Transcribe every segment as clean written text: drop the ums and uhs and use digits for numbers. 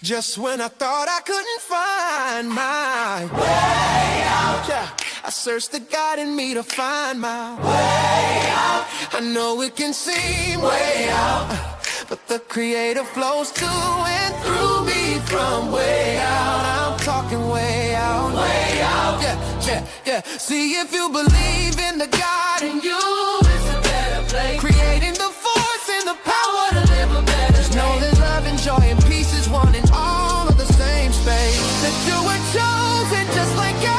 Just when I thought I couldn't find my way out, yeah, I searched the God in me to find my way out. I know it can seem way out, but the Creator flows to and through me from way out. I'm talking way out, yeah, yeah, yeah. See, if you believe in the God in you, it's a better place. Creating the force and the power to live a better. Just know that love and joy and peace is one in all of the same space. That you were chosen just like God.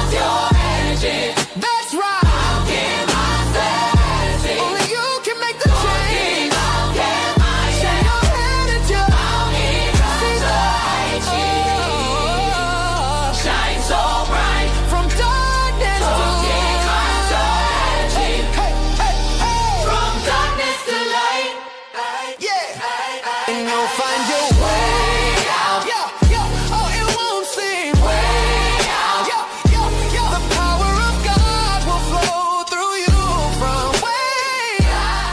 Your energy. That's right. Only you can make the change. Shine your head at you. Shine so bright from darkness to light. Hey, hey, hey. From darkness to light. Yeah. And you'll find your way out. Yeah, yeah. Oh, it won't seem way out. Yeah, yeah, yeah. The power of God will flow through you from way out.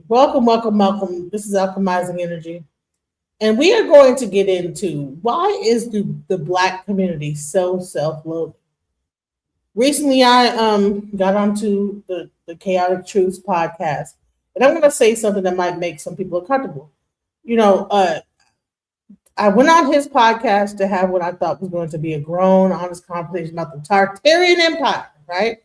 Welcome, welcome, welcome. This is Alchemizing Energy. And we are going to get into why is the Black community so self-loathing. Recently, I got onto the Chaotic Truths podcast, and I'm going to say something that might make some people uncomfortable. You know, I went on his podcast to have what I thought was going to be a grown, honest conversation about the Tartarian Empire, right?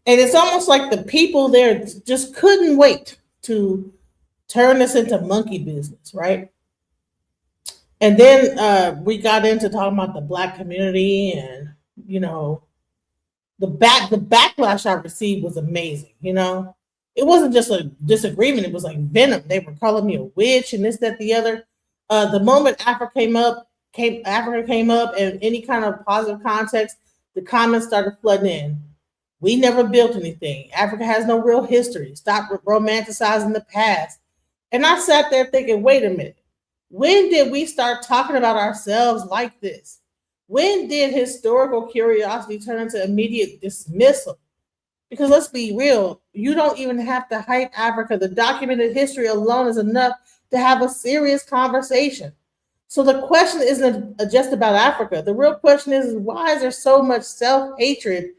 And it's almost like the people there just couldn't wait to turn this into monkey business, right? And then we got into talking about the Black community, and you know, the backlash I received was amazing. You know, it wasn't just a disagreement; it was like venom. They were calling me a witch and this, that, the other. The moment Africa came up, and any kind of positive context, the comments started flooding in. We never built anything. Africa has no real history. Stop romanticizing the past. And I sat there thinking, wait a minute. When did we start talking about ourselves like this? When did historical curiosity turn into immediate dismissal? Because let's be real, you don't even have to hype Africa. The documented history alone is enough to have a serious conversation. So the question isn't just about Africa. The real question is why is there so much self-hatred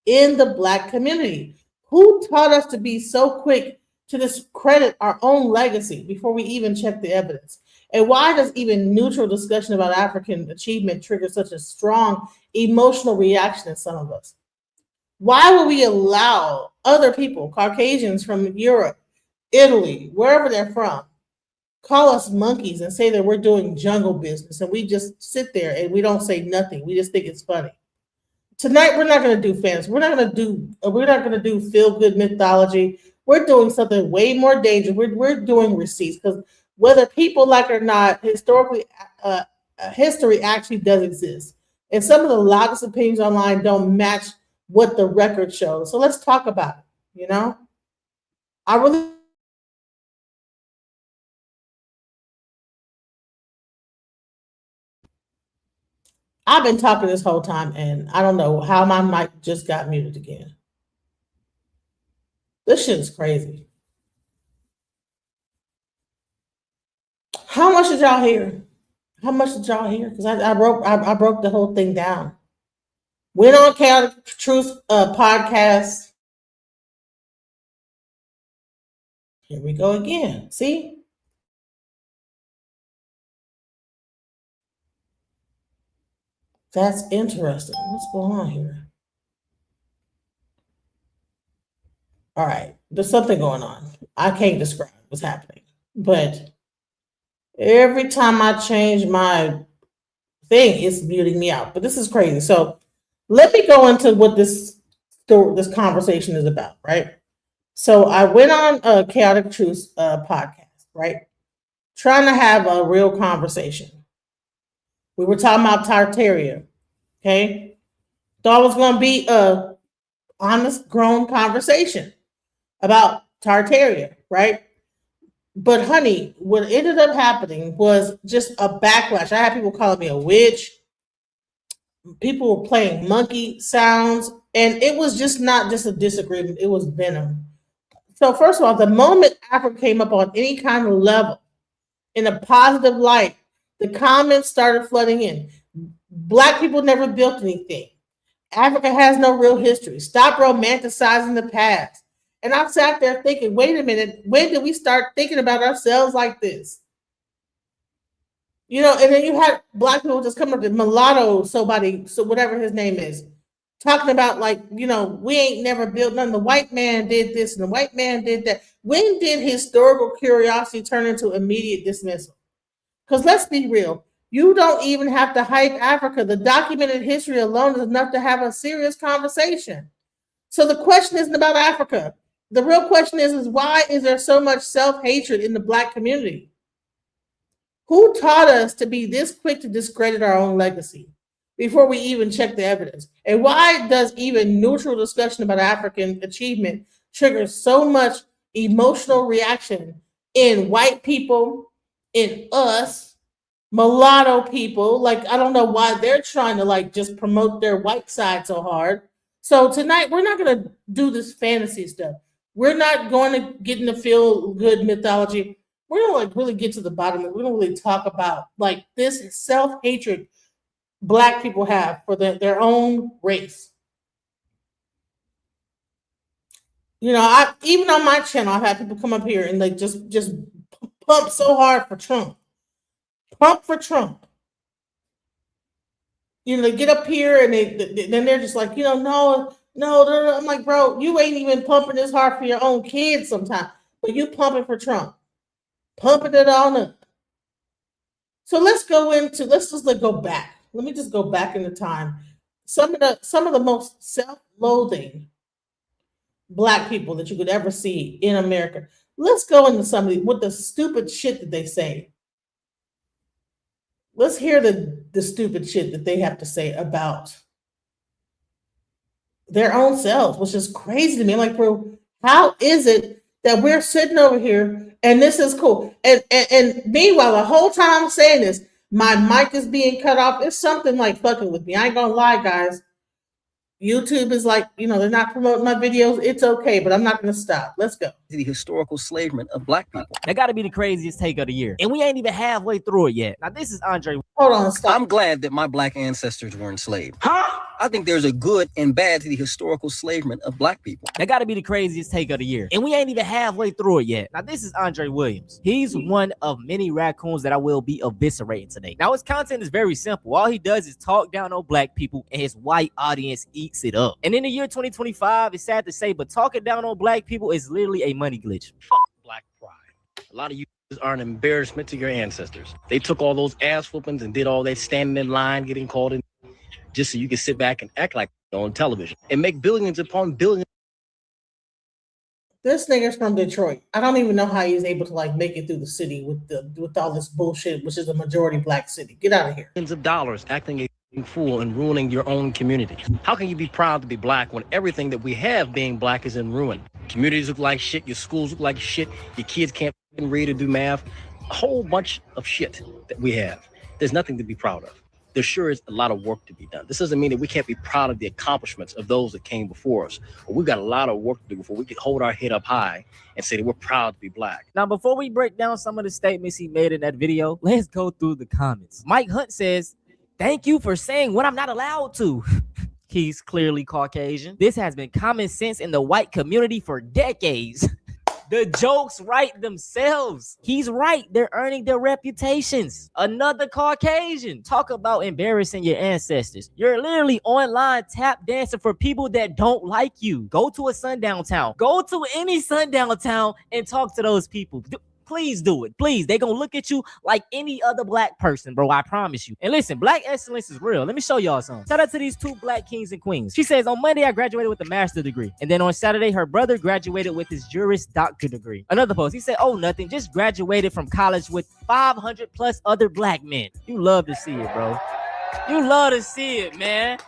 in the Black community? Who taught us to be so quick to discredit our own legacy before we even check the evidence? And why does even neutral discussion about African achievement trigger such a strong emotional reaction in some of us? Why would we allow other people, Caucasians from Europe, Italy, wherever they're from, call us monkeys and say that we're doing jungle business, and we just sit there and we don't say nothing? We just think it's funny. Tonight we're not going to do fantasy. We're not going to do feel good mythology. We're doing something way more dangerous. We're doing receipts, because whether people like it or not, historically, history actually does exist, and some of the loudest opinions online don't match what the record shows. So let's talk about it. You know, I've been talking this whole time, and I don't know how my mic just got muted again. This shit is crazy. How much did y'all hear? How much did y'all hear? Because I broke the whole thing down. Went on Chaotic Truth podcast. Here we go again. See? That's interesting. What's going on here? All right. There's something going on. I can't describe what's happening. But every time I change my thing, it's muting me out. But this is crazy. So let me go into what this this conversation is about, right? So I went on a Chaotic Truth podcast, right? Trying to have a real conversation. We were talking about Tartaria, okay? Thought it was going to be a honest, grown conversation about Tartaria, right? But honey, what ended up happening was just a backlash. I had people calling me a witch. People were playing monkey sounds, and it was just not just a disagreement, it was venom. So first of all, the moment Africa came up on any kind of level in a positive light, the comments started flooding in. Black people never built anything. Africa has no real history. Stop romanticizing the past. And I sat there thinking, wait a minute, when did we start thinking about ourselves like this? You know, and then you had black people just come up to mulatto, so whatever his name is, talking about like, you know, we ain't never built nothing. The white man did this and the white man did that. When did historical curiosity turn into immediate dismissal? Because let's be real, you don't even have to hype Africa. The documented history alone is enough to have a serious conversation. So the question isn't about Africa. The real question is why is there so much self-hatred in the black community? Who taught us to be this quick to discredit our own legacy before we even check the evidence? And why does even neutral discussion about African achievement trigger so much emotional reaction in white people, in us, mulatto people? Like, I don't know why they're trying to like just promote their white side so hard. So tonight, we're not going to do this fantasy stuff. We're not going to get into feel good mythology. We're going to like really get to the bottom of it. We're going to really talk about like this self-hatred black people have for their own race. You know, I even on my channel, I've had people come up here and like just pump so hard for Trump. Pump for Trump. You know, they get up here and then they're just like, you know, no. I'm like, bro, you ain't even pumping this hard for your own kids sometimes, but you pumping for Trump. Pumping it on up. So let's just like go back. Let me just go back into time. Some of the most self-loathing black people that you could ever see in America. Let's go into some of what the stupid shit that they say. Let's hear the stupid shit that they have to say about their own selves, which is crazy to me. I'm like, bro, how is it that we're sitting over here and this is cool? And meanwhile, the whole time I'm saying this, my mic is being cut off. It's something like fucking with me. I ain't gonna lie, guys. YouTube is like, you know, they're not promoting my videos. It's okay, but I'm not going to stop. Let's go. The historical enslavement of black people. That got to be the craziest take of the year. And we ain't even halfway through it yet. Now, this is Andre. Hold on, stop. I'm glad that my black ancestors were enslaved. Huh? I think there's a good and bad to the historical enslavement of black people. That got to be the craziest take of the year. And we ain't even halfway through it yet. Now, this is Andre Williams. He's one of many raccoons that I will be eviscerating today. Now, his content is very simple. All he does is talk down on black people, and his white audience eats it up. And in the year 2025, it's sad to say, but talking down on black people is literally a money glitch. Fuck black pride. A lot of you are an embarrassment to your ancestors. They took all those ass whoopings and did all that standing in line, getting called in, just so you can sit back and act like on television and make billions upon billions. This nigga's from Detroit. I don't even know how he's able to like make it through the city with all this bullshit, which is a majority black city. Get out of here. Millions of dollars acting a fool and ruining your own community. How can you be proud to be black when everything that we have being black is in ruin? Communities look like shit, your schools look like shit, your kids can't read or do math, a whole bunch of shit that we have. There's nothing to be proud of. There sure is a lot of work to be done. This doesn't mean that we can't be proud of the accomplishments of those that came before us. But we've got a lot of work to do before we can hold our head up high and say that we're proud to be black. Now, before we break down some of the statements he made in that video, let's go through the comments. Mike Hunt says, "Thank you for saying what I'm not allowed to." He's clearly Caucasian. This has been common sense in the white community for decades. The jokes write themselves. He's right. They're earning their reputations. Another Caucasian. Talk about embarrassing your ancestors. You're literally online tap dancing for people that don't like you. Go to a sundown town. Go to any sundown town and talk to those people. Please do it. Please. They gonna look at you like any other black person, bro. I promise you. And listen, black excellence is real. Let me show y'all something. Shout out to these two black kings and queens. She says, on Monday, I graduated with a master's degree. And then on Saturday, her brother graduated with his Juris Doctor degree. Another post, he said, oh, nothing. Just graduated from college with 500 plus other black men. You love to see it, bro. You love to see it, man.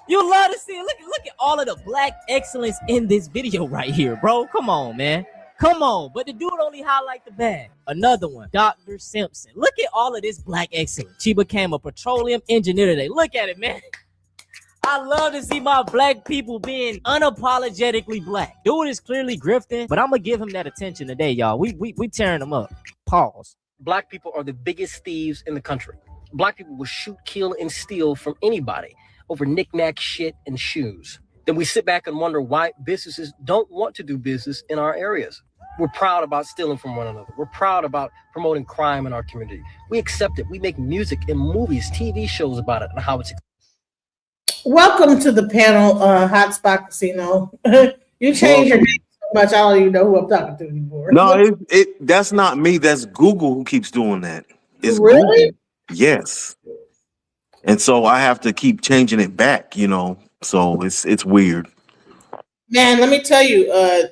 You love to see it. Look at all of the black excellence in this video right here, bro. Come on, man. Come on. But the dude only highlight the bad. Another one, Dr. Simpson. Look at all of this black excellence. She became a petroleum engineer today. Look at it, man. I love to see my black people being unapologetically black. Dude is clearly grifting, but I'm going to give him that attention today, y'all. We tearing him up. Pause. Black people are the biggest thieves in the country. Black people will shoot, kill, and steal from anybody over knick-knack shit and shoes. Then we sit back and wonder why businesses don't want to do business in our areas. We're proud about stealing from one another. We're proud about promoting crime in our community. We accept it. We make music and movies, TV shows about it and how it's. Welcome to the panel, Hotspot Casino. You changed your name so much, I don't even know who I'm talking to anymore. No, that's not me. That's Google who keeps doing that. It's really? Google. Yes. And so I have to keep changing it back, you know. So it's weird. Man, let me tell you,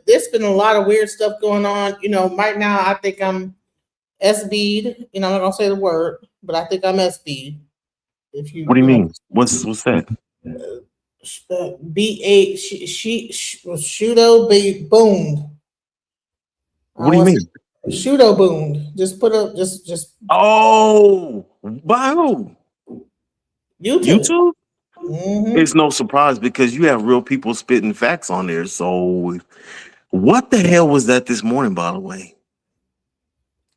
there's been a lot of weird stuff going on. You know, right now I think I'm SB'd. You know, I'm not gonna say the word, but I think I'm SB'd. If you What do you mean? What's that? B8 Shudo be boomed. What do you mean? Shudo boomed. Just put up just Oh, by who? YouTube? Mm-hmm. It's no surprise because you have real people spitting facts on there. So what the hell was that this morning, by the way?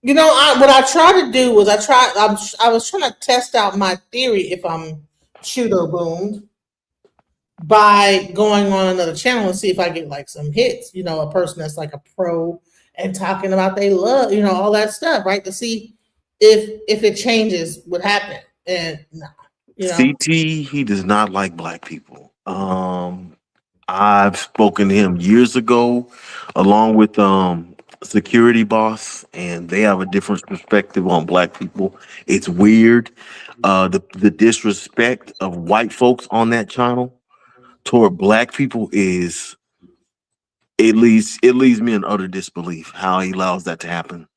You know, what I tried to do was I was trying to test out my theory if I'm Shudo boomed by going on another channel and see if I get like some hits, you know, a person that's like a pro and talking about they love, you know, all that stuff, right? To see if it changes what happened. And no, you know. CT, he does not like black people. I've spoken to him years ago, along with Security Boss, and they have a different perspective on black people. It's weird. The disrespect of white folks on that channel toward black people is it leaves me in utter disbelief how he allows that to happen.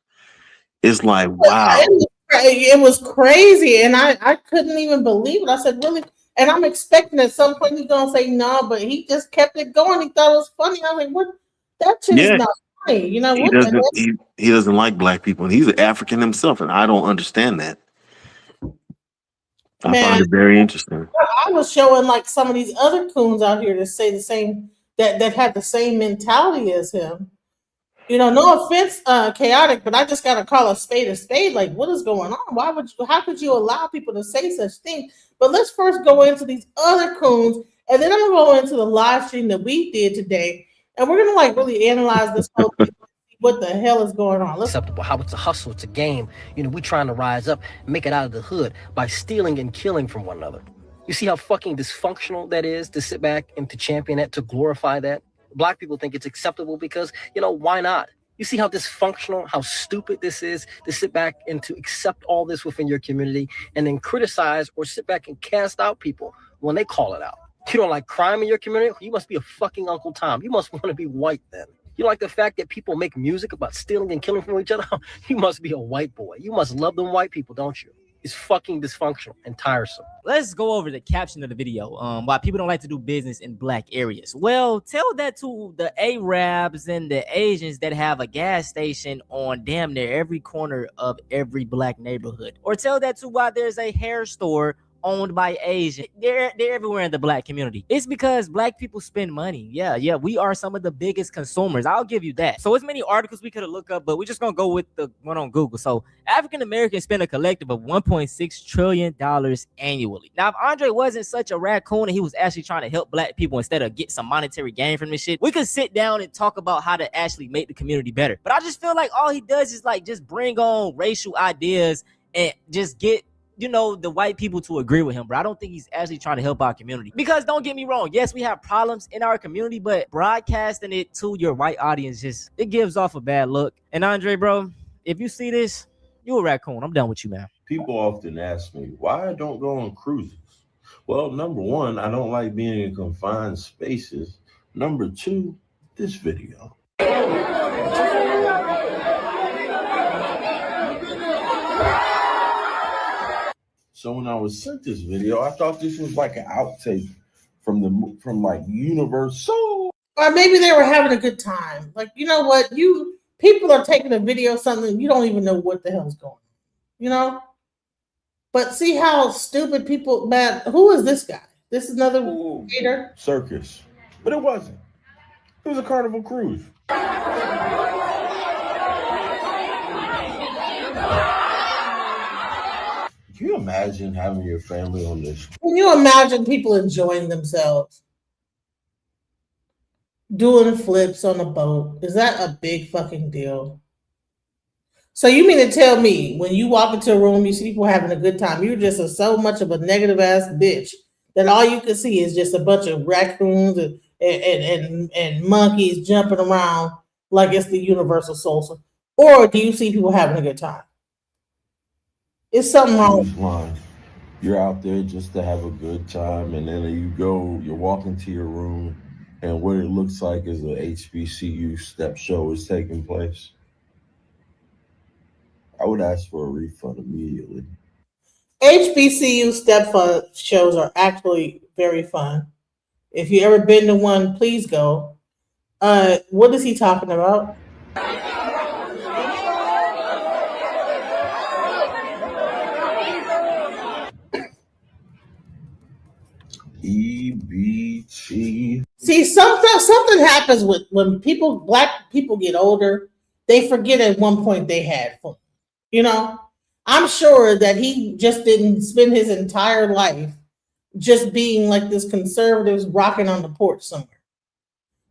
It's like, wow. It was crazy, and I couldn't even believe it. I said, really? And I'm expecting at some point he's gonna say no, but he just kept it going. He thought it was funny. I was like, what? That shit is not funny. You know, he doesn't like black people, and he's an African himself, and I don't understand that. I find it very interesting. I was showing like some of these other coons out here that say the same, that had the same mentality as him. You know, no offense, chaotic, but I just gotta call a spade a spade. Like, what is going on? How could you allow people to say such things? But let's first go into these other coons, and then I'm gonna go into the live stream that we did today, and we're gonna like really analyze this whole thing. What the hell is going on? Acceptable. How it's a hustle, it's a game. You know, we trying to rise up, make it out of the hood by stealing and killing from one another. You see how fucking dysfunctional that is to sit back and to champion that, to glorify that? Black people think it's acceptable because, you know, why not? You see how dysfunctional, how stupid this is to sit back and to accept all this within your community and then criticize or sit back and cast out people when they call it out. You don't like crime in your community? You must be a fucking Uncle Tom. You must want to be white then. You like the fact that people make music about stealing and killing from each other? You must be a white boy. You must love them white people, don't you? It's fucking dysfunctional and tiresome. Let's go over the caption of the video. Why people don't like to do business in black areas. Well, tell that to the Arabs and the Asians that have a gas station on damn near every corner of every black neighborhood. Or tell that to why there's a hair store owned by Asian. They're everywhere in the black community. It's because black people spend money. Yeah, we are some of the biggest consumers. I'll give you that. So as many articles we could have looked up, but we're just gonna go with the one on Google. So African Americans spend a collective of $1.6 trillion annually. Now, if Andre wasn't such a raccoon and he was actually trying to help black people instead of get some monetary gain from this shit, we could sit down and talk about how to actually make the community better. But I just feel like all he does is like just bring on racial ideas and just get, you know, the white people to agree with him, bro. I don't think he's actually trying to help our community. Because don't get me wrong, yes, we have problems in our community, but broadcasting it to your white audience just, it gives off a bad look. And Andre, bro, if you see this, you a raccoon. I'm done with you, man. People often ask me why I don't go on cruises. Well, number one, I don't like being in confined spaces. Number two, this video. So when I was sent this video, I thought this was like an outtake from like Universal. Or maybe they were having a good time. Like, you know what? People are taking a video of something, you don't even know what the hell's going on. You know? But see how stupid people, man, who is this guy? This is another creator? Circus. But it wasn't. It was a Carnival cruise. Can you imagine having your family on this? Can you imagine people enjoying themselves? Doing flips on a boat. Is that a big fucking deal? So you mean to tell me when you walk into a room, you see people having a good time, you're just so much of a negative ass bitch that all you can see is just a bunch of raccoons and monkeys jumping around like it's the Universal Solstice? Or do you see people having a good time? It's something wrong. You're out there just to have a good time, and then you're walking to your room, and what it looks like is a HBCU step show is taking place. I would ask for a refund immediately. HBCU step shows are actually very fun. If you ever been to one, please go. What is he talking about? EBT. See, something happens when black people get older. They forget at one point they had fun. You know, I'm sure that he just didn't spend his entire life just being like this conservatives rocking on the porch somewhere.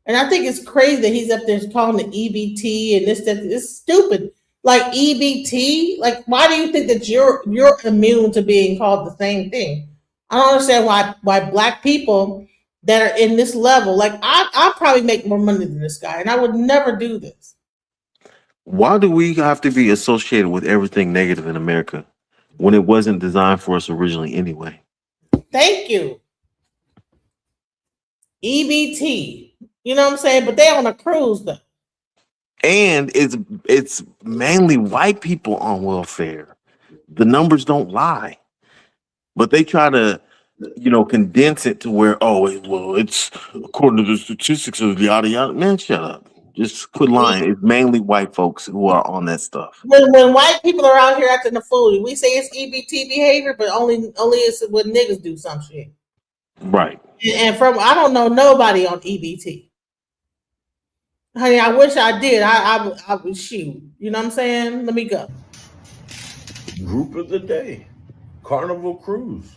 And I think it's crazy that he's up there calling it EBT and this, that. It's stupid. Like EBT, like why do you think that you're immune to being called the same thing? I don't understand why black people that are in this level, like I'll probably make more money than this guy, and I would never do this. Why do we have to be associated with everything negative in America when it wasn't designed for us originally anyway? Thank you. EBT. You know what I'm saying? But they on a cruise though. And it's mainly white people on welfare. The numbers don't lie. But they try to, condense it to where, it's according to the statistics of the yada yada. Man, shut up. Just quit lying. It's mainly white folks who are on that stuff. When white people are out here acting a fool, we say it's EBT behavior, but only it's when niggas do some shit. Right. And I don't know nobody on EBT. Honey, I wish I did. I would shoot. You know what I'm saying? Let me go. Group of the day. Carnival Cruise.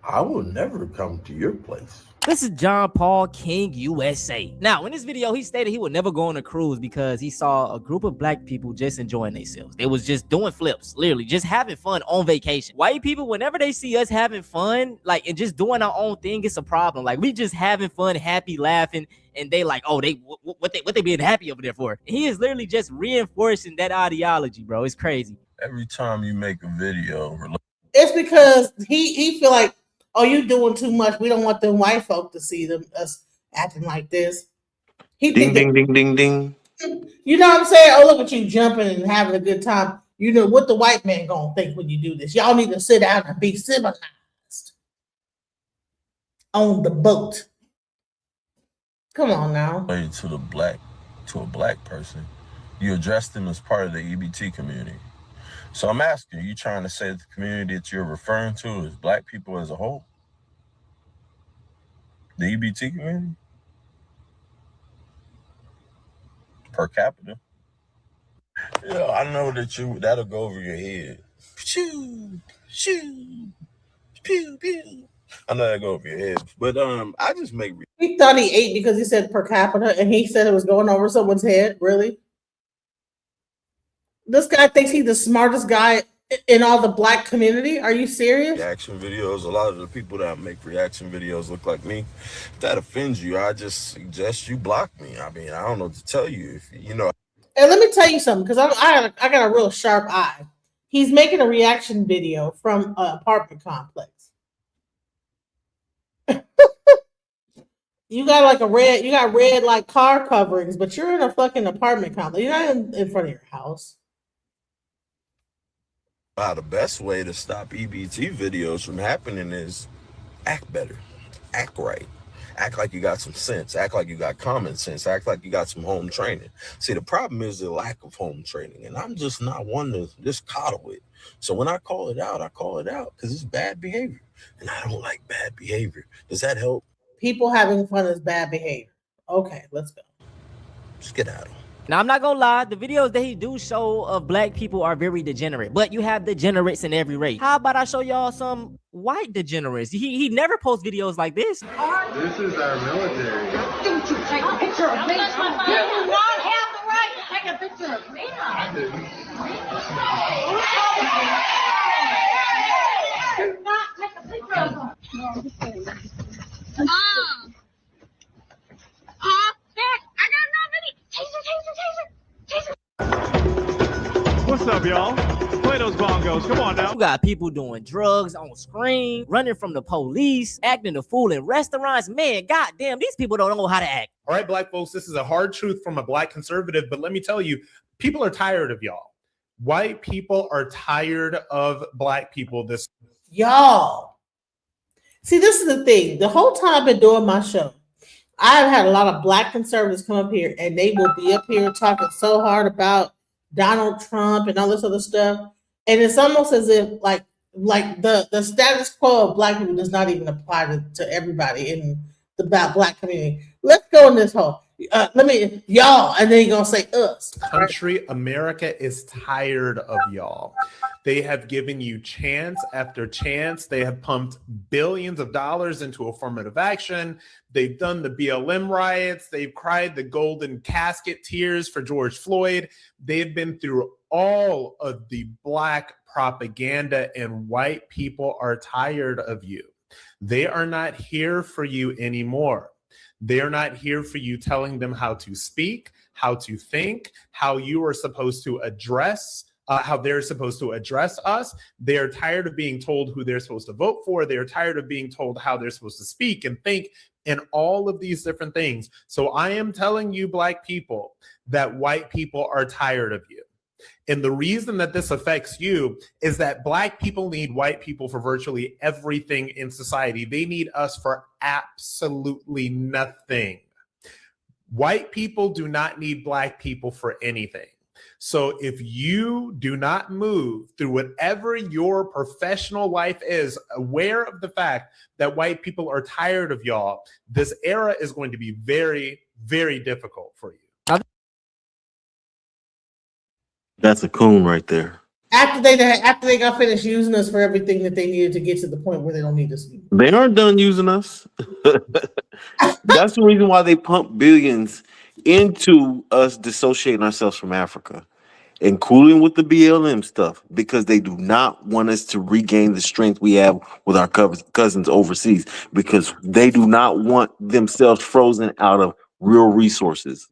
I will never come to your place. This is John Paul King, USA. Now, in this video, he stated he would never go on a cruise because he saw a group of black people just enjoying themselves. They was just doing flips, literally, just having fun on vacation. White people, whenever they see us having fun, like, and just doing our own thing, it's a problem. Like, we just having fun, happy, laughing, and they like, oh, what they being happy over there for? He is literally just reinforcing that ideology, bro. It's crazy. Every time you make a video, it's because he feel like, oh, you doing too much. We don't want them white folk to see us acting like this. Ding, ding, ding, ding, ding. You know what I'm saying? Oh, look at you jumping and having a good time. You know what the white man gonna think when you do this. Y'all need to sit down and be civilized on the boat. Come on now. To a black person, you address them as part of the EBT community. So I'm asking, are you trying to say that the community that you're referring to is black people as a whole? The EBT community? Per capita? Yeah, I know that that'll go over your head. Shoo, shoo, pew, pew. I know that'll go over your head. But I just make... He thought he ate because he said per capita and he said it was going over someone's head. Really? This guy thinks he's the smartest guy in all the black community. Are you serious? Reaction videos. A lot of the people that make reaction videos look like me. If that offends you, I just suggest you block me. I mean, I don't know what to tell you. If you know. And let me tell you something, because I got a real sharp eye. He's making a reaction video from an apartment complex. You got like red like car coverings, but you're in a fucking apartment complex. You're not in front of your house. The best way to stop EBT videos from happening is act better, act right, act like you got some sense, act like you got common sense, act like you got some home training. See, the problem is the lack of home training, and I'm just not one to just coddle it. So when I call it out because it's bad behavior, and I don't like bad behavior. Does that help? People having fun is bad behavior. Okay, let's go. Skedaddle. Now, I'm not gonna lie, the videos that he do show of black people are very degenerate, but you have degenerates in every race. How about I show y'all some white degenerates? He never posts videos like this. This is our military. Don't you take a picture of me? You do not have the right to take a picture of me. Do not take a picture of me. I got What's up, y'all? Play those bongos. Come on now. You got people doing drugs on screen, running from the police, acting a fool in restaurants. Man, goddamn, these people don't know how to act. All right, black folks, this is a hard truth from a black conservative, but let me tell you, people are tired of y'all. White people are tired of black people. Y'all. See, this is the thing. The whole time I've been doing my show, I've had a lot of black conservatives come up here, and they will be up here talking so hard about Donald Trump and all this other stuff. And it's almost as if like the status quo of black people does not even apply to everybody in the black community. Let's go in this hole. Y'all, and then you're gonna say us. Country, America is tired of y'all. They have given you chance after chance. They have pumped billions of dollars into affirmative action. They've done the BLM riots. They've cried the golden casket tears for George Floyd. They've been through all of the black propaganda, and white people are tired of you. They are not here for you anymore. They are not here for you telling them how to speak, how to think, how you are supposed to address, how they're supposed to address us. They are tired of being told who they're supposed to vote for. They are tired of being told how they're supposed to speak and think and all of these different things. So I am telling you, black people, that white people are tired of you. And the reason that this affects you is that black people need white people for virtually everything in society. They need us for absolutely nothing. White people do not need black people for anything. So if you do not move through whatever your professional life is, aware of the fact that white people are tired of y'all, this era is going to be very, very difficult for you. That's a coon right there. After they got finished using us for everything that they needed to get to the point where they don't need us anymore. They aren't done using us. That's the reason why they pump billions into us dissociating ourselves from Africa, including with the BLM stuff, because they do not want us to regain the strength we have with our cousins overseas, because they do not want themselves frozen out of real resources.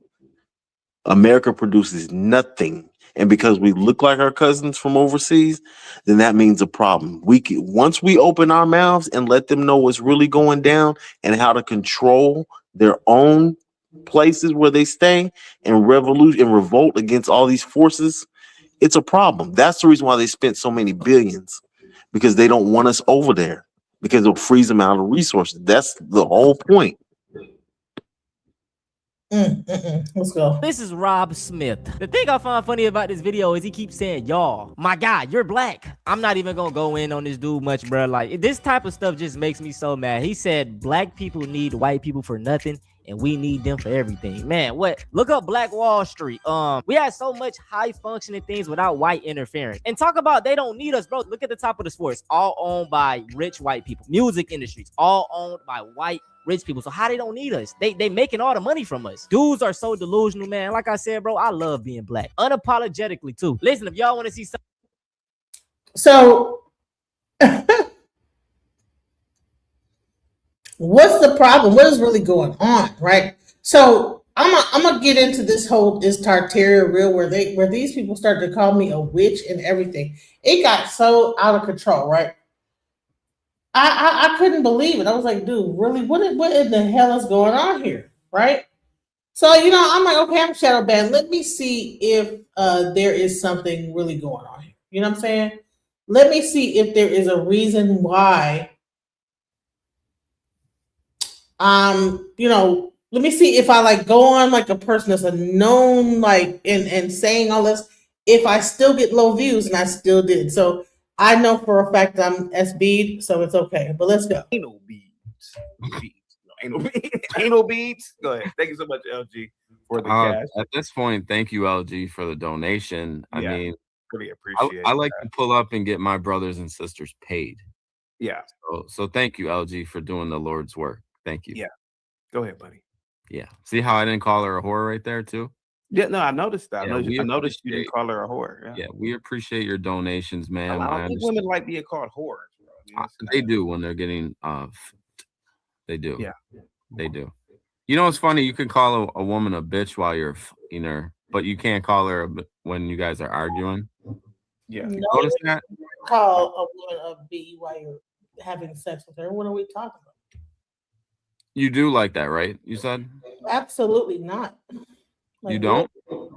America produces nothing. And because we look like our cousins from overseas, then that means a problem. Once we open our mouths and let them know what's really going down and how to control their own places where they stay and revolt against all these forces, it's a problem. That's the reason why they spent so many billions, because they don't want us over there, because it'll freeze them out of resources. That's the whole point. Let's go. This is Rob Smith. The thing I find funny about this video is he keeps saying, y'all, my God, you're black. I'm not even gonna go in on this dude much, bro. Like, this type of stuff just makes me so mad. He said black people need white people for nothing, and we need them for everything. Man, what? Look up Black Wall Street. We had so much high functioning things without white interference. And talk about they don't need us, bro. Look at the top of the sports, all owned by rich white people. Music industries, all owned by white rich people. So how they don't need us? They making all the money from us. Dudes are so delusional, man. Like I said, bro, I love being black. Unapologetically, too. Listen, if y'all want to see something. So what's the problem? What is really going on, right? So I'm gonna get into this Tartaria reel where these people started to call me a witch and everything. It got so out of control, right? I couldn't believe it. I was like, dude, really? What in the hell is going on here, right? So I'm like, okay, I'm shadow banned. Let me see if there is something really going on here. You know what I'm saying? Let me see if there is a reason why. Let me see if I like go on like a person that's a known like and saying all this, if I still get low views, and I still did. So I know for a fact I'm SB'd, so it's okay. But let's go. Anal beads. Anal beads. Anal beads. Go ahead. Thank you so much, LG, for the cash. At this point, thank you, LG, for the donation. I mean, really appreciate I like to pull up and get my brothers and sisters paid. Yeah. So thank you, LG, for doing the Lord's work. Thank you. Yeah. Go ahead, buddy. Yeah. See how I didn't call her a whore right there, too? Yeah, no, I noticed that. Yeah, I noticed you didn't call her a whore. Yeah, we appreciate your donations, man. I don't think women like being called whores, bro. They do when they're getting they do. Yeah. They do. You know, it's funny. You can call a woman a bitch while you're fucking her, but you can't call her when you guys are arguing. Yeah. You notice that? Call a woman a B while you're having sex with her. What are we talking about? You do like that, right? You said? Absolutely not. Like, you don't?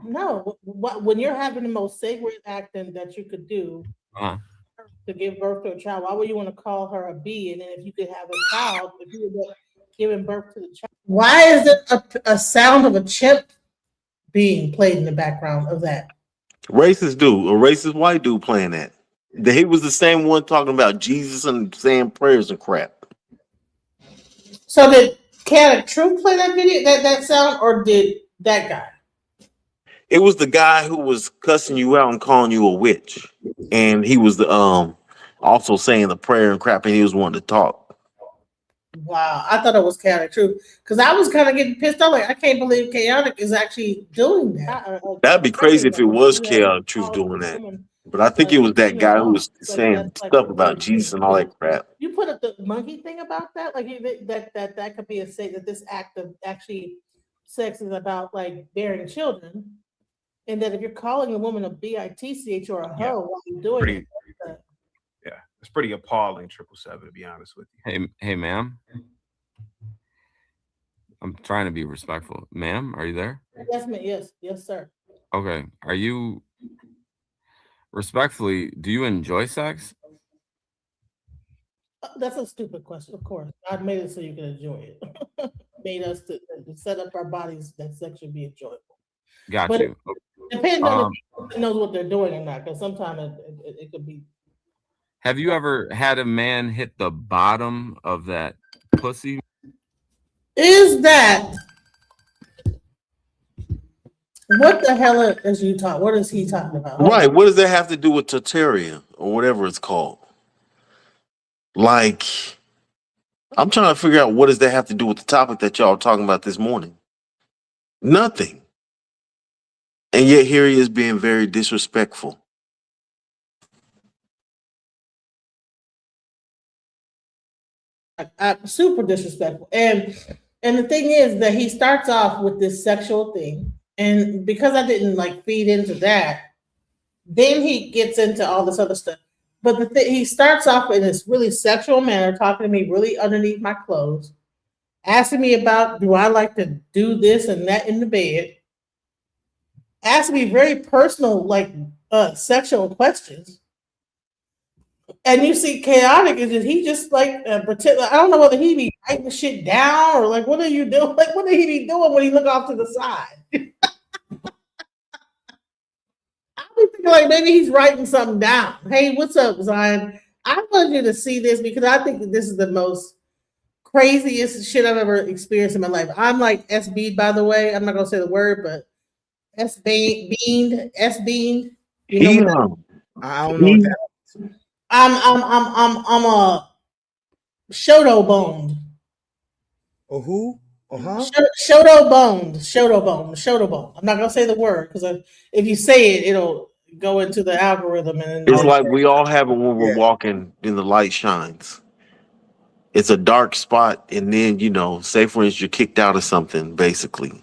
No. When you're having the most sacred act that you could do to give birth to a child, why would you want to call her a B? And then if you could have a child, if you were giving birth to the child, why is it a sound of a chimp being played in the background of that? Racist dude, a racist white dude playing that. He was the same one talking about Jesus and saying prayers and crap. So did Chaotic Truth play that video, that sound, or did that guy? It was the guy who was cussing you out and calling you a witch, and he was the also saying the prayer and crap, and he was wanting to talk. Wow, I thought it was Chaotic Truth because I was kind of getting pissed off. Like, I can't believe Chaotic is actually doing that. That'd be crazy if it was Chaotic Truth doing that. But I think it was that guy who was saying stuff about Jesus and all that crap. You put up the monkey thing about that, like that could be a say that this act of actually sex is about like bearing children, and that if you're calling a woman a bitch or a hoe while you're doing it, it's pretty appalling. 777, to be honest with you. Hey, ma'am. I'm trying to be respectful, ma'am. Are you there? Yes, ma'am. Yes, sir. Okay. Are you? Respectfully, do you enjoy sex? That's a stupid question. Of course, God made it so you can enjoy it. Made us to set up our bodies that sex should be enjoyable. Got but you. It depends on if knows what they're doing or not, because sometimes it could be. Have you ever had a man hit the bottom of that pussy? Is that what the hell is you talking? What is he talking about? Right. What does that have to do with Tartaria or whatever it's called? Like, I'm trying to figure out what does that have to do with the topic that y'all are talking about this morning? Nothing. And yet here he is being very disrespectful. Super disrespectful. And the thing is that he starts off with this sexual thing. And because I didn't like feed into that, then he gets into all this other stuff. But he starts off in this really sexual manner, talking to me really underneath my clothes, asking me about, do I like to do this and that in the bed? Asking me very personal, like sexual questions. And you see Chaotic is just, he just like pretend. I don't know whether he be writing the shit down or like, what are you doing? Like, what did he be doing when he look off to the side? I was thinking like maybe he's writing something down. Hey, what's up, Zion? I want you to see this because I think that this is the most craziest shit I've ever experienced in my life. I'm like SB, by the way. I'm not gonna say the word, but S-beamed. You know I don't know. I'm a Shoto boned. Oh, who? Shoto bone. I'm not gonna say the word because if you say it, it'll go into the algorithm. And it's like we all have it when we're walking and the light shines. It's a dark spot, and then say for instance you're kicked out of something, basically,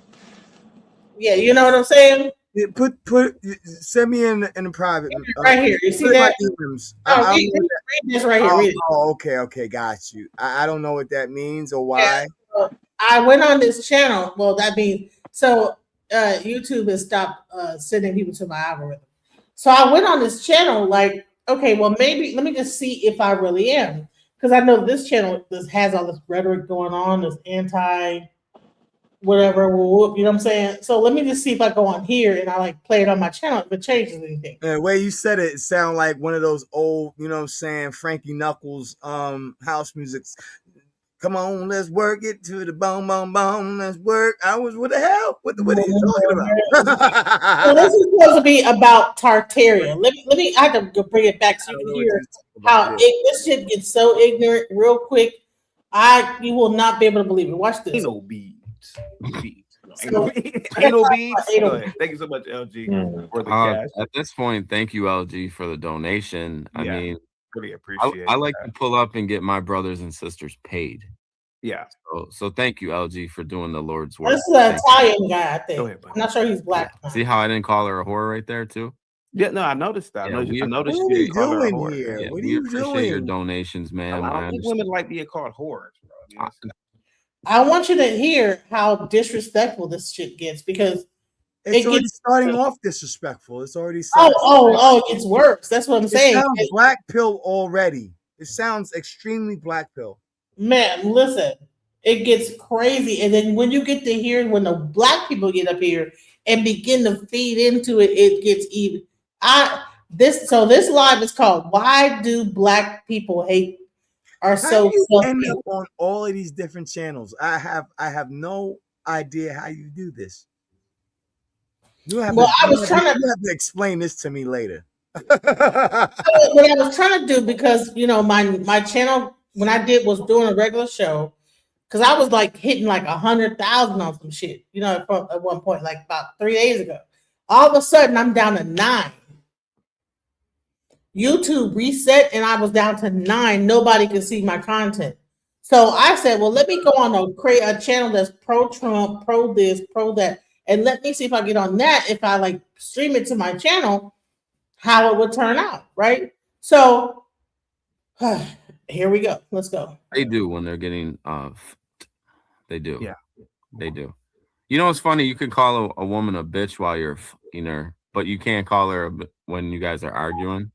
Yeah, you know what I'm saying? Yeah, send me in the private. Right here. You see put it in my that? DMs. Oh, read this right here. Read it. Okay, got you. I don't know what that means or why. Yeah, so I went on this channel. Well, that means so YouTube has stopped sending people to my algorithm. So I went on this channel, like, okay, well, maybe let me just see if I really am, because I know this channel has all this rhetoric going on, this anti whatever, whoop, you know what I'm saying? So let me just see if I go on here and I like play it on my channel if it changes anything. The way you said it, it sounded like one of those old, you know what I'm saying, Frankie Knuckles house music. Come on, let's work it to the bone, bone, bone. Let's work. What the hell? What are you talking about? So this is supposed to be about Tartaria. Let me I have to bring it back so you can hear how this shit gets so ignorant real quick. You will not be able to believe it. Watch this. Anal beads. Anal beads. Go ahead. Thank you so much, LG, for the cash. At this point, thank you, LG, for the donation. I mean, really appreciate I like to pull up and get my brothers and sisters paid. Yeah. So thank you, LG, for doing the Lord's work. This is an Italian guy, I think. ahead, I'm not sure he's black. See how I didn't call her a whore right there, too? Yeah, no, I noticed that. Yeah, I noticed what are you called her a doing whore. here? Yeah, What are we you appreciate your doing? donations, man. I don't think women like being called whores, bro. I want you to hear how disrespectful this shit gets, because It's it already gets starting off disrespectful. It's already it gets worse. That's what I'm saying. It sounds black pill already. It sounds extremely black pill. Man, listen, it gets crazy. And then when you get to hear when the black people get up here and begin to feed into it, it gets even. This live is called "Why Do Black People Hate Are How So do you Selfish?" end up on all of these different channels? I have no idea how you do this. I was trying to explain this to me later. What I was trying to do, because my channel when I was doing a regular show, because I was like hitting like 100,000 on some shit, at one point, like about 3 days ago. All of a sudden, I'm down to 9. YouTube reset, and I was down to 9. Nobody can see my content. So I said, well, let me go on create a channel that's pro-Trump, pro this, pro that, and let me see if I get on that. If I like stream it to my channel, how it would turn out, right? So here we go. Let's go. They do when they're getting they do. Yeah. They do. You know what's funny? You can call a woman a bitch while you're fucking her, but you can't call her when you guys are arguing.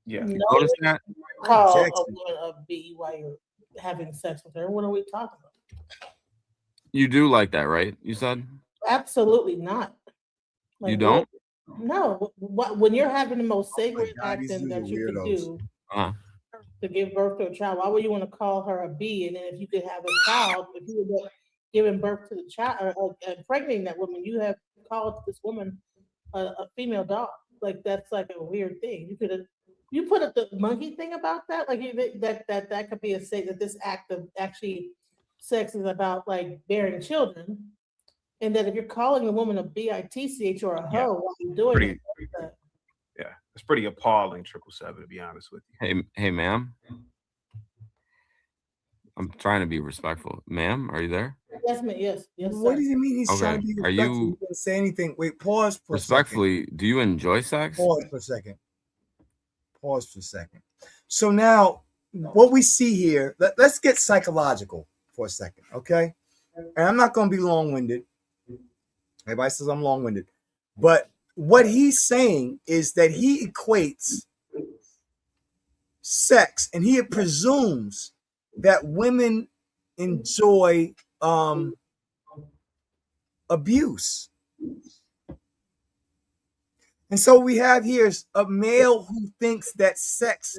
Yeah. You notice that? Call a woman a B while you're having sex with her. What are we talking about? You do like that, right? You said? Absolutely not. You don't? No. When you're having the most sacred act that you can do to give birth to a child, why would you want to call her a B? And then if you could have a child, if you were giving birth to the child or impregnating that woman, you have called this woman a female dog. Like, that's like a weird thing. You put up the monkey thing about that, like that could be a say that this act of actually sex is about like bearing children, and that if you're calling a woman a bitch or a hoe while you're doing it, yeah, it's pretty appalling. 777, to be honest with you. Hey, ma'am. I'm trying to be respectful, ma'am. Are you there? Yes, ma'am. Yes. What do you mean he's trying to be respectful? Are you didn't say anything? Wait, pause for respectfully. A second. Do you enjoy sex? Pause for a second. So now, what we see here, let's get psychological for a second, okay? And I'm not going to be long-winded. Everybody says I'm long-winded. But what he's saying is that he equates sex, and he presumes that women enjoy abuse. And so we have here a male who thinks that sex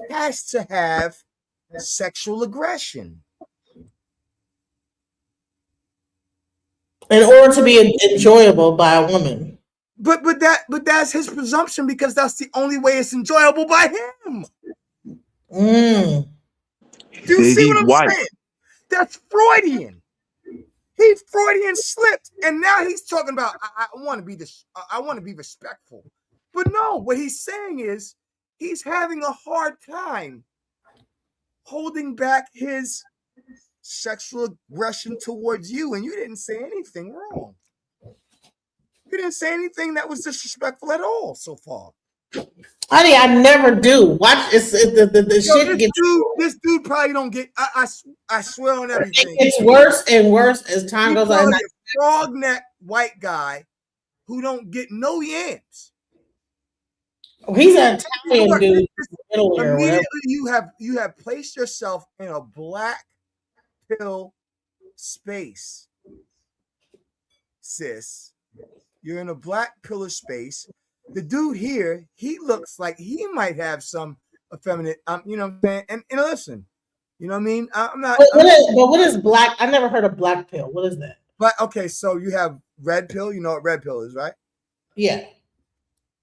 has to have sexual aggression in order to be enjoyable by a woman. But that's his presumption, because that's the only way it's enjoyable by him. Do you see what I'm saying? That's Freudian. He Freudian slipped, and now he's talking about I want to be respectful. But no, what he's saying is he's having a hard time holding back his sexual aggression towards you, and you didn't say anything wrong. didn't say anything that was disrespectful at all so far. Honey, I never do. Watch the Yo, shit gets this dude probably don't get. I swear on everything. it gets worse and worse as time goes on. A frog neck white guy who don't get no yams. Oh, he's an Italian dude. Immediately, you have placed yourself in a black pill space, sis. You're in a black pillar space. The dude here, he looks like he might have some effeminate, you know what I'm saying? And listen, you know what I mean? I'm not. What is black? I never heard of black pill. What is that? But okay, so you have red pill. You know what red pill is, right? Yeah.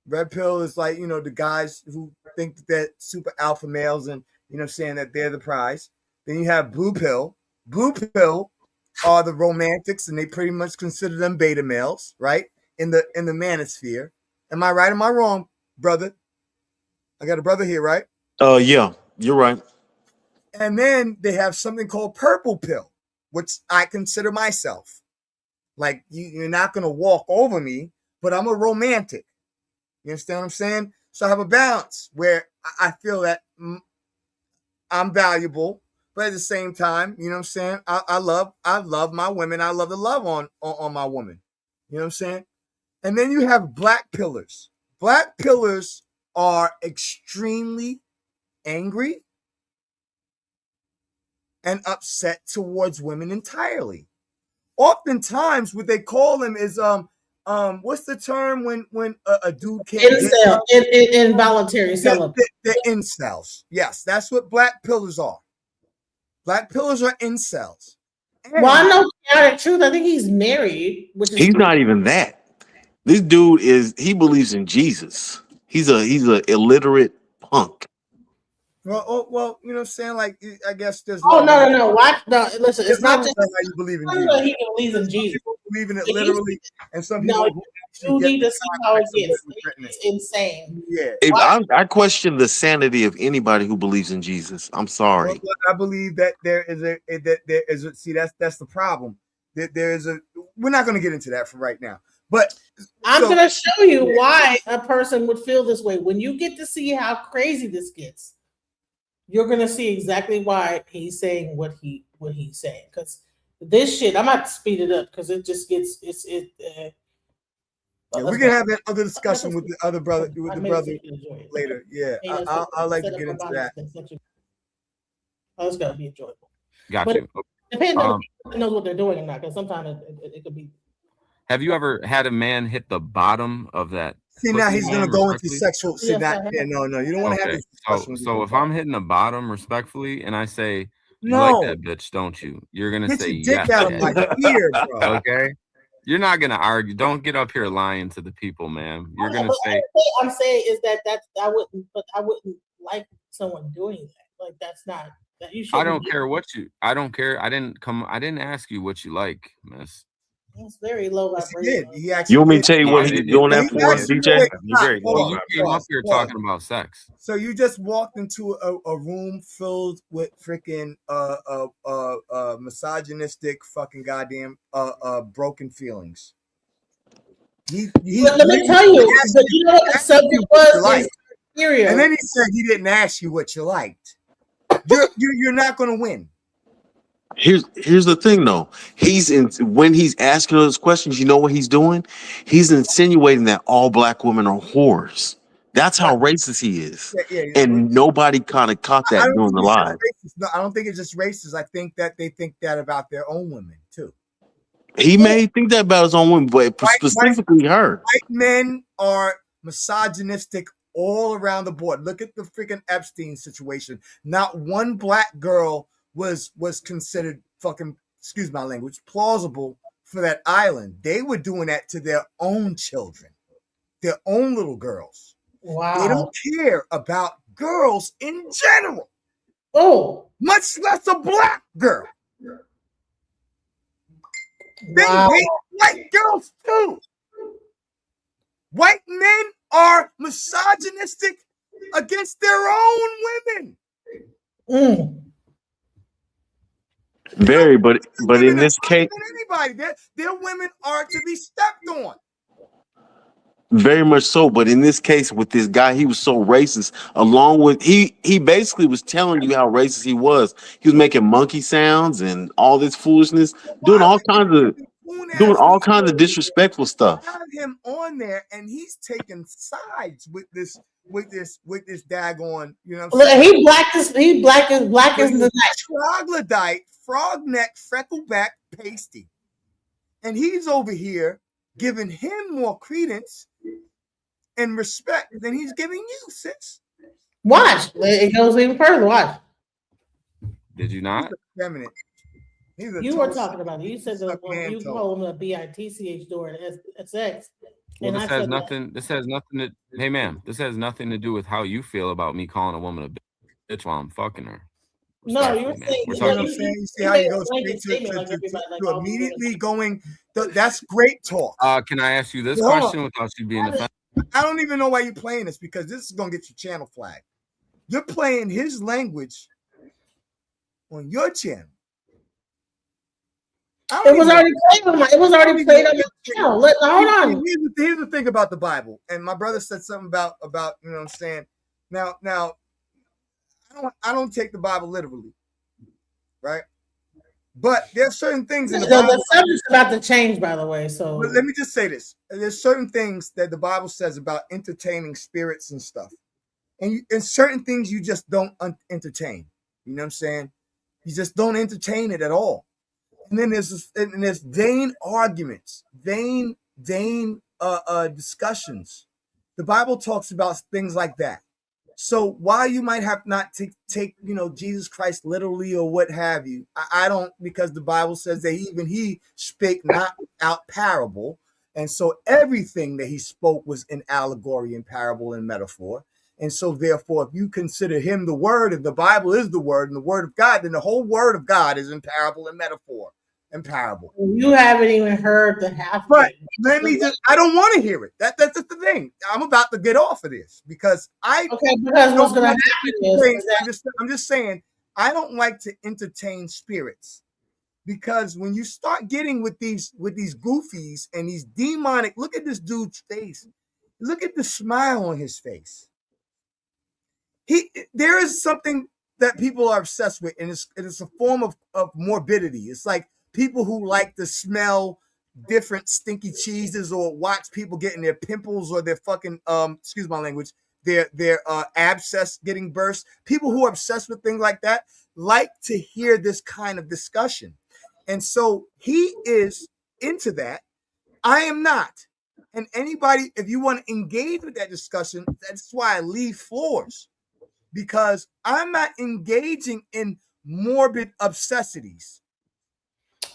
Red pill is like, you know, the guys who think that they're super alpha males and, you know, saying that they're the prize. Then you have blue pill. Blue pill are the romantics, and they pretty much consider them beta males, right? In the manosphere. Am I right? Am I wrong, brother? I got a brother here, right? Yeah, you're right. And then they have something called purple pill, which I consider myself. Like, you're not going to walk over me, but I'm a romantic. You understand what I'm saying? So I have a balance where I feel that I'm valuable, but at the same time, you know what I'm saying? I love my women. I love to love on my woman. You know what I'm saying? And then you have black pillars. Black pillars are extremely angry and upset towards women entirely. Oftentimes, what they call them is what's the term when a dude can't involuntary celibate? They're incels. Yes, that's what black pillars are. Black pillars are incels. Well, I know chaotic truth. I think he's married, which is He's not even that. This dude he believes in Jesus. He's a illiterate punk. Well, you know what I'm saying? Like, I guess there's no. Watch, no. Listen, it's not just how you believe in Jesus. He believes in Jesus. Some people believe in it literally, and some people. You need to see how it gets. It's insane. Yeah. I question the sanity of anybody who believes in Jesus. I'm sorry. Well, I believe that there is a see, that's the problem. We're not going to get into that for right now. But I'm going to show you why a person would feel this way. When you get to see how crazy this gets, you're going to see exactly why he's saying what he's saying. Because this shit, I'm about to speed it up because it just gets we're gonna have that other discussion with the other brother, later. Yeah, I'll like to get into that. It's gonna be enjoyable. Got you. Depends on if knows what they're doing or not, because sometimes it could be. Have you ever had a man hit the bottom of that? See, now he's gonna go into sexual. See, no, you don't want to have this discussion. So if I'm hitting the bottom respectfully, and I say, "You like that bitch, don't you?" You're gonna say yes. Out of my ear, bro. Okay. You're not gonna argue. Don't get up here lying to the people, man. You're gonna say. I'm saying is that I wouldn't like someone doing that. Like that's not that you should. I don't care what you. I don't care. I didn't ask you what you like, miss. It's very low vibration. You want me to tell you what he's doing that for, DJ? You came up here talking about sex. So you just walked into a room filled with freaking misogynistic fucking goddamn broken feelings. Let me tell you, you know what the subject was? And then he said he didn't ask you what you liked. You're not going to win. Here's the thing though. When he's asking those questions, you know what he's doing? He's insinuating that all black women are whores. That's how racist he is. And nobody kind of caught that during the live. No, I don't think it's just racist. I think that they think that about their own women too. He may think that about his own women, but specifically her. White men are misogynistic all around the board. Look at the freaking Epstein situation. Not one black girl was considered fucking, excuse my language, plausible for that island. They were doing that to their own children, their own little girls. Wow. They don't care about girls in general. Oh, much less a black girl. They hate white girls too. White men are misogynistic against their own women. Very, but in this case, anybody, their women are to be stepped on. Very much so, but in this case with this guy, he was so racist. Along with he basically was telling you how racist he was. He was making monkey sounds and all this foolishness, doing all kinds of disrespectful stuff. Have him on there, and he's taking sides with this daggone. You know, what I'm saying? He black as the night. Troglodyte, frog neck, freckleback, pasty, and he's over here giving him more credence and respect than he's giving you, sis. Watch. It goes even further. Watch. Did you not? Feminine. You were talking about it. You said that you call him a bitch during sex. Well, this has nothing. This has nothing to. Hey, ma'am, this has nothing to do with how you feel about me calling a woman a bitch while I'm fucking her. No, you're saying. You see how you go straight to immediately going. That's great talk. Can I ask you this question without you being offended? I don't even know why you're playing this, because this is gonna get your channel flagged. You're playing his language on your channel. It was already played on my channel. Hold on. Here's the thing about the Bible, and my brother said something about you know what I'm saying. Now I don't take the Bible literally, right? But there's certain things in the Bible. The subject's about to change, by the way. So let me just say this: there's certain things that the Bible says about entertaining spirits and stuff, and certain things you just don't entertain. You know what I'm saying? You just don't entertain it at all. And then there's vain arguments, vain discussions. The Bible talks about things like that. So while you might have not to take Jesus Christ literally or what have you, I don't, because the Bible says that even he spake not out parable, and so everything that he spoke was in allegory and parable and metaphor. And so therefore, if you consider him the word, and the Bible is the word and the word of God, then the whole word of God is in parable and metaphor and parable. You haven't even heard the half. But let me I don't want to hear it. That's the thing. I'm about to get off of this because because what's going to happen is I'm just saying I don't like to entertain spirits, because when you start getting with these goofies and these demonic, look at this dude's face. Look at the smile on his face. There is something that people are obsessed with, and it's a form of morbidity. It's like people who like to smell different stinky cheeses or watch people getting their pimples or their fucking excuse my language, their abscess getting burst. People who are obsessed with things like that like to hear this kind of discussion. And so he is into that. I am not. And anybody, if you want to engage with that discussion, that's why I leave floors, because I'm not engaging in morbid obsessities.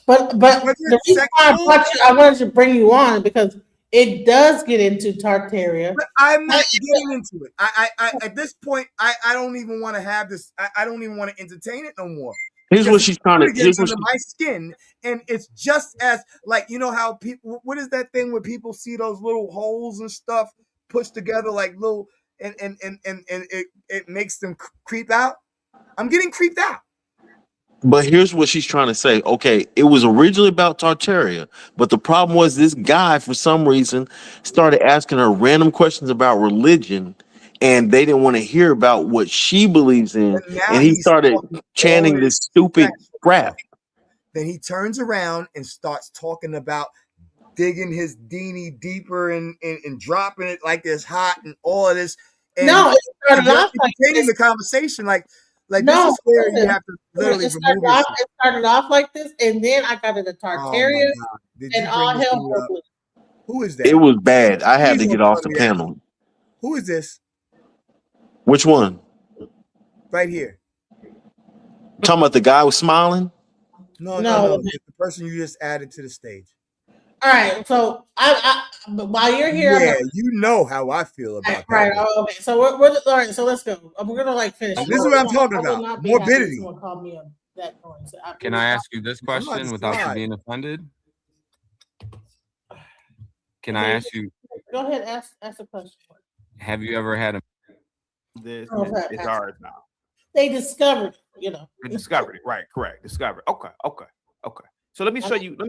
But the reason why I wanted to bring you on, because it does get into Tartaria. But I'm not getting into it. I at this point, I don't even want to have this. I don't even want to entertain it no more. Here's what she's trying to get under my skin, and it's just as like, you know how people. What is that thing where people see those little holes and stuff pushed together like little, and it makes them creep out. I'm getting creeped out. But here's what she's trying to say. Okay, it was originally about Tartaria, but the problem was this guy, for some reason, started asking her random questions about religion, and they didn't want to hear about what she believes in, and he started chanting this stupid crap. Then he turns around and starts talking about digging his dini deeper and dropping it like it's hot and all of this. And no, it started off like the conversation like no, this is where you have to literally remove yourself. It started off like this, and then I got into Tartaria, and all hell broke loose. Who is that? It was bad. I had to get off the panel. Who is this? Which one? Right here. Talking about the guy who was smiling? No. It's the person you just added to the stage. All right, so I while you're here, you know how I feel about that. Right. Oh, okay. So we're all right. So let's go. We're gonna finish. This is what I'm talking about. Morbidity. Can I ask you this question without you being offended? Can I ask you? Go ahead. Ask a question. Have you ever had a? It's ours now. They discovered, We discovered it, right? Correct. Discovered. Okay. So let me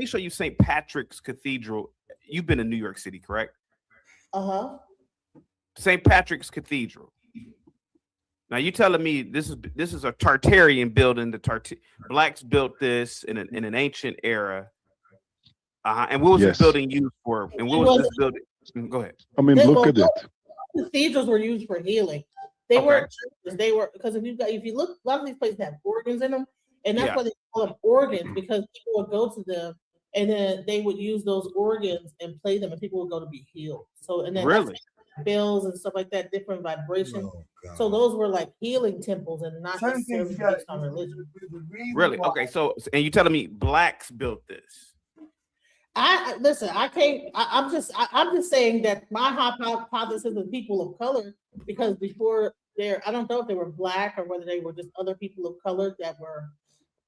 show you St. Patrick's Cathedral. You've been in New York City, correct? St. Patrick's Cathedral. Now you telling me this is a Tartarian building? The blacks built this in an ancient era. And what was this building used for? And what was this building? Go ahead. I mean, look at it. Cathedrals were used for healing. They were because if you look, a lot of these places have organs in them, and that's why they call them organs, because people would go to them and then they would use those organs and play them, and people would go to be healed. So and then really bells and stuff like that, different vibrations. So those were like healing temples and not necessarily based on religion. Really? Okay. So and you telling me blacks built this? Listen. I'm just saying that my hypothesis is people of color, because before I don't know if they were black or whether they were just other people of color that were,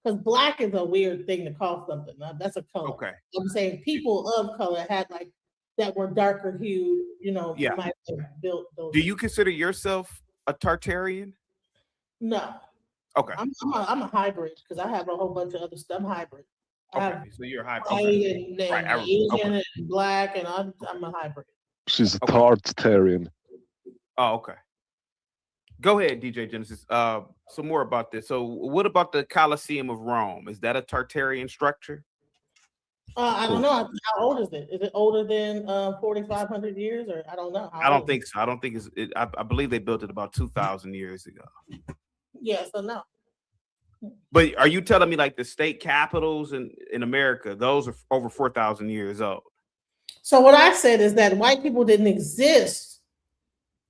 because black is a weird thing to call something. That's a color. Okay. I'm saying people of color had like that were darker hued. Might have built those. Do you consider yourself a Tartarian? No. Okay. I'm a hybrid because I have a whole bunch of other stuff. I'm hybrid. Okay, so you're a hybrid. And Asian and black, and I'm a hybrid. She's a Tartarian. Oh, okay. Go ahead, DJ Genesis. Some more about this. So, what about the Colosseum of Rome? Is that a Tartarian structure? I don't know. How old is it? Is it older than 4,500 years, or I don't know? I don't think so. I don't think it's. I believe they built it about 2,000 years ago. Yeah. So no. But are you telling me like the state capitals in America, those are over 4,000 years old? So what I said is that white people didn't exist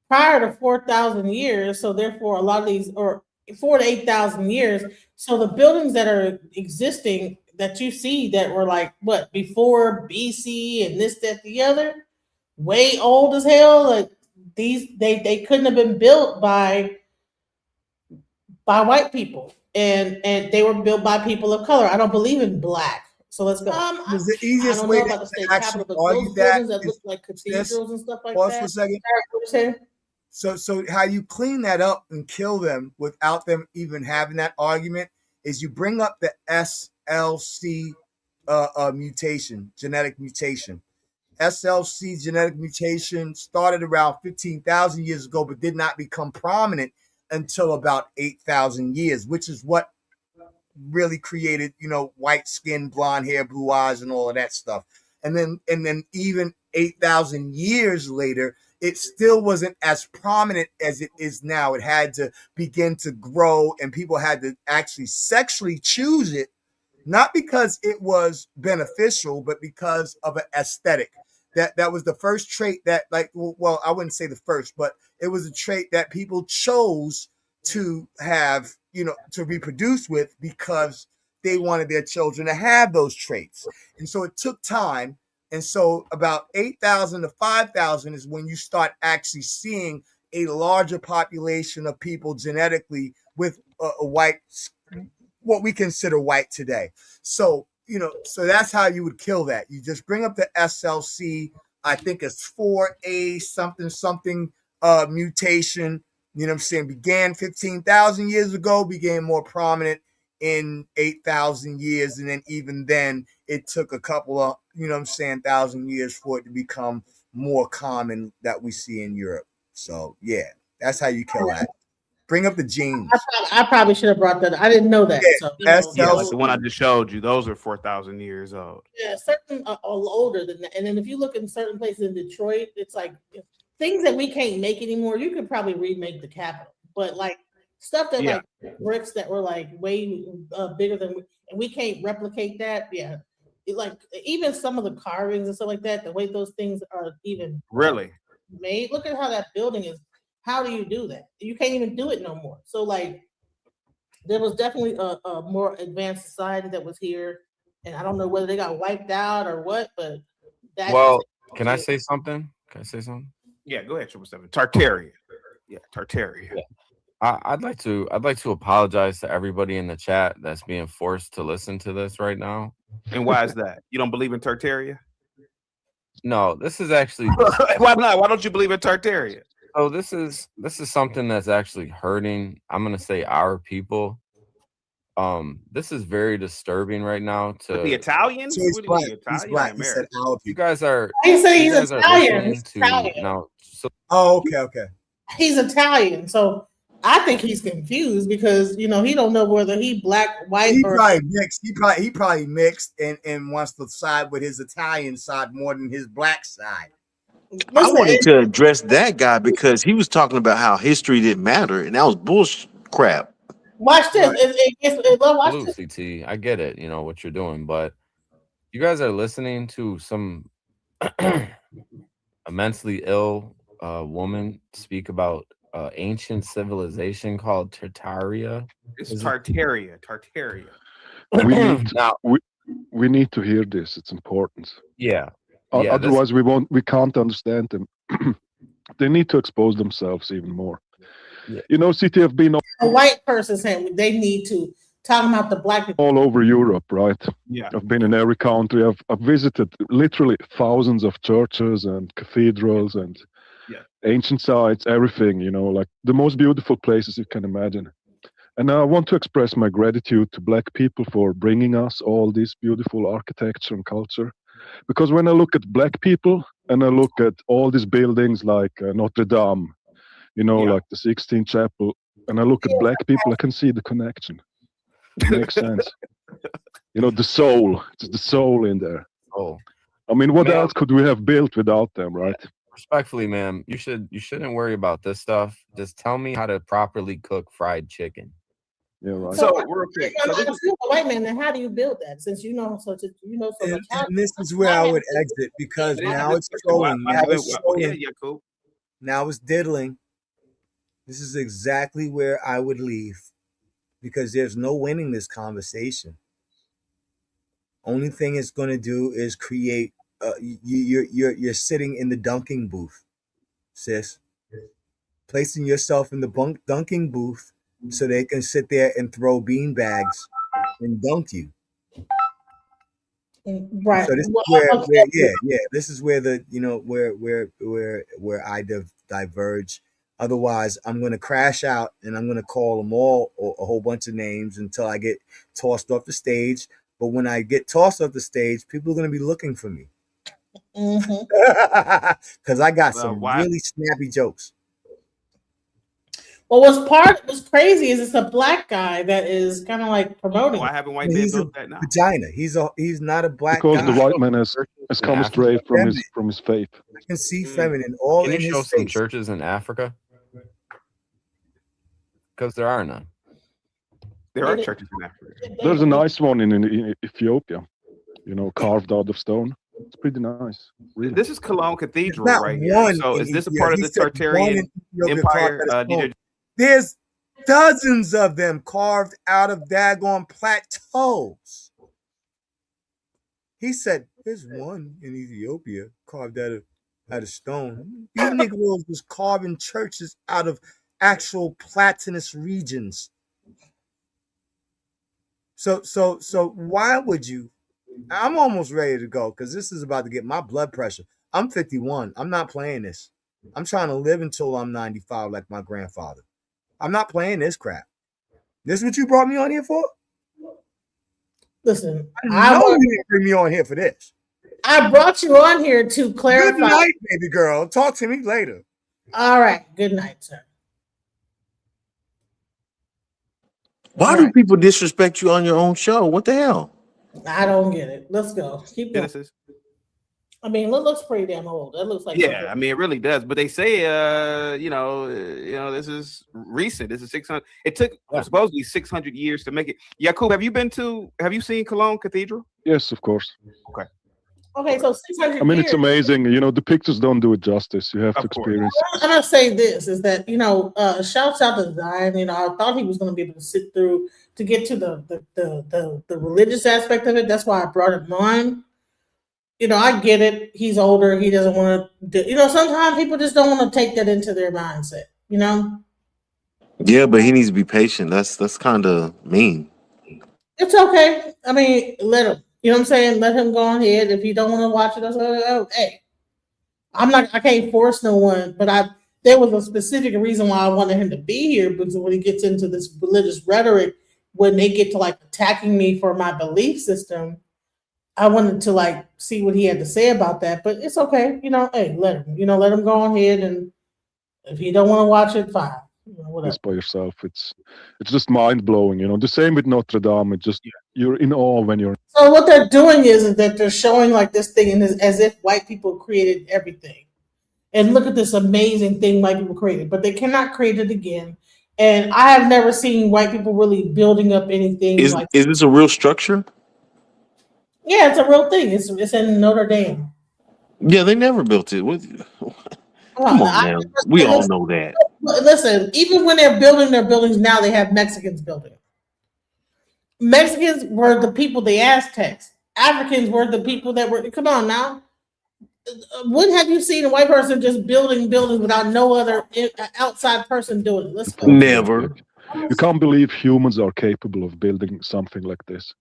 prior to 4,000 years. So therefore, a lot of these, or 4,000 to 8,000 years. So the buildings that are existing that you see that were like what before BC and this, that, the other, way old as hell. Like they couldn't have been built by white people. And they were built by people of color. I don't believe in black. So let's go. The easiest way to actually argue that look like cathedrals and stuff like that. Pause for a second. So how you clean that up and kill them without them even having that argument is you bring up the SLC mutation, genetic mutation. SLC genetic mutation started around 15,000 years ago, but did not become prominent until about 8,000 years, which is what really created, white skin, blonde hair, blue eyes, and all of that stuff. And then even 8,000 years later, it still wasn't as prominent as it is now. It had to begin to grow, and people had to actually sexually choose it, not because it was beneficial, but because of an aesthetic. That was the first trait that, I wouldn't say the first, but it was a trait that people chose to have, to reproduce with because they wanted their children to have those traits. And so it took time. And so about 8,000 to 5,000 is when you start actually seeing a larger population of people genetically with a white, what we consider white today. So, so that's how you would kill that. You just bring up the SLC, I think it's 4A something mutation, began 15,000 years ago, became more prominent in 8,000 years. And then even then it took a couple of, 1,000 years for it to become more common that we see in Europe. So yeah, that's how you kill that. Bring up the genes. I probably should have brought that. I didn't know that. Yeah, so, like the one I just showed you, those are 4,000 years old. Yeah, certain are older than that. And then if you look in certain places in Detroit, it's like things that we can't make anymore. You could probably remake the Capitol, but like stuff that like bricks that were like way bigger than, and we can't replicate that. Yeah, like even some of the carvings and stuff like that. The way those things are even really made. Look at how that building is. How do you do that? You can't even do it no more. So like there was definitely a more advanced society that was here. And I don't know whether they got wiped out or what, but that can I say something? Yeah, go ahead, 777. Tartaria. Yeah, Tartaria. Yeah. I'd like to apologize to everybody in the chat that's being forced to listen to this right now. And why is that? You don't believe in Tartaria? No, this is actually why not? Why don't you believe in Tartaria? So this is something that's actually hurting, I'm gonna say, our people. This is very disturbing right now. But the Italians? So he's What are black. you, He's Italian or black. He said American? our You people. guys are. He said You he's guys are Italian. listening He's to Italian. now. So Oh, okay. He's Italian, so I think he's confused because he don't know whether he black, white, He or probably mixed. He probably mixed and wants to side with his Italian side more than his black side. I wanted to address that guy because he was talking about how history didn't matter, and that was bullshit crap. Watch this. Watch Blue this. CT, I get it, what you're doing, but you guys are listening to some immensely ill woman speak about ancient civilization called Tartaria. It's Tartaria. Tartaria. We need to hear this. It's important. Yeah. Otherwise, we can't understand them. They need to expose themselves even more. Yeah. City have been A white person saying they need to talk about the black people. all over Europe, right? Yeah. I've been in every country. I've visited literally thousands of churches and cathedrals and ancient sites, everything, like the most beautiful places you can imagine. And I want to express my gratitude to Black people for bringing us all this beautiful architecture and culture. Because when I look at Black people and I look at all these buildings like Notre Dame, like the Sixtine Chapel, and I look at Black people, I can see the connection. It makes sense. The soul. It's the soul in there. Oh, I mean, what else could we have built without them, right? Respectfully, ma'am, you shouldn't worry about this stuff. Just tell me how to properly cook fried chicken. Yeah, right. So real quick. Wait a minute. Then how do you build that? Since you know so much. And this is where I would exit because now it's trolling. Now it's diddling. This is exactly where I would leave because there's no winning this conversation. Only thing it's going to do is create. You're sitting in the dunking booth, sis, placing yourself in the dunking booth so they can sit there and throw bean bags and dunk you. Right. So this is this is where the where I diverge. Otherwise, I'm going to crash out and I'm going to call them all a whole bunch of names until I get tossed off the stage. But when I get tossed off the stage, people are going to be looking for me. Because I got some really snappy jokes. Well, what's crazy is it's a black guy that is kind of like promoting. Why haven't white men built that now? Vagina. He's not a black because guy. the white man has come straight from his faith. I can see feminine all Can in you show his some face. churches in Africa? Because there are none. There are churches in Africa. There's a nice one in Ethiopia, carved out of stone. It's pretty nice. Really. This is Cologne Cathedral right here. So is this a part of the Tartarian Empire? There's dozens of them carved out of daggone plateaus. He said there's one in Ethiopia carved out of stone. These Negroes was carving churches out of actual platinous regions. So why would you? I'm almost ready to go because this is about to get my blood pressure. I'm 51. I'm not playing this. I'm trying to live until I'm 95 like my grandfather. I'm not playing this crap. This is what you brought me on here for? Listen, I know you didn't bring me on here for this. I brought you on here to clarify. Good night, baby girl. Talk to me later. All right. Good night, sir. Why do people disrespect you on your own show? What the hell? I don't get it. Let's go. Keep going. Genesis. I mean, it looks pretty damn old. That looks like I mean, it really does. But they say, this is recent. This is 600. It took supposedly 600 years to make it. Yakub, have you seen Cologne Cathedral? Yes, of course. Okay, so 600 I mean, years. it's amazing. The pictures don't do it justice. You have to experience it. I'm gonna say this is that shouts out to Zion. I thought he was gonna be able to sit through to get to the religious aspect of it. That's why I brought him on. I get it. He's older. He doesn't want to. Sometimes people just don't want to take that into their mindset. Yeah, but he needs to be patient. That's kind of mean. It's okay. I mean, let him. You know what I'm saying? Let him go ahead. If you don't want to watch it, that's hey. I can't force no one, but there was a specific reason why I wanted him to be here, because when he gets into this religious rhetoric, when they get to like attacking me for my belief system, I wanted to like see what he had to say about that. But it's okay, hey, let him go ahead, and if you don't want to watch it, fine. Whatever. Just by yourself. It's just mind blowing, The same with Notre Dame. It just you're in awe when you're. So what they're doing is that they're showing like this thing as if white people created everything, and look at this amazing thing white people created, but they cannot create it again. And I have never seen white people really building up anything Is this a real structure? Yeah, it's a real thing. It's in Notre Dame. Yeah, they never built it. Come on now. We all know that. Listen, even when they're building their buildings now, they have Mexicans building. Mexicans were the people, the Aztecs. Africans were the people that were. Come on now. When have you seen a white person just building buildings without no other outside person doing it? Let's go. Never. You can't believe humans are capable of building something like this.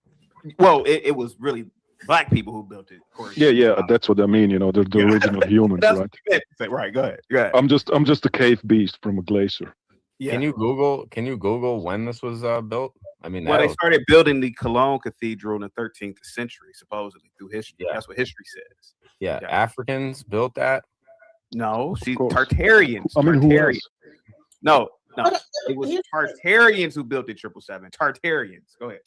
Well, it was really black people who built it. Yeah, that's what I mean. They're the original humans, right? Right. Go ahead. I'm just a cave beast from a glacier. Yeah. Can you Google when this was built? I mean, they started building the Cologne Cathedral in the 13th century, supposedly through history. Yeah. That's what history says. Yeah, Africans built that. No, Tartarians. I mean, who else? No, it was Tartarians who built it. 777 Tartarians. Go ahead.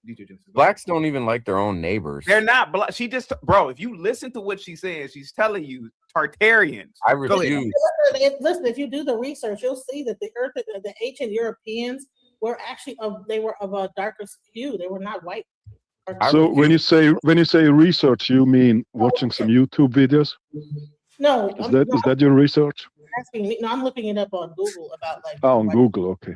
DJ Genesis. Blacks don't even like their own neighbors. They're not black. She just, bro. If you listen to what she's saying, she's telling you Tartarians. I refuse. Listen, if you do the research, you'll see that the ancient Europeans were actually of a darker hue. They were not white. So when you say research, you mean watching some YouTube videos? No, is that your research? Asking me. No, I'm looking it up on Google about on Google, okay.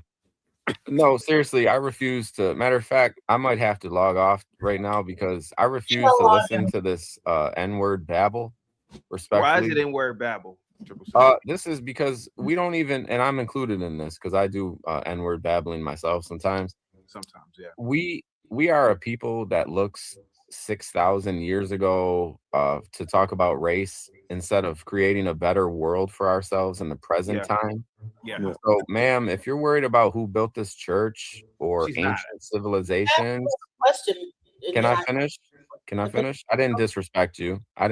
No, seriously, I refuse to. Matter of fact, I might have to log off right now because I refuse to listen to this N-word babble. Respectfully. Why is it N-word babble? This is because we don't even, and I'm included in this because I do N-word babbling myself sometimes. Sometimes, yeah. We are a people that looks 6,000 years ago to talk about race instead of creating a better world for ourselves in the present time. Yeah. So, ma'am, if you're worried about who built this church or ancient civilizations, can I finish? Can I finish? I didn't disrespect you. If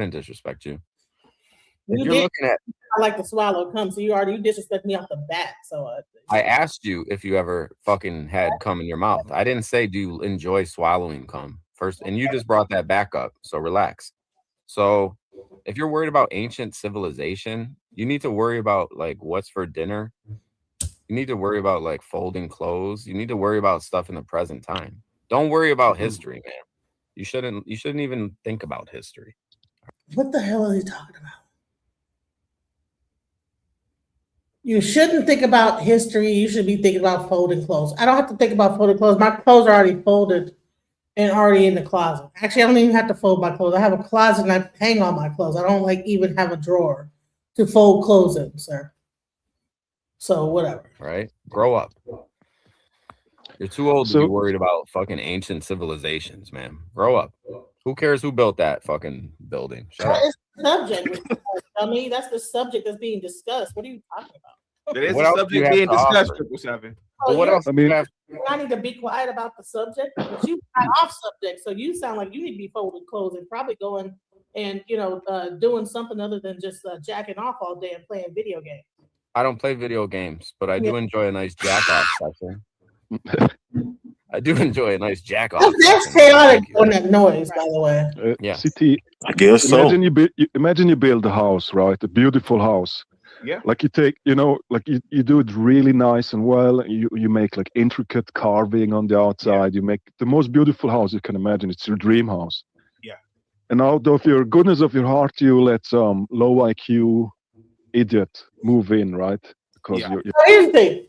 you're looking at, I like to swallow cum, so you disrespect me off the bat. So I asked you if you ever fucking had cum in your mouth. I didn't say do you enjoy swallowing cum first, and you just brought that back up. So relax. So if you're worried about ancient civilization, you need to worry about like what's for dinner. You need to worry about like folding clothes. You need to worry about stuff in the present time. Don't worry about history, man. You shouldn't even think about history. What the hell are you talking about? You shouldn't think about history. You should be thinking about folding clothes. I don't have to think about folding clothes. My clothes are already folded and already in the closet. Actually, I don't even have to fold my clothes. I have a closet and I hang all my clothes. I don't even have a drawer to fold clothes in, sir. So whatever. Right? Grow up. You're too old to be worried about fucking ancient civilizations, man. Grow up. Who cares who built that fucking building? Shut up. Subject. I mean, that's the subject that's being discussed. What are you talking about? It is a subject being discussed, 777. Well, what else? I need to be quiet about the subject, but you got off subject, so you sound like you need to be folding clothes and probably going and doing something other than just jacking off all day and playing video games. I don't play video games, but I do enjoy a nice jack off session. I do enjoy a nice jack off. That's chaotic on that noise, by the way. Yeah. CT, I guess so. Imagine you build a house, right? A beautiful house. Yeah. Like you take, like you do it really nice and well. You make like intricate carving on the outside. You make the most beautiful house you can imagine. It's your dream house. Yeah. And out of your goodness of your heart, you let some low IQ idiot move in, right? Because Here's the thing.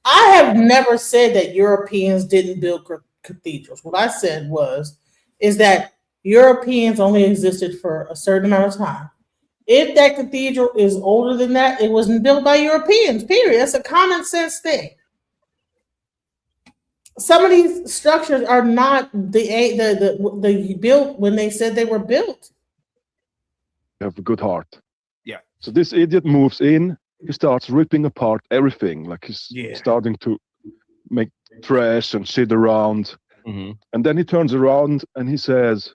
I have never said that Europeans didn't build cathedrals. What I said is that Europeans only existed for a certain amount of time. If that cathedral is older than that, it wasn't built by Europeans, period. That's a common sense thing. Some of these structures are not the built when they said they were built. You have a good heart. Yeah. So this idiot moves in. He starts ripping apart everything. Like he's starting to make trash and shit around. And then he turns around and he says,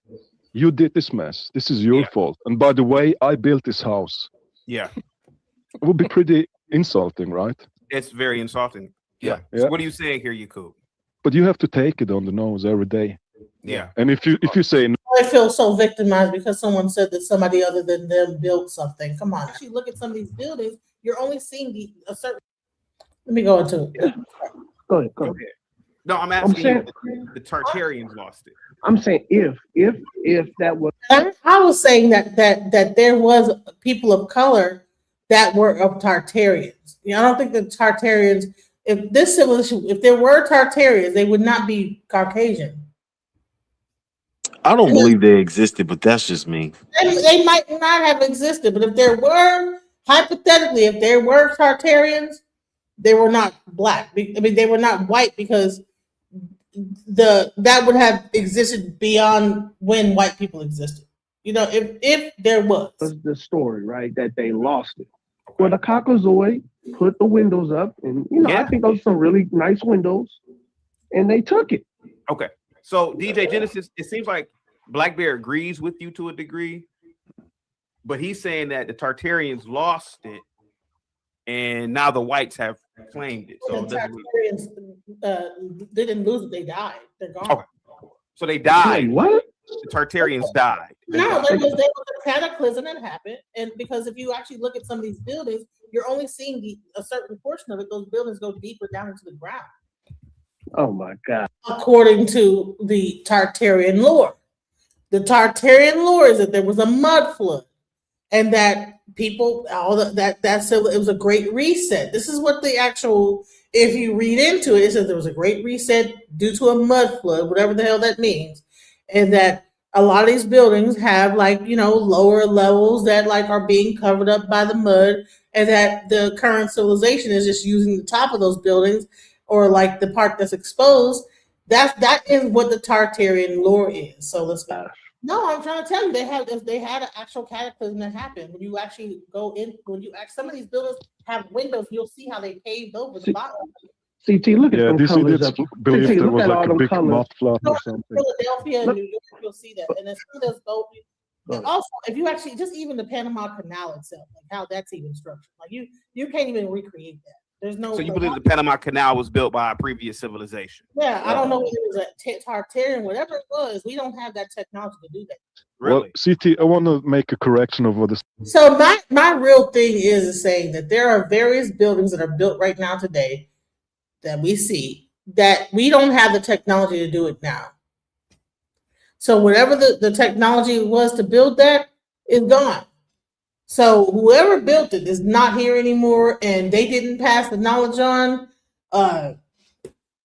"You did this mess. This is your fault. And by the way, I built this house." Yeah. It would be pretty insulting, right? It's very insulting. Yeah. Yeah. So what are you saying here, Yakub? But you have to take it on the nose every day. Yeah. And if you say no, I feel so victimized because someone said that somebody other than them built something. Come on. Actually, look at some of these buildings. You're only seeing a certain. Let me go into it. Go ahead. No, I'm asking you. The Tartarians lost it. I'm saying if that was. I was saying that there was people of color that were of Tartarians. You know, I don't think the Tartarians. If this civilization, if there were Tartarians, they would not be Caucasian. I don't believe they existed, but that's just me. They might not have existed, but if there were, hypothetically, if there were Tartarians, they were not black. I mean, they were not white because that would have existed beyond when white people existed. You know, if there was the story, right, that they lost it. Well, the Caucasoid put the windows up, and I think those are some really nice windows, and they took it. Okay. So DJ Genesis, it seems like Black Bear agrees with you to a degree, but he's saying that the Tartarians lost it, and now the whites have claimed it. So the Tartarians didn't lose it; they died. They're gone. Okay. So they died. Wait, what? The Tartarians died. No, there was a cataclysm that happened, and because if you actually look at some of these buildings, you're only seeing a certain portion of it. Those buildings go deeper down into the ground. Oh my God! According to the Tartarian lore, the Tartarian lore is that there was a mud flood, and that people, so it was a great reset. This is what the actual, if you read into it, it says there was a great reset due to a mud flood, whatever the hell that means, and that a lot of these buildings have lower levels that are being covered up by the mud, and that the current civilization is just using the top of those buildings or the part that's exposed. That is what the Tartarian lore is. So let's go. No, I'm trying to tell you, they had an actual cataclysm that happened. When you actually go in, some of these buildings have windows, you'll see how they paved over the bottom. CT, look at them these colors idiots up. believe CT, there look was at all like a them big colors. mud flood or something. Philadelphia and New York, you'll see that. And as soon as and also, if you actually just even the Panama Canal itself, how that's even structured, you can't even recreate that. There's no. So you believe the Panama Canal was built by a previous civilization? Yeah, I don't know whether it was a Tartarian, whatever it was. We don't have that technology to do that. Really? Well, CT, I want to make a correction of what this. So my real thing is saying that there are various buildings that are built right now today that we see that we don't have the technology to do it now. So whatever the technology was to build that is gone. So whoever built it is not here anymore, and they didn't pass the knowledge on.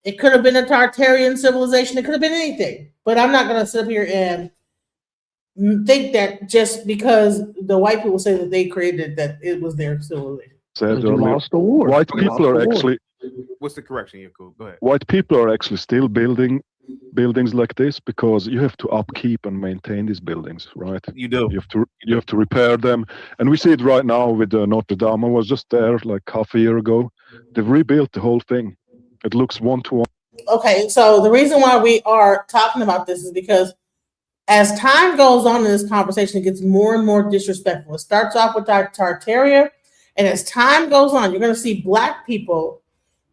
It could have been a Tartarian civilization. It could have been anything. But I'm not going to sit up here and think that just because the white people say that they created it, that it was their civilization. Said lost the war. White people are actually. What's the correction, Yakub? Go ahead. White people are actually still building buildings like this because you have to upkeep and maintain these buildings, right? You do. You have to repair them, and we see it right now with Notre Dame. I was just there like half a year ago. They've rebuilt the whole thing. It looks one-to-one. Okay, so the reason why we are talking about this is because as time goes on in this conversation, it gets more and more disrespectful. It starts off with Tartaria, and as time goes on, you're going to see Black people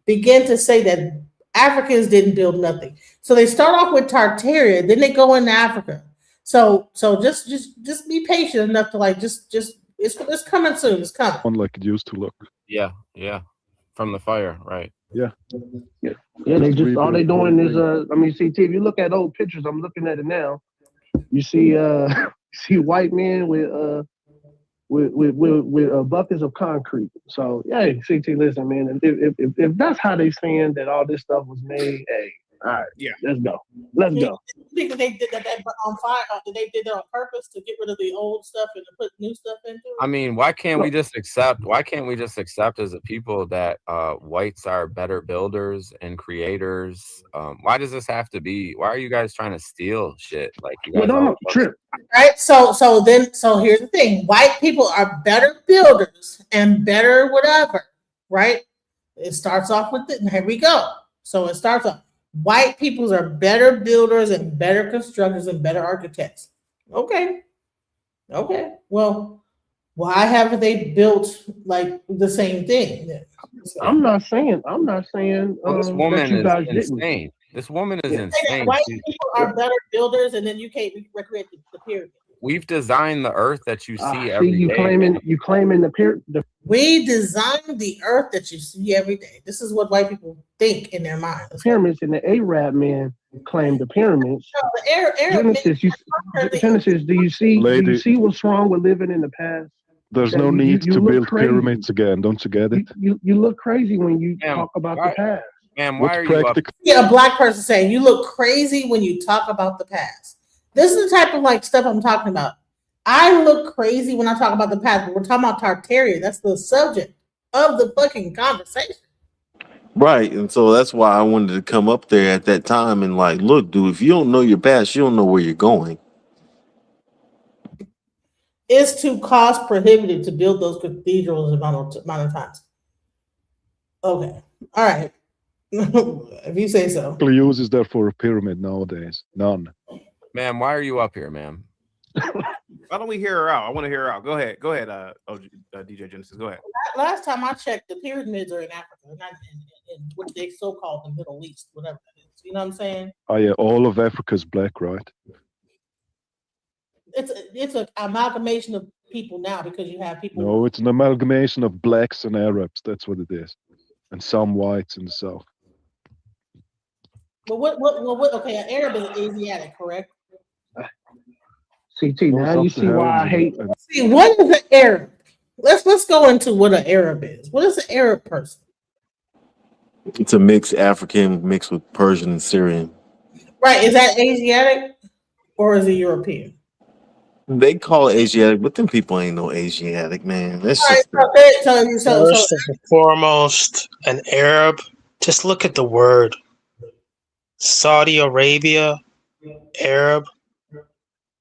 begin to say that Africans didn't build nothing. So they start off with Tartaria, then they go into Africa. So just be patient enough to it's coming soon. It's coming. One like it used to look. Yeah. From the fire, right? Yeah. They just all they doing is CT. If you look at old pictures, I'm looking at it now. You see white men with buckets of concrete. So yeah, CT, listen, man. If that's how they saying that all this stuff was made, hey, all right, yeah, let's go. You think that they did that on fire? They did that on purpose to get rid of the old stuff and to put new stuff into it? I mean, why can't we just accept as a people that whites are better builders and creators? Why does this have to be? Why are you guys trying to steal shit? Like you guys trip. Right. So here's the thing: white people are better builders and better whatever. Right. It starts off with it, and here we go. So it starts off. White peoples are better builders and better constructors and better architects. Okay. Well, why haven't they built like the same thing then? I'm not saying Well, this that woman you is guys didn't. insane. This woman is Say that insane. white people are better builders, and then you can't recreate the pyramid. We've designed the earth that you see See, every you day. claiming the We designed the earth that you see every day. This is what white people think in their minds. pyramids, and the Arab man claimed the pyramids. So the Arab Genesis, do you see what's wrong with living in the past? There's That no you- need you to look build crazy. pyramids again. Don't you get it? You look crazy when you Ma'am, talk about why- the past. Ma'am, What's why are you up? practical? Yeah, a black person saying you look crazy when you talk about the past. This is the type of like stuff I'm talking about. I look crazy when I talk about the past, but we're talking about Tartaria. That's the subject of the fucking conversation. Right. And so that's why I wanted to come up there at that time and like, look, dude, if you don't know your past, you don't know where you're going. It's too cost prohibitive to build those cathedrals amount of times. Okay. All right. If you say so. What use is there for a pyramid nowadays? None. Ma'am, why are you up here, ma'am? Why don't we hear her out? I want to hear her out. Go ahead, DJ Genesis. Go ahead. Last time I checked, the pyramids are in Africa, not in what they so-called the Middle East, whatever that is. You know what I'm saying? Oh yeah, all of Africa's black, right? It's an amalgamation of people now because you have people. No, it's an amalgamation of blacks and Arabs. That's what it is, and some whites in the south. But what? Okay, an Arab is Asiatic, correct? CT, now you see why I hate. See, what is an Arab? Let's go into what an Arab is. What is an Arab person? It's a mixed African mixed with Persian and Syrian. Right? Is that Asiatic or is it European? They call it Asiatic, but them people ain't no Asiatic, man. That's All right, just First and foremost, an Arab. Just look at the word. Saudi Arabia, Arab.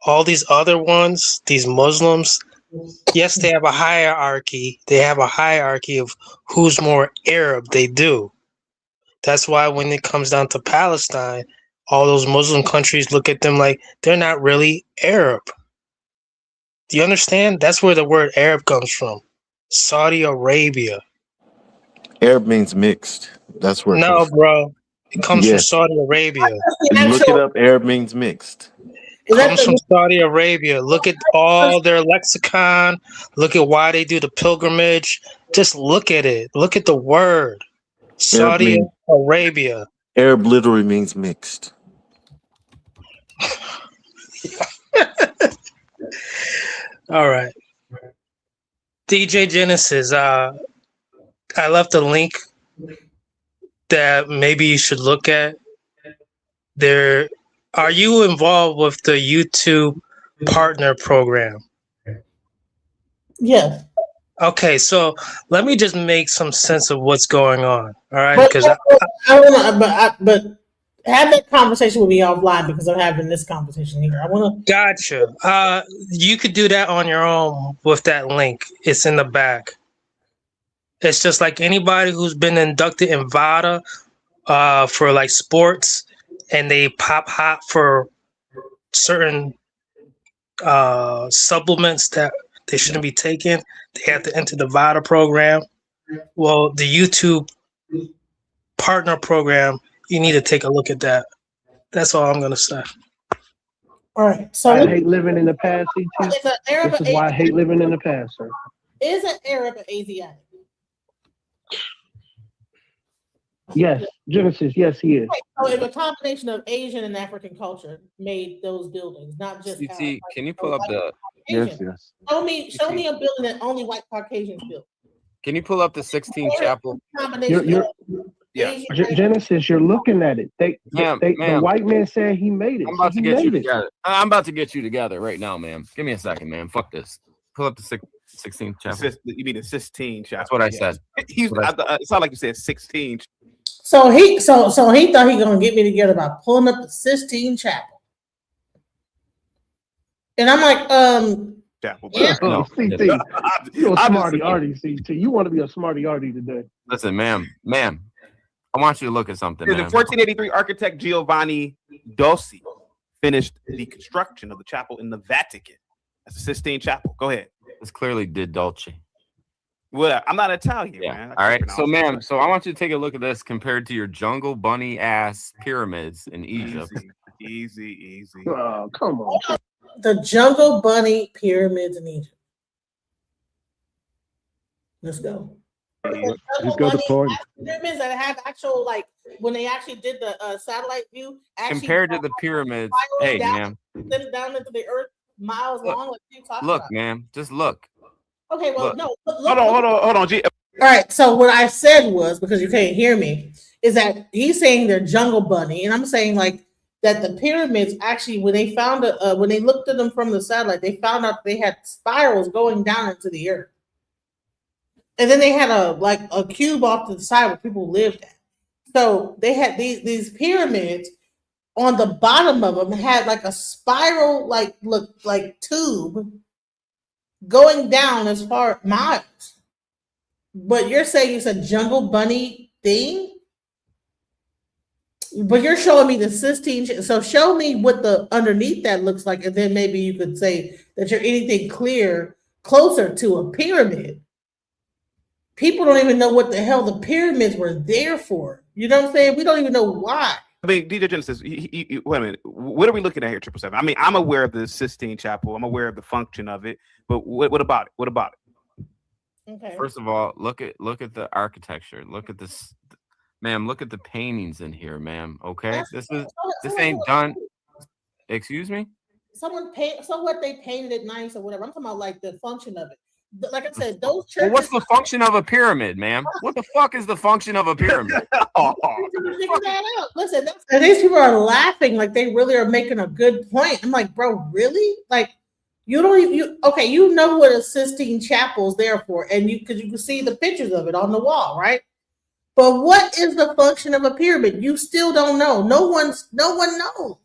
All these other ones, these Muslims, yes, they have a hierarchy. They have a hierarchy of who's more Arab. They do. That's why when it comes down to Palestine, all those Muslim countries look at them like they're not really Arab. Do you understand? That's where the word Arab comes from. Saudi Arabia. Arab means mixed. That's where. No, bro. It comes from Yes. Saudi Arabia. Look it up. Arab means mixed. It comes from Saudi Arabia. Look at all their lexicon. Look at why they do the pilgrimage. Just look at it. Look at the word. Saudi means- Arabia. Arab literally means mixed. All right. DJ Genesis, I left a link that maybe you should look at. There, are you involved with the YouTube partner program? Yes. Okay, so let me just make some sense of what's going on. All right, But because I want to, but have that conversation with me offline because I'm having this conversation here. I want to. Gotcha. You could do that on your own with that link. It's in the back. It's just like anybody who's been inducted in VADA for like sports, and they pop hot for certain supplements that they shouldn't be taking. They have to enter the VADA program. Well, the YouTube partner program, you need to take a look at that. That's all I'm gonna say. All right. So I hate living in the past, CT. It's an Arab This is why I hate living in the past, sir. is an Arab or Asiatic? Yes, Genesis. Yes, he is. So it's a combination of Asian and African culture made those buildings, not just. CT, can you pull up the? Yes. Show me a building that only white Caucasians built. Can you pull up the 16 Chapel? Combination. Genesis, you're looking at it. Ma'am, The ma'am. white man said he made it. I'm about so to he get you made it. together. I'm about to get you together right now, ma'am. Give me a second, ma'am. Fuck this. Pull up the 16th chapter. You mean the 16 chapter? That's what I said. It sounded like you said 16. So he thought he gonna get me together by pulling up the Sistine Chapel, and I'm like, Chapel. Yeah. No. CT, you're a smarty arty, CT. You want to be a smarty arty today. Listen, ma'am. I want you to look at something. In Man. 1483, architect Giovanni Dossi finished the construction of the chapel in the Vatican. That's the Sistine Chapel. Go ahead. It's clearly Di Dolce. Well, I'm not Italian, Yeah. man. All right. So, ma'am, so I want you to take a look at this compared to your jungle bunny ass pyramids in Egypt. Easy. Oh, come on. The Jungle Bunny pyramids in Egypt. Let's go. He's got a point. Pyramids that have actual, like, when they actually did the satellite view, Compared to the pyramids, hey, ma'am. Them down into the earth, miles long. Like you talking Look, about. ma'am. Just look. Okay, well, Look. no. Hold on. All right. So what I said was, because you can't hear me, is that he's saying they're Jungle Bunny, and I'm saying like that the pyramids actually, when they found when they looked at them from the satellite, they found out they had spirals going down into the earth, and then they had a cube off to the side where people lived at. So they had these pyramids. On the bottom of them had like a spiral, like tube going down as far miles. But you're saying it's a Jungle Bunny thing? But you're showing me the Sistine. So show me what the underneath that looks like, and then maybe you could say that you're anything closer to a pyramid. People don't even know what the hell the pyramids were there for. You know what I'm saying? We don't even know why. I mean, DJ Genesis, wait a minute. What are we looking at here, 777? I mean, I'm aware of the Sistine Chapel. I'm aware of the function of it. But what about it? What about it? Okay. First of all, look at the architecture. Look at this, ma'am. Look at the paintings in here, ma'am. Okay, this ain't done. Excuse me. So what they painted it nice or whatever. I'm talking about like the function of it. Like I said, those churches. Well, what's the function of a pyramid, ma'am? What the fuck is the function of a pyramid? Figure that out. Listen, and these people are laughing like they really are making a good point. I'm like, bro, really? Like, you don't even you know what a Sistine Chapel is there for, and you can see the pictures of it on the wall, right? But what is the function of a pyramid? You still don't know. No one knows.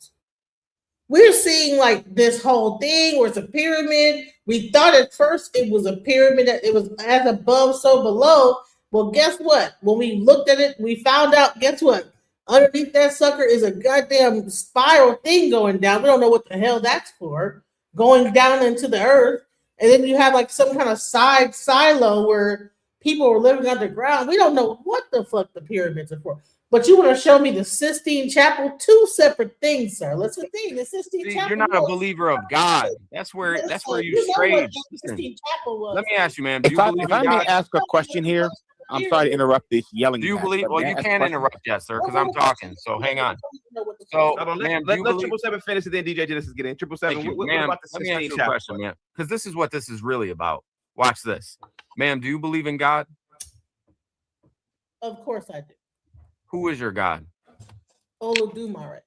We're seeing like this whole thing where it's a pyramid. We thought at first it was a pyramid, that it was as above, so below. Well, guess what? When we looked at it, we found out, guess what? Underneath that sucker is a goddamn spiral thing going down. We don't know what the hell that's for, going down into the earth. And then you have like some kind of side silo where people were living underground. We don't know what the fuck the pyramids are for. But you want to show me the Sistine Chapel? Two separate things, sir. Let's see. The Sistine Chapel. You're not a believer of God. That's where you strayed. Let me ask you, man. Do you believe if I may ask a question here, I'm sorry to interrupt this yelling. Do you believe? Well, you can't interrupt yet, sir, because I'm talking. So hang on. So, ma'am, let 777 finish and then DJ Genesis get in. 777. What about the Sistine Chapel? Question, ma'am, because this is what this is really about. Watch this, ma'am. Do you believe in God? Of course I do. Who is your God? Olodumare.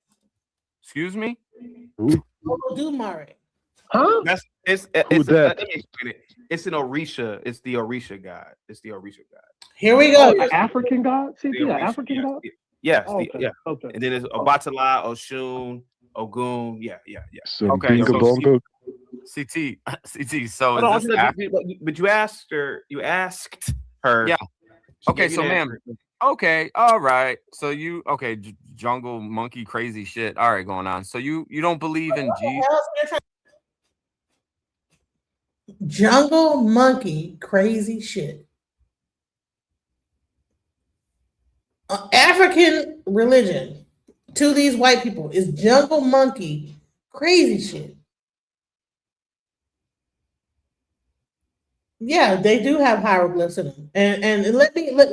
Excuse me? Olodumare. Huh? It's that? Let me explain it. It's an Orisha. It's the Orisha God. It's the Orisha God. Here we go. African God? See, yeah, African God? Yes. Okay. And then it's Obatala, Oshun, Ogun. Yeah. So okay. bingo bongo. CT. So is this but you asked her. Yeah. Okay. So, ma'am. Okay, all right. So jungle monkey crazy shit. All right, going on. So you don't believe in Jesus? Jungle monkey crazy shit. African religion to these white people is jungle monkey crazy shit. Yeah, they do have hieroglyphs in them, and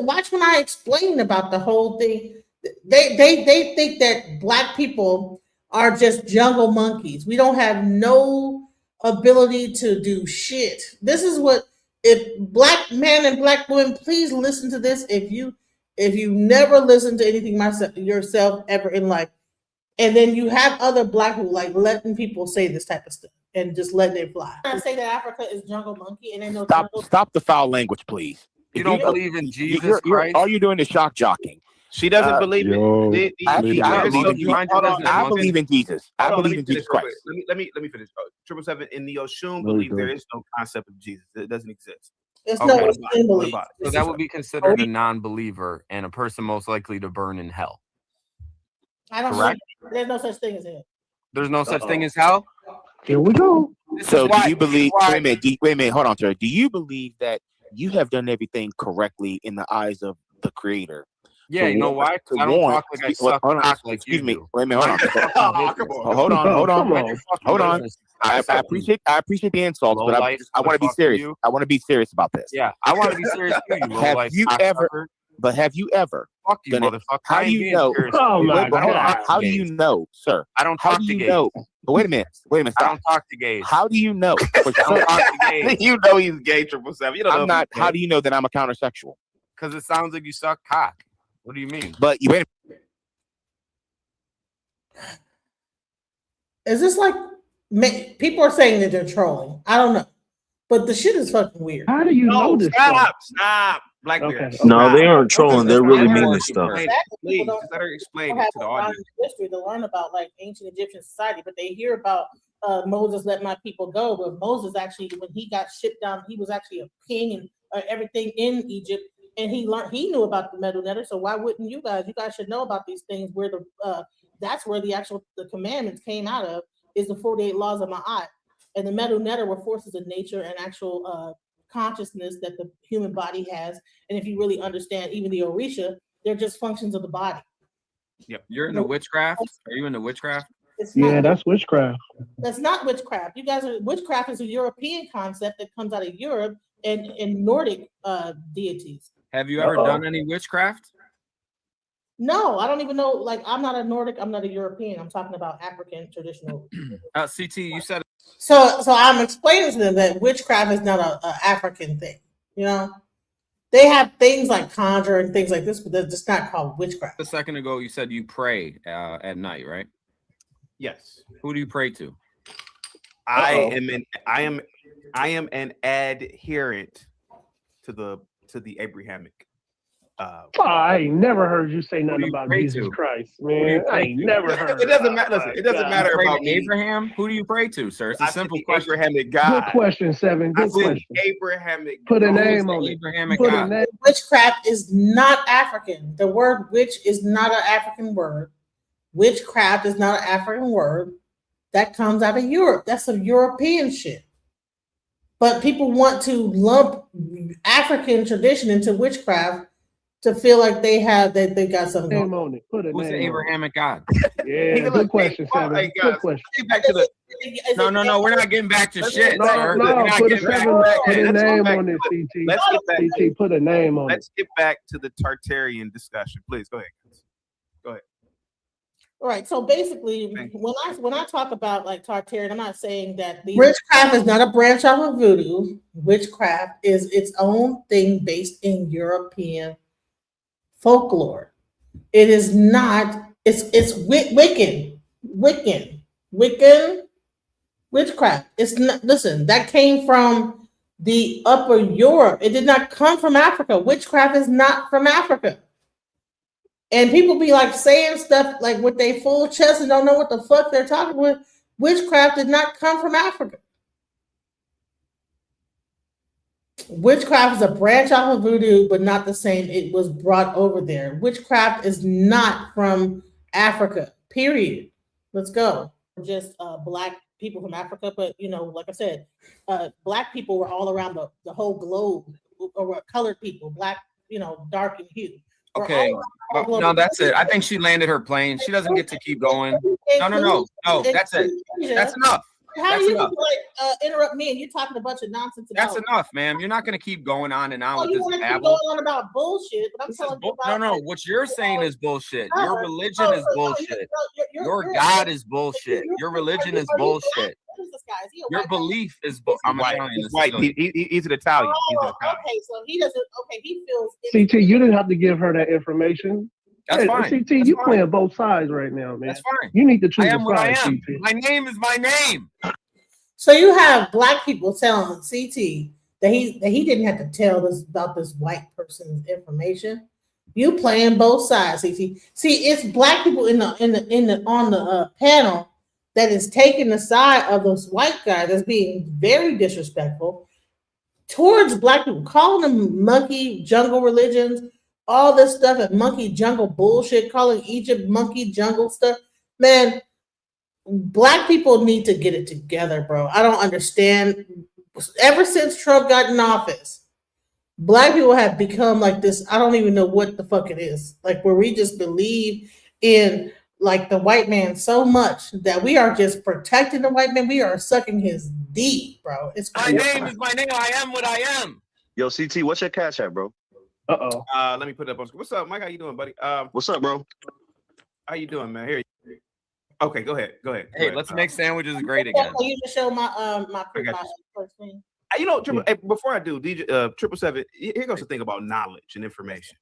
watch when I explain about the whole thing. They think that black people are just jungle monkeys. We don't have no ability to do shit. This is what, if black men and black women, please listen to this. If you never listen to anything yourself ever in life, and then you have other black people like letting people say this type of stuff and just letting it fly. I say that Africa is jungle monkey and they know Stop the foul language, please. You don't believe in Jesus Christ? All you're doing is shock jocking. She doesn't believe in. I believe in Jesus. I believe in Jesus Christ. Let me finish. 777 in the Oshun believe there is no concept of Jesus. It doesn't exist. It's Okay. no it's symbol. So that would be considered a non-believer and a person most likely to burn in hell. I don't Correct? think there's no such thing as hell. There's no such thing as hell? Here we go. So why- do you believe? this is why- Wait a minute. Wait a minute. Hold on, sir. Do you believe that you have done everything correctly in the eyes of the Creator? Yeah, you know why? 'Cause I don't talk like I suck cock like Excuse you me. do. Wait a minute. Hold on. Oh, come on. Hold on. Hold on. Come on. Hold on. I appreciate the insults, Low but I life, want to be fuck serious. you. I want to be serious about this. Yeah, I want to be serious too. You low Have life you cocksucker. Have you ever? Fuck you, done it? motherfucker. How I do ain't you being know? serious. Oh my Hold on. God. How do you know, sir? I don't How talk do to you gays. know? But wait a minute. Wait a minute. I Stop. don't talk to gays. How do you know? For I don't sure? talk to gays. You know he's gay, 777. You don't know I'm if not. he's How gay. do you know that I'm a countersexual? Because it sounds like you suck cock. What do you mean? But you wait. Is this like people are saying that they're trolling? I don't know, but the shit is fucking weird. How do you know this? Stop. Blackbeard. Okay. No, they aren't trolling. They're really meaning Please, stuff. please, just let her explain People it have to the a lot of audience. history to learn about like ancient Egyptian society, but they hear about Moses let my people go. But Moses actually, when he got shipped down, he was actually a king and everything in Egypt, and he knew about the Medu Neter. So why wouldn't you guys? You guys should know about these things. Where that's where the commandments came out of, is the 48 laws of Ma'at, and the Medu Neter were forces of nature and actual consciousness that the human body has. And if you really understand even the Orisha, they're just functions of the body. Yep. You're into witchcraft? Are you into witchcraft? It's Yeah, not, that's witchcraft. that's not witchcraft. You guys are witchcraft is a European concept that comes out of Europe and Nordic deities. Have you ever done any witchcraft? No, I don't even know. Like, I'm not a Nordic, I'm not a European. I'm talking about African traditional. CT, you said So I'm explaining to them that witchcraft is not a African thing. You know, they have things like conjure and things like this, but they're just not called witchcraft. a second ago you said you pray at night, right? Yes. Who do you pray to? I am an adherent to the Abrahamic. I ain't never heard you say do nothing you about pray Jesus to? Christ, do you man. I pray ain't to? never heard. It doesn't matter. Listen, it doesn't matter Pray about to me. Abraham? Who do you pray to, sir? It's a I said simple the question. Abrahamic Good God. question, Seven. I Good said question. Abrahamic. Put a God. name on it. Abrahamic Put a God. name. Witchcraft is not African. The word witch is not an African word. Witchcraft is not an African word. That comes out of Europe. That's some European shit. But people want to lump African tradition into witchcraft to feel like they got something Name going. on it. Put a Who's the name on Abrahamic God? it. Yeah, good question, Well, Seven. hey, Good guys, question. get back to the. No, we're not getting back to shit, No, sir. no, We're not put a getting back seven. to Put Hey, a let's go name back on to it, it. CT. Let's get back. CT, put a name on it. Let's get back to the Tartarian discussion, please. Go ahead. Go ahead. Right. So basically, when I talk about like Tartarian, I'm not saying that witchcraft is not a branch off of voodoo. Witchcraft is its own thing based in European folklore. It is not. It's Wiccan witchcraft. It's not. Listen, that came from the Upper Europe. It did not come from Africa. Witchcraft is not from Africa. And people be like saying stuff like with their full chest and don't know what the fuck they're talking about. Witchcraft did not come from Africa. Witchcraft is a branch off of voodoo, but not the same. It was brought over there. Witchcraft is not from Africa, period. Let's go. Just black people from Africa, but you know, like I said, black people were all around the whole globe, or colored people, black, you know, dark in hue. Okay. No, that's it. I think she landed her plane. She doesn't get to keep going. No. That's it. That's enough. How That's you enough. like interrupt me and you're talking a bunch of nonsense about That's enough, ma'am. You're not going to keep going on and on Oh, with you this want to keep babble. going on about bullshit, but I'm telling you about No. What you're saying is bullshit. No, Your religion no, is no, bullshit. you're- Your God is bullshit. Your religion is bullshit. What is this guy? Is he a Your white guy? belief is bullshit. I'm White. Italian. He's it's white. silly. He's an Italian. He's an Oh, Italian. okay, so he doesn't. Okay, he feels. CT, you didn't have to give her that information. That's Hey, fine. CT, That's you fine. playing both sides right now, man. That's fine. You need to choose I am a what I side, am. CT. My name is my name. So you have black people telling CT that he didn't have to tell this about this white person's information. You playing both sides, CT. See, it's black people on the panel that is taking the side of this white guy that's being very disrespectful, towards black people, calling them monkey jungle religions, all this stuff and monkey jungle bullshit, calling Egypt monkey jungle stuff. Man, black people need to get it together, bro. I don't understand. Ever since Trump got in office, black people have become like this. I don't even know what the fuck it is. Like where we just believe in like the white man so much that we are just protecting the white man. We are sucking his D, bro. It's My name is my name. I am what I am. Yo, CT, what's your cash app, bro? Let me put it up on screen. What's up, Mike? How you doing, buddy? What's up, bro? How you doing, man? Here. Okay, go ahead. Hey, let's make sandwiches great again. You can show my my first thing. You know, before I do, DJ 777. Here goes the thing about knowledge and information.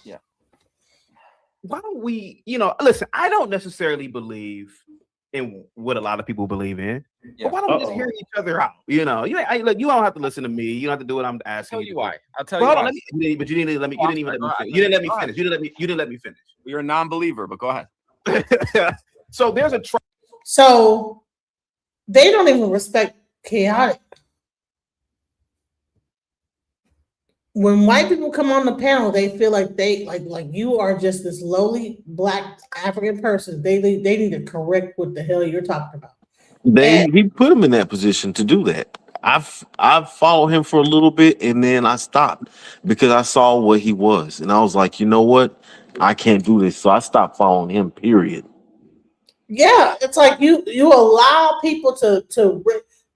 Yeah. Why don't we? Listen. I don't necessarily believe in what a lot of people believe in. Yeah. But why don't we just hear each other out? You don't have to listen to me. You don't have to do what I'm asking. I'll tell you why. But you didn't let me. You didn't even let me finish. You didn't let me finish. You didn't let me finish. You're a non-believer, but go ahead. So there's a so they don't even respect chaotic. When white people come on the panel, they feel like they like you are just this lowly black African person. They need to correct what the hell you're talking about. He put him in that position to do that. I've followed him for a little bit and then I stopped because I saw what he was and I was like, you know what? I can't do this. So I stopped following him, period. Yeah, it's like you allow people to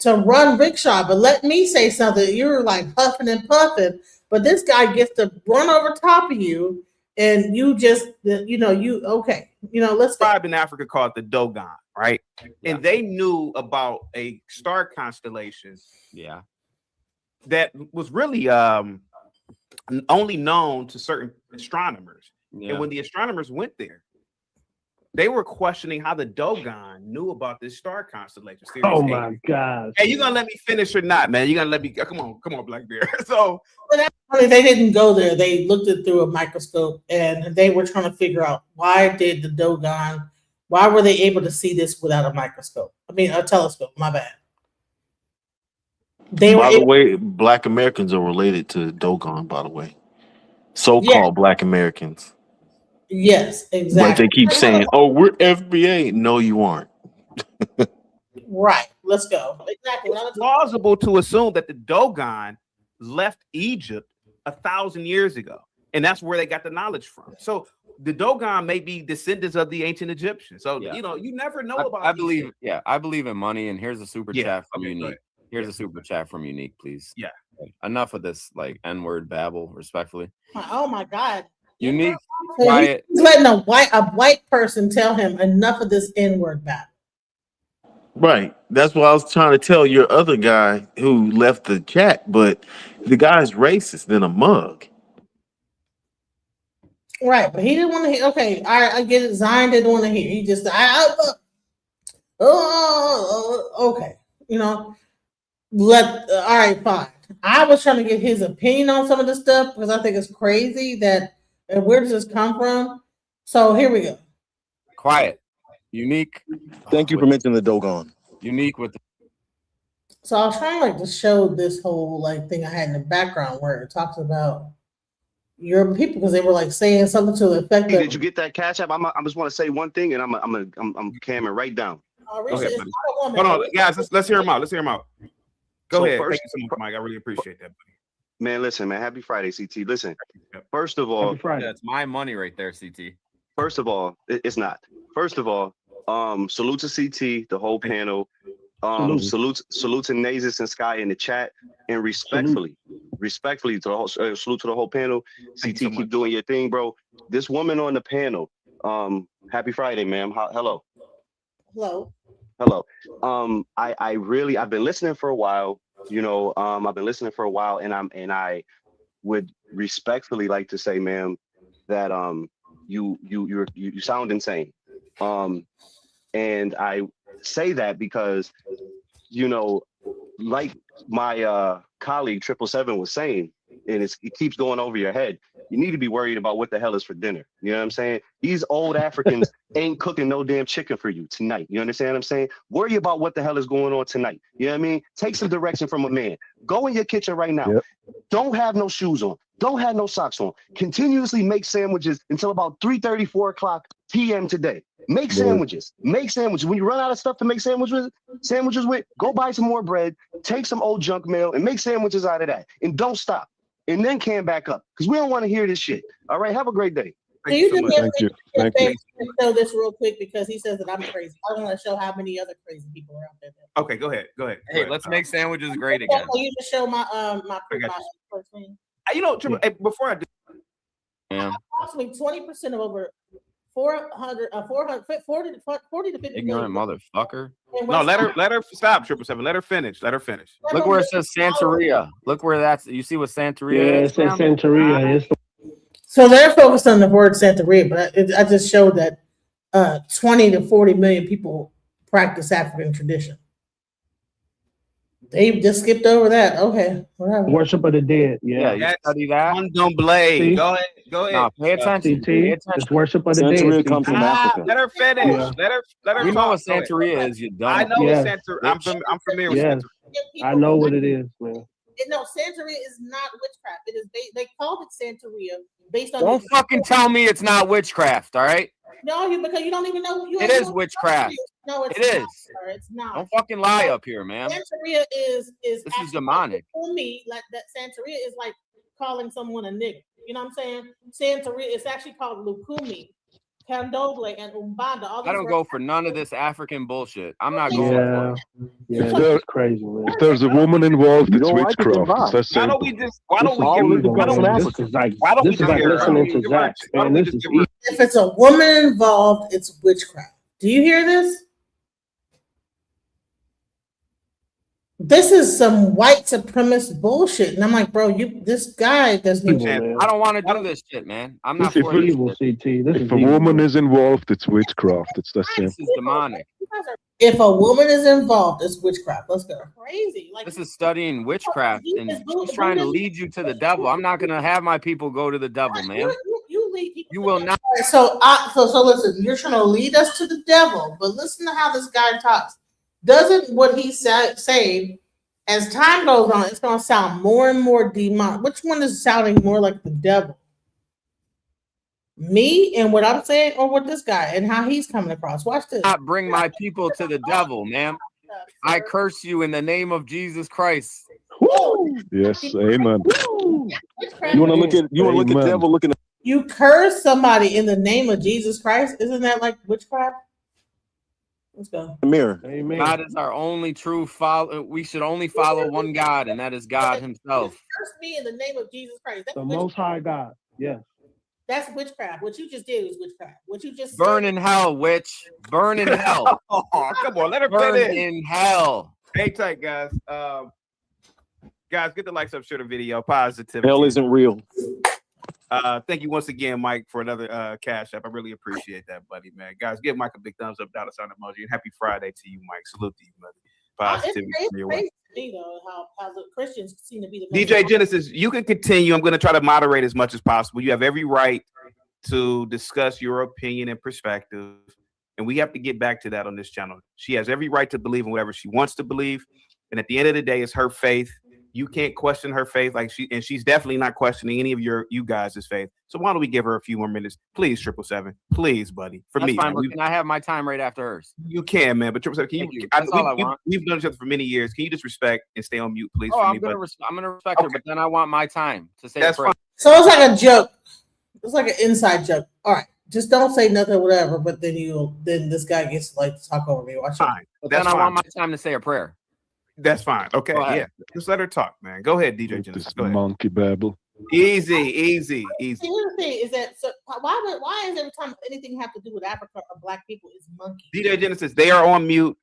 run rickshaw, but let me say something. You're like huffing and puffing, but this guy gets to run over top of you, and you just let's tribe in Africa called the Dogon, right? Yeah. And they knew about a star constellation, that was really only known to certain astronomers. Yeah. And when the astronomers went there, they were questioning how the Dogon knew about this star constellation. Oh my God! Hey, you gonna let me finish or not, man? You gonna let me? Come on, Black Bear. So they didn't go there. They looked it through a microscope, and they were trying to figure out why did the Dogon? Why were they able to see this without a microscope? I mean, a telescope. My bad. By the way, Black Americans are related to Dogon. By the way, so-called Black Americans. Yes, exactly. But they keep saying, "Oh, we're FBA." No, you aren't. Right. Let's go. Exactly. It's plausible to assume that the Dogon left Egypt 1,000 years ago, and that's where they got the knowledge from. So the Dogon may be descendants of the ancient Egyptians. So you never know about. I believe in money. And here's a super chat from Unique. Here's a super chat from Unique, please. Yeah. Enough of this like N-word babble, respectfully. Oh my God. Unique. Quiet. He's letting a white person tell him enough of this N-word battle. Right. That's what I was trying to tell your other guy who left the chat, but the guy's racist than a mug. Right, but he didn't want to hear. Okay, I get it. Zion didn't want to hear. He just, okay. All right, fine. I was trying to get his opinion on some of this stuff because I think it's crazy that, and where does this come from? So here we go. Quiet. Unique. Thank you for mentioning the Dogon. Unique with. So I was trying to show this whole thing I had in the background where it talks about your people because they were saying something to the effect Hey, did you get that cash app? I just want to say one thing, and I'm camming right down. Okay, hold on, guys. Let's hear him out. Go ahead. Thank you so much, Mike. I really appreciate that, buddy. Man, listen, man. Happy Friday, CT. Listen, first of all, that's my money right there, CT. First of all, it's not. First of all, salute to CT, the whole panel. Salute to Nasus and Sky in the chat, and respectfully to the whole salute to the whole panel. CT, keep doing your thing, bro. This woman on the panel. Happy Friday, ma'am. Hello. I've been listening for a while. I've been listening for a while, and I would respectfully like to say, ma'am, that you sound insane. And I say that because, like my colleague 777 was saying, and it keeps going over your head. You need to be worried about what the hell is for dinner. You know what I'm saying? These old Africans ain't cooking no damn chicken for you tonight. You understand what I'm saying? Worry about what the hell is going on tonight. You know what I mean? Take some direction from a man. Go in your kitchen right now. Yep. Don't have no shoes on. Don't have no socks on. Continuously make sandwiches until about 3:30, 4 o'clock p.m. today. Make sandwiches. Make sandwiches. When you run out of stuff to make sandwiches with, go buy some more bread, take some old junk mail, and make sandwiches out of that. And don't stop. And then can back up. Because we don't want to hear this shit. All right, have a great day. Thank you. Thank you. Thank you. Show this real quick because he says that I'm crazy. I want to show how many other crazy people are out there. Okay, go ahead. Go ahead. Hey, let's make sandwiches great again. You just show my my first thing. You know, before I do, Approximately 20% of over 40 to 50 Ignorant million. motherfucker. no, let her stop. 777. Let her finish. Let her finish. Look where it says Santeria. Look where that's. You see what Santeria Yeah, is? it says Santeria. It's So they're focused on the word Santeria, but I just showed that 20 to 40 million people practice African tradition. They just skipped over that. Okay, whatever. worship of the dead. Yeah. You study that. Candomblé. See? Go ahead. Go ahead. No, pay attention. Pay CT, attention. it's worship of the dead. Santeria comes from Africa. Let her finish. Yeah. Let her You know talk. what Go ahead. Santeria is, you dumb. I know Yes. what Santeria. I'm familiar with Yes. Santeria. I know what it is, man. No, Santeria is not witchcraft. It is they called it Santeria based on. Don't fucking tell me it's not witchcraft, all right? No, because you don't even know. It is witchcraft. No, it's It not, is. sir. It's not. Don't fucking lie up here, man. Santeria is This is actually demonic. for me. Like that, Santeria is like calling someone a nigger. You know what I'm saying? Santeria is actually called Lukumi, Candomblé, and Umbanda. All I don't these go for none of this African bullshit. I'm not going Yeah. for it. Yeah, If there- that's crazy, man. If there's a woman involved, You it's don't like it, then witchcraft. bye. It's that Why simple. don't we just? Why don't we All give? religion Why comes don't from we This Africa. is like Why don't we this is just like give her? listening to Give her- Zach, why don't man. we This just is give her? If it's a woman involved, it's witchcraft. Do you hear this? This is some white supremacist bullshit, and I'm like, bro, this guy doesn't evil, even. man. I don't want to do this shit, man. I'm not If for it- this Evil, shit. CT. This is If a evil, woman man. is involved, it's witchcraft. It's that This simple. is demonic. If a woman is involved, it's witchcraft. Let's go. Crazy. Like This is studying witchcraft, and she's trying to lead you to the devil. I'm not gonna have my people go to the devil, man. you lead people. You will not. All right, so listen. You're trying to lead us to the devil, but listen to how this guy talks. Doesn't what he said say? As time goes on, it's going to sound more and more demonic. Which one is sounding more like the devil? Me and what I'm saying, or what this guy and how he's coming across? Watch this. Not bring my people to the devil, man. I curse you in the name of Jesus Christ. Yes, amen. You You want to look at Amen. devil looking at You curse somebody in the name of Jesus Christ. Isn't that like witchcraft? Let's go. the mirror. Amen. God is our only true follow. We should only follow one God, and that is God Himself. Curse me in the name of Jesus Christ. That's The witchcraft. Most High God. Yes. That's witchcraft. What you just did was witchcraft. What you just Burn said- in hell, witch. Burn in hell. Oh, come on, let her Burn finish. in hell. Hang tight, guys. Guys, get the likes up, share the video. Positivity. Hell isn't real. Thank you once again, Mike, for another cash app. I really appreciate that, buddy, man. Guys, give Mike a big thumbs up, dollar sign emoji, and happy Friday to you, Mike. Salute to you, buddy. Positivity. It's to your way. crazy to me, though, how the Christians seem to be the most- DJ Genesis, you can continue. I'm going to try to moderate as much as possible. You have every right to discuss your opinion and perspective, and we have to get back to that on this channel. She has every right to believe in whatever she wants to believe, and at the end of the day, it's her faith. You can't question her faith, she's definitely not questioning any of you guys' faith. So why don't we give her a few more minutes, please? 777, please, buddy. For That's me, fine, man, but can I have my time right after hers? you can, man. But 777, can Thank you? you. That's all I want. We've known each other for many years. Can you just respect and stay on mute, please? Oh, for I'm me, gonna buddy? respect her, but then I want my time to say That's a prayer. fine. So it's like a joke. It's like an inside joke. All right, just don't say nothing, whatever. But then this guy gets to like talk over me. Watch Fine. But That's then I fine. want my time to say a prayer. That's fine. Okay, Go ahead. yeah. Just let her talk, man. Go ahead, DJ With Genesis. this Go ahead. monkey babble. Easy. See, here's the thing: is that so why is every time anything have to do with Africa or Black people is monkey? DJ Genesis, they are on mute.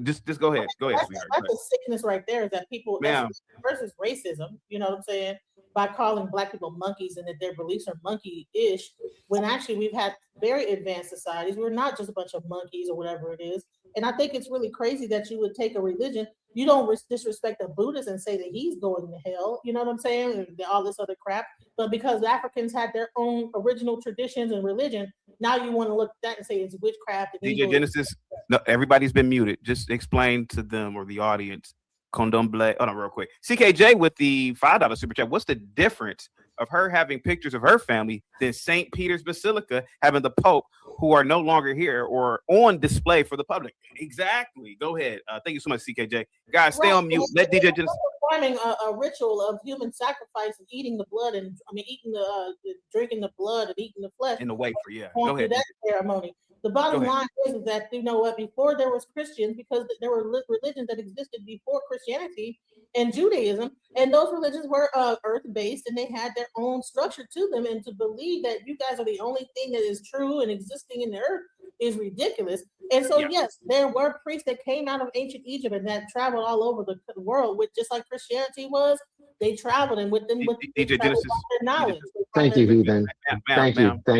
Just go ahead. Go ahead, That's, sweetheart. that's a sickness right there. Is that people Ma'am. versus racism? You know what I'm saying? By calling Black people monkeys and that their beliefs are monkey-ish, when actually we've had very advanced societies. We're not just a bunch of monkeys or whatever it is. And I think it's really crazy that you would take a religion You don't disrespect a Buddhist and say that he's going to hell. You know what I'm saying? And all this other crap. But because the Africans had their own original traditions and religion, now you want to look at that and say it's witchcraft. And DJ Genesis, no, everybody's been muted. Just explain to them or the audience. Condomble. Oh no, real quick. CKJ with the $5 super chat. What's the difference of her having pictures of her family than St. Peter's Basilica having the Pope, who are no longer here or on display for the public? Exactly. Go ahead. Thank you so much, CKJ. Guys, stay on mute. Let DJ Genesis. Performing a ritual of human sacrifice and eating the blood, and eating drinking the blood and eating the flesh In the wafer, yeah. going Go through ahead. that ceremony. The bottom line is that, you know what, before there was Christians, because there were religions that existed before Christianity and Judaism, and those religions were earth-based, and they had their own structure to them, and to believe that you guys are the only thing that is true and existing in the earth is ridiculous. And so, yes, there were priests that came out of ancient Egypt and that traveled all over the world, with just like Christianity was. They traveled, and with them, DJ Genesis. their knowledge. Thank you, Heathen. Thank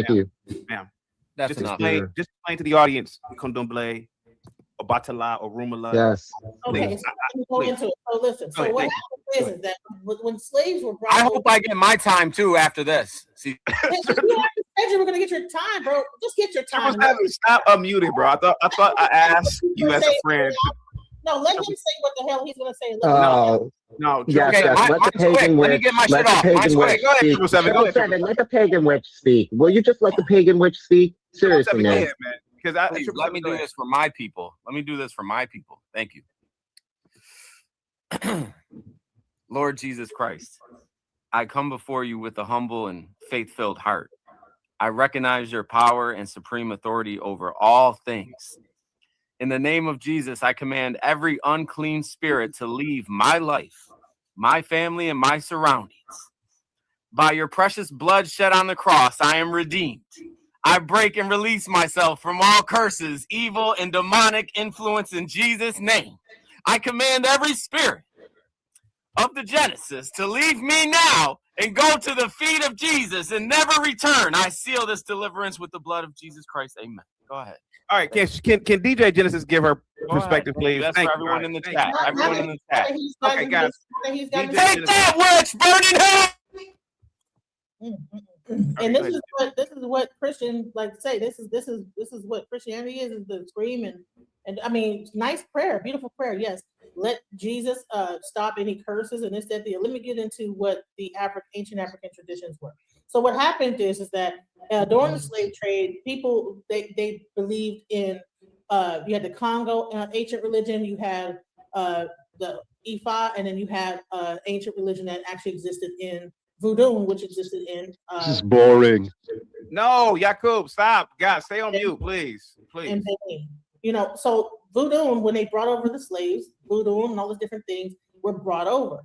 you. Ma'am. That's just enough. explain to the audience, Condomble, or Batala, or Rumala. Yes. Okay, so let me go into it. So listen. So what happens is that when slaves were brought I hope I get my time too after this. See, you said you were gonna get your time, bro. Just get your time. Stop unmuted, bro. I thought I asked you as a friend. No, let him say what the hell he's gonna say. No, yes, okay, yes. Let the pagan witch. Let the pagan witch speak. Triple Seven, let the pagan witch speak. Will you just let the pagan witch speak? Seriously, man. Because let me do this for my people. Let me do this for my people. Thank you. Lord Jesus Christ, I come before you with a humble and faith-filled heart. I recognize your power and supreme authority over all things. In the name of Jesus, I command every unclean spirit to leave my life, my family, and my surroundings. By your precious blood shed on the cross, I am redeemed. I break and release myself from all curses, evil, and demonic influence in Jesus' name. I command every spirit of the Genesis to leave me now and go to the feet of Jesus and never return. I seal this deliverance with the blood of Jesus Christ. Amen. Go ahead. All right, can DJ Genesis give her perspective, please? That's for everyone in the chat. Everyone in the chat. Okay, guys. Take that, witch, burning hell. And this is what Christians like to say. This is what Christianity is the scream and I mean, nice prayer, beautiful prayer. Yes, let Jesus stop any curses and this, that, the. Let me get into what the ancient African traditions were. So what happened is that during the slave trade, people they believed in you had the Congo ancient religion, you had the Ifa, and then you had ancient religion that actually existed in Voodoo, which existed in. This is boring. No, Yakub, stop, guys, stay on mute, please. And Benin. You know, so Voodoo, when they brought over the slaves, Voodoo and all those different things were brought over.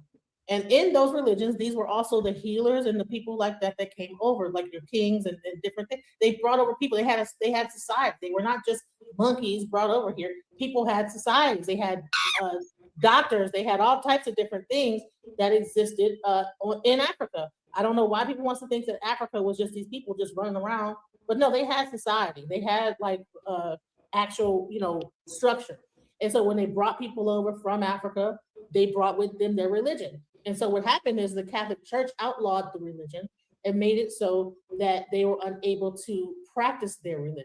And in those religions, these were also the healers and the people like that came over, like your kings and different things. They brought over people. They had society. They were not just monkeys brought over here. People had societies. They had doctors. They had all types of different things that existed in Africa. I don't know why people want to think that Africa was just these people just running around, but no, they had society. They had like actual, structure. And so when they brought people over from Africa, they brought with them their religion. And so what happened is the Catholic Church outlawed the religion and made it so that they were unable to practice their religion.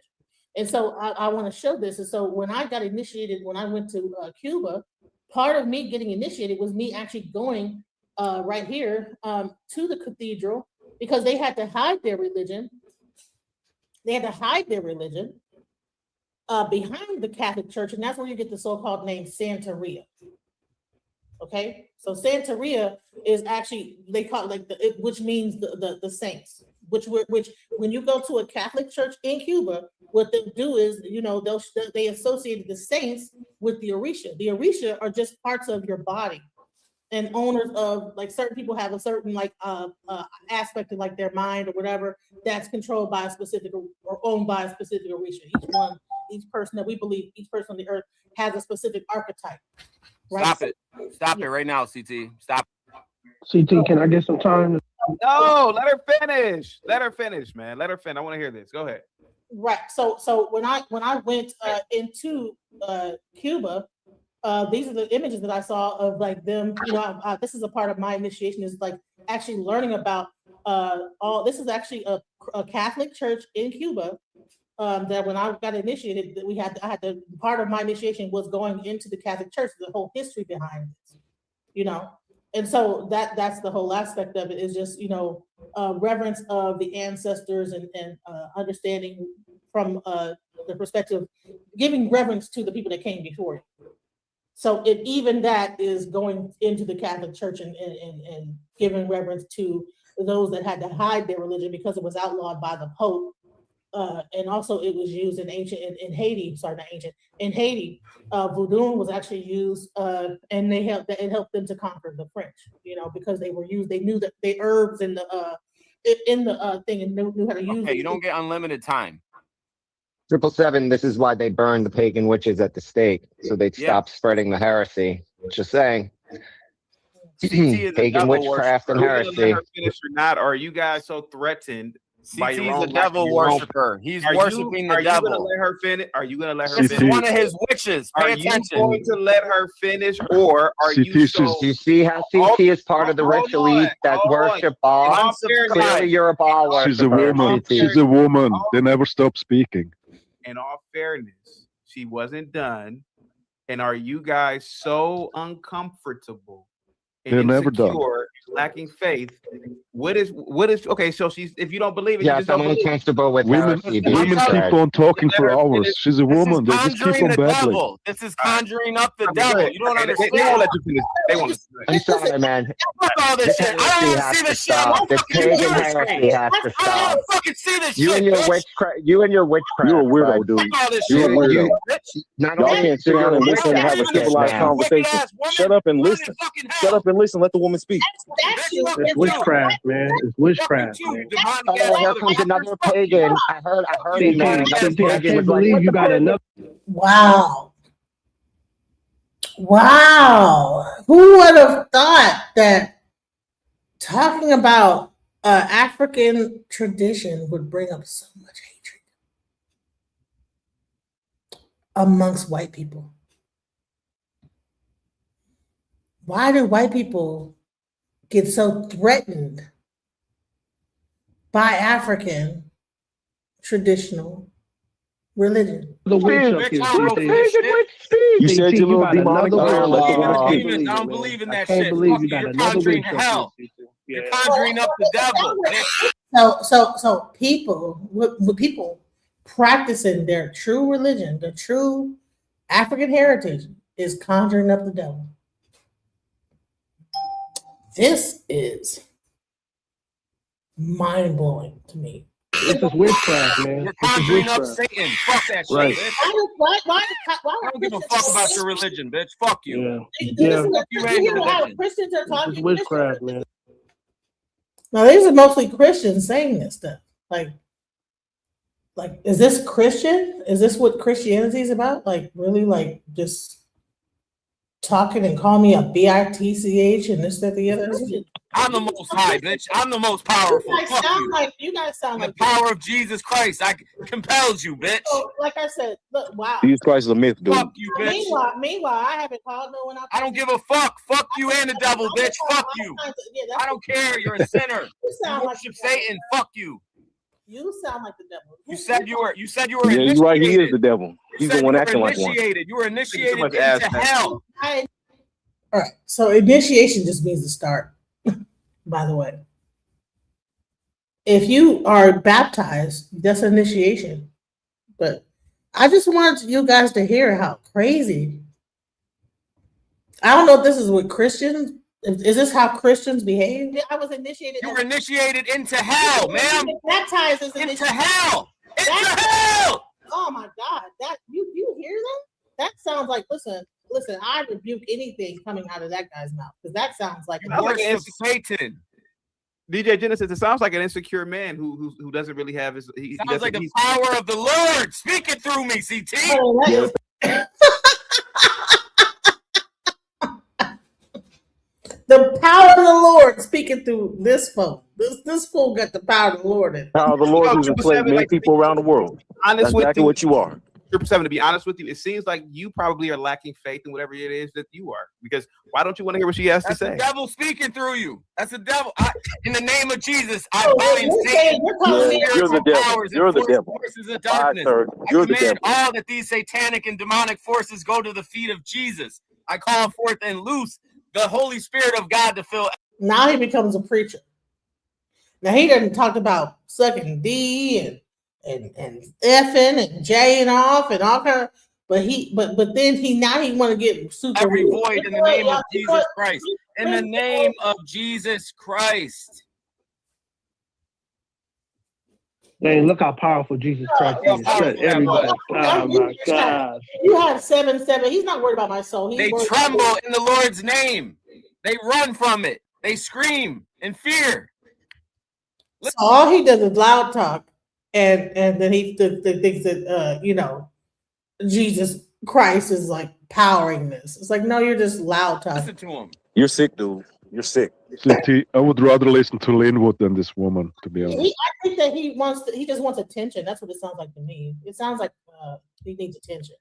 And so I want to show this. And so when I got initiated, when I went to Cuba, part of me getting initiated was me actually going right here to the cathedral, because they had to hide their religion. They had to hide their religion behind the Catholic Church, and that's where you get the so-called name Santeria. Okay, so Santeria is actually, they call it which means the saints. Which when you go to a Catholic church in Cuba, what they do is, they associated the saints with the Orisha. The Orisha are just parts of your body, and owners of, like, certain people have a certain aspect of like their mind or whatever that's controlled by a specific or owned by a specific Orisha. Each person that we believe, each person on the earth has a specific archetype. Right? Stop it right now, CT. Stop. CT, can I get some time? No, let her finish. Let her finish, man. Let her finish. I want to hear this. Go ahead. Right. So when I went into Cuba, these are the images that I saw of like them. You know, this is a part of my initiation is like actually learning about all. This is actually a Catholic church in Cuba. That when I got initiated, that I had to part of my initiation was going into the Catholic Church, the whole history behind it, you know, and so that's the whole aspect of it is just reverence of the ancestors and understanding from the perspective, giving reverence to the people that came before you. So even that is going into the Catholic Church and giving reverence to those that had to hide their religion because it was outlawed by the Pope. And also it was used in in Haiti. Sorry, not ancient. In Haiti, voodoo was actually used, and it helped them to conquer the French. You know, because they knew that the herbs in the thing and knew how to use. Okay, you don't get unlimited time. 777. This is why they burned the pagan witches at the stake, so they'd stop spreading the heresy. Just saying. Pagan witchcraft and heresy. Finish or not? Or are you guys so threatened? CT's a devil worshiper. He's worshiping the devil. Are you gonna let her finish? Are you gonna let her This finish? is one of his witches. Pay Are attention. you going to let her finish, or are you so? You see how CT is part of the rich elite that worship Baal? Clearly, you're a Baal worshiper. She's a woman. She's a woman. They never stop speaking. In all fairness, she wasn't done. And are you guys so uncomfortable and They're never done. insecure, lacking faith? What is okay? So she's, if you don't believe it, Yes, I'm uncomfortable with Women heresy. keep on talking for hours. She's a woman. They just keep Conjuring on the babbling. devil. This is conjuring up the devil. You don't understand. They won't let you finish. They want to. I'm sorry, man. Fuck all this shit. I don't want to see this shit on This fucking pagan computer heresy screen. has to I don't stop. want to fucking see this You shit. and your bitch. witchcraft. You and your witchcraft. You're a weirdo, bud. dude. Fuck all this You're a shit. weirdo. Not Y'all only can't sit down and listen and have a civilized conversation. Shut up and listen. Shut up and listen. Let the woman speak. It's witchcraft, man. It's witchcraft, man. Oh, here comes another pagan. I heard it, man. Another I pagan can't was like, believe you got another. Wow. Who would have thought that talking about African tradition would bring up so much hatred amongst white people? Why do white people get so threatened by African traditional religion? The witch up here. You said your little got demonic another prayer. Let the witch. woman speak. I don't believe in that I can't shit. believe Fuck you you. got You're another conjuring witch up hell. here. You're conjuring up the devil. bitch. So people practicing their true religion, the true African heritage, is conjuring up the devil. This is mind blowing to me. This is witchcraft, man. You're This is conjuring up witchcraft. Satan. Fuck that shit, Right. bitch. Why I don't give a fuck about your religion, bitch. Fuck you. Yeah. Yeah. Fuck you and your religion. Christians are This talking. is witchcraft, man. Now these are mostly Christians saying this stuff. Like, is this Christian? Is this what Christianity is about? Like, really, like just talking and calling me a bitch and this, that, the other. I'm the most high, bitch. I'm the most powerful. Fuck you. You guys sound The like power of Jesus Christ. I compels you, bitch. So, like I said, look, wow. Jesus Christ is a myth, dude. Fuck you, bitch. Meanwhile, I haven't called no one out. I don't give a fuck. Fuck you and the devil, bitch. Fuck you. I don't care. You're a sinner. You sound You like worship Satan. Fuck you. You sound like the devil. You said you were. Yeah, initiated. you're right. He is the devil. He's You said the one you were acting like one. initiated. You were initiated much into ass hell. All right. So initiation just means to start. By the way, if you are baptized, that's initiation. But I just want you guys to hear how crazy. I don't know if this is what Christians. Is this how Christians behave? I was initiated. You were initiated into hell, ma'am. Baptized as Into hell. Into hell. Oh my God! That you hear that? That sounds like listen. I rebuke anything coming out of that guy's mouth because that sounds like Satan. DJ Genesis, it sounds like an insecure man who doesn't really have his. He Sounds doesn't- like the he's- power of the Lord speaking through me, CT. The power of the Lord speaking through this fool. This fool got the power of the Lord in. How the Lord has enslaved many people around the world. Honest That's with exactly you. what you are. 100%. To be honest with you, it seems like you probably are lacking faith in whatever it is that you are. Because why don't you want to hear what she has to say? The devil speaking through you. That's the devil. In the name of Jesus, I bind Satan. You're the devil. You're the devil. Forces of darkness. You're I the command devil. all that these satanic and demonic forces go to the feet of Jesus. I call forth and loose the Holy Spirit of God to fill. Now he becomes a preacher. Now he doesn't talk about sucking D and effing and jaying off and all kind of, but then he want to get super every void in the name of Jesus Christ. In the name of Jesus Christ. Hey, look how powerful Jesus Christ is. Everybody. Oh my God. You have 7. He's not worried about my soul. They tremble in the Lord's name. They run from it. They scream in fear. So all he does is loud talk, and then he thinks that Jesus Christ is like powering this. It's like, no, you're just loud talking. Listen to him. You're sick, dude. You're sick. I would rather listen to Linwood than this woman, to be honest. I think that he just wants attention. That's what it sounds like to me. It sounds like he needs attention.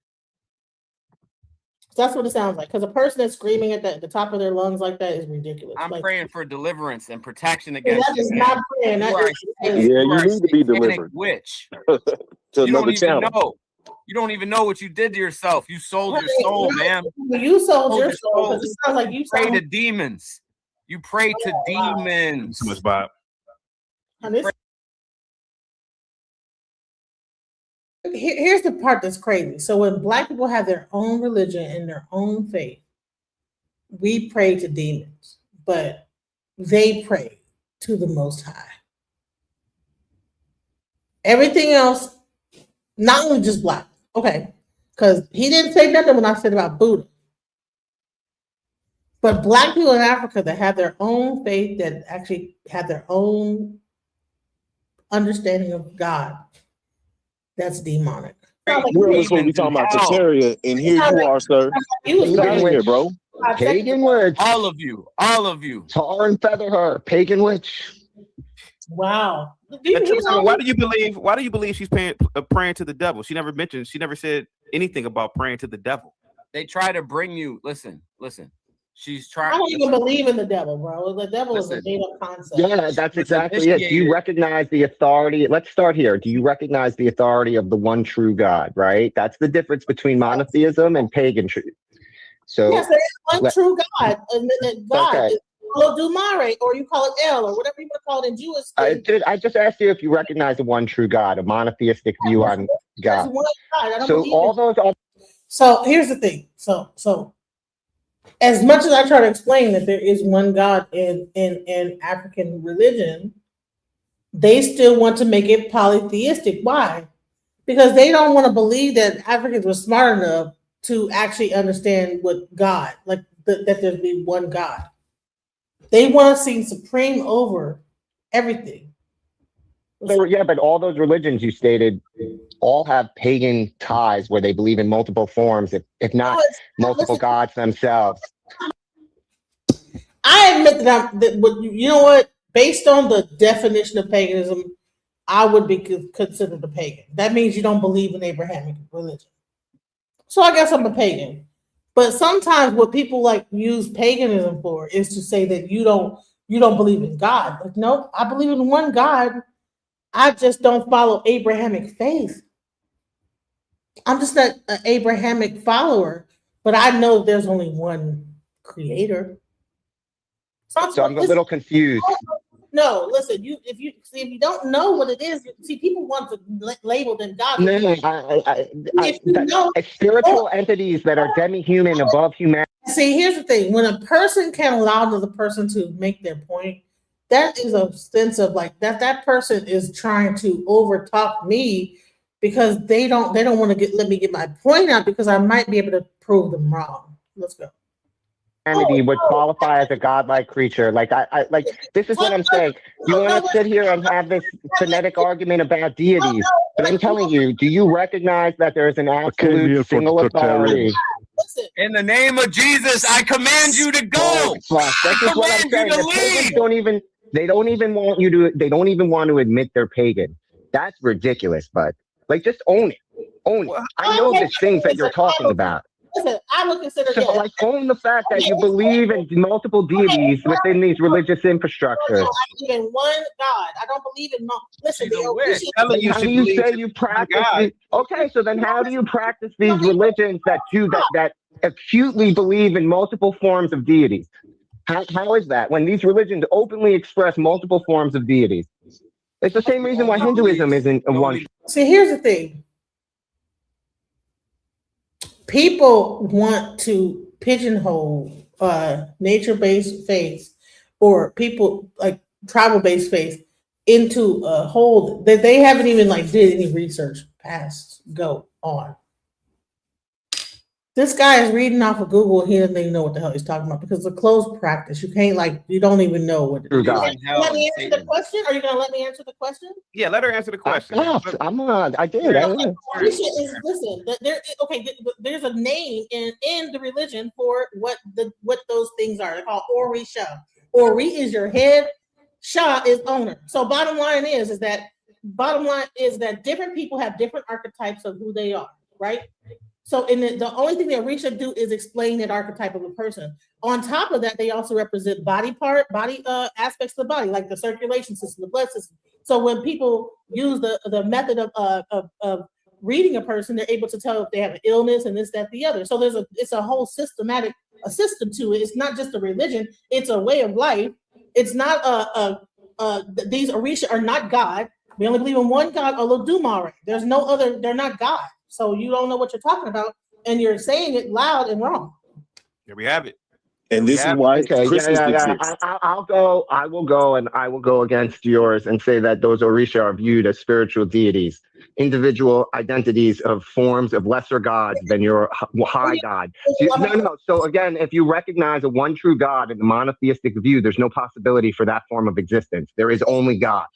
That's what it sounds like. Because a person that's screaming at the top of their lungs like that is ridiculous. I'm praying for deliverance and protection against that is not praying. You need to be delivered. Witch. To another channel. You don't even know what you did to yourself. You sold your soul, man. You sold your soul. It sounds like you pray to demons. You pray to demons. Too much, Bob. Here's the part that's crazy. So when Black people have their own religion and their own faith, we pray to demons, but they pray to the Most High. Everything else, not only just Black, okay, because he didn't say nothing when I said about Buddha. But Black people in Africa that have their own faith, that actually have their own understanding of God, that's demonic. We're supposed to be talking about Terraria, and here you are, sir. Get out of here, bro. Pagan witch. All of you. Tar and feather her. Pagan witch. Wow. Why do you believe she's praying to the devil? She never said anything about praying to the devil. They try to bring you. Listen. She's trying. I don't even believe in the devil, bro. The devil is a made-up concept. Yeah, that's exactly it. Do you recognize the authority? Let's start here. Do you recognize the authority of the one true God, right? That's the difference between monotheism and pagan truth. So yes, there is one true God. And God is Olodumare, or you call it El, or whatever you want to call it in Jewish. I just asked you if you recognize the one true God, a monotheistic view on God. So here's the thing. So as much as I try to explain that there is one God in African religion, they still want to make it polytheistic. Why? Because they don't want to believe that Africans were smart enough to actually understand what God, like that there'd be one God. They want to see supreme over everything. Yeah, but all those religions you stated all have pagan ties where they believe in multiple forms, if not multiple gods themselves. I admit that you know what? Based on the definition of paganism, I would be considered a pagan. That means you don't believe in Abrahamic religion. So I guess I'm a pagan. But sometimes what people like use paganism for is to say that you don't believe in God. Like, no, I believe in one God. I just don't follow Abrahamic faith. I'm just not an Abrahamic follower, but I know there's only one creator. So I'm a little confused. No, listen. If you don't know what it is, see, people want to label them God. Spiritual entities that are demi-human, above humanity. See, here's the thing: when a person can't allow another person to make their point, that is a sense of like that person is trying to overtalk me because they don't want to let me get my point out because I might be able to prove them wrong. Let's go. Would qualify as a godlike creature. Like this is what I'm saying. You want to sit here and have this phonetic argument about deities, but I'm telling you, do you recognize that there is an absolute single authority? In the name of Jesus, I command you to go. That's just what I'm saying. The pagans don't even want to admit they're pagan. That's ridiculous, but Like, just own it. Own it. I know the things that you're talking about. Listen, I would consider So, like, own the fact that you believe in multiple deities within these religious infrastructures. I believe in one God. I don't believe in listen. How do you say you practice? Okay, so then how do you practice these religions that acutely believe in multiple forms of deities? How is that when these religions openly express multiple forms of deities? It's the same reason why Hinduism isn't one. See, here's the thing. People want to pigeonhole nature-based faith or people like tribal-based faith into a hole that they haven't even like did any research past. Go on. This guy is reading off of Google. He doesn't even know what the hell he's talking about because it's a closed practice. You can't you don't even know what it is. Let me answer the question. Are you going to let me answer the question? Yeah, let her answer the question. I did. Listen, there's a name in the religion for what those things are. They're called Orisha. Ori is your head. Sha is owner. So bottom line is that different people have different archetypes of who they are, right? So the only thing that Orisha do is explain that archetype of a person. On top of that, they also represent body aspects of the body, like the circulation system, the blood system. So when people use the method of reading a person, they're able to tell if they have an illness and this, that, the other. So it's a whole system to it. It's not just a religion, it's a way of life. It's not these Orisha are not God. We only believe in one God, Olodumare. There's no other, they're not God. So you don't know what you're talking about, and you're saying it loud and wrong. Here we have it. And this is why Christmas exists. I will go against yours and say that those Orisha are viewed as spiritual deities, individual identities of forms of lesser gods than your high God. No. So again, if you recognize a one true God in the monotheistic view, there's no possibility for that form of existence. There is only God.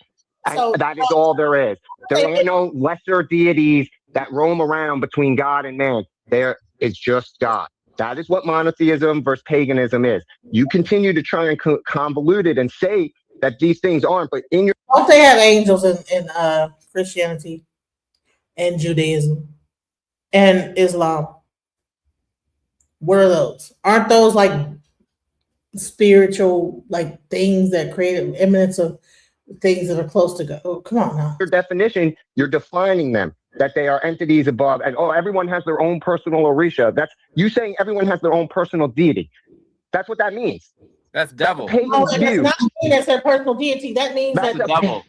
And that is all there is. There are no lesser deities that roam around between God and man. There is just God. That is what monotheism versus paganism is. You continue to try and convolute it and say that these things aren't, but in your— Don't they have angels in Christianity and Judaism and Islam? What are those? Aren't those like spiritual like things that create eminence of things that are close to God? Oh, come on now. Your definition, you're defining them, that they are entities above, and everyone has their own personal Orisha. That's you saying everyone has their own personal deity. That's what that means. That's devil. That does not mean that's their personal deity. That means That's a devil.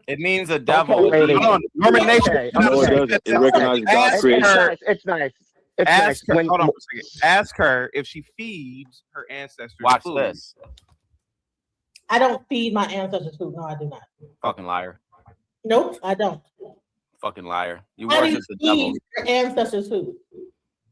It means a devil. Norman Nation. No, it doesn't. It recognizes God's creation. It's nice. Ask her, hold on for a second. Ask her if she feeds her ancestors Watch food. this. I don't feed my ancestors food. No, I do not. Fucking liar. Nope, I don't. Fucking liar. You How do worship you the devil. feed your ancestors food?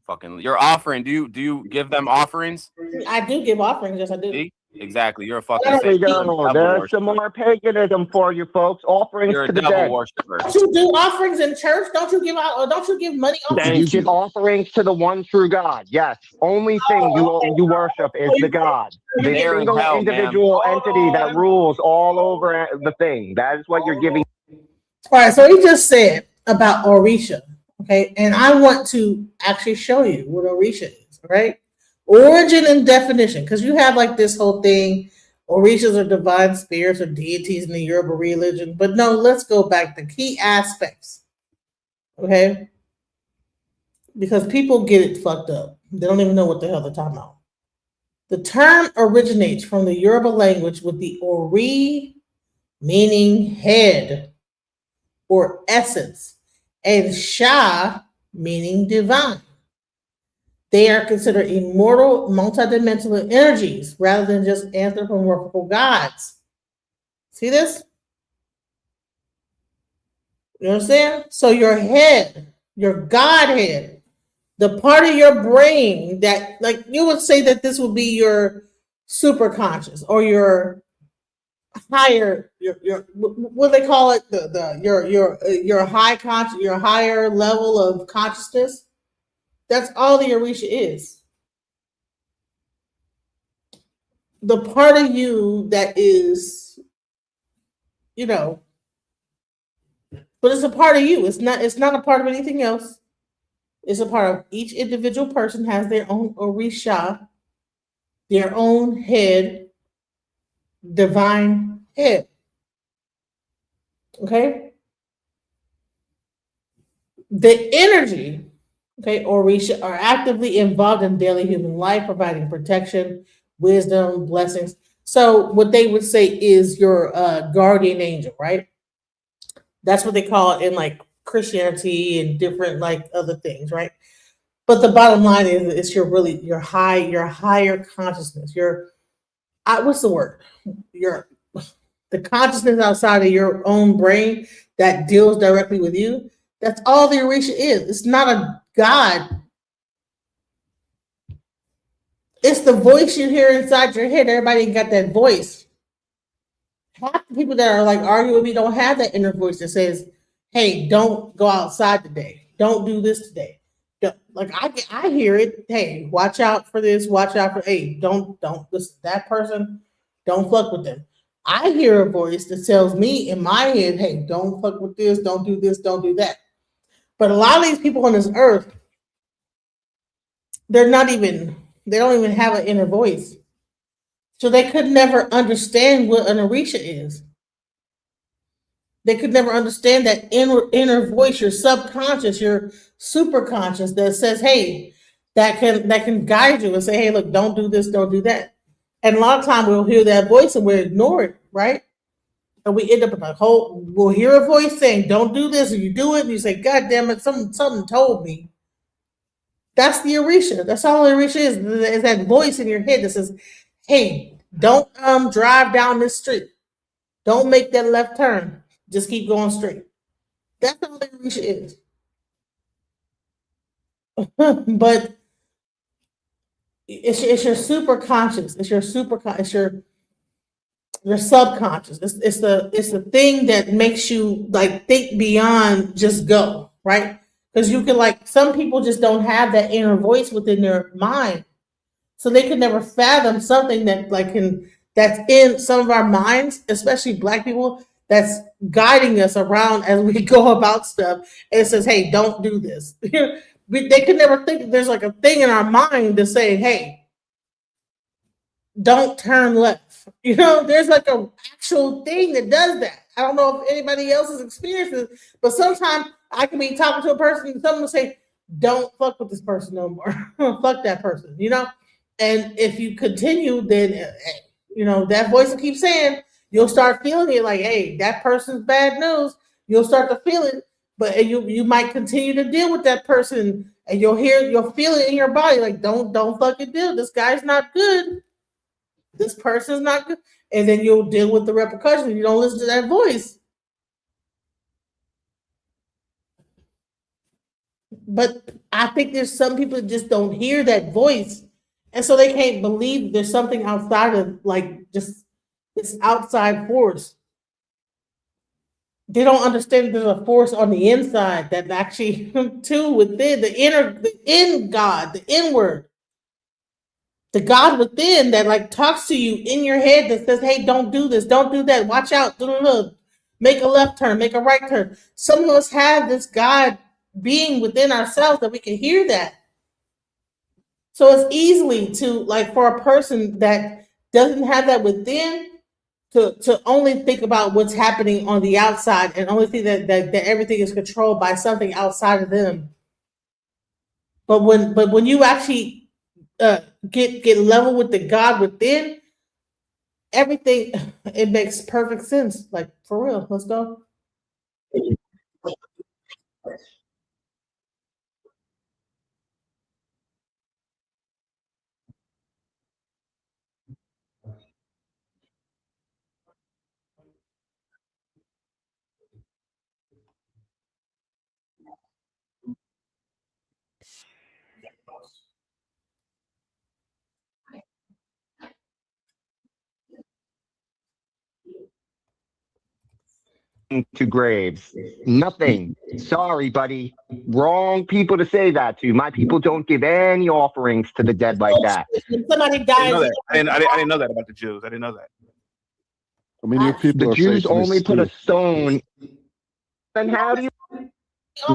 Fucking your offering. Do you give them offerings? I do give offerings. Yes, I do. See? Exactly. You're a fucking There we Satan. go. There's some more paganism for you folks. Offerings You're a to the devil dead. worshiper. Don't you do offerings in church? Don't you give out? Or don't you give money? Then you give offerings to the one true God. Yes. Only thing you worship is the God. The They're in single hell, individual entity that rules all over the thing. That is what you're giving. All right. So he just said about Orisha. Okay, and I want to actually show you what Orisha is. Right. Origin and definition, because you have like this whole thing, Orishas are divine spirits or deities in the Yoruba religion. But no, let's go back to key aspects. Okay? Because people get it fucked up. They don't even know what the hell they're talking about. The term originates from the Yoruba language with the Ori meaning head or essence, and Sha meaning divine. They are considered immortal, multidimensional energies rather than just anthropomorphical gods. See this? You understand? So your head, your Godhead, the part of your brain that, like, you would say that this would be your superconscious or your higher, your what do they call it? Your high conscious, your higher level of consciousness. That's all the Orisha is. The part of you that is, But it's a part of you. It's not a part of anything else. It's a part of each individual person has their own Orisha, their own head, divine head. Okay? The energy, okay, Orisha are actively involved in daily human life, providing protection, wisdom, blessings. So what they would say is your guardian angel, right? That's what they call it in like Christianity and different like other things, right? But the bottom line is it's your higher consciousness. What's the word? The consciousness outside of your own brain that deals directly with you. That's all the Orisha is. It's not a god. It's the voice you hear inside your head. Everybody ain't got that voice. Half the people that are like arguing with me don't have that inner voice that says, "Hey, don't go outside today. Don't do this today." Like I hear it. Hey, watch out for this. Watch out for. Hey, don't listen to that person. Don't fuck with them. I hear a voice that tells me in my head, "Hey, don't fuck with this. Don't do this. Don't do that." But a lot of these people on this earth, they don't even have an inner voice. So they could never understand what an Orisha is. They could never understand that inner voice, your subconscious, your superconscious that says, hey, that can guide you and say, hey, look, don't do this, don't do that. And a lot of time we'll hear that voice and we'll ignore it, right? And we end up with we'll hear a voice saying, don't do this, and you do it, and you say, God damn it, something told me. That's the Orisha. That's all the Orisha is that voice in your head that says, hey, don't drive down this street. Don't make that left turn. Just keep going straight. That's all the Orisha is. But it's your super conscious. It's your your subconscious. It's the thing that makes you like think beyond just go, right? Because you can like some people just don't have that inner voice within their mind. So they could never fathom something that that's in some of our minds, especially Black people, that's guiding us around as we go about stuff. And it says, hey, don't do this. They could never think that there's like a thing in our mind to say, hey, don't turn left. There's like an actual thing that does that. I don't know if anybody else has experienced it, but sometimes I can be talking to a person and someone will say, don't fuck with this person no more. Fuck that person, And if you continue, then, that voice will keep saying, you'll start feeling it like, hey, that person's bad news. You'll start to feel it, but you might continue to deal with that person and you'll feel it in your body. Like, don't fucking deal. This guy's not good. This person's not good. And then you'll deal with the repercussions. You don't listen to that voice. But I think there's some people that just don't hear that voice. And so they can't believe there's something outside of like just this outside force. They don't understand there's a force on the inside that actually too within the in God, the inward. The God within that like talks to you in your head that says, hey, don't do this, don't do that, watch out, make a left turn, make a right turn. Some of us have this God being within ourselves that we can hear that. So it's easily to like for a person that doesn't have that within to only think about what's happening on the outside and only think that everything is controlled by something outside of them. But when you actually get level with the God within, everything it makes perfect sense. Like for real, let's go. To graves. Nothing. Sorry, buddy. Wrong people to say that to. My people don't give any offerings to the dead like that. Somebody dies. I didn't know that about the Jews. I didn't know that. I mean, you people the are Jews only put a stone. Then how do you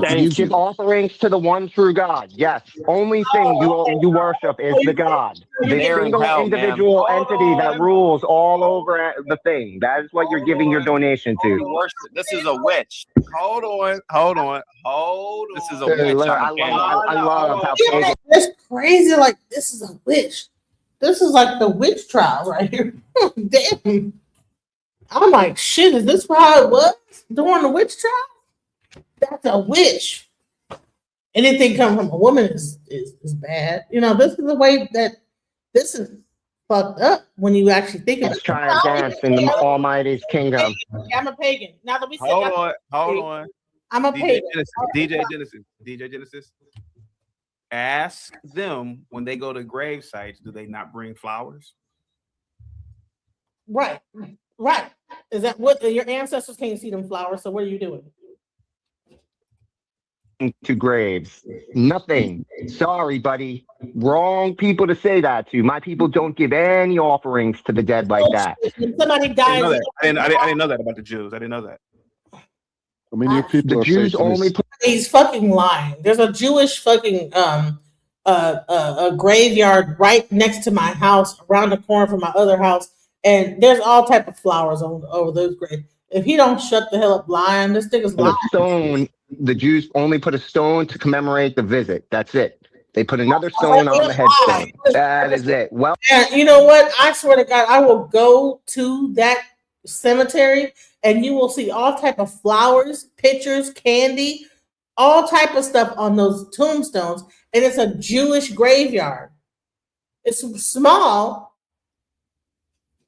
Thank give you. offerings to the one true God? Yes. Only thing you worship is the God. The They're in single hell, ma'am. individual entity that rules all over the thing. That is what you're giving your donation to. You worship. This is a witch. Hold on. This is a witch on I the panel. love how pagan. It's crazy. Like, this is a witch. This is like the witch trials right here. Damn. I'm like, shit, is this how it was during the witch trial? That's a witch. Anything coming from a woman is bad. You know, this is the way that this is fucked up when you actually think about it. Let's try a dance in the Almighty's kingdom. I'm a pagan. Now that we say Hold on. I'm a pagan. DJ Genesis. Ask them when they go to grave sites, do they not bring flowers? Right. Is that what your ancestors can't see them flowers? So what are you doing? To graves. Nothing. Sorry, buddy. Wrong people to say that to. My people don't give any offerings to the dead like that. When somebody dies, I didn't know that about the Jews. I didn't know that. I mean, your people The are Jews only Satanists. he's fucking lying. There's a Jewish fucking a graveyard right next to my house, around the corner from my other house, and there's all type of flowers over those graves. If he don't shut the hell up lying, this thing is lying. The stone, the Jews only put a stone to commemorate the visit. That's it. They put another stone on the headstone. That is it. Well, And you know what? I swear to God, I will go to that cemetery and you will see all type of flowers, pictures, candy, all type of stuff on those tombstones. And it's a Jewish graveyard. It's small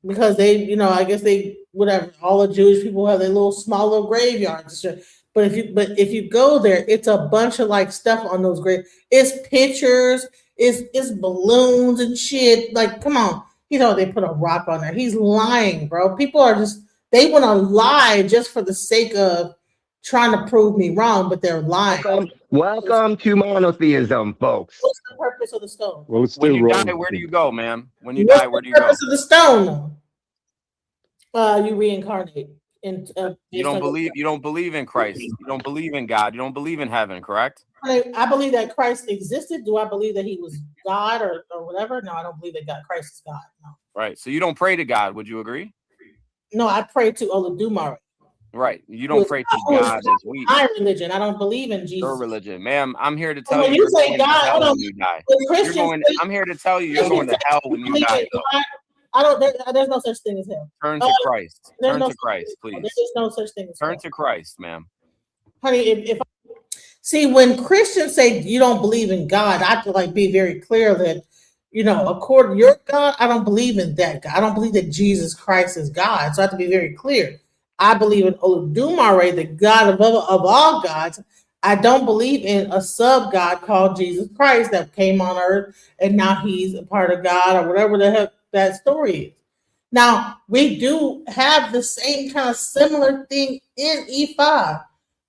because they, you know, I guess they, whatever, all the Jewish people have their little small little graveyards. But if you go there, it's a bunch of like stuff on those graves. It's pictures, it's balloons and shit. Like, come on. You know, they put a rock on there. He's lying, bro. People are just, they want to lie just for the sake of trying to prove me wrong, but they're lying. Welcome to monotheism, folks. What's the purpose of the stone? Well, it's When still you wrong. die, where do you go, ma'am? When you What's die, where do the you go? purpose of the stone, though? You reincarnate. You don't believe in Christ. You don't believe in God. You don't believe in heaven, correct? I believe that Christ existed. Do I believe that he was God or whatever? No, I don't believe that Christ is God. No. Right. So you don't pray to God. Would you agree? No, I pray to Olodumare. Right. You don't pray to God as we. My religion. I don't believe in Jesus. Your religion, ma'am. I'm here to tell When you. you say God, when you die. I'm here to tell you you're going to hell when you die. Though. I don't. There's no such thing as hell. Turn to Christ. Turn to Christ, please. There's no such thing as hell. Turn to Christ, ma'am. Honey, if see, when Christians say you don't believe in God, I have to like be very clear that, you know, according to your God, I don't believe in that God. I don't believe that Jesus Christ is God. So I have to be very clear. I believe in Olodumare, the God of all gods. I don't believe in a sub God called Jesus Christ that came on earth and now he's a part of God or whatever the heck that story is. Now, we do have the same kind of similar thing in E5.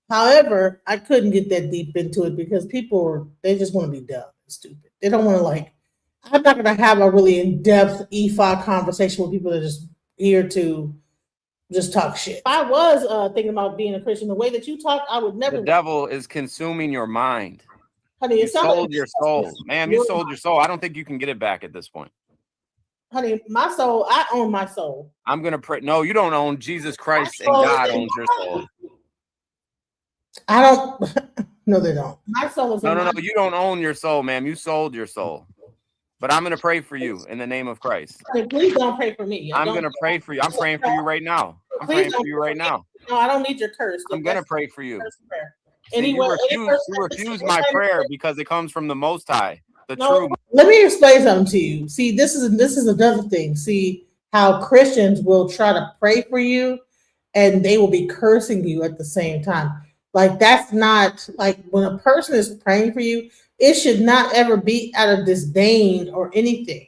However, I couldn't get that deep into it because they just want to be dumb and stupid. They don't want to I'm not going to have a really in-depth E5 conversation with people that are just here to just talk shit. If I was thinking about being a Christian, the way that you talk, I would never. The devil is consuming your mind. Honey, you sold your soul. Ma'am, you sold your soul. I don't think you can get it back at this point. Honey, my soul, I own my soul. I'm going to pray. No, you don't own Jesus Christ and God owns your soul. I don't. No, they don't. My soul is. No. You don't own your soul, ma'am. You sold your soul. But I'm going to pray for you in the name of Christ. Honey, please don't pray for me. I'm going to pray for you. I'm praying for you right now. I'm praying for you right now. No, I don't need your curse. I'm going to pray for you. See, you refuse my prayer because it comes from the Most High. True. Let me explain something to you. See, this is another thing. See how Christians will try to pray for you and they will be cursing you at the same time. Like, that's not like when a person is praying for you, it should not ever be out of disdain or anything.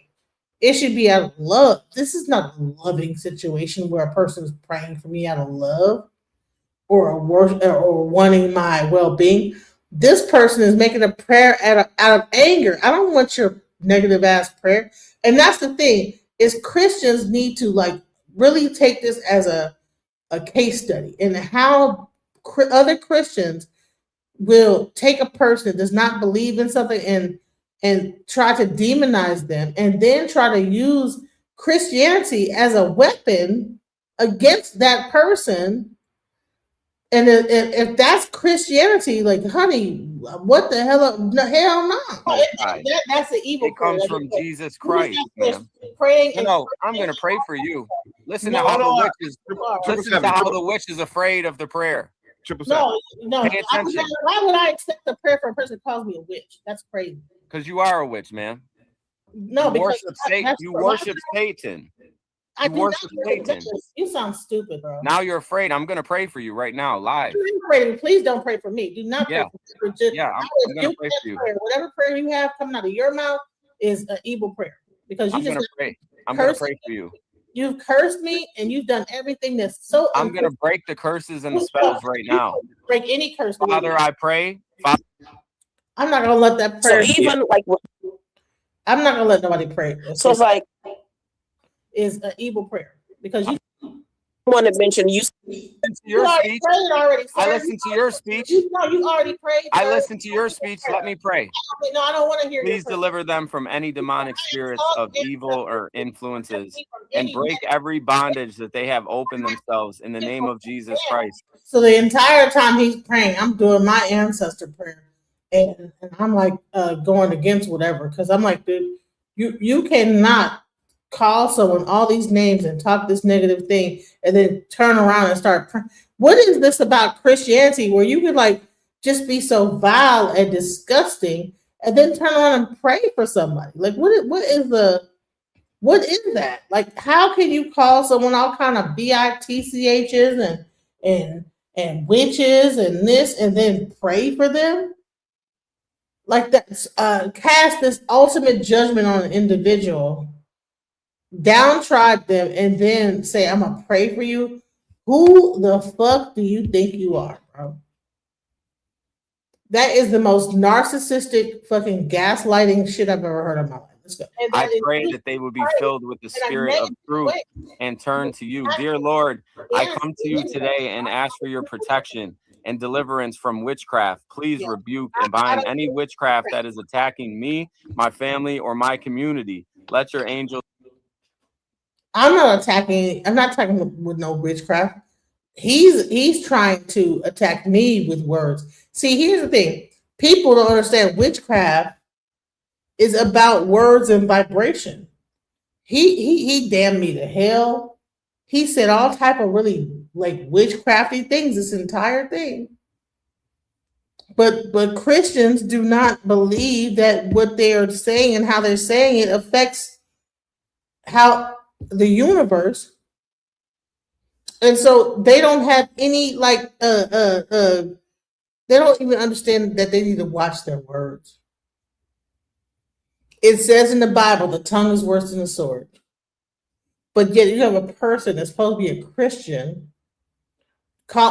It should be out of love. This is not a loving situation where a person is praying for me out of love or wanting my well-being. This person is making a prayer out of anger. I don't want your negative ass prayer. And that's the thing, is Christians need to really take this as a case study in how other Christians will take a person that does not believe in something and try to demonize them, and then try to use Christianity as a weapon against that person. And if that's Christianity, like, honey, what the hell? No, hell no. That's the evil. It comes from Jesus Christ, man. Praying. I'm gonna pray for you. Listen No, to how no, the witch is. Listen to how the witch is afraid of the prayer. No. Pay attention. Why would I accept the prayer for a person who calls me a witch? That's crazy. Because you are a witch, man. No, you because worship Satan. You worship Satan. I You do worship not worship Satan. witches. You sound stupid, bro. Now you're afraid. I'm gonna pray for you right now, live. Please don't pray for me. Do not Yeah. pray for me. Yeah, I'm gonna rebuke pray that for you. prayer. Whatever prayer you have coming out of your mouth is an evil prayer, because you I'm just gonna pray. I'm gonna cursed pray for you. You've cursed me, and you've done everything that's so. I'm gonna break the curses and the spells right now. Break any curse. Father, I pray. Father, I'm not gonna let that prayer. like, I'm not gonna let nobody pray. So it's like, is an evil prayer, because you want to mention you. your already speech. prayed already. I sir. listened to your speech. You already prayed. I sir. listened to your speech. Let me pray. No, I don't want to hear. Please deliver them from any demonic spirits of evil or influences, and break every bondage that they have opened themselves in the name of Jesus Christ. So the entire time he's praying, I'm doing my ancestor prayer, and I'm like going against whatever, because I'm like, dude, you cannot call someone all these names and talk this negative thing, and then turn around and start praying. What is this about Christianity where you could like just be so vile and disgusting, and then turn around and pray for somebody? Like, what is that? Like, how can you call someone all kind of bitchs and witches and this, and then pray for them? Like, that's cast this ultimate judgment on an individual, downtrodden them, and then say, I'm gonna pray for you. Who the fuck do you think you are, bro? That is the most narcissistic fucking gaslighting shit I've ever heard in my life. Let's go. I pray that they would be filled with the spirit of truth and turn to you. Dear Lord, I come to you today and ask for your protection and deliverance from witchcraft. Please rebuke and bind any witchcraft that is attacking me, my family, or my community. Let your angels. I'm not attacking with no witchcraft. He's trying to attack me with words. See, here's the thing. People don't understand witchcraft is about words and vibration. He damned me to hell. He said all type of really like witchcrafty things this entire thing. But Christians do not believe that what they are saying and how they're saying it affects how the universe. And so they don't have any like they don't even understand that they need to watch their words. It says in the Bible, the tongue is worse than the sword. But yet you have a person that's supposed to be a Christian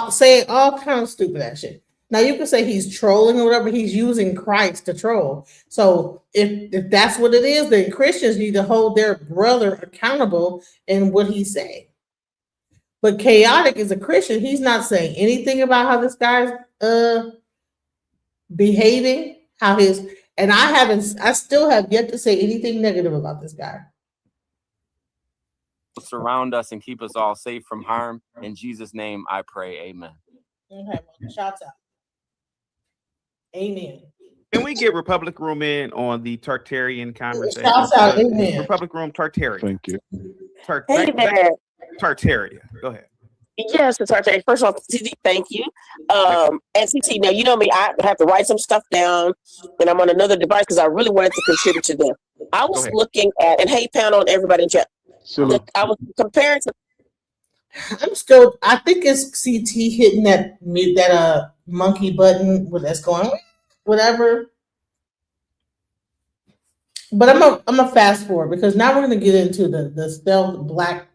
saying all kinds of stupid ass shit. Now you can say he's trolling or whatever, he's using Christ to troll. So if that's what it is, then Christians need to hold their brother accountable in what he's saying. But Chaotic is a Christian. He's not saying anything about how this guy's behaving, and I still have yet to say anything negative about this guy. Surround us and keep us all safe from harm. In Jesus' name, I pray. Amen. Okay, well, shouts out. Amen. Can we get Republic Room in on the Tartarian conversation? Shouts out, amen. Republic Room, Tartaria. Thank you. Hey there. Tartaria. Go ahead. Yes, it's Tartaria. First of all, CT, thank you. And CT, now you know me, I have to write some stuff down, and I'm on another device because I really wanted to contribute to them. I was looking at, and hey, panel and everybody in chat. I was comparing to. I think it's CT hitting that monkey button that's going whatever. But I'm a fast forward, because now we're going to get into the stealth black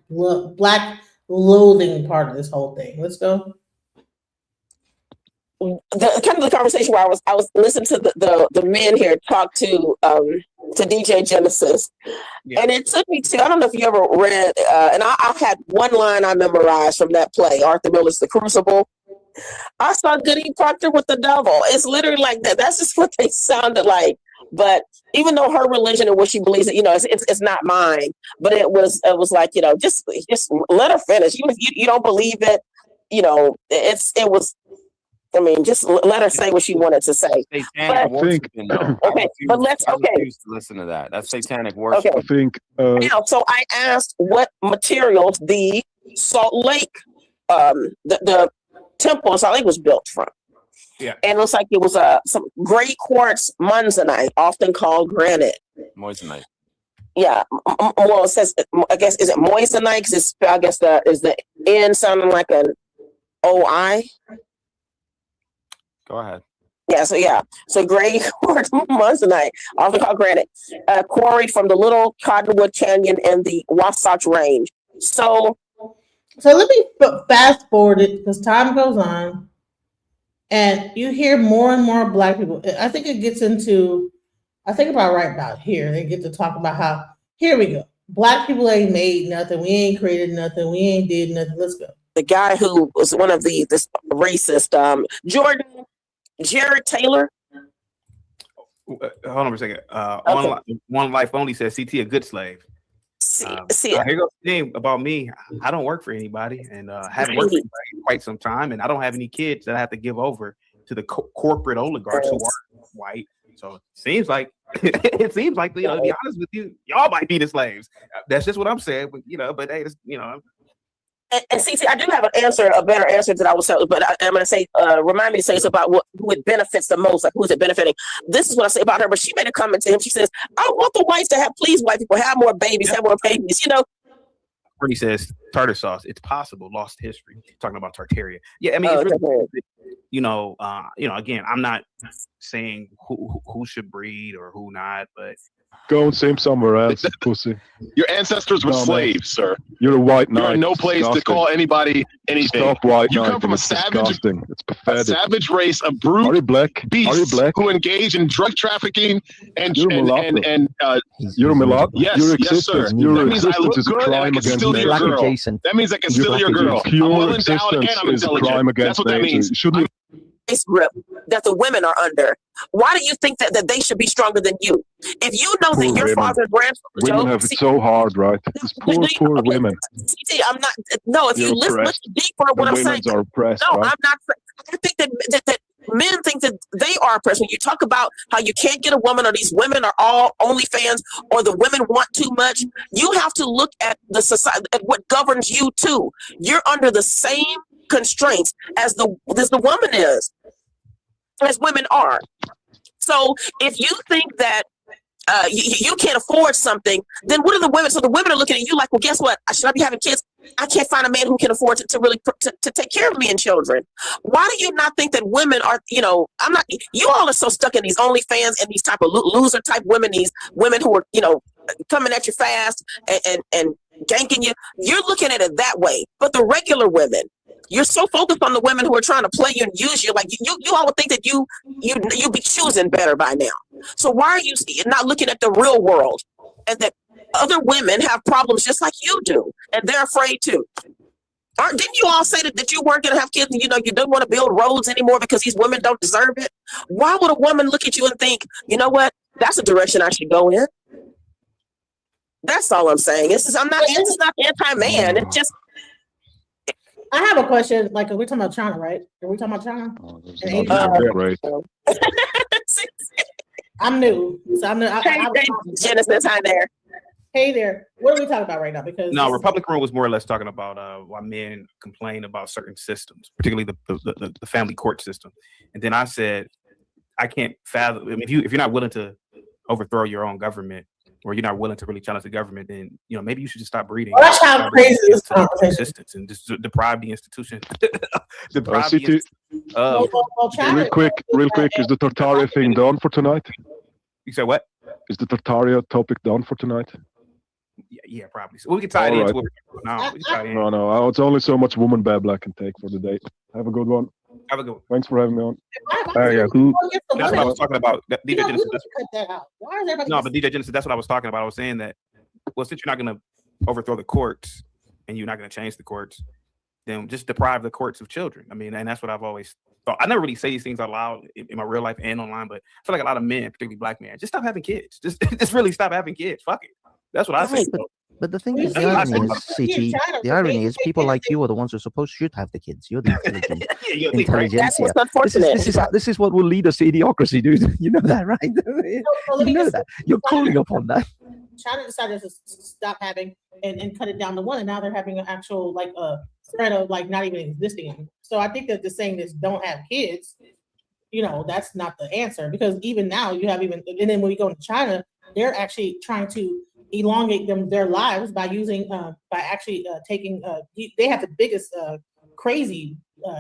loathing part of this whole thing. Let's go. The conversation where I was listening to the men here talk to DJ Genesis, and it took me to, I don't know if you ever read, and I had one line I memorized from that play, Arthur Miller's The Crucible, I saw Goody Proctor with the devil. It's literally like that. That's just what they sounded like. But even though her religion and what she believes, it's not mine. But it was like, just let her finish. Even if you don't believe it, it was. I mean, just let her say what she wanted to say. Satanic worship, Okay, but let's listen to that. That's satanic worship. Okay. I think Now, so I asked what materials the Salt Lake, the temple in Salt Lake was built from. Yeah. And it looks like it was some gray quartz monzonite, often called granite. Moissanite. Yeah. Well, it says, I guess, is it moissanite? 'Cause I guess is the N sounding like an OI? Go ahead. Yeah, so gray quartz monzonite, often called granite, quarried from the Little Cottonwood Canyon in the Wasatch Range. So let me fast forward it because time goes on, and you hear more and more Black people. I think it gets into, I think about right about here, they get to talk about how, here we go, Black people ain't made nothing, we ain't created nothing, we ain't did nothing, let's go. the guy who was one of this racist, Jared Taylor. Hold on for a second. One Life Only says CT a good slave. Here goes the thing about me. I don't work for anybody, and haven't worked for anybody in quite some time, and I don't have any kids that I have to give over to the corporate oligarchs who are white. So it seems like to be honest with you, y'all might be the slaves. That's just what I'm saying. But but hey, And CT, I do have a better answer that I will say, but I'm going to say, remind me to say it's about who it benefits the most, like who's it benefiting. This is what I say about her, but she made a comment to him. She says, I want the whites to please white people, have more babies, have more babies, He says tartar sauce. It's possible. Lost history. Talking about Tartaria. Yeah, I mean, it's really, again, I'm not saying who should breed or who not, but go and swim somewhere else, pussy. Your ancestors were slaves, sir. You're a white knight. You're in no place to call anybody anything. Stop white You come knight. from a It's savage, disgusting. It's pathetic. savage race of brute Are you black? beasts who engage in drug trafficking and You're a mulatto. You're a mulatto. Yes, Your yes, sir. existence, your That means I existence look is a good and I crime can against steal your nature. girl. That means I can steal your girl. I'm Your well endowed and existence I'm is a intelligent. crime That's against what that nature. means. Shouldn't Vice grip that the women are under. Why do you think that they should be stronger than you? If you know that your women. father and grandfather, Women have it so hard, right? These poor women. CT, I'm not. No, if You're you listen oppressed. deeper at what The I'm saying. women's are oppressed, No, right? I'm not. I think that men think that they are oppressed. When you talk about how you can't get a woman, or these women are all OnlyFans, or the women want too much, you have to look at the society, at what governs you too. You're under the same constraints as the woman is, as women are. So if you think that you can't afford something, then what are the women? So the women are looking at you like, well, guess what? Should I be having kids? I can't find a man who can afford to really to take care of me and children. Why do you not think that women are, I'm not, you all are so stuck in these OnlyFans and these type of loser type women, these women who are, coming at you fast and ganking you. You're looking at it that way. But the regular women, you're so focused on the women who are trying to play you and use you. Like you all would think that you be choosing better by now. So why are you not looking at the real world, and that other women have problems just like you do, and they're afraid too? Didn't you all say that you weren't going to have kids, and you don't want to build roads anymore because these women don't deserve it? Why would a woman look at you and think, you know what, that's a direction I should go in? That's all I'm saying. It's not anti-man. It's just. I have a question. Like, are we talking about China, right? Are we talking about China? Great. I'm new, so I'm new. Genesis, hi there. Hey there. What are we talking about right now? Because no, Republican Room was more or less talking about why men complain about certain systems, particularly the family court system. And then I said, I can't fathom. I mean, if you're not willing to overthrow your own government, or you're not willing to really challenge the government, then maybe you should just stop breeding. Well, that's how crazy this conversation existence and just deprive the institution. Real quick, is the Tartaria thing done for tonight? You said what? Is the Tartaria topic done for tonight? Yeah, probably. So we can tie it into what we're talking about now. We can tie it in. No. It's only so much woman babble I can take for the day. Have a good one. Have a good one. Thanks for having me on. That's what I was talking about. DJ Genesis. Cut that out. Why is everybody? No, but DJ Genesis, that's what I was talking about. I was saying that, well, since you're not going to overthrow the courts and you're not going to change the courts, then just deprive the courts of children. I mean, and that's what I've always thought. I never really say these things out loud in my real life and online, but I feel like a lot of men, particularly black men, just stop having kids. Just really stop having kids. Fuck it. That's what I say. But the thing Yeah, is, the that's irony what is, I say. CT, the irony is people like you are the ones who should have the kids. You're the intelligent Yeah, you think, right? That's intelligentsia. what's unfortunate. This is what will lead us to idiocracy, dude. You know that, right? let me You know just- that. You're calling upon that. China decided to stop having and cut it down to one, and now they're having an actual like threat of like not even existing anymore. So I think that the saying is don't have kids, that's not the answer, because even now you have and then when you go to China, they're actually trying to elongate their lives by using taking they have the biggest crazy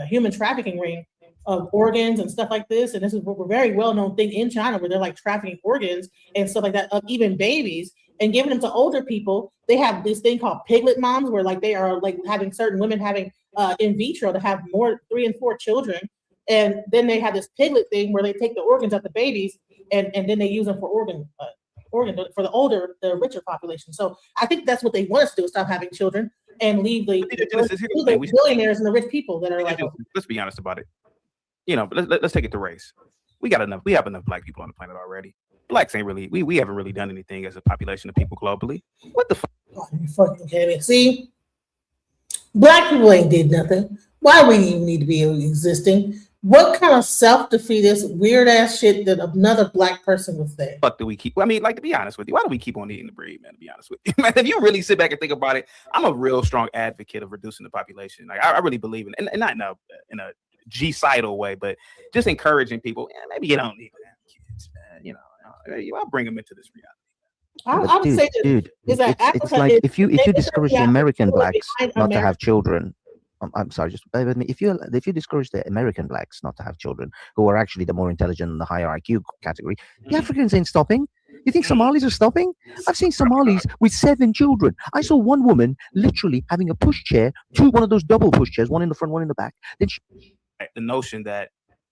human trafficking ring of organs and stuff like this, and this is a very well-known thing in China where they're like trafficking organs and stuff like that of even babies and giving them to older people. They have this thing called piglet moms where like they are like having certain women having in vitro to have 3 and 4 children, and then they have this piglet thing where they take the organs of the babies and then they use them for organ for the richer population. So I think that's what they want us to do, stop having children and leave the billionaires and the rich people that are like. Let's be honest about it. But let's take it to race. We have enough black people on the planet already. Blacks ain't really, we haven't really done anything as a population of people globally. What the fuck? Oh, you fucking kidding me? See, black people ain't did nothing. Why we even need to be existing? What kind of self-defeatist, weird ass shit that another black person would say? Fuck do we keep? I mean, like, to be honest with you, why do we keep on eating the breed, man? To be honest with you, man, if you really sit back and think about it, I'm a real strong advocate of reducing the population. Like, I really believe in, and not in a G-sidal way, but just encouraging people. Maybe you don't need to have kids, man. I'll bring them into this reality. I would say that dude, is that it's Africa like is if you discourage the significantly American blacks behind not to have America. children, I'm sorry, just bear with me. If you discourage the American blacks not to have children, who are actually the more intelligent and the higher IQ category, the Africans ain't stopping. You think Somalis are stopping? I've seen Somalis with 7 children. I saw one woman literally having a pushchair, one of those double pushchairs, one in the front, one in the back. Then The notion that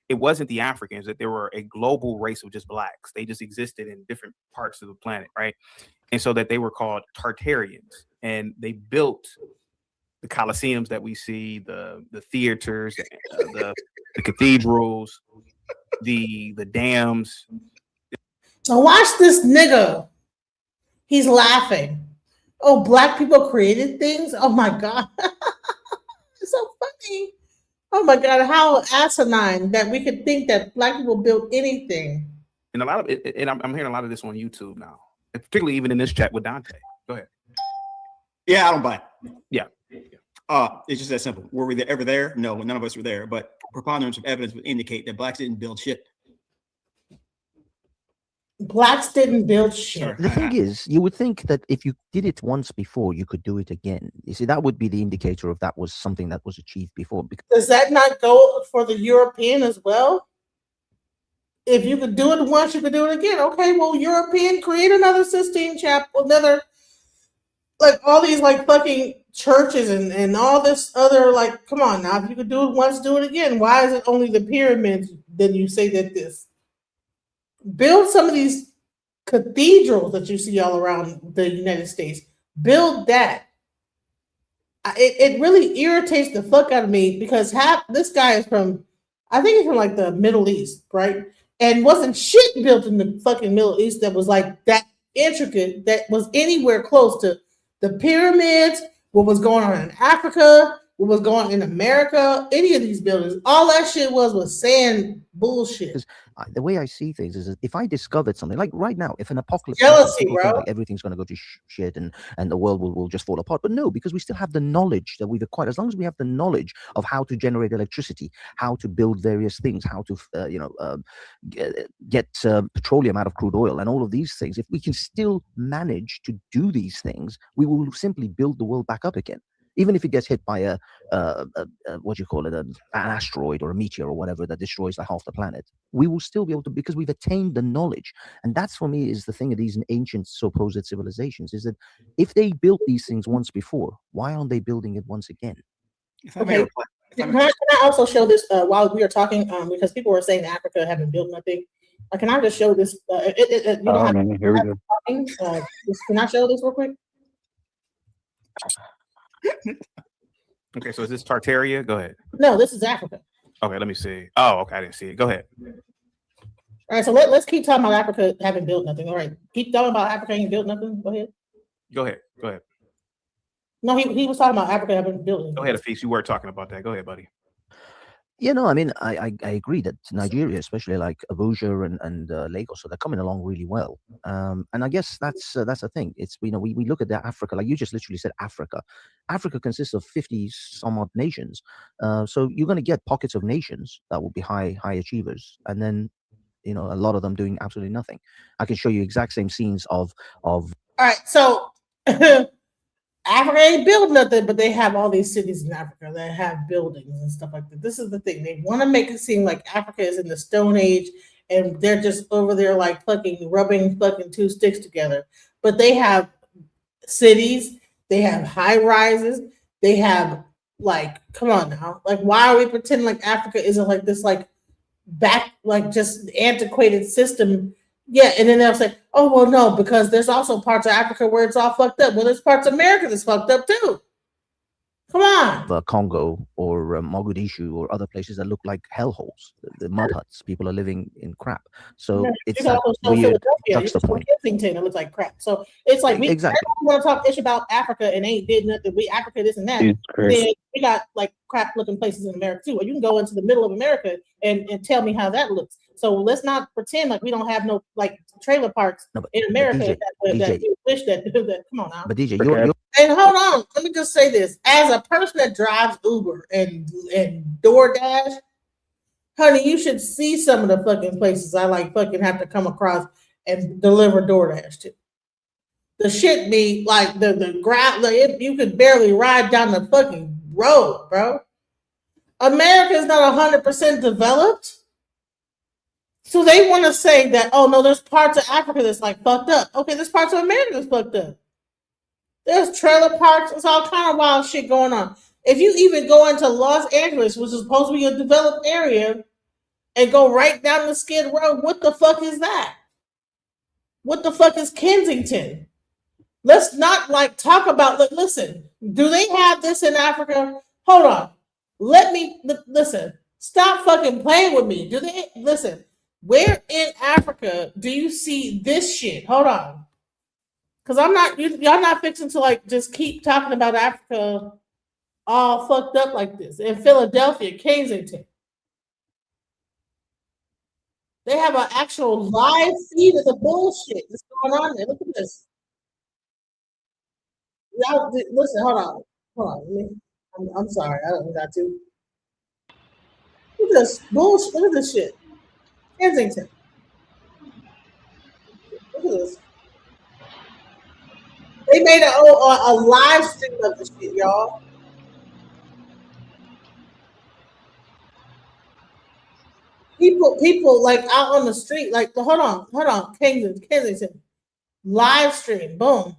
it wasn't the Africans, that there were a global race of just blacks. They just existed in different parts of the planet, right? And so that they were called Tartarians, and they built the Colosseums that we see, the theaters, the cathedrals, the dams. Now watch this nigga. He's laughing. Oh, black people created things? Oh my God. It's so funny. Oh my God, how asinine that we could think that black people built anything. And a lot of it, and I'm hearing a lot of this on YouTube now, and particularly even in this chat with Dante. Go ahead. Yeah, I don't buy it. Yeah. It's just that simple. Were we ever there? No, none of us were there. But preponderance of evidence would indicate that blacks didn't build shit. Blacks didn't build shit. the thing is, you would think that if you did it once before, you could do it again. You see, that would be the indicator of that was something that was achieved before. Does that not go for the European as well? If you could do it once, you could do it again. Okay, well, European, create another Sistine Chapel, another, like all these like fucking churches and all this other, like, come on now. If you could do it once, do it again. Why is it only the pyramids? Then you say that this. Build some of these cathedrals that you see all around the United States. Build that. It really irritates the fuck out of me because this guy is from, I think he's from like the Middle East, right? And wasn't shit built in the fucking Middle East that was like that intricate, that was anywhere close to the pyramids, what was going on in Africa, what was going on in America, any of these buildings. All that shit was sand bullshit. The way I see things is that if I discovered something, like right now, if an apocalypse Jealousy, people think bro. like everything's going to go to shit and the world will just fall apart. But no, because we still have the knowledge that we've acquired. As long as we have the knowledge of how to generate electricity, how to build various things, how to get petroleum out of crude oil and all of these things, if we can still manage to do these things, we will simply build the world back up again. Even if it gets hit by a what do you call it, an asteroid or a meteor or whatever that destroys like half the planet, we will still be able to, because we've attained the knowledge. And that's, for me, is the thing of these ancient supposed civilizations, is that if they built these things once before, why aren't they building it once again? Okay. Can I also show this while we are talking? Because people were saying Africa haven't built nothing. Can I just show this? You don't have to here we go. can I show this real quick? Okay, so is this Tartaria? Go ahead. No, this is Africa. Okay, let me see. Oh, okay, I didn't see it. Go ahead. All right, so let's keep talking about Africa having built nothing. All right, keep talking about Africa ain't built nothing. Go ahead. Go ahead. Go ahead. No, he was talking about Africa having built nothing. Go ahead, Afeez. You were talking about that. Go ahead, buddy. Yeah, no, I mean, I agree that Nigeria, especially like Abuja and Lagos, so they're coming along really well. And I guess that's the thing. It's, you know, we look at the Africa, like you just literally said, Africa. Africa consists of 50 some odd nations. So you're going to get pockets of nations that will be high achievers, and then, you know, a lot of them doing absolutely nothing. I can show you exact same scenes of. All right, so Africa ain't built nothing, but they have all these cities in Africa that have buildings and stuff like that. This is the thing. They want to make it seem like Africa is in the Stone Age and they're just over there like rubbing two sticks together. But they have cities, they have high rises, they have like, come on now. Like, why are we pretending like Africa isn't like this, like back, like just antiquated system? Yeah, and then they'll say, oh, well, no, because there's also parts of Africa where it's all fucked up. Well, there's parts of America that's fucked up too. Come on. Congo or Mogadishu or other places that look like hellholes, the mud huts. People are living in crap. So it's that weird juxtapoint. Kensington, it looks like crap. So it's like we want to talk ish about Africa and ain't did nothing. We Africa this and that. Then we got like crap looking places in America too. Or you can go into the middle of America and tell me how that looks. So let's not pretend like we don't have no like trailer parks in America that you wish that come on now. But DJ, you're and hold on, let me just say this. As a person that drives Uber and DoorDash, honey, you should see some of the fucking places I like fucking have to come across and deliver DoorDash to. The shit be like the ground, you could barely ride down the fucking road, bro. America is not 100% developed. So they want to say that, oh no, there's parts of Africa that's like fucked up. Okay, there's parts of America that's fucked up. There's trailer parks. It's all kind of wild shit going on. If you even go into Los Angeles, which is supposed to be a developed area, and go right down the Skid Row, what the fuck is that? What the fuck is Kensington? Let's not like talk about. Listen, do they have this in Africa? Hold on. Let me listen. Stop fucking playing with me. Do they listen? Where in Africa do you see this shit? Hold on. Because I'm not, y'all not fixing to like just keep talking about Africa all fucked up like this. In Philadelphia, Kensington, they have an actual live feed of the bullshit that's going on there. Look at this. Y'all, listen, hold on. I'm sorry, I don't got to. Look at this bullshit. Look at this shit. Kensington. Look at this. They made a live stream of the shit, y'all. People like out on the street, like hold on, Kensington, live stream, boom.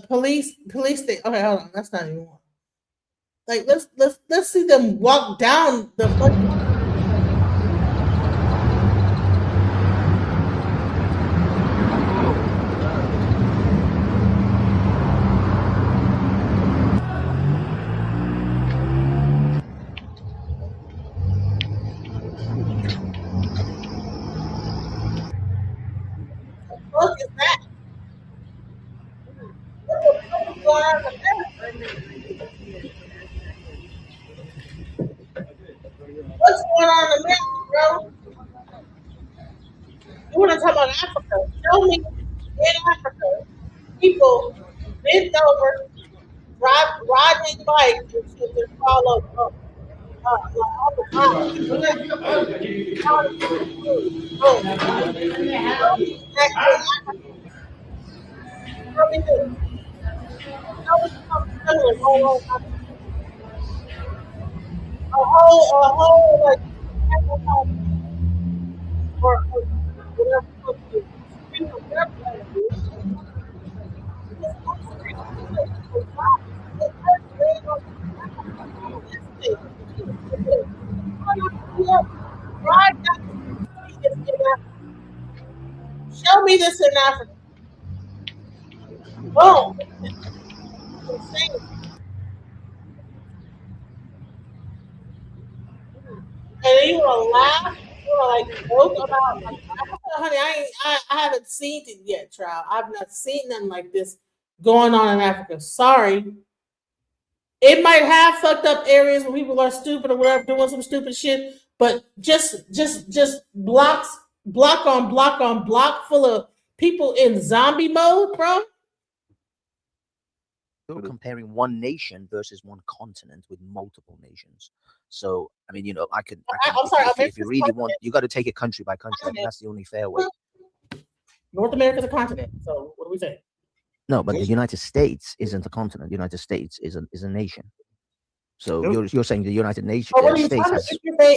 Police thing. Okay, hold on, that's not even one. Like let's see them walk down the fucking. What is that? What's going on in America, bro? You want to talk about Africa? Show me in Africa, people bent over, riding bikes and shit just fall over. A whole like or show me this in Africa. Boom. Insane. then you wanna laugh, you wanna like joke about like, honey, I haven't seen it yet, child. I've not seen nothing like this going on in Africa. Sorry. It might have fucked up areas where people are stupid or whatever, doing some stupid shit, but just block on block full of people in zombie mode, bro. You're comparing one nation versus one continent with multiple nations. So, I mean, you know, I could I'm sorry, if you really want, you got to take it country by country. I mean, that's the only fair way. North America's a continent. So what do we say? No, but the United States isn't a continent. The United States is a nation. So you're saying the United States has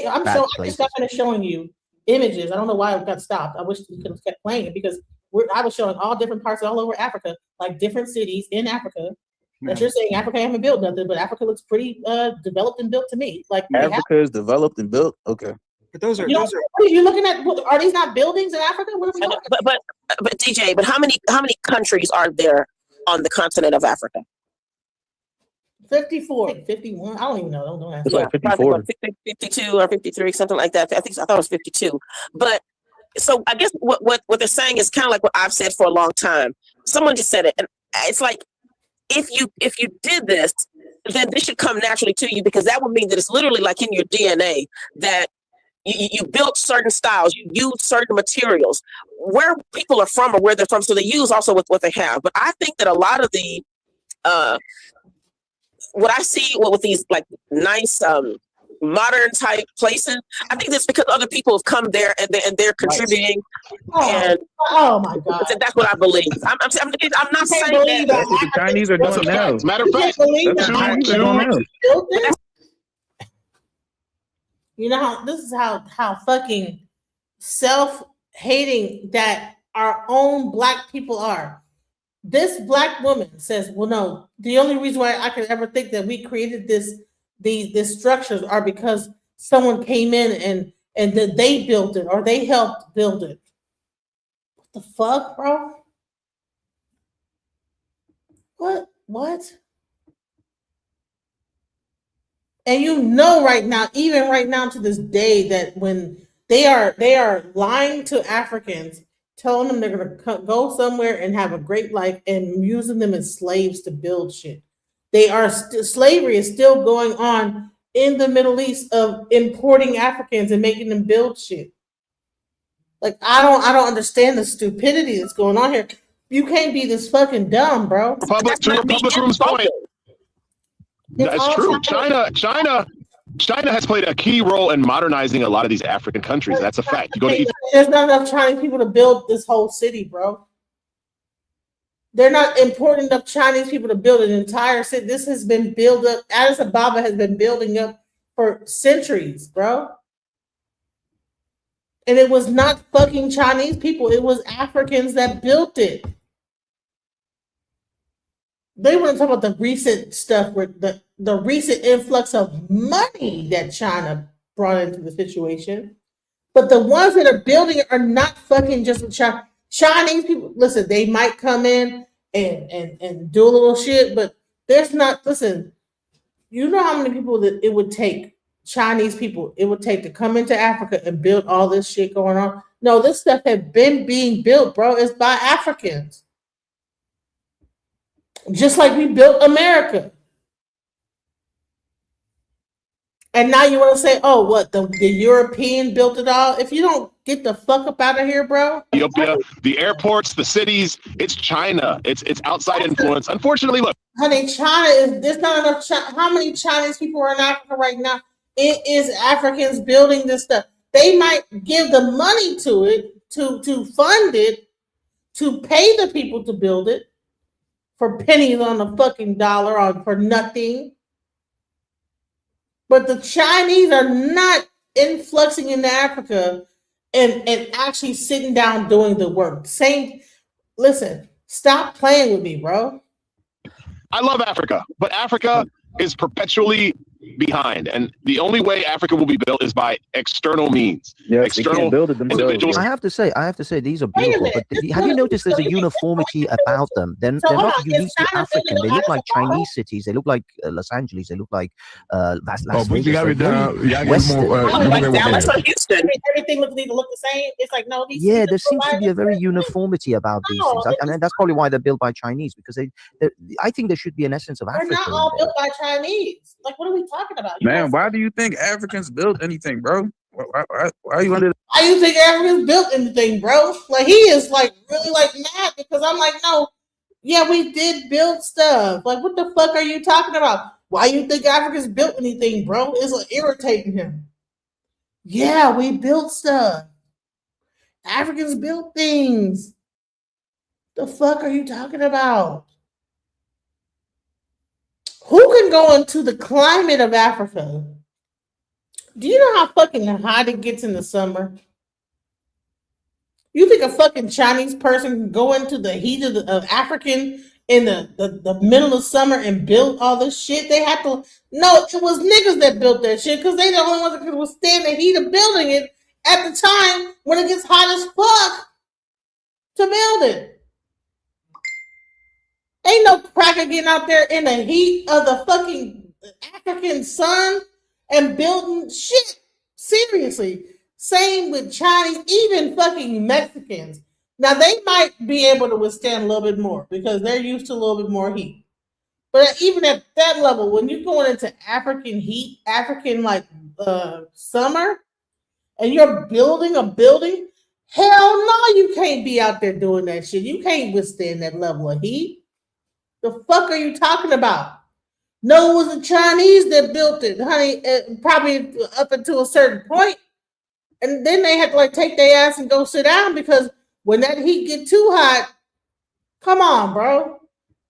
I'm bad just places. showing you images. I don't know why it got stopped. I wish we could have kept playing it because I was showing all different parts all over Africa, like different cities in Africa. That you're saying Africa haven't built nothing, but Africa looks pretty developed and built to me. Like Africa is developed and built. Okay. But those are what are you looking at? Are these not buildings in Africa? What are we looking at? But DJ, but how many countries are there on the continent of Africa? 54, 51. I don't even know. Don't ask. It's like 54. 52 or 53, something like that. I thought it was 52. But so I guess what they're saying is kind of like what I've said for a long time. Someone just said it, and it's like if you did this, then this should come naturally to you because that would mean that it's literally like in your DNA that you built certain styles, you use certain materials, where people are from or where they're from, so they use also with what they have. But I think that a lot of the what I see with these like nice modern type places, I think that's because other people have come there and they're contributing. Oh my God, that's what I believe. I'm not saying that. That's what the Chinese are doing now. Matter of fact, you know how this is how fucking self-hating that our own black people are. This black woman says, well, no, the only reason why I could ever think that we created these structures are because someone came in and that they built it or they helped build it. What the fuck, bro? What? And you know right now, even right now to this day, that when they are lying to Africans, telling them they're gonna go somewhere and have a great life and using them as slaves to build shit. Slavery is still going on in the Middle East of importing Africans and making them build shit. Like I don't understand the stupidity that's going on here. You can't be this fucking dumb, bro. Public Room's point. That's true. China has played a key role in modernizing a lot of these African countries. That's a fact. You go to Egypt. There's not enough Chinese people to build this whole city, bro. They're not important enough Chinese people to build an entire city. This has been built up. Addis Ababa has been building up for centuries, bro. And it was not fucking Chinese people. It was Africans that built it. They want to talk about the recent stuff with the recent influx of money that China brought into the situation. But the ones that are building it are not fucking just Chinese people. Listen, they might come in and do a little shit, but there's not, listen, you know how many people that it would take, Chinese people, it would take to come into Africa and build all this shit going on? No, this stuff had been being built, bro. It's by Africans. Just like we built America. And now you want to say, oh, what, the European built it all? If you don't get the fuck up out of here, bro. Ethiopia, the airports, the cities, it's China. It's outside influence. Unfortunately, look. Honey, there's not enough, how many Chinese people are in Africa right now? It is Africans building this stuff. They might give the money to it, to fund it, to pay the people to build it for pennies on the fucking dollar or for nothing. But the Chinese are not influxing into Africa and actually sitting down doing the work. Listen, stop playing with me, bro. I love Africa, but Africa is perpetually behind. And the only way Africa will be built is by external means. Yes, they external can't build it themselves. individuals. I have to say, these are beautiful. But have you noticed there's a uniformity about them? They're not uniquely African. They look like Chinese cities. They look like Los Angeles. They look like Las Vegas. Everything need to look the same. It's like, no, these yeah, there seems to be a very uniformity about these things. And that's probably why they're built by Chinese, because I think there should be an essence of they're Africa. not all built by Chinese. Like, what are we talking about? Man, why do you think Africans built anything, bro? Why are you under? Why you think Africans built anything, bro? Like, he is like really like mad because I'm like, no, yeah, we did build stuff. Like, what the fuck are you talking about? Why you think Africans built anything, bro? It's like irritating him. Yeah, we built stuff. Africans built things. The fuck are you talking about? Who can go into the climate of Africa? Do you know how fucking hot it gets in the summer? You think a fucking Chinese person can go into the heat of African in the middle of summer and build all this shit? They have to. No, it was niggas that built that shit because they the only ones that could withstand the heat of building it at the time when it gets hot as fuck to build it. Ain't no cracker getting out there in the heat of the fucking African sun and building shit. Seriously. Same with Chinese, even fucking Mexicans. Now, they might be able to withstand a little bit more because they're used to a little bit more heat. But even at that level, when you're going into African heat, African like summer, and you're building a building, hell no, you can't be out there doing that shit. You can't withstand that level of heat. The fuck are you talking about? No, it was the Chinese that built it, honey, probably up until a certain point. And then they had to like take their ass and go sit down because when that heat get too hot, come on, bro.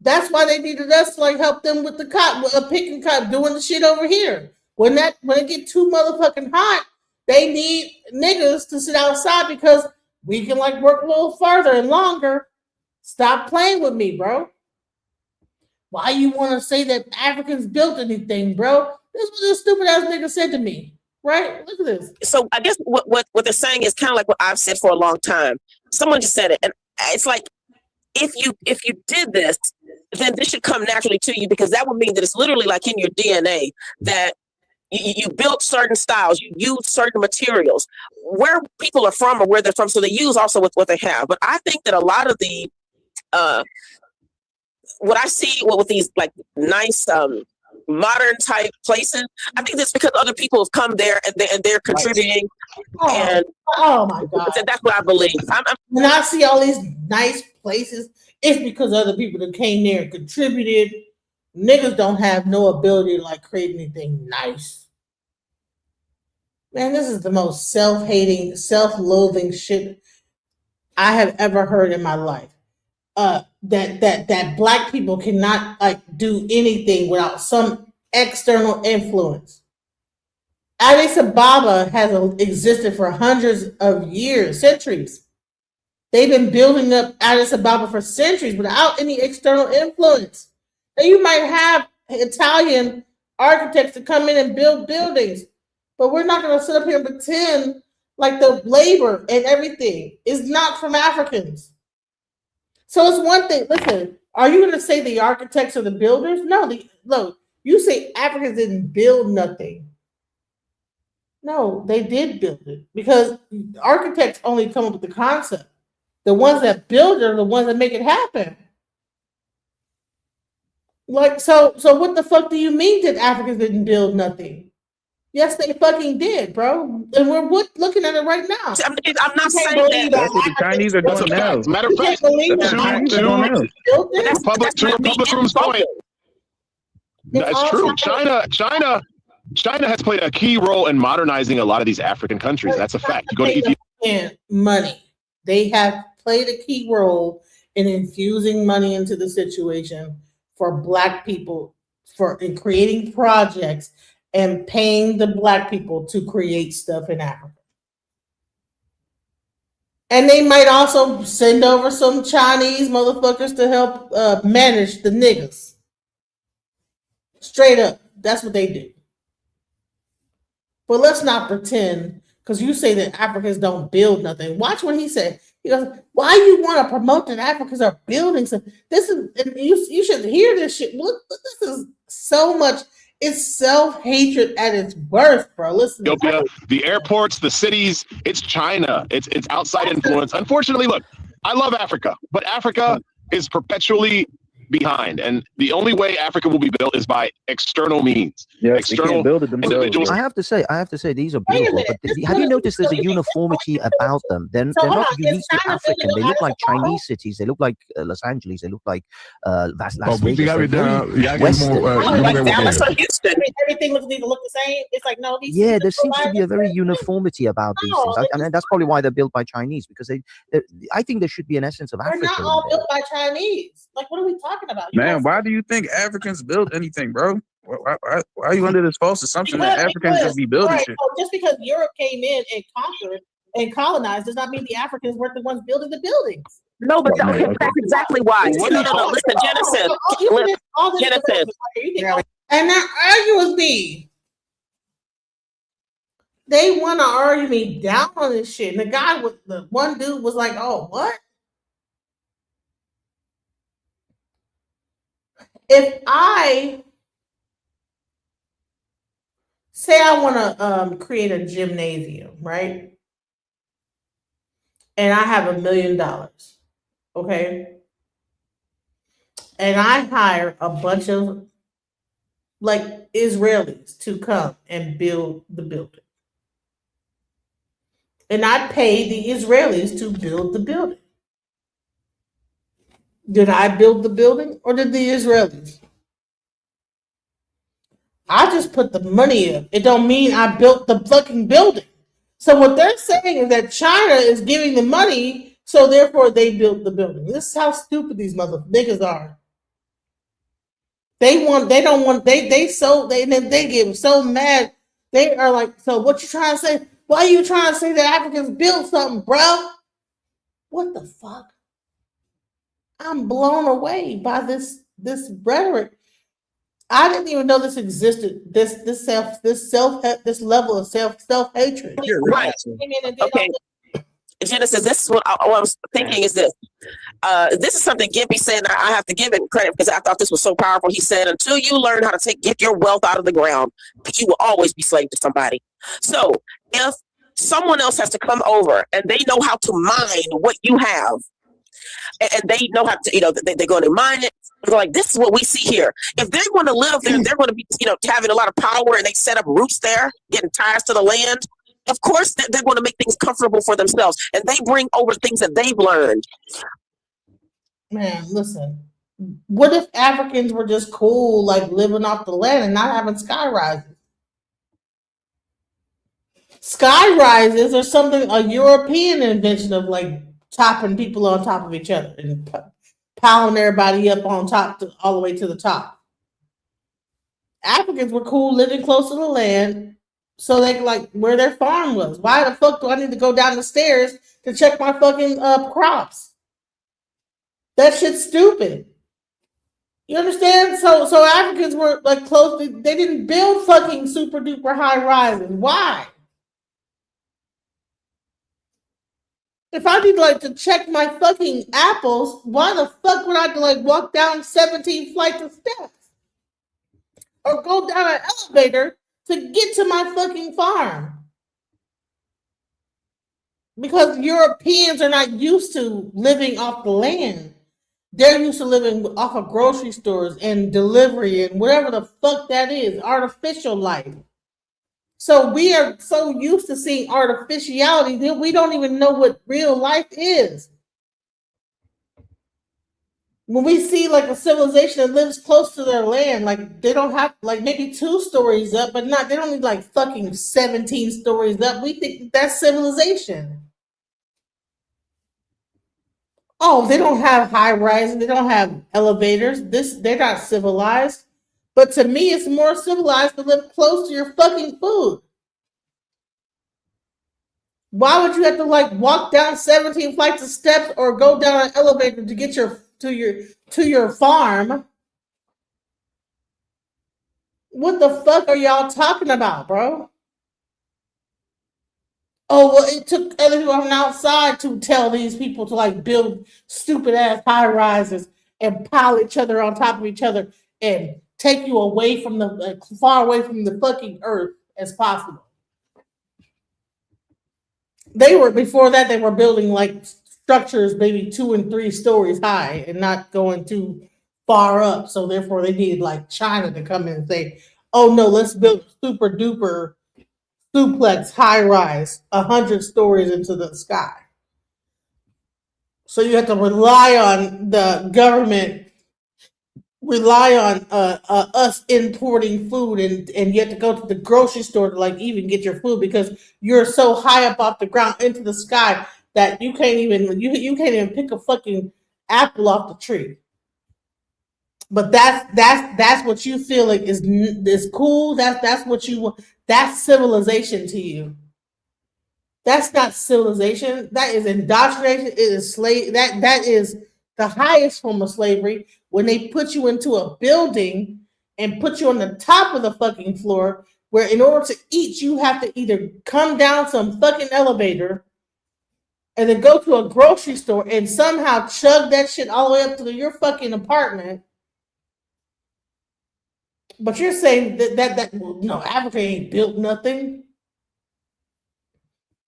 That's why they needed us to like help them with the cotton, picking cotton, doing the shit over here. When it get too motherfucking hot, they need niggas to sit outside because we can like work a little farther and longer. Stop playing with me, bro. Why you want to say that Africans built anything, bro? This is what this stupid ass nigga said to me. Right? Look at this. So I guess what they're saying is kind of like what I've said for a long time. Someone just said it, and it's like if you did this, then this should come naturally to you because that would mean that it's literally like in your DNA that you built certain styles, you use certain materials, where people are from or where they're from, so they use also with what they have. But I think that a lot of the what I see with these like nice modern type places, I think that's because other people have come there and they're contributing. And oh my god, that's what I believe. When I see all these nice places, it's because other people that came there and contributed. Niggas don't have no ability to like create anything nice. Man, this is the most self-hating, self-loathing shit I have ever heard in my life. That black people cannot like do anything without some external influence. Addis Ababa has existed for hundreds of years, centuries. They've been building up Addis Ababa for centuries without any external influence. And you might have Italian architects to come in and build buildings, but we're not going to sit up here and pretend like the labor and everything is not from Africans. So it's one thing. Listen, are you going to say the architects or the builders? No, look, you say Africans didn't build nothing. No, they did build it because architects only come up with the concept. The ones that build it are the ones that make it happen. Like, so what the fuck do you mean that Africans didn't build nothing? Yes, they fucking did, bro. And we're looking at it right now. I'm not saying that. That's what the Chinese are doing now. Matter of fact, two republic rooms going. That's true. China has played a key role in modernizing a lot of these African countries. That's a fact. You go to Ethiopia. Money. They have played a key role in infusing money into the situation for black people, in creating projects and paying the black people to create stuff in Africa. And they might also send over some Chinese motherfuckers to help manage the niggas. Straight up. That's what they do. But let's not pretend, because you say that Africans don't build nothing. Watch what he said. He goes, why you want to promote that Africans are building something? This is, and you should hear this shit. Look, this is so much, it's self-hatred at its worst, bro. Listen. Ethiopia, the airports, the cities, it's China. It's outside influence. Unfortunately, look, I love Africa, but Africa is perpetually behind, and the only way Africa will be built is by external means. External individuals. I have to say, these are beautiful. But have you noticed there's a uniformity about them? They're not uniquely African. They look like Chinese cities. They look like Los Angeles. They look like Las Vegas. They're very Western. Everything need to look the same. It's like no. Yeah, there seems to be a very uniformity about these things. I mean, that's probably why they're built by Chinese, because I think there should be an essence of Africa. They're not all built by Chinese. Like, what are we talking about? Man, why do you think Africans build anything, bro? Why are you under this false assumption that Africans should be building shit? So just because Europe came in and conquered and colonized does not mean the Africans weren't the ones building the buildings. No, but that's exactly why. No, listen, Genesis. And now argue with me. They want to argue me down on this shit. And the one dude was like, oh, what? If I say I want to create a gymnasium, right? And I have $1 million, okay? And I hire a bunch of like Israelis to come and build the building. And I pay the Israelis to build the building. Did I build the building or did the Israelis? I just put the money in. It don't mean I built the fucking building. So what they're saying is that China is giving the money, so therefore they built the building. This is how stupid these mother niggas are. They get so mad. They are like, so what you trying to say? Why are you trying to say that Africans built something, bro? What the fuck? I'm blown away by this rhetoric. I didn't even know this existed. This level of self-hatred. Right. Okay. Genesis, this is what I was thinking is this. This is something Gibby said, and I have to give him credit because I thought this was so powerful. He said, until you learn how to get your wealth out of the ground, you will always be slave to somebody. So if someone else has to come over and they know how to mine what you have, and they know how to, they're going to mine it. They're like, this is what we see here. If they're going to live there, they're going to be, having a lot of power, and they set up roots there, getting ties to the land. Of course, they're going to make things comfortable for themselves, and they bring over things that they've learned. Man, listen. What if Africans were just cool, like living off the land and not having sky rises? Sky rises are something, a European invention of like topping people on top of each other and piling everybody up on top all the way to the top. Africans were cool living close to the land so they could like where their farm was. Why the fuck do I need to go down the stairs to check my fucking crops? That shit's stupid. You understand? So Africans were like close. They didn't build fucking super duper high rises. Why? If I need like to check my fucking apples, why the fuck would I like walk down 17 flights of steps? Or go down an elevator to get to my fucking farm? Because Europeans are not used to living off the land. They're used to living off of grocery stores and delivery and whatever the fuck that is, artificial life. So we are so used to seeing artificiality that we don't even know what real life is. When we see like a civilization that lives close to their land, like they don't have like maybe 2 stories up, but they don't need like fucking 17 stories up. We think that's civilization. Oh, they don't have high rises, they don't have elevators. They're not civilized. But to me, it's more civilized to live close to your fucking food. Why would you have to like walk down 17 flights of steps or go down an elevator to get to your farm? What the fuck are y'all talking about, bro? Oh, well, it took other people from outside to tell these people to like build stupid ass high rises and pile each other on top of each other and take you away from the far away from the fucking earth as possible. They were before that they were building like structures maybe 2 and 3 stories high and not going too far up. So therefore they needed like China to come in and say, oh no, let's build super duper duplex high rise 100 stories into the sky. So you have to rely on the government, rely on us importing food, and you have to go to the grocery store to like even get your food because you're so high up off the ground into the sky that you can't even you can't even pick a fucking apple off the tree. But that's what you feel like is cool. That's what you want. That's civilization to you. That's not civilization. That is indoctrination. It is slave. That is the highest form of slavery when they put you into a building and put you on the top of the fucking floor, where in order to eat, you have to either come down some fucking elevator and then go to a grocery store and somehow chug that shit all the way up to your fucking apartment. But you're saying that no, Africa ain't built nothing.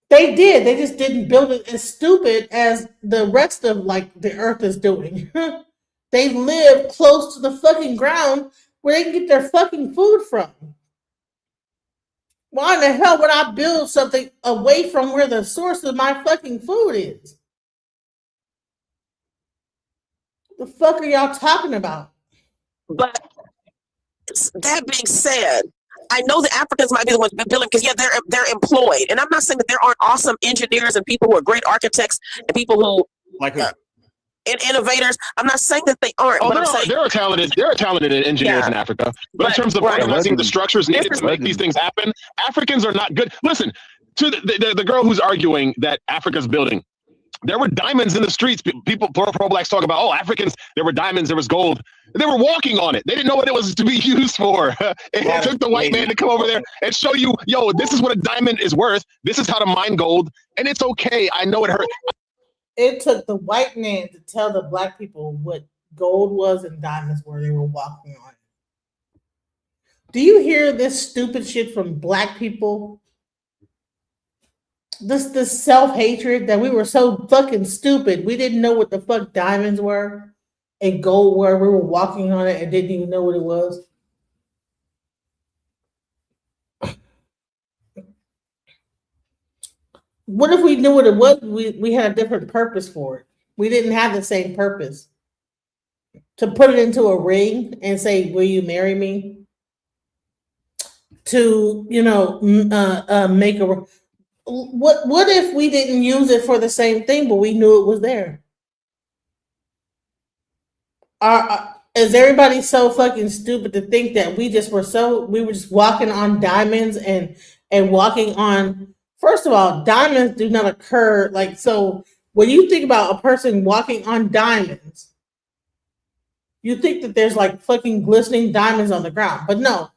They did. They just didn't build it as stupid as the rest of like the earth is doing. They live close to the fucking ground where they can get their fucking food from. Why in the hell would I build something away from where the source of my fucking food is? The fuck are y'all talking about? But that being said, I know the Africans might be the ones building because yeah, they're employed, and I'm not saying that there aren't awesome engineers and people who are great architects and people who like who? And innovators. I'm not saying that they aren't. Oh, but there are talented engineers in Africa, but in terms of organizing the structures needed to make these things happen, Africans are not good. Listen to the girl who's arguing that Africa's building. There were diamonds in the streets. People, pro-blacks talk about, oh, Africans, there were diamonds, there was gold. They were walking on it. They didn't know what it was to be used for. It took the white man to come over there and show you, yo, this is what a diamond is worth. This is how to mine gold. And it's okay. I know it hurt. It took the white man to tell the black people what gold was and diamonds were. They were walking on it. Do you hear this stupid shit from black people? This self-hatred that we were so fucking stupid. We didn't know what the fuck diamonds were and gold were. We were walking on it and didn't even know what it was. What if we knew what it was? We had a different purpose for it. We didn't have the same purpose. To put it into a ring and say, will you marry me? To, make a... What if we didn't use it for the same thing, but we knew it was there? Is everybody so fucking stupid to think that we were just walking on diamonds and walking on... First of all, diamonds do not occur so when you think about a person walking on diamonds, you think that there's like fucking glistening diamonds on the ground, but no.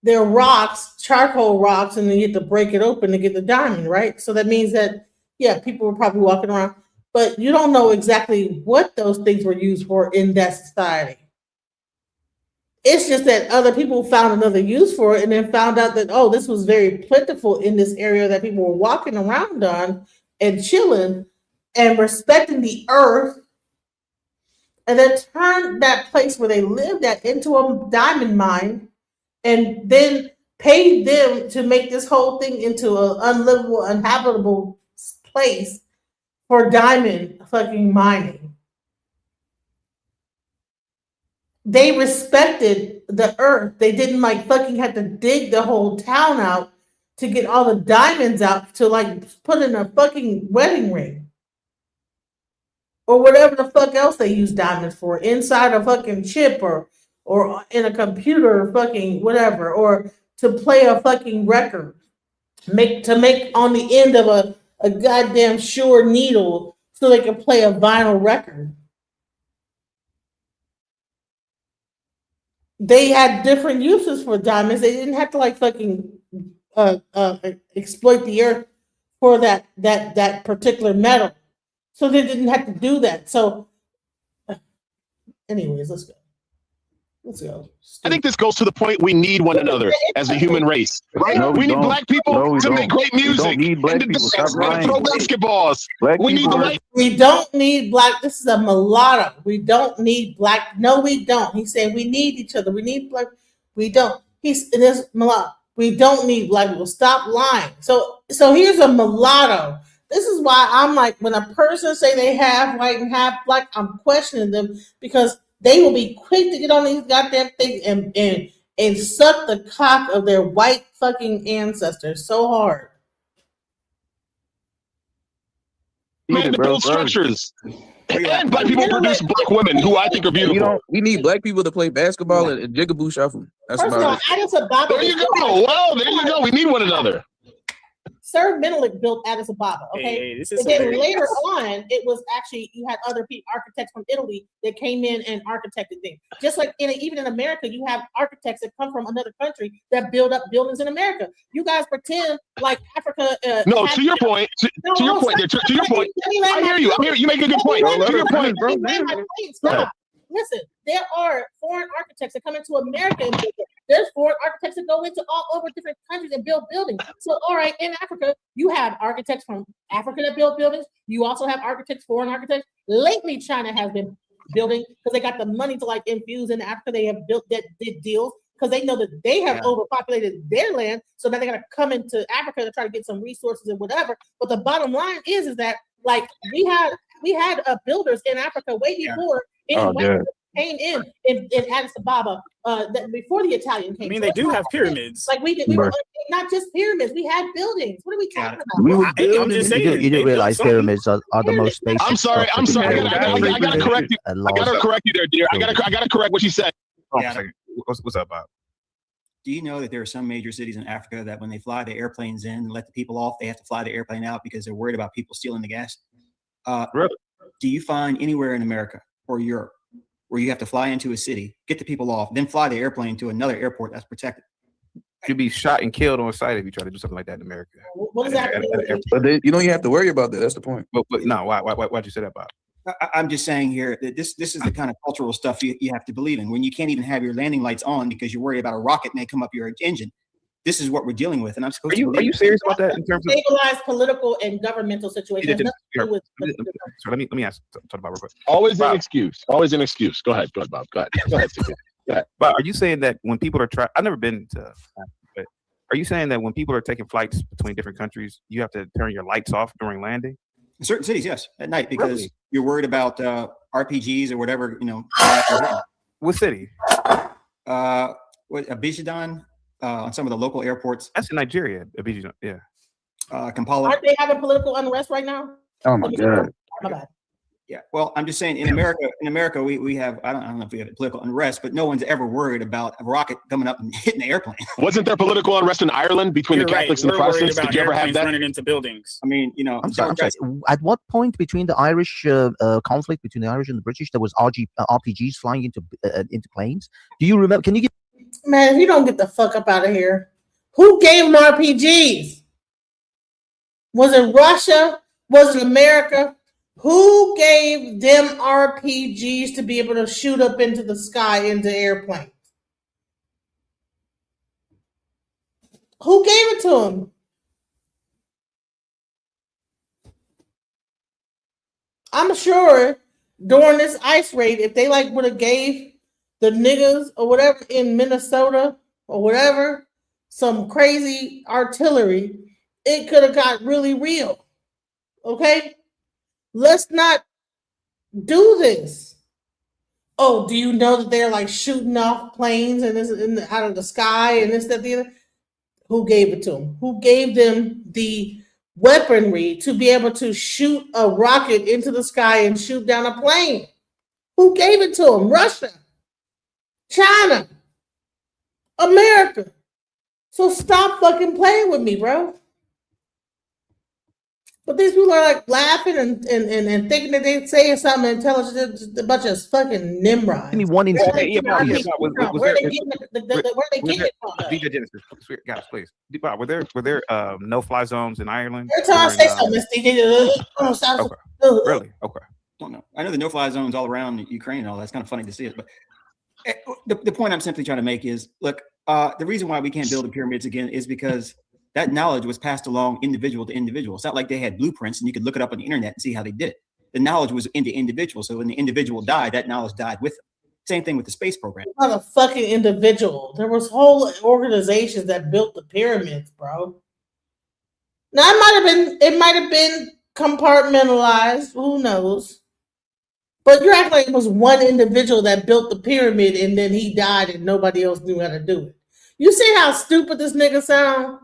They're rocks, charcoal rocks, and then you have to break it open to get the diamond, right? So that means that, yeah, people were probably walking around, but you don't know exactly what those things were used for in that society. It's just that other people found another use for it and then found out that, oh, this was very plentiful in this area that people were walking around on and chilling and respecting the earth, and then turned that place where they lived at into a diamond mine, and then paid them to make this whole thing into an unlivable, uninhabitable place for diamond fucking mining. They respected the earth. They didn't fucking have to dig the whole town out to get all the diamonds out to put in a fucking wedding ring. Or whatever the fuck else they use diamonds for, inside a fucking chip or in a computer or fucking whatever, or to play a fucking record. Make on the end of a goddamn Shure needle so they can play a vinyl record. They had different uses for diamonds. They didn't have to fucking exploit the earth for that particular metal. So they didn't have to do that. So anyways, let's go. Let's go. I think this goes to the point we need one another as a human race, right? No, we need don't. black people No, we to make don't. great We don't music need black and to people. dance Stop and to throw lying. basketballs. Black We need the people are- white. We don't need black. This is a mulatto. We don't need black. No, we don't. He said we need each other. We need black. We don't. He's this mulatto. We don't need black people. Stop lying. So here's a mulatto. This is why I'm like, when a person say they have white and half black, I'm questioning them because they will be quick to get on these goddamn things and suck the cock of their white fucking ancestors so hard. Man, to build structures. And black people produce black women who I think are beautiful. We need black people to play basketball and jigaboo shuffle. That's First of all, about it. Addis Ababa. There you go. Well, there you go. We need one another. Sir Menelik built Addis Ababa. Okay, Hey, this is and then hilarious. later on, it was actually you had other people, architects from Italy that came in and architected things. Just like even in America, you have architects that come from another country that build up buildings in America. You guys pretend like Africa. No, to your point. To your point. To your point. I hear you. You make a good point. To your point. Stop. Listen, there are foreign architects that come into America and build it. There's foreign architects that go into all over different countries and build buildings. So, all right, in Africa, you have architects from Africa that build buildings. You also have architects, foreign architects. Lately, China has been building because they got the money to like infuse in Africa. They have built that did deals because they know that they have overpopulated their land. So now they're gonna come into Africa to try to get some resources and whatever. But the bottom line is that like we had builders in Africa way before anyone came in Addis Ababa before the Italian came. I mean, they do have pyramids. Like we were not just pyramids. We had buildings. What are we talking about? I'm just saying. You didn't realize pyramids are the most basic. I'm sorry. I gotta correct you. I gotta correct you there, dear. I gotta correct what she said. What's up, Bob? Do you know that there are some major cities in Africa that when they fly the airplanes in and let the people off, they have to fly the airplane out because they're worried about people stealing the gas? Really? Do you find anywhere in America or Europe where you have to fly into a city, get the people off, then fly the airplane to another airport that's protected? You'd be shot and killed on sight if you try to do something like that in America. What does that mean? But you don't have to worry about that. That's the point. But no, why'd you say that, Bob? I'm just saying here that this is the kind of cultural stuff you have to believe in. When you can't even have your landing lights on because you're worried about a rocket may come up your engine. This is what we're dealing with, and I'm supposed to. Are you serious about that in terms of stabilized political and governmental situations? So let me talk about real quick. Always an excuse. Always an excuse. Go ahead, Bob. Go ahead. Go ahead. But are you saying that when people are I've never been to Africa, but are you saying that when people are taking flights between different countries, you have to turn your lights off during landing? In certain cities, yes, at night because you're worried about RPGs or whatever, What city? Abidjan, on some of the local airports. That's in Nigeria, Abidjan, yeah. Kampala. Aren't they having political unrest right now? Oh my God. My bad. Yeah, well, I'm just saying in America, we have, I don't know if we have political unrest, but no one's ever worried about a rocket coming up and hitting the airplane. Wasn't there political unrest in Ireland between the Catholics and the Protestants? Did you ever have that? Running into buildings. I mean, I'm sorry. At what point between the Irish conflict between the Irish and the British, there was RPGs flying into planes? Do you remember? Can you give? Man, if you don't get the fuck up out of here, who gave them RPGs? Was it Russia? Was it America? Who gave them RPGs to be able to shoot up into the sky into airplanes? Who gave it to them? I'm sure during this ice raid, if they would have gave the niggas or whatever in Minnesota or whatever some crazy artillery, it could have got really real. Okay? Let's not do this. Oh, do you know that they're shooting off planes and this out of the sky and this, that, the other? Who gave it to them? Who gave them the weaponry to be able to shoot a rocket into the sky and shoot down a plane? Who gave it to them? Russia, China, America. So stop fucking playing with me, bro. But these people are like laughing and thinking that they're saying something intelligent. Just a bunch of fucking Nimrods. Give me one instance. Where they getting it from? DJ Genesis, guys, please. Were there no-fly zones in Ireland? Every time I say something, it's DJ. Really? Okay. Don't know. I know the no-fly zones all around Ukraine and all. That's kind of funny to see it. But the point I'm simply trying to make is, look, the reason why we can't build the pyramids again is because that knowledge was passed along individual to individual. It's not like they had blueprints and you could look it up on the internet and see how they did it. The knowledge was in the individual. So when the individual died, that knowledge died with them. Same thing with the space program. Not a fucking individual. There was whole organizations that built the pyramids, bro. Now it might have been compartmentalized. Who knows? But you're acting like it was one individual that built the pyramid and then he died and nobody else knew how to do it. You see how stupid this nigga sound?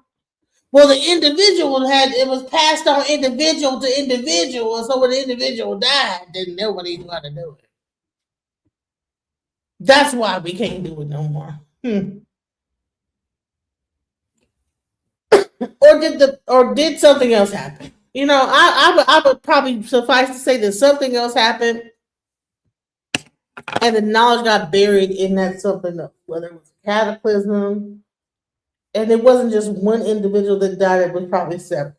Well, the individual it was passed on individual to individual, and so when the individual died, then nobody knew how to do it. That's why we can't do it no more. Or did something else happen? You know, I would probably suffice to say that something else happened, and the knowledge got buried in that something else, whether it was a cataclysm. And it wasn't just one individual that died, it was probably several.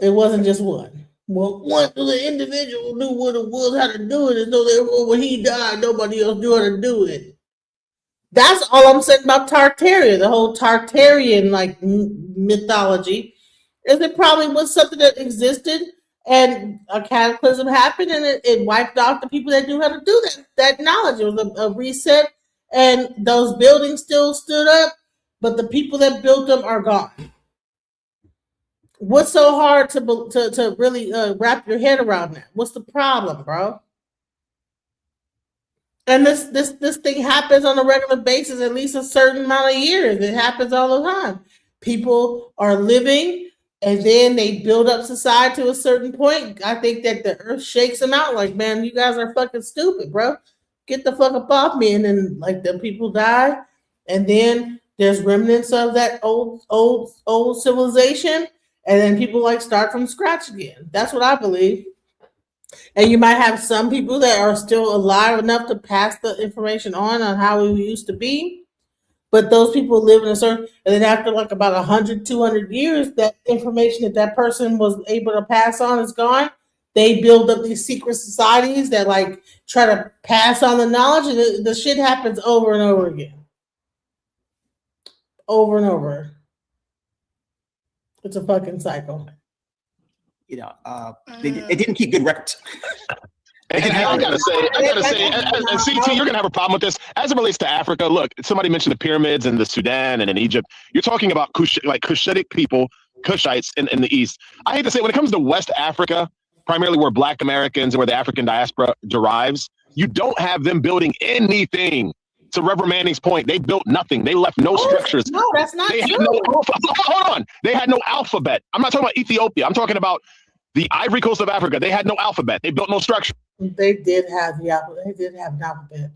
It wasn't just one. Well, one individual knew what it was, how to do it, and so therefore when he died, nobody else knew how to do it. That's all I'm saying about Tartaria, the whole Tartarian like mythology, is it probably was something that existed and a cataclysm happened and it wiped out the people that knew how to do that knowledge. It was a reset. And those buildings still stood up, but the people that built them are gone. What's so hard to really wrap your head around that? What's the problem, bro? And this thing happens on a regular basis, at least a certain amount of years. It happens all the time. People are living, and then they build up society to a certain point. I think that the earth shakes them out like, man, you guys are fucking stupid, bro. Get the fuck up off me. And then like the people die, and then there's remnants of that old civilization, and then people like start from scratch again. That's what I believe. And you might have some people that are still alive enough to pass the information on how we used to be, but those people live in a certain, and then after like about 100, 200 years, that information that person was able to pass on is gone. They build up these secret societies that like try to pass on the knowledge, and the shit happens over and over again. Over and over. It's a fucking cycle. You know, it didn't keep good records. And I gotta say, and CT, you're gonna have a problem with this as it relates to Africa. Look, somebody mentioned the pyramids in the Sudan and in Egypt. You're talking about Cushitic people, Cushites in the East. I hate to say, when it comes to West Africa, primarily where Black Americans and where the African diaspora derives, you don't have them building anything. To Reverend Manning's point, they built nothing. They left no structures. No, that's not true. Hold on. They had no alphabet. I'm not talking about Ethiopia. I'm talking about the Ivory Coast of Africa. They had no alphabet. They built no structure. They did have the alphabet. They did have an alphabet.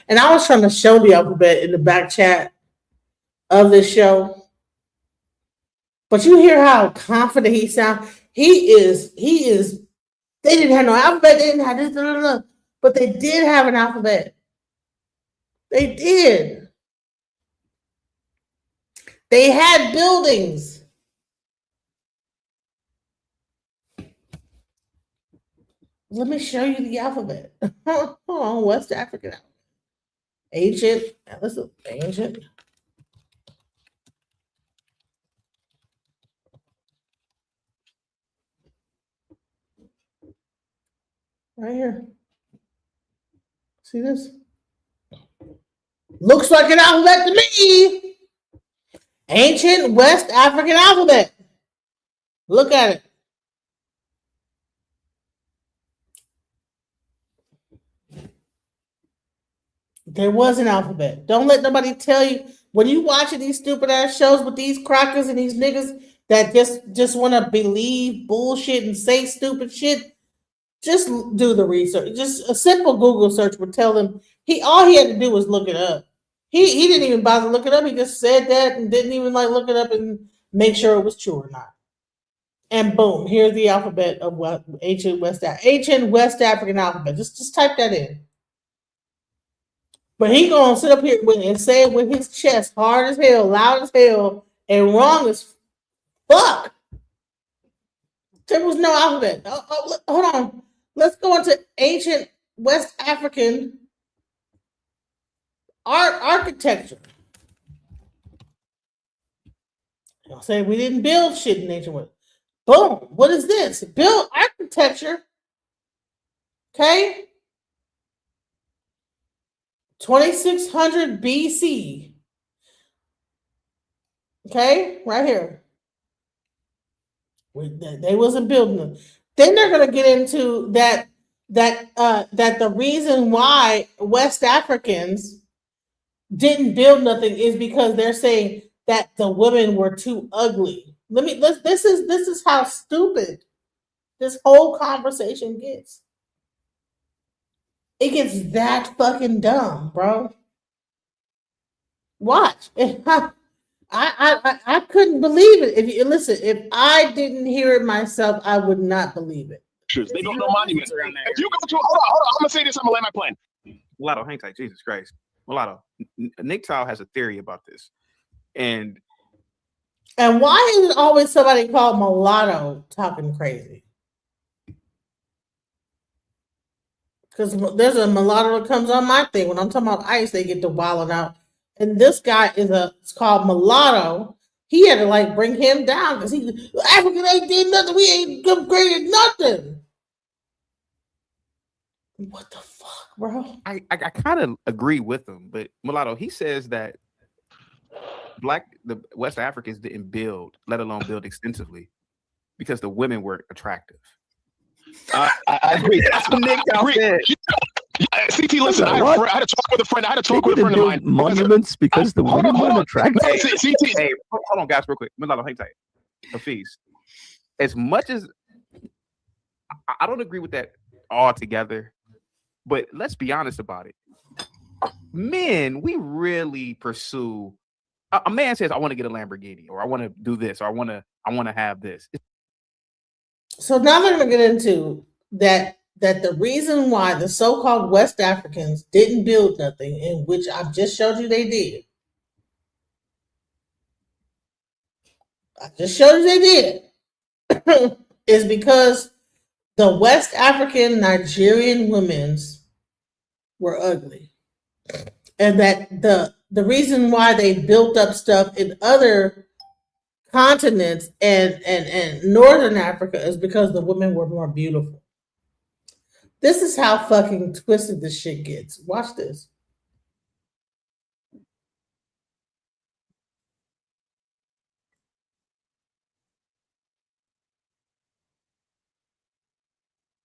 And I was trying to show the alphabet in the back chat of this show. But you hear how confident he sounds. He is. They didn't have no alphabet. They didn't have this, but they did have an alphabet. They did. They had buildings. Let me show you the alphabet. Hold on, West African alphabet. Ancient. Let's look. Ancient. Right here. See this? Looks like an alphabet to me. Ancient West African alphabet. Look at it. There was an alphabet. Don't let nobody tell you when you watching these stupid ass shows with these crackers and these niggas that just want to believe bullshit and say stupid shit. Just do the research. Just a simple Google search would tell them all he had to do was look it up. He didn't even bother to look it up. He just said that and didn't even like look it up and make sure it was true or not. And boom, here's the alphabet of what ancient West African alphabet. Just type that in. But he gonna sit up here and say it with his chest hard as hell, loud as hell, and wrong as fuck. There was no alphabet. Hold on. Let's go into ancient West African architecture. Y'all say we didn't build shit in ancient West. Boom. What is this? Build architecture. Okay. 2600 BC. Okay, right here. They wasn't building it. Then they're gonna get into that the reason why West Africans didn't build nothing is because they're saying that the women were too ugly. This is how stupid this whole conversation gets. It gets that fucking dumb, bro. Watch. I couldn't believe it. If I didn't hear it myself, I would not believe it. They don't know monuments. If you go to hold on, I'm gonna say this. I'm gonna land my plane. Mulatto, hang tight. Jesus Christ, Mulatto. Nick Tao has a theory about this, and why is it always somebody called Mulatto talking crazy? Because there's a mulatto that comes on my thing when I'm talking about ICE. They get to wilding out. And this guy it's called Mulatto. He had to like bring him down because African ain't did nothing. We ain't upgraded nothing. What the fuck, bro? I kind of agree with him, but Mulatto, he says that the West Africans didn't build, let alone build extensively, because the women were attractive. I agree. That's what Nick Tao said. CT, listen, I had to talk with a friend. Of mine. Monuments because the women weren't attractive. Hey, hold on, guys, real quick. Mulatto, hang tight. Hafiz. As much as I don't agree with that altogether, but let's be honest about it. Men, we really pursue. A man says, "I want to get a Lamborghini," or "I want to do this," or "I want to have this." So now they're going to get into that the reason why the so-called West Africans didn't build nothing, in which I've just showed you they did. I just showed you they did. Is because the West African Nigerian women's were ugly. And that the reason why they built up stuff in other continents and Northern Africa is because the women were more beautiful. This is how fucking twisted this shit gets. Watch this.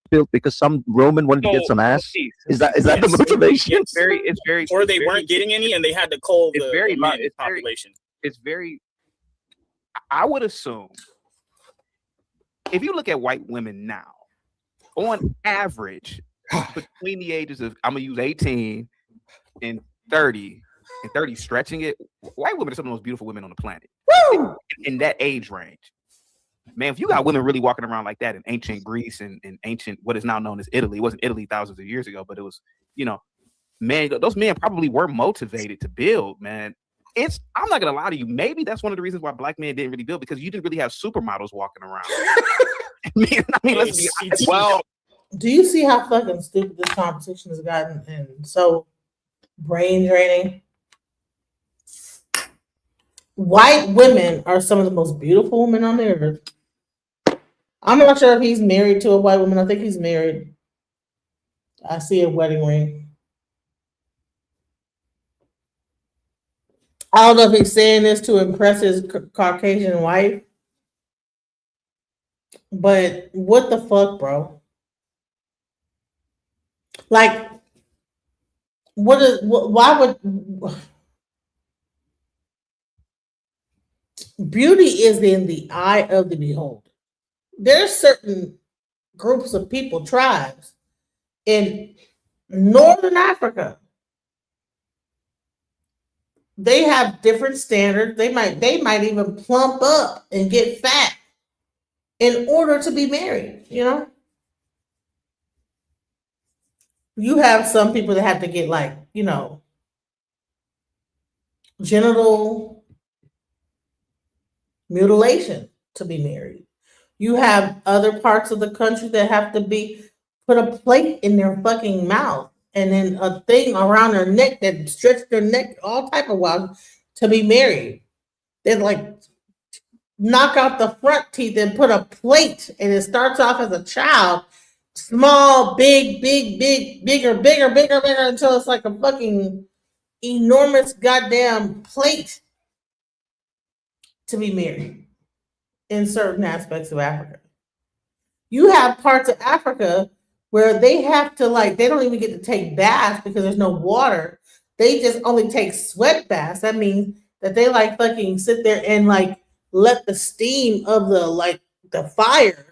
Built because some Roman wanted to get some ass. Is that the motivation? It's very, or they weren't getting any, and they had to cull the population. It's very. I would assume if you look at white women now, on average, between the ages of I'm gonna use 18 and 30, and 30 stretching it, white women are some of the most beautiful women on the planet. In that age range. Man, if you got women really walking around like that in ancient Greece and ancient what is now known as Italy, it wasn't Italy thousands of years ago, but it was, man, those men probably were motivated to build, man. I'm not gonna lie to you, maybe that's one of the reasons why black men didn't really build, because you didn't really have supermodels walking around. I mean, let's be honest. Well, do you see how fucking stupid this conversation has gotten and so brain draining? White women are some of the most beautiful women on the earth. I'm not sure if he's married to a white woman. I think he's married. I see a wedding ring. I don't know if he's saying this to impress his Caucasian wife, but what the fuck, bro? Like, why would... Beauty is in the eye of the beholder. There's certain groups of people, tribes in Northern Africa. They have different standards. They might even plump up and get fat in order to be married, you know? You have some people that have to get like, you know, genital mutilation to be married. You have other parts of the country that have to be put a plate in their fucking mouth and then a thing around their neck that stretch their neck all type of wild to be married. They like knock out the front teeth and put a plate, and it starts off as a child, small, big, bigger, until it's like a fucking enormous goddamn plate to be married in certain aspects of Africa. You have parts of Africa where they have to like, they don't even get to take baths because there's no water. They just only take sweat baths. That means that they like fucking sit there and like let the steam of the fire,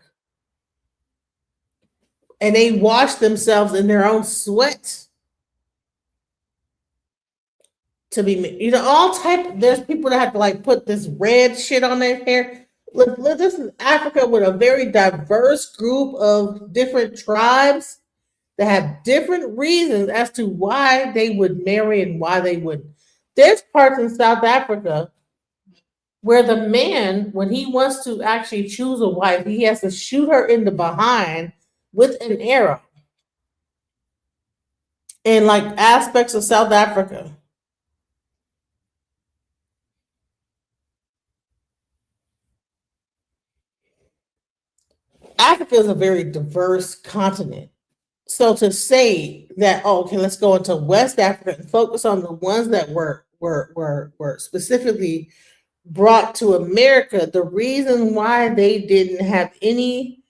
and they wash themselves in their own sweat to be, you know, all type. There's people that have to like put this red shit on their hair. Look, this is Africa with a very diverse group of different tribes that have different reasons as to why they would marry and why they wouldn't. There's parts in South Africa where the man, when he wants to actually choose a wife, he has to shoot her in the behind with an arrow. In like aspects of South Africa. Africa is a very diverse continent. So to say that, oh, okay, let's go into West Africa and focus on the ones that were specifically brought to America, the reason why they didn't have any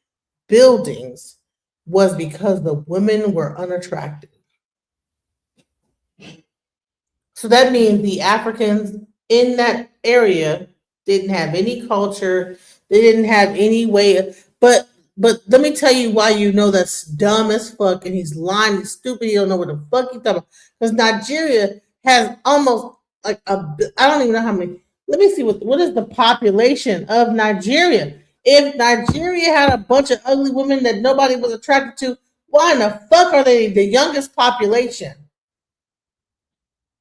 buildings was because the women were unattractive. So that means the Africans in that area didn't have any culture. They didn't have any way of, but let me tell you why you know that's dumb as fuck and he's lying, he's stupid, he don't know what the fuck he's talking about. Because Nigeria has almost like I don't even know how many. Let me see what is the population of Nigeria. If Nigeria had a bunch of ugly women that nobody was attracted to, why in the fuck are they the youngest population?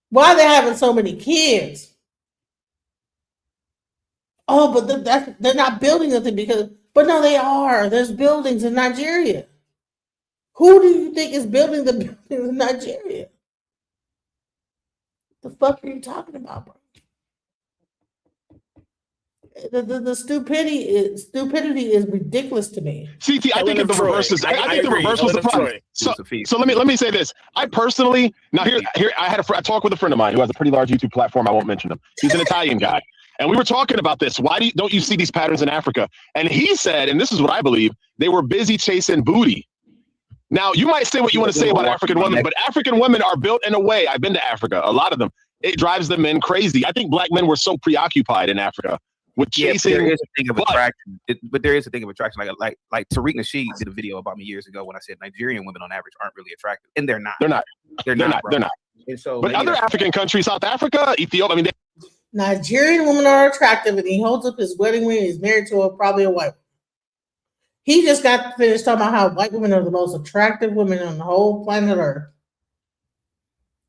Why are they having so many kids? Oh, but they're not building nothing because, but no, they are. There's buildings in Nigeria. Who do you think is building the buildings in Nigeria? The fuck are you talking about, bro? The stupidity is ridiculous to me. CT, I think the reverse is. I think the reverse was the problem. So let me say this. I personally here I had I talked with a friend of mine who has a pretty large YouTube platform. I won't mention him. He's an Italian guy, and we were talking about this. Why don't you see these patterns in Africa? And he said, and this is what I believe, they were busy chasing booty. Now you might say what you want to say about African women, but African women are built in a way. I've been to Africa. A lot of them. It drives the men crazy. I think black men were so preoccupied in Africa with chasing. There is a thing of attraction, but there is a thing of attraction. Like Tariq Nasheed did a video about me years ago when I said Nigerian women on average aren't really attractive, and they're not. They're not. They're not. And so, but other African countries, South Africa, Ethiopia, I mean, Nigerian women are attractive, and he holds up his wedding ring. He's married to probably a white woman. He just got finished talking about how white women are the most attractive women on the whole planet Earth.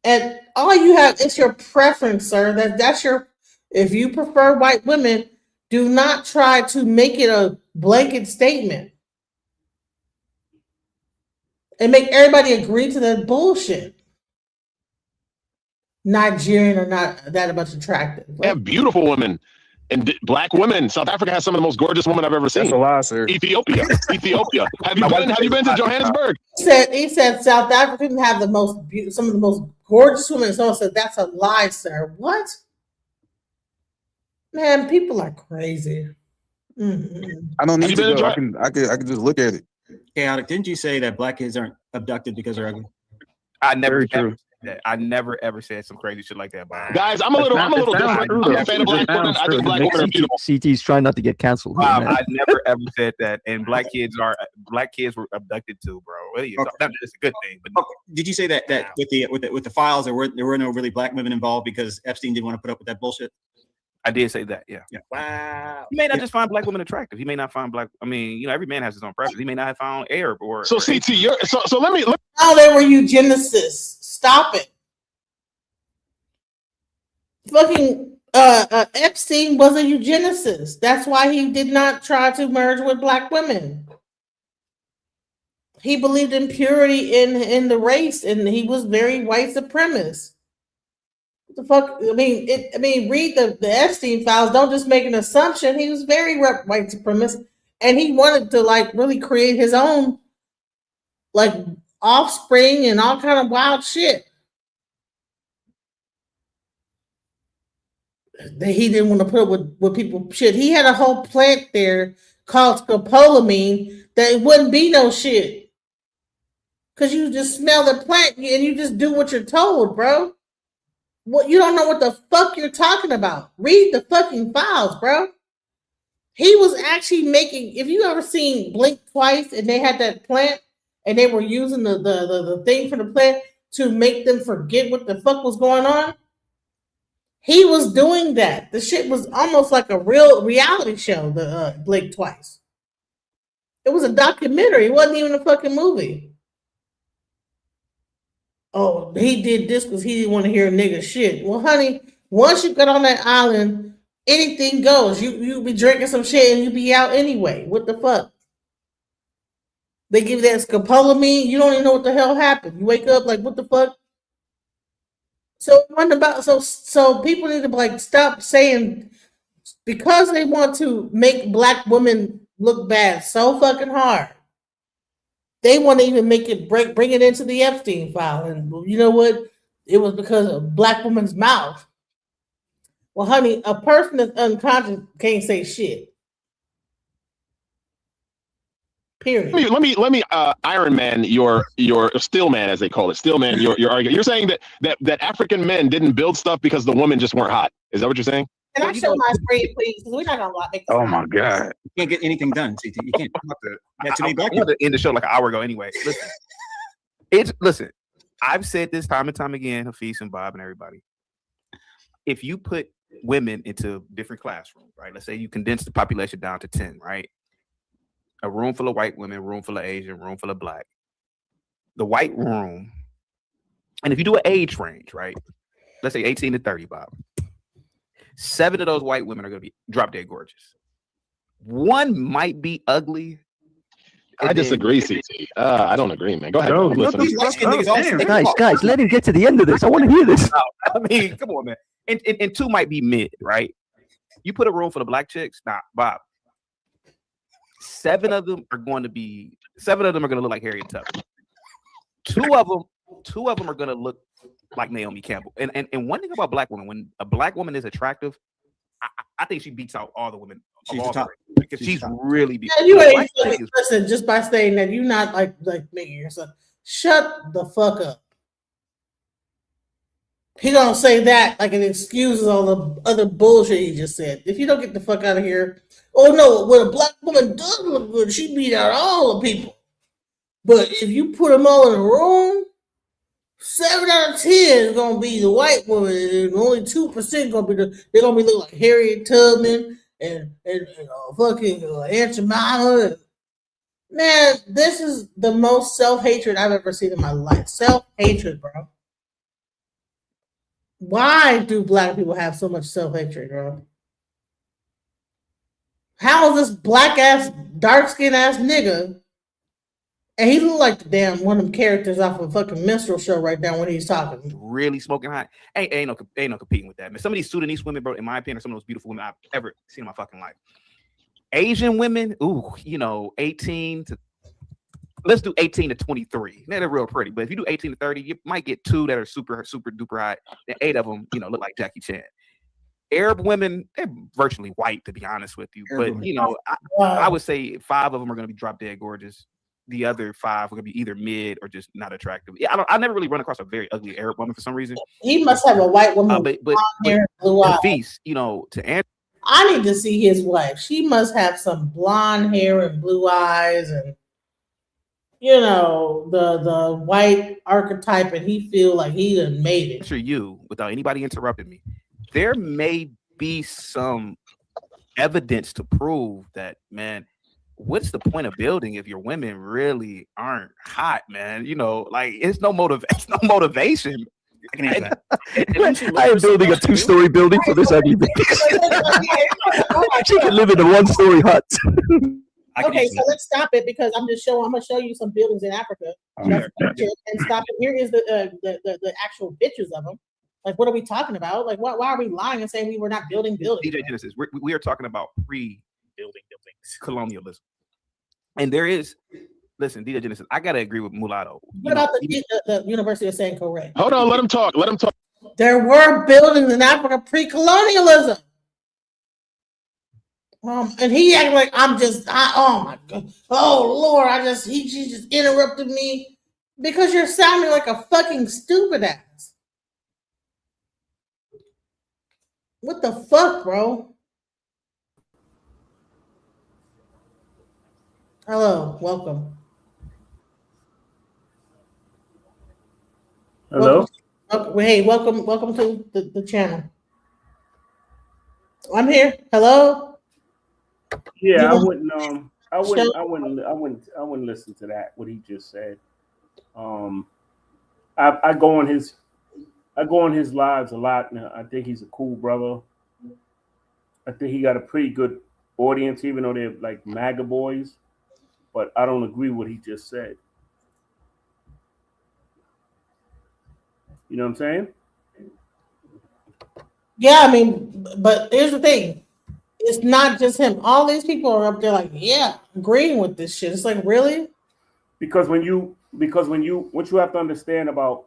And all you have is your preference, sir. That's your. If you prefer white women, do not try to make it a blanket statement and make everybody agree to that bullshit. Nigerian are not that much attractive. They have beautiful women and black women. South Africa has some of the most gorgeous women I've ever seen. That's a lie, sir. Ethiopia. Have you been to Johannesburg? He said South Africans have some of the most gorgeous women. Someone said that's a lie, sir. What? Man, people are crazy. Mm-hmm. I don't need to go. I can just look at it. Chaotic, didn't you say that black kids aren't abducted because they're ugly? I never ever said that. I never ever said some crazy shit like that. Guys, I'm a little different. I'm a fan of black women. I think black women are beautiful. CT's trying not to get canceled. Wow, I never ever said that. And black kids were abducted too, bro. Really, it's a good thing. But did you say that with the files there were no really black women involved because Epstein didn't want to put up with that bullshit? I did say that. Yeah. Wow. He may not just find black women attractive. He may not find black. I mean, every man has his own preference. He may not have found Arab or. So CT, so let me. Oh, they were eugenicists. Stop it. Fucking Epstein was a eugenicist. That's why he did not try to merge with black women. He believed in purity in the race, and he was very white supremacist. What the fuck? I mean, read the Epstein files. Don't just make an assumption. He was very white supremacist, and he wanted to like really create his own like offspring and all kind of wild shit. That he didn't want to put up with people shit. He had a whole plant there called scopolamine that it wouldn't be no shit. Cause you just smell the plant and you just do what you're told, bro. What you don't know what the fuck you're talking about. Read the fucking files, bro. He was actually making, if you ever seen Blink Twice and they had that plant and they were using the thing for the plant to make them forget what the fuck was going on. He was doing that. The shit was almost like a real reality show, the Blink Twice. It was a documentary. It wasn't even a fucking movie. Oh, he did this because he didn't want to hear nigga shit. Well, honey, once you get on that island, anything goes. You be drinking some shit and you be out anyway. What the fuck? They give that scopolamine. You don't even know what the hell happened. You wake up like, what the fuck? So what about so people need to like stop saying because they want to make black women look bad so fucking hard. They want to even make it bring it into the Epstein file. And you know what? It was because of a black woman's mouth. Well, honey, a person that's unconscious can't say shit. Period. Let me Iron Man your Steel Man, as they call it. Steel Man, your argument. You're saying that African men didn't build stuff because the women just weren't hot. Is that what you're saying? Can I show my screen, please? We're not gonna make Oh my God. You can't get anything done, CT. You can't. I wanted to end the show like an hour ago anyway. Listen, I've said this time and time again, Hafiz and Bob and everybody. If you put women into different classrooms, right? Let's say you condense the population down to 10, right? A room full of white women, room full of Asian, room full of black. The white room, and if you do an age range, right? Let's say 18 to 30, Bob. 7 of those white women are going to be drop dead gorgeous. One might be ugly. I disagree, CT. I don't agree, man. Go ahead. Guys, let him get to the end of this. I want to hear this. I mean, come on, man. And 2 might be mid, right? You put a room for the black chicks, nah, Bob. 7 of them are going to look like Harriet Tubman. 2 of them are going to look like Naomi Campbell. And one thing about black women, when a black woman is attractive, I think she beats out all the women. She's the top. Because she's really beautiful. Yeah, you ain't listen, just by saying that you're not like making yourself. Shut the fuck up. He don't say that like it excuses all the other bullshit he just said. If you don't get the fuck out of here, oh no, when a black woman does look good, she beat out all the people. But if you put them all in a room, 7 out of 10 is gonna be the white woman, and only 2% gonna be they're gonna be looking like Harriet Tubman and fucking Aunt Jemima. Man, this is the most self-hatred I've ever seen in my life. Self-hatred, bro. Why do black people have so much self-hatred, bro? How is this black ass, dark skinned ass nigga? And he look like the damn one of them characters off of a fucking minstrel show right now when he's talking. Really smoking hot. Ain't no competing with that, man. Some of these Sudanese women, bro, in my opinion, are some of those beautiful women I've ever seen in my fucking life. Asian women, 18 to let's do 18 to 23. They're real pretty, but if you do 18 to 30, you might get 2 that are super, super duper hot. And 8 of them, look like Jackie Chan. Arab women, they're virtually white, to be honest with you. But I would say 5 of them are going to be drop dead gorgeous. The other 5 are going to be either mid or just not attractive. Yeah, I never really run across a very ugly Arab woman for some reason. He must have a white woman with blonde hair and blue eyes. Feast, to answer. I need to see his wife. She must have some blonde hair and blue eyes, and the white archetype, and he feel like he done made it. You, without anybody interrupting me, there may be some evidence to prove that, man, what's the point of building if your women really aren't hot, man? You know, like it's no motivation. I can answer that. I am building a 2-story building for this ugly bitch. She can live in a 1-story hut. Okay, so let's stop it because I'm gonna show you some buildings in Africa. And stop it. Here is the actual pictures of them. Like, what are we talking about? Like, why are we lying and saying we were not building buildings? DJ Genesis, we are talking about pre-building buildings, colonialism. And there is, listen, DJ Genesis, I gotta agree with Mulatto. What about the University of San Corre? Hold on, let him talk. Let him talk. There were buildings in Africa pre-colonialism. And he acted like oh my God, oh Lord, he just interrupted me because you're sounding like a fucking stupid ass. What the fuck, bro? Hello, welcome. Hello. Welcome to the channel. I'm here. Hello. Yeah, I wouldn't listen to that. What he just said. I go on his lives a lot now. I think he's a cool brother. I think he got a pretty good audience, even though they're like MAGA boys. But I don't agree with what he just said. You know what I'm saying? Yeah, I mean, but here's the thing. It's not just him. All these people are up there like, yeah, agreeing with this shit. It's like, really? Because what you have to understand about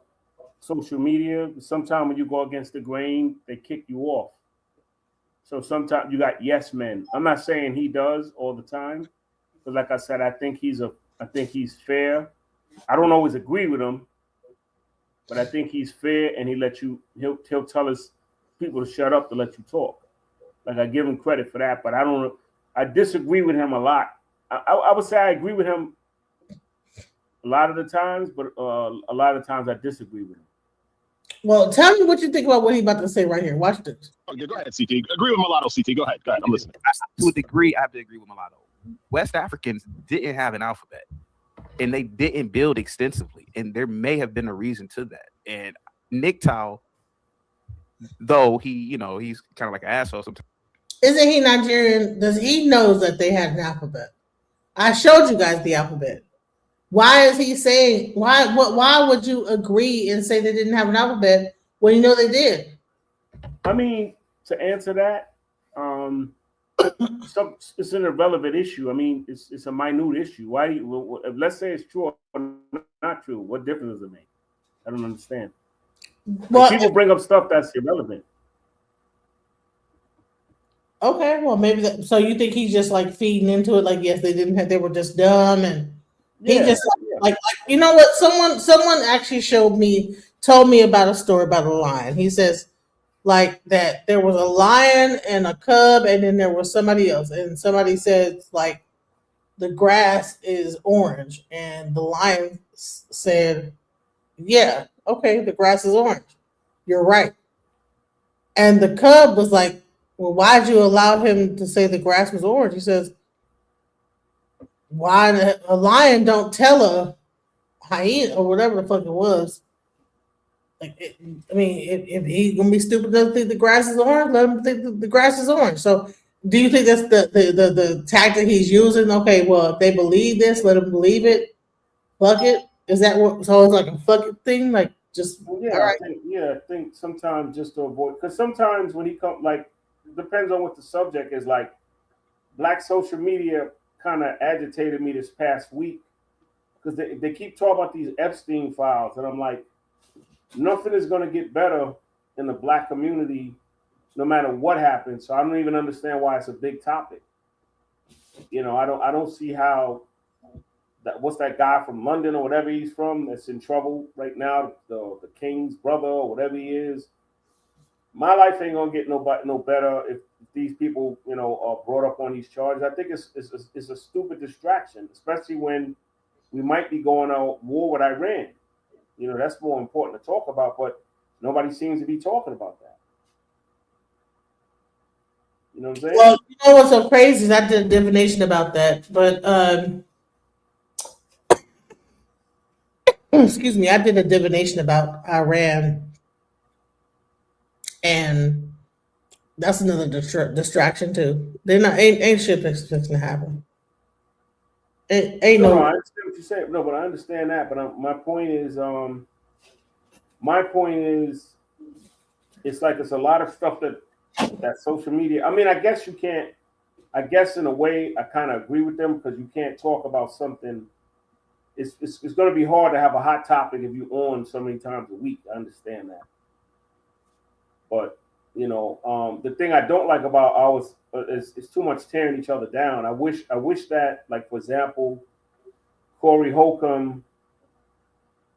social media, sometimes when you go against the grain, they kick you off. So sometimes you got yes men. I'm not saying he does all the time, but like I said, I think he's fair. I don't always agree with him, but I think he's fair, and he'll tell us people to shut up to let you talk. Like, I give him credit for that, but I disagree with him a lot. I would say I agree with him a lot of the times, but a lot of times I disagree with him. Well, tell me what you think about what he's about to say right here. Watch this. Okay, go ahead, CT. Agree with Mulatto, CT. Go ahead. I'm listening. To a degree, I have to agree with Mulatto. West Africans didn't have an alphabet, and they didn't build extensively, and there may have been a reason to that. And Nikto, though he's kind of like an asshole sometimes. Isn't he Nigerian? Does he know that they had an alphabet? I showed you guys the alphabet. Why is he saying why would you agree and say they didn't have an alphabet when you know they did? I mean, to answer that, it's an irrelevant issue. I mean, it's a minute issue. Why? Let's say it's true or not true. What difference does it make? I don't understand. Well, people bring up stuff that's irrelevant. Okay, well, maybe so you think he's just like feeding into it? Like, yes, they were just dumb, and he just like you know what? Someone actually told me about a story about a lion. He says like that there was a lion and a cub, and then there was somebody else, and somebody said like the grass is orange, and the lion said, yeah, okay, the grass is orange. You're right. And the cub was like, well, why'd you allow him to say the grass was orange? He says, why a lion don't tell a hyena or whatever the fuck it was. Like, if he's gonna be stupid enough to think the grass is orange, let him think the grass is orange. So, do you think that's the tactic he's using? Okay, well, if they believe this, let them believe it. Fuck it. Is that what? So it's like a fuck it thing, like just yeah. All right. I think sometimes just to avoid, because sometimes when he comes, like, depends on what the subject is. Like, Black social media kind of agitated me this past week because they keep talking about these Epstein files, and I'm like, nothing is going to get better in the Black community, no matter what happens. So I don't even understand why it's a big topic. You know, I don't see how that. What's that guy from London or whatever he's from that's in trouble right now? The king's brother or whatever he is. My life ain't gonna get no better if these people, you know, are brought up on these charges. I think it's a stupid distraction, especially when we might be going to war with Iran. You know, that's more important to talk about, but nobody seems to be talking about that. You know what I'm saying? Well, you know what's so crazy is I did a divination about that, but excuse me, I did a divination about Iran, and that's another distraction too. They're not ain't shit that's fixing to happen. Ain't no, no. I understand what you're saying. No, but I understand that. But my point is, it's like it's a lot of stuff that social media. I mean, I guess you can't. I guess in a way, I kind of agree with them because you can't talk about something. It's going to be hard to have a hot topic if you're on so many times a week. I understand that, but you know, the thing I don't like about ours is too much tearing each other down. I wish that, like, for example, Corey Holcomb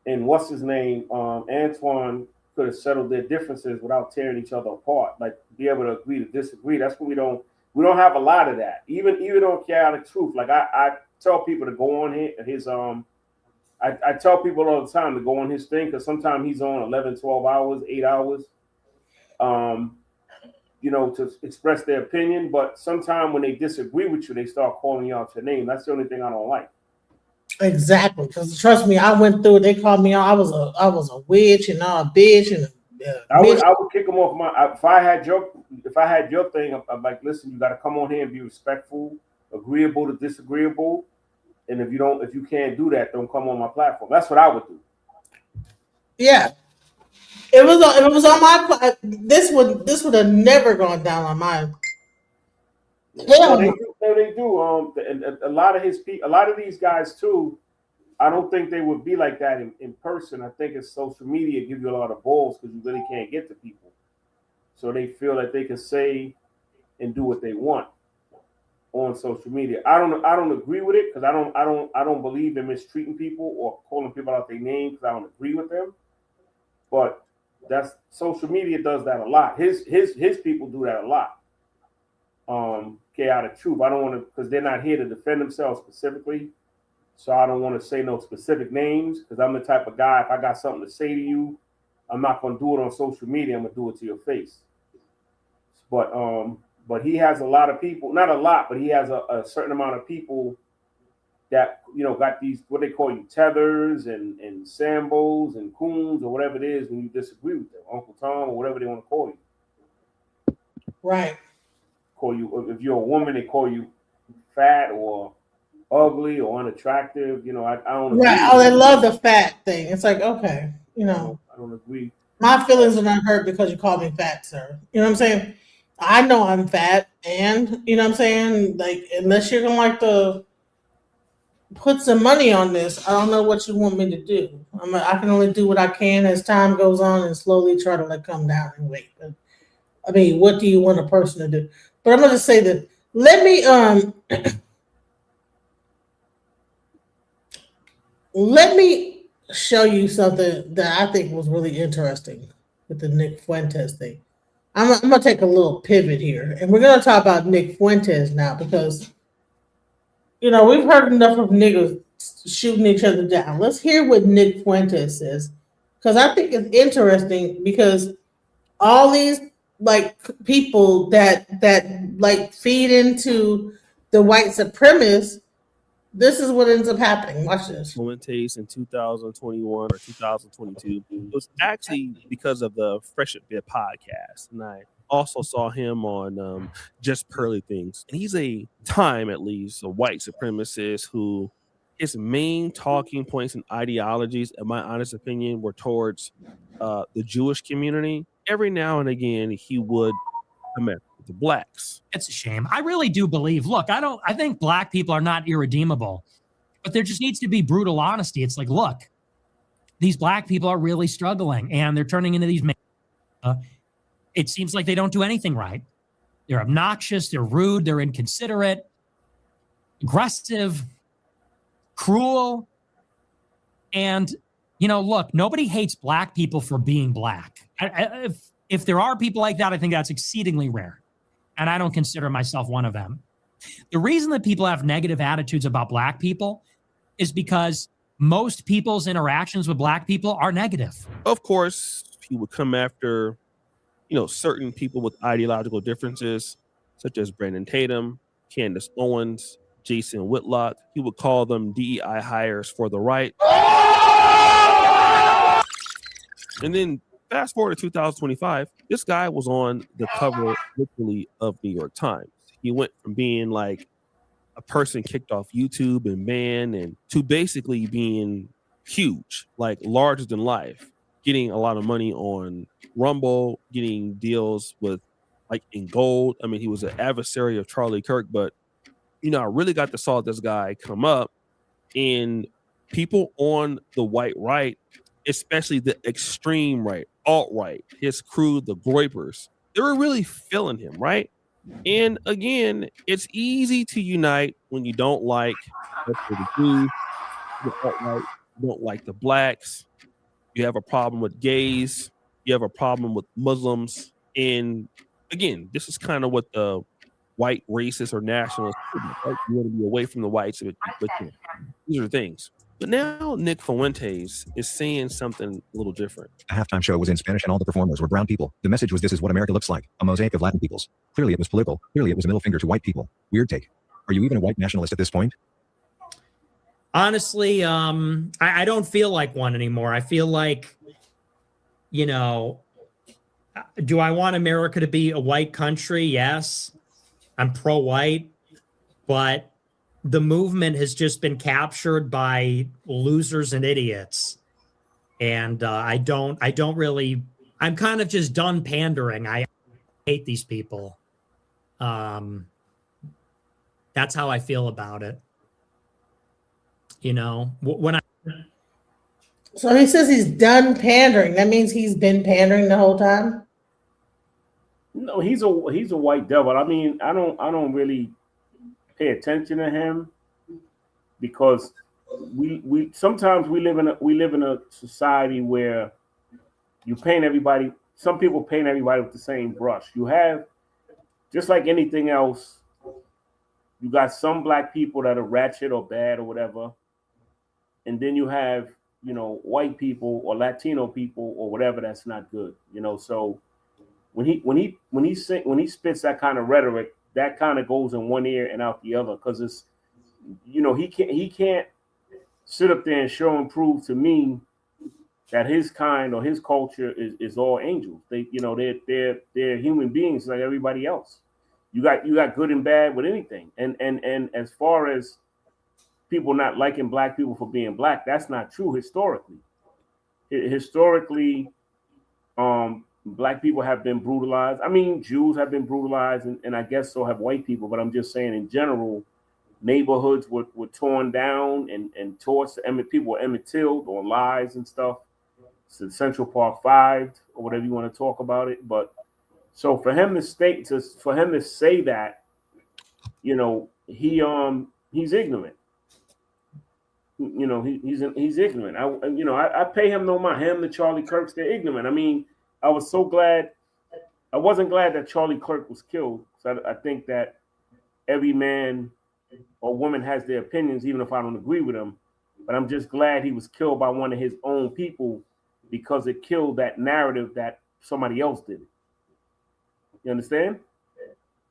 and what's his name, Antoine, could have settled their differences without tearing each other apart. Like, be able to agree to disagree. That's what we don't have a lot of that. Even on Chaotic Truth, like I tell people to go on his I tell people all the time to go on his thing because sometimes he's on 11, 12 hours, 8 hours. You know, to express their opinion, but sometimes when they disagree with you, they start calling you out your name. That's the only thing I don't like. Exactly, because trust me, I went through it. They called me out. I was a witch and a bitch and I would kick them off if I had your thing. I'm like, listen, you got to come on here and be respectful, agreeable to disagreeable, and if you can't do that, don't come on my platform. That's what I would do. Yeah. If it was on my this would have never gone down on mine. No, they do. And a lot of these guys too. I don't think they would be like that in person. I think it's social media give you a lot of balls because you really can't get to people, so they feel that they can say and do what they want on social media. I don't agree with it because I don't believe in mistreating people or calling people out their name because I don't agree with them, but. That's social media does that a lot. His people do that a lot. Chaotic Truth. I don't want to because they're not here to defend themselves specifically. So I don't want to say no specific names because I'm the type of guy. If I got something to say to you, I'm not going to do it on social media. I'm going to do it to your face. But he has a lot of people. Not a lot, but he has a certain amount of people that, you know, got these, what they call you, tethers and sambos and coons or whatever it is when you disagree with them, Uncle Tom or whatever they want to call you. Right. Call you, if you're a woman, they call you fat or ugly or unattractive. You know, I don't agree. Right. Oh, they love the fat thing. It's like, okay, you know. I don't agree. My feelings are not hurt because you call me fat, sir. You know what I'm saying? I know I'm fat, and you know what I'm saying? Like, unless you're gonna like to put some money on this, I don't know what you want me to do. I can only do what I can as time goes on and slowly try to come down and wait. But, I mean, what do you want a person to do? But I'm gonna say that. Let me show you something that I think was really interesting with the Nick Fuentes thing. I'm gonna take a little pivot here, and we're gonna talk about Nick Fuentes now because, you know, we've heard enough of niggas shooting each other down. Let's hear what Nick Fuentes says, because I think it's interesting because all these like people that like feed into the white supremacists, this is what ends up happening. Watch this. Fuentes in 2021 or 2022. It was actually because of the Fresh Bit podcast, and I also saw him on Just Pearly Things. And he's at least a white supremacist who his main talking points and ideologies, in my honest opinion, were towards the Jewish community. Every now and again, he would commit the blacks. It's a shame. I really do believe, look, I think black people are not irredeemable, but there just needs to be brutal honesty. It's like, look, these black people are really struggling and they're turning into these it seems like they don't do anything right. They're obnoxious, they're rude, they're inconsiderate, aggressive, cruel. And, you know, look, nobody hates black people for being black. If there are people like that, I think that's exceedingly rare. And I don't consider myself one of them. The reason that people have negative attitudes about black people is because most people's interactions with black people are negative. Of course, he would come after, you know, certain people with ideological differences, such as Brandon Tatum, Candace Owens, Jason Whitlock. He would call them DEI hires for the right. And then fast forward to 2025, this guy was on the cover literally of New York Times. He went from being like a person kicked off YouTube and banned, and to basically being huge, like larger than life, getting a lot of money on Rumble, getting deals with like in gold. I mean, he was an adversary of Charlie Kirk, but I really got to saw this guy come up, and people on the white right, especially the extreme right, alt-right, his crew, the Groypers, they were really feeling him, right? And again, it's easy to unite when you don't like the Jews, the alt-right, you don't like the blacks, you have a problem with gays, you have a problem with Muslims. And again, this is kind of what the white racists or nationalists, right? You want to be away from the whites, but these are things. But now Nick Fuentes is saying something a little different. The halftime show was in Spanish and all the performers were brown people. The message was, this is what America looks like, a mosaic of Latin peoples. Clearly it was political. Clearly it was a middle finger to white people. Weird take. Are you even a white nationalist at this point? Honestly, I don't feel like one anymore. I feel like, do I want America to be a white country? Yes. I'm pro-white, but the movement has just been captured by losers and idiots. And I'm kind of just done pandering. I hate these people. That's how I feel about it. So he says he's done pandering. That means he's been pandering the whole time? No, he's a white devil. I mean, I don't really pay attention to him because we sometimes we live in a society where you paint everybody. Some people paint everybody with the same brush. You have, just like anything else, you got some black people that are ratchet or bad or whatever, and then you have white people or Latino people or whatever that's not good. So when he spits that kind of rhetoric, that kind of goes in one ear and out the other, because it's he can't sit up there and show and prove to me that his kind or his culture is all angels. They're human beings like everybody else. You got good and bad with anything. And as far as people not liking black people for being black, that's not true historically. Historically, black people have been brutalized. I mean, Jews have been brutalized, and I guess so have white people. But I'm just saying, in general, neighborhoods were torn down and torched. People were Emmett Tilled on lies and stuff. So Central Park 5 or whatever you want to talk about it. But so for him to say that, he's ignorant. He's ignorant. I pay him no mind. Him, the Charlie Kirks, they're ignorant. I mean, I wasn't glad that Charlie Kirk was killed. So I think that every man or woman has their opinions, even if I don't agree with them. But I'm just glad he was killed by one of his own people, because it killed that narrative that somebody else did it. You understand?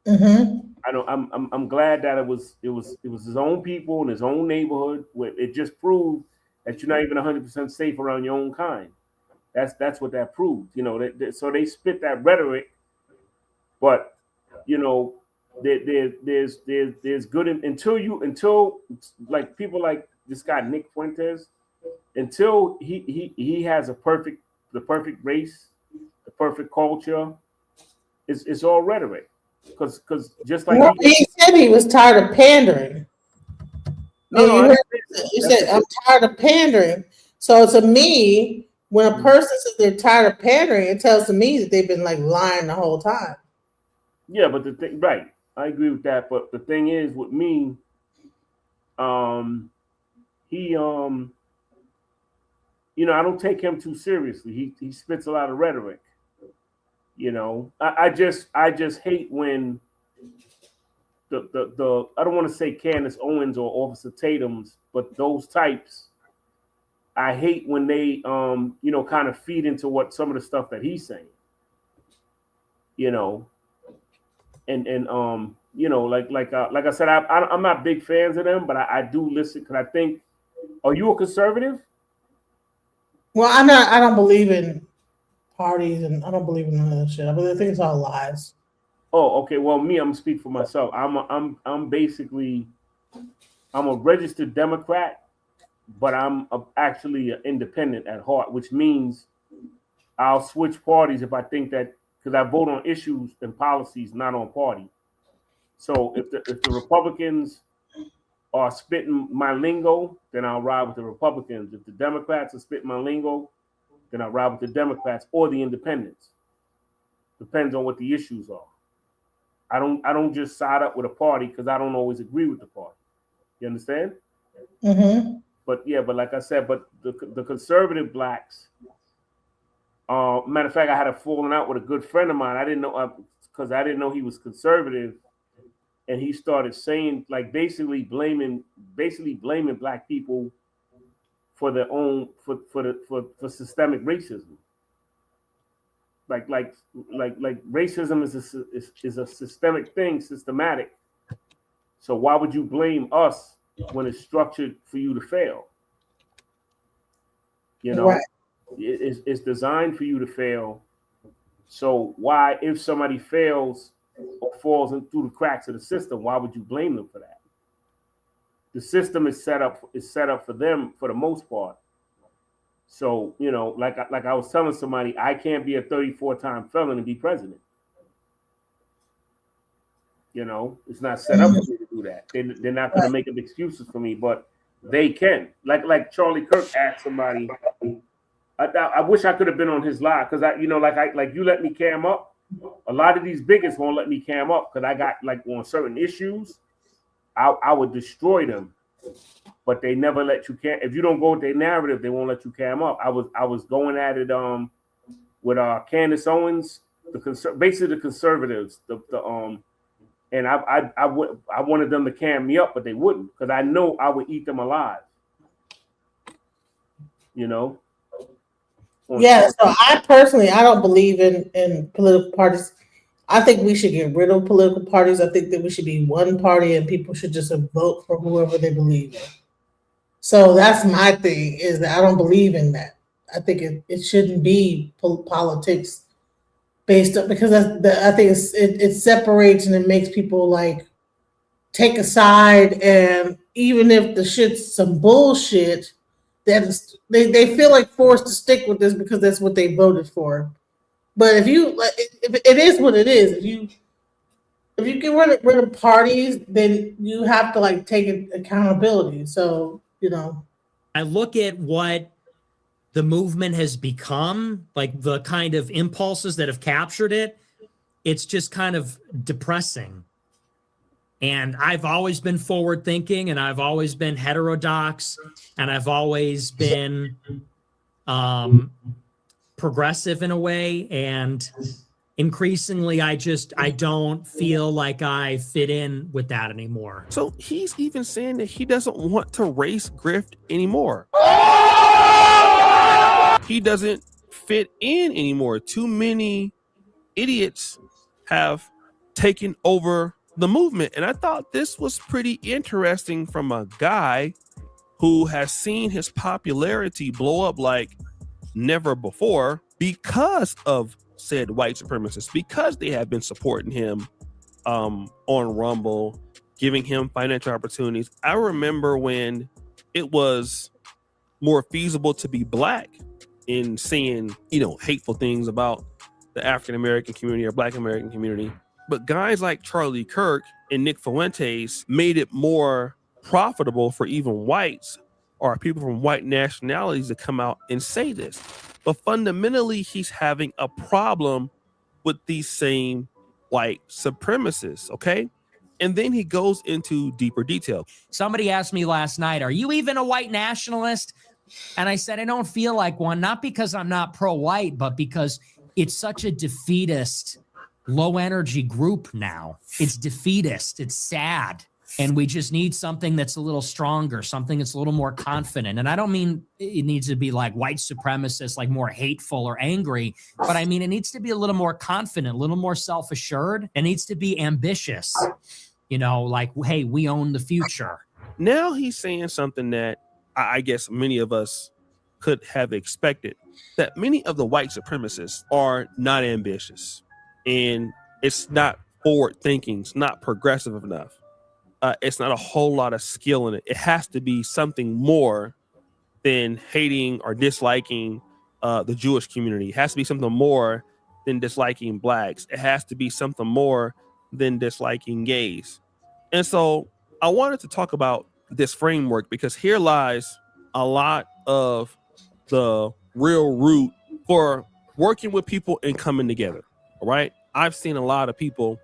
Mm-hmm. I'm glad that it was his own people in his own neighborhood. Where it just proved that you're not even 100% safe around your own kind. That's what that proved. So they spit that rhetoric, but there's good until like people like this guy Nick Fuentes, until he has the perfect race, the perfect culture. It's all rhetoric. Because just like he said he was tired of pandering. You said I'm tired of pandering. So to me, when a person says they're tired of pandering, it tells me that they've been like lying the whole time. Yeah, but the thing, right? I agree with that. But the thing is, with me, he I don't take him too seriously. He spits a lot of rhetoric. I just hate when the I don't want to say Candace Owens or Officer Tatum's, but those types, I hate when they kind of feed into what some of the stuff that he's saying. and you know, like I said, I'm not big fans of them, but I do listen because I think. Are you a conservative? Well, I'm not. I don't believe in parties, and I don't believe in none of that shit. I think it's all lies. Oh, okay. Well, I'm gonna speak for myself. I'm basically I'm a registered Democrat, but I'm actually an independent at heart, which means I'll switch parties if I think that because I vote on issues and policies, not on party. So if the Republicans are spitting my lingo, then I'll ride with the Republicans. If the Democrats are spitting my lingo, then I'll ride with the Democrats or the independents. Depends on what the issues are. I don't just side up with a party because I don't always agree with the party. You understand? Mm-hmm. But yeah, but like I said, but the conservative blacks. Matter of fact, I had a falling out with a good friend of mine. I didn't know because I didn't know he was conservative. And he started saying, like, basically blaming black people for their own for systemic racism. Like racism is a systemic thing, systematic. So why would you blame us when it's structured for you to fail? You know, right. It's designed for you to fail. So why, if somebody fails or falls in through the cracks of the system, why would you blame them for that? The system is set up for them for the most part. So, you know, like I was telling somebody, I can't be a 34-time felon and be president. You know, it's not set up for me to do that. They're not going to make up excuses for me, but they can. Like Charlie Kirk asked somebody, I wish I could have been on his live because like you let me cam up. A lot of these bigots won't let me cam up because I got like on certain issues, I would destroy them, but they never let you cam. If you don't go with their narrative, they won't let you cam up. I was going at it with Candace Owens, basically the conservatives, and I wanted them to cam me up, but they wouldn't because I know I would eat them alive. You know. Yeah, so I don't believe in political parties. I think we should get rid of political parties. I think that we should be one party and people should just vote for whoever they believe in. So that's my thing, is that I don't believe in that. I think it shouldn't be politics based on, because I think it separates and it makes people like take a side, and even if the shit's some bullshit, they feel like forced to stick with this because that's what they voted for. But if it is what it is, if you get rid of parties, then you have to like take accountability. So, you know, I look at what the movement has become, like the kind of impulses that have captured it. It's just kind of depressing. And I've always been forward thinking, and I've always been heterodox, and I've always been progressive in a way. And increasingly, I don't feel like I fit in with that anymore. So he's even saying that he doesn't want to race grift anymore. He doesn't fit in anymore. Too many idiots have taken over the movement. And I thought this was pretty interesting from a guy who has seen his popularity blow up like never before because of said white supremacists, because they have been supporting him on Rumble, giving him financial opportunities. I remember when it was more feasible to be black in saying, hateful things about the African American community or Black American community. But guys like Charlie Kirk and Nick Fuentes made it more profitable for even whites or people from white nationalities to come out and say this. But fundamentally, he's having a problem with these same white supremacists, okay? And then he goes into deeper detail. Somebody asked me last night, are you even a white nationalist? And I said, I don't feel like one, not because I'm not pro-white, but because it's such a defeatist, low energy group now. It's defeatist. It's sad. And we just need something that's a little stronger, something that's a little more confident. And I don't mean it needs to be like white supremacist, like more hateful or angry, but I mean it needs to be a little more confident, a little more self-assured. It needs to be ambitious, you know, like, hey, we own the future. Now he's saying something that I guess many of us could have expected, that many of the white supremacists are not ambitious, and it's not forward thinking, it's not progressive enough. It's not a whole lot of skill in it. It has to be something more than hating or disliking the Jewish community. It has to be something more than disliking blacks. It has to be something more than disliking gays. And so I wanted to talk about this framework because here lies a lot of the real root for working with people and coming together. All right. I've seen a lot of people,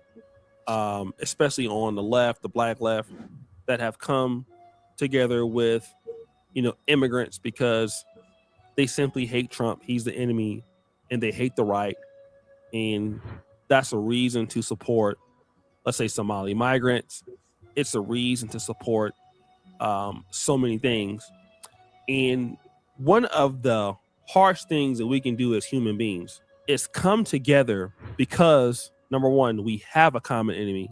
especially on the left, the black left, that have come together with, you know, immigrants because they simply hate Trump. He's the enemy, and they hate the right. And that's a reason to support, let's say, Somali migrants. It's a reason to support so many things. And one of the harsh things that we can do as human beings is come together because, number one, we have a common enemy.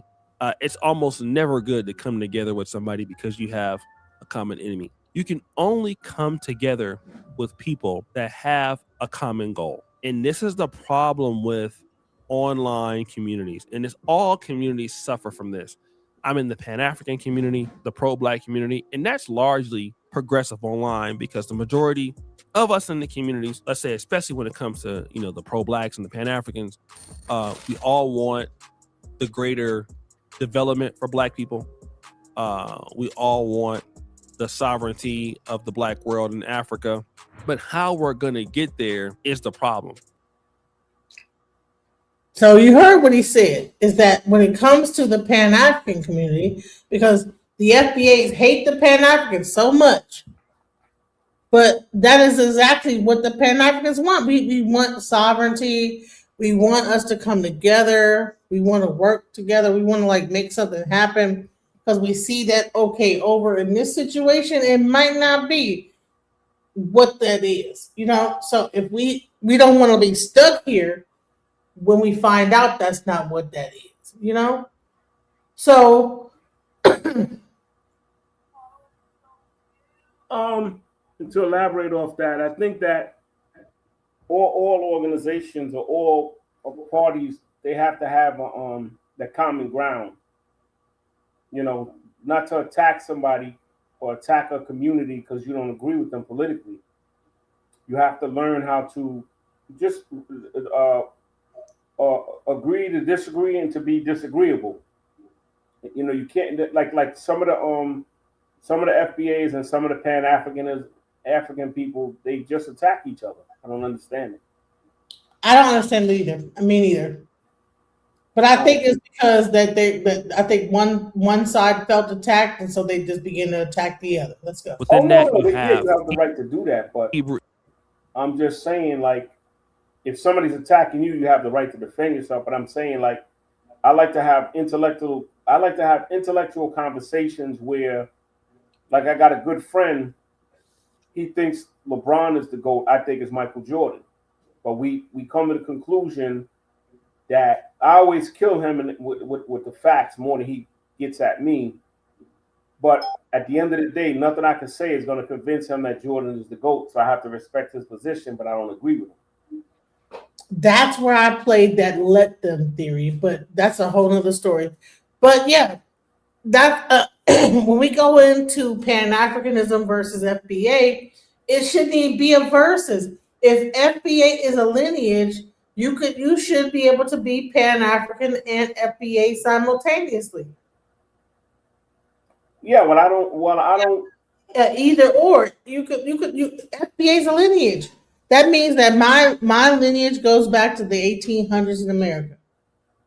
It's almost never good to come together with somebody because you have a common enemy. You can only come together with people that have a common goal. And this is the problem with online communities. And it's all communities suffer from this. I'm in the Pan-African community, the pro-black community, and that's largely progressive online because the majority of us in the communities, let's say, especially when it comes to, you know, the pro-blacks and the Pan-Africans, we all want the greater development for black people. We all want the sovereignty of the black world in Africa, but how we're going to get there is the problem. So you heard what he said, is that when it comes to the Pan-African community, because the FBAs hate the Pan-Africans so much, but that is exactly what the Pan-Africans want. We want sovereignty. We want us to come together. We want to work together. We want to like make something happen because we see that, okay, over in this situation, it might not be what that is, you know? So if we don't want to be stuck here when we find out that's not what that is, you know? So, to elaborate off that, I think that all organizations or all parties, they have to have the common ground. You know, not to attack somebody or attack a community because you don't agree with them politically. You have to learn how to just agree to disagree and to be disagreeable. You know, you can't like some of the FBAs and some of the African people, they just attack each other. I don't understand it. I don't understand it either. I mean, either. But I think it's because that I think one side felt attacked, and so they just begin to attack the other. Let's go. You have the right to do that, but I'm just saying, like, if somebody's attacking you, you have the right to defend yourself. But I'm saying, like, I like to have intellectual conversations where, like, I got a good friend. He thinks LeBron is the GOAT. I think it's Michael Jordan. But we come to the conclusion that I always kill him with the facts more than he gets at me. But at the end of the day, nothing I can say is going to convince him that Jordan is the GOAT. So I have to respect his position, but I don't agree with him. That's where I played that let them theory, but that's a whole nother story. But yeah, that when we go into Pan-Africanism versus FBA, it shouldn't even be a versus. If FBA is a lineage, you should be able to be Pan-African and FBA simultaneously. Yeah, I don't. Either or. You FBA is a lineage. That means that my lineage goes back to the 1800s in America,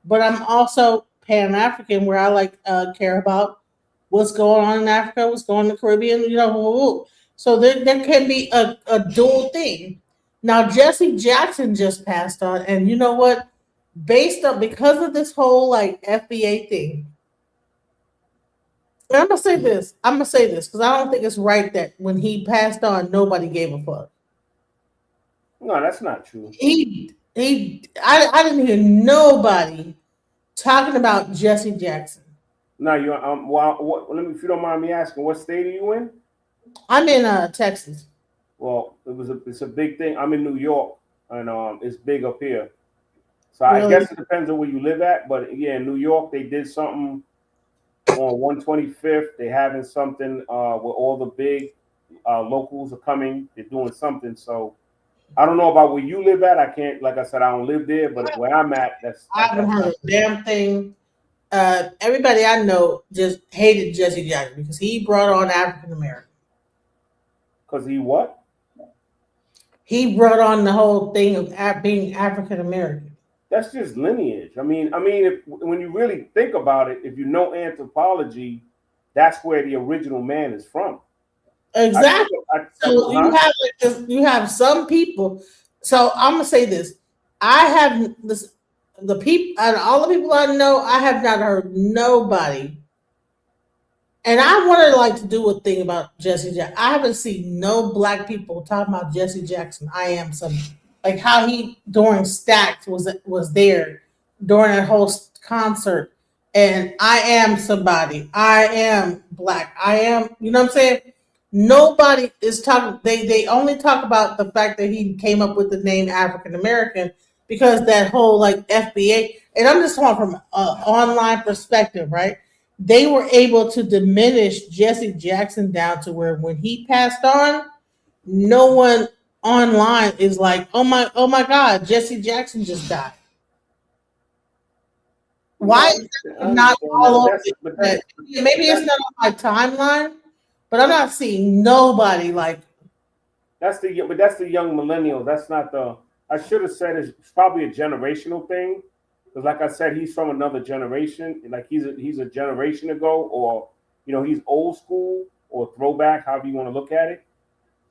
but I'm also Pan-African, where I care about what's going on in Africa, what's going on in the Caribbean, you know. So there can be a dual thing. Now, Jesse Jackson just passed on, and you know what? Because of this whole like FBA thing, But I'm gonna say this. Because I don't think it's right that when he passed on, nobody gave a fuck. No, that's not true. I didn't hear nobody talking about Jesse Jackson. No, you let me, if you don't mind me asking, what state are you in? I'm in Texas. Well, it's a big thing. I'm in New York, and it's big up here. So I Really? guess it depends on where you live at. But yeah, in New York, they did something on 125th. They're having something where all the big locals are coming. They're doing something. So I don't know about where you live at. I can't, like I said, I don't live there. But where I'm at, I haven't heard a damn thing. Everybody I know just hated Jesse Jackson because he brought on African American. Because he what? He brought on the whole thing of being African American. That's just lineage. I mean, when you really think about it, if you know anthropology, that's where the original man is from. Exactly. So you have some people. So I'm gonna say this: I have this. The people, out of all the people I know, I have not heard nobody. And I wanted to do a thing about Jesse Jackson. I haven't seen no black people talking about Jesse Jackson. I am some like how he during Stacks was there during that whole concert, and I am somebody. I am black. I am. You know what I'm saying? Nobody is talking. They only talk about the fact that he came up with the name African American. Because that whole FBA, and I'm just talking from an online perspective, right? They were able to diminish Jesse Jackson down to where when he passed on, no one online is like, oh my God, Jesse Jackson just died. Why is that not all over? Maybe it's not on my timeline, but I'm not seeing nobody like. That's the young millennial. That's not the. I should have said it's probably a generational thing, because like I said, he's from another generation. Like he's a generation ago, or he's old school or throwback, however you want to look at it.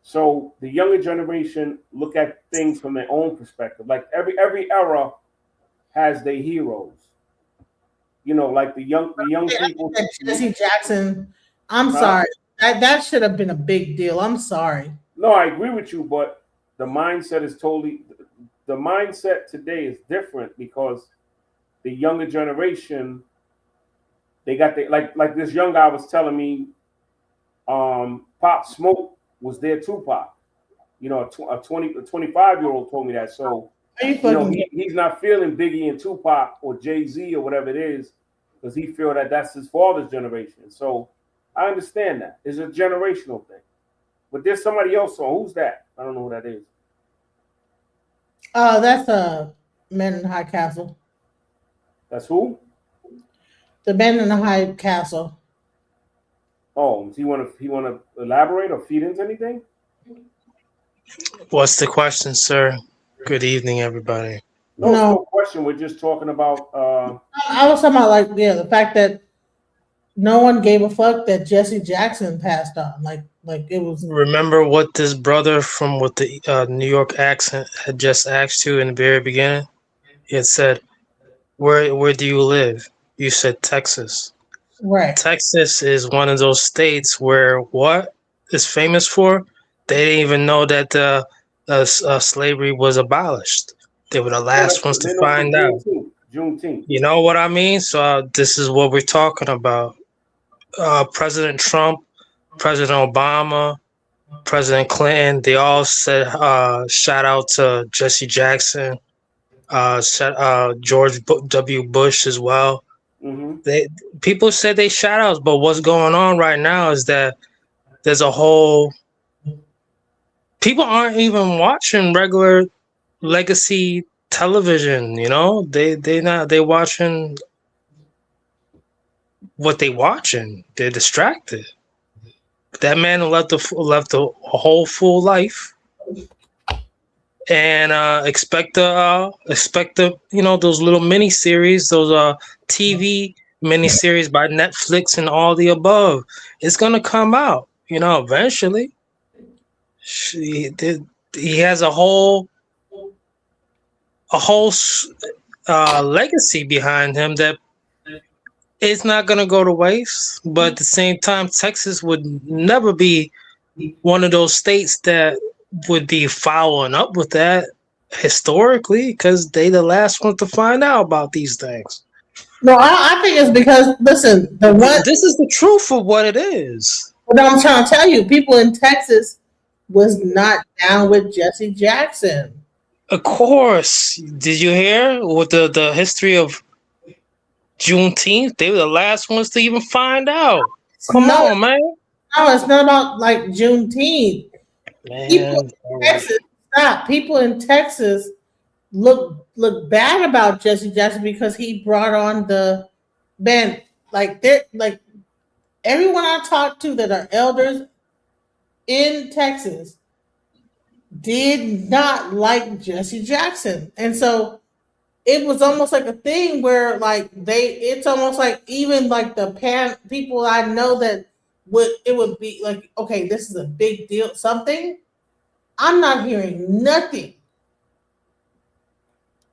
So the younger generation look at things from their own perspective. Like every era has their heroes. Like the young people. Jesse Jackson. I'm sorry. That should have been a big deal. I'm sorry. No, I agree with you, but the mindset is the mindset today is different because the younger generation, they got like this young guy was telling me, Pop Smoke was their Tupac. A 25-year-old told me that. So he's not feeling Biggie and Tupac or Jay-Z or whatever it is, because he feel that that's his father's generation. So I understand that. It's a generational thing. But there's somebody else on. Who's that? I don't know who that is. That's Men in the High Castle. That's who? The Men in the High Castle. Oh, he want to elaborate or feed into anything? What's the question, sir? Good evening, everybody. No question. We're just talking about. I was talking about the fact that no one gave a fuck that Jesse Jackson passed on. Like it was. Remember what this brother from with the New York accent had just asked you in the very beginning? He had said, "Where do you live?" You said Texas. Right. Texas is one of those states where what is famous for? They didn't even know that slavery was abolished. They were the last ones to find out. Juneteenth. You know what I mean? So this is what we're talking about. President Trump, President Obama, President Clinton, they all said shout out to Jesse Jackson, George W. Bush as well. Mm-hmm. People said they shout outs, but what's going on right now is that there's a whole people aren't even watching regular legacy television, they watching what they watching. They're distracted. That man left a whole full life, and expect the those little mini series, those TV mini series by Netflix and all the above. It's gonna come out, eventually. He has a whole legacy behind him that it's not gonna go to waste. But at the same time, Texas would never be one of those states that would be following up with that historically, because they the last ones to find out about these things. No, I think it's because listen, this is the truth of what it is. What I'm trying to tell you, people in Texas was not down with Jesse Jackson. Of course. Did you hear with the history of Juneteenth? They were the last ones to even find out. Come on, man. No, it's not about like Juneteenth. People in Texas, people in Texas look bad about Jesse Jackson because he brought on the band. Like everyone I talked to that are elders in Texas did not like Jesse Jackson. And so it was almost like a thing where like it's almost like even like the people I know that would be like, okay, this is a big deal, something. I'm not hearing nothing.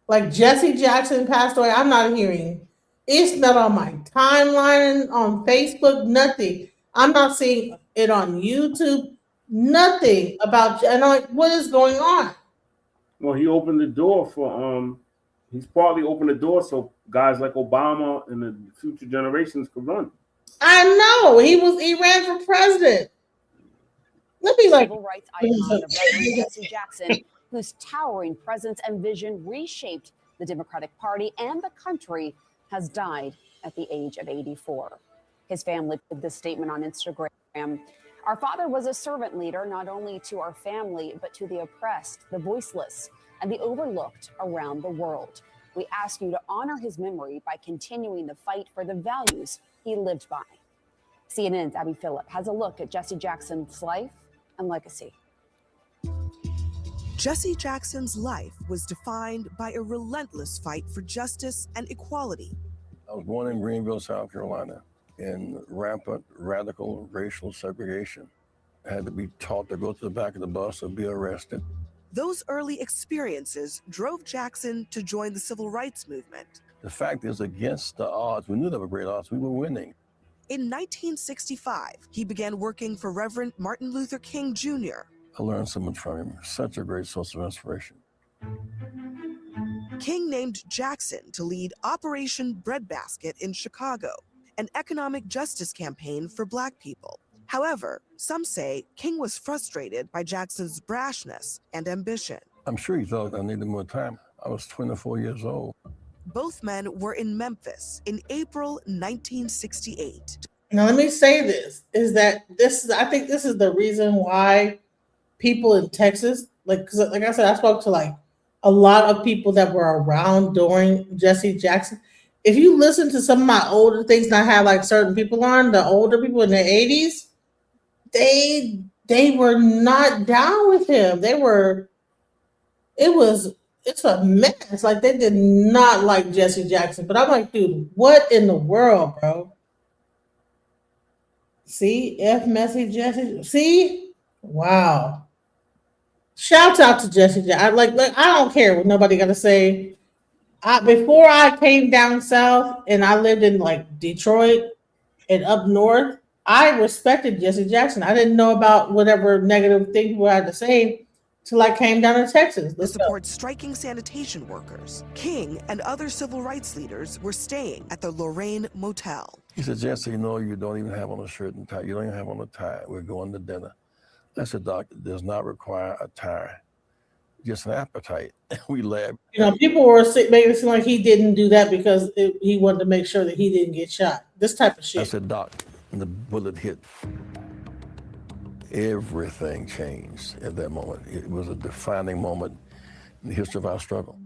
Like Jesse Jackson passed away, I'm not hearing. It's not on my timeline on Facebook, nothing. I'm not seeing it on YouTube, nothing about, and I'm like, what is going on? Well, he opened the door for he's partly opened the door so guys like Obama and the future generations could run. I know he ran for president. Let me like civil rights icon of Reverend Jesse Jackson, whose towering presence and vision reshaped the Democratic Party and the country, has died at the age of 84. His family put this statement on Instagram. Our father was a servant leader, not only to our family, but to the oppressed, the voiceless, and the overlooked around the world. We ask you to honor his memory by continuing the fight for the values he lived by. CNN's Abby Phillip has a look at Jesse Jackson's life and legacy. Jesse Jackson's life was defined by a relentless fight for justice and equality. I was born in Greenville, South Carolina, in rampant radical racial segregation. I had to be taught to go to the back of the bus or be arrested. Those early experiences drove Jackson to join the civil rights movement. The fact is, against the odds, we knew there were great odds, we were winning. In 1965, he began working for Reverend Martin Luther King Jr. I learned so much from him, such a great source of inspiration. King named Jackson to lead Operation Breadbasket in Chicago, an economic justice campaign for Black people. However, some say King was frustrated by Jackson's brashness and ambition. I'm sure he thought I needed more time. I was 24 years old. Both men were in Memphis in April 1968. Now let me say this, I think this is the reason why people in Texas, because like I said, I spoke to like a lot of people that were around during Jesse Jackson. If you listen to some of my older things, and I had like certain people on, the older people in the 80s, they were not down with him. It's a mess. Like they did not like Jesse Jackson. But I'm like, dude, what in the world, bro? See, F messy Jesse. See, wow. Shout out to Jesse Jackson. I don't care what nobody got to say. Before I came down south and I lived in like Detroit and up north, I respected Jesse Jackson. I didn't know about whatever negative thing people had to say till I came down to Texas. To support striking sanitation workers, King and other civil rights leaders were staying at the Lorraine Motel. He said, Jesse, no, you don't even have on a shirt and tie. You don't even have on a tie. We're going to dinner. I said, Doctor, does not require a tie, just an appetite. We laughed. People were making it seem like he didn't do that because he wanted to make sure that he didn't get shot. This type of shit. I said, Doc, and the bullet hit. Everything changed at that moment. It was a defining moment in the history of our struggle.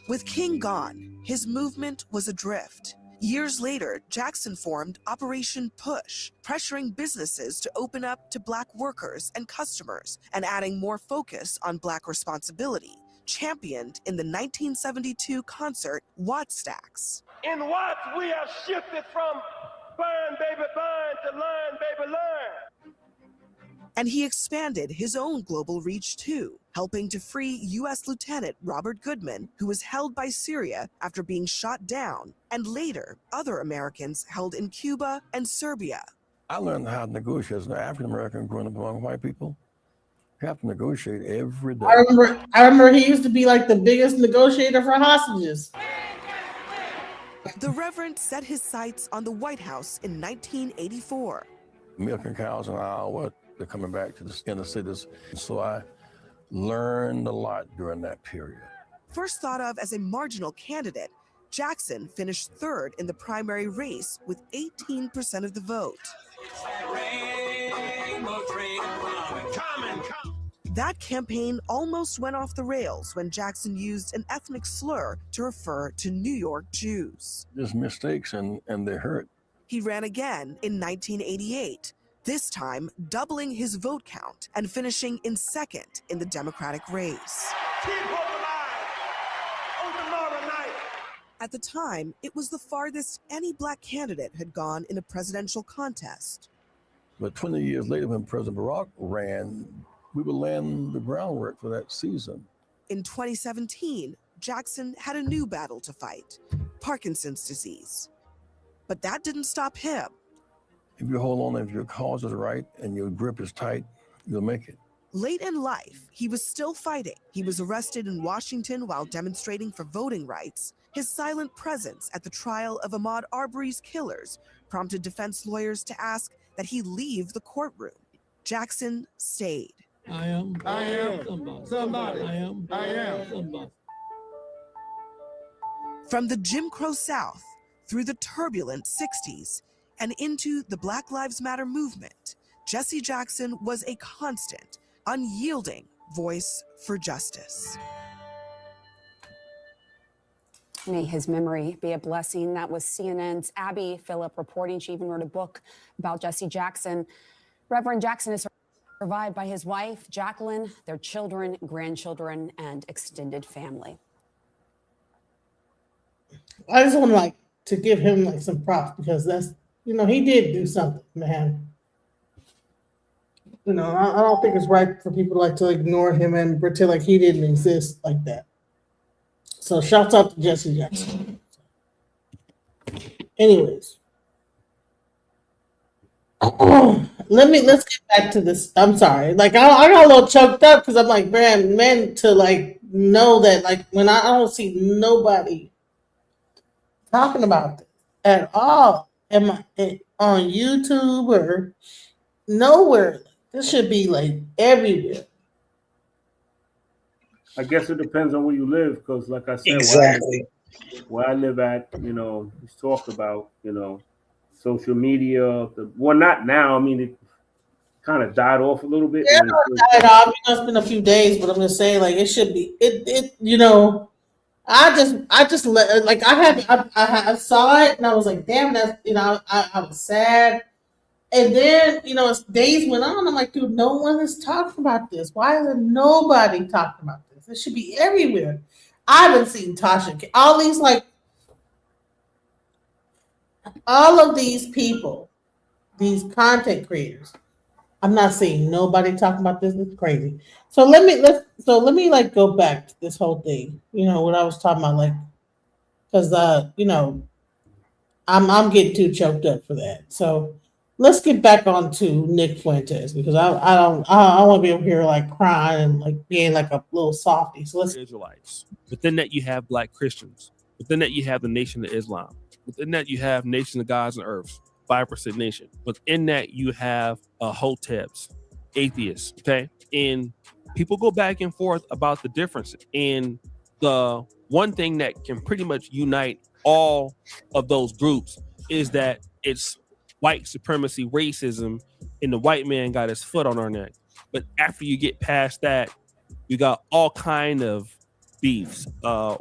With King gone, his movement was adrift. Years later, Jackson formed Operation Push, pressuring businesses to open up to Black workers and customers and adding more focus on Black responsibility, championed in the 1972 concert Wattstax. In Watts, we have shifted from burn, baby, burn to learn, baby, learn. And he expanded his own global reach too, helping to free U.S. Lieutenant Robert Goodman, who was held by Syria after being shot down and later other Americans held in Cuba and Serbia. I learned how to negotiate as an African American growing up among white people. You have to negotiate every day. I remember he used to be like the biggest negotiator for hostages. The Reverend set his sights on the White House in 1984. Milking cows in Iowa, they're coming back to the inner cities. So I learned a lot during that period. First thought of as a marginal candidate, Jackson finished third in the primary race with 18% of the vote. That campaign almost went off the rails when Jackson used an ethnic slur to refer to New York Jews. There's mistakes and they hurt. He ran again in 1988, this time doubling his vote count and finishing in second in the Democratic race. At the time, it was the farthest any black candidate had gone in a presidential contest. But 20 years later, when President Barack ran, we were laying the groundwork for that season. In 2017, Jackson had a new battle to fight, Parkinson's disease. But that didn't stop him. If you hold on, if your cause is right and your grip is tight, you'll make it. Late in life, he was still fighting. He was arrested in Washington while demonstrating for voting rights. His silent presence at the trial of Ahmaud Arbery's killers prompted defense lawyers to ask that he leave the courtroom. Jackson stayed. I am somebody. I am somebody. From the Jim Crow South through the turbulent 60s and into the Black Lives Matter movement, Jesse Jackson was a constant, unyielding voice for justice. May his memory be a blessing. That was CNN's Abby Phillip reporting. She even wrote a book about Jesse Jackson. Reverend Jackson is survived by his wife, Jacqueline, their children, grandchildren, and extended family. I just want to give him some props because that's, he did do something, man. I don't think it's right for people to ignore him and pretend like he didn't exist like that. So shouts out to Jesse Jackson. Anyways. Let's get back to this. I'm sorry. I got a little choked up because I'm like, man, to know that when I don't see nobody talking about this at all on YouTube or nowhere. This should be everywhere. I guess it depends on where you live, because like I said, exactly where I live at, he's talked about, social media. Not now. I mean, it kind of died off a little bit. Yeah, it died off. It's been a few days, but I'm gonna say it should be. I saw it and I was like, damn, that's I was sad. And then, as days went on, I'm like, dude, no one is talking about this. Why is nobody talking about this? It should be everywhere. I haven't seen Tasha. All of these people, these content creators, I'm not seeing nobody talking about this. It's crazy. So let me go back to this whole thing. What I was talking about, because I'm getting too choked up for that. So let's get back on to Nick Fuentes, because I want to be over here crying and being a little softy. So let's Israelites. Within that you have black Christians. Within that you have the Nation of Islam. Within that you have Nation of Gods and Earths, 5% nation. Within that you have Hoteps, atheists. Okay, and people go back and forth about the differences. And the one thing that can pretty much unite all of those groups is that it's white supremacy, racism, and the white man got his foot on our neck. But after you get past that, you got all kind of beefs,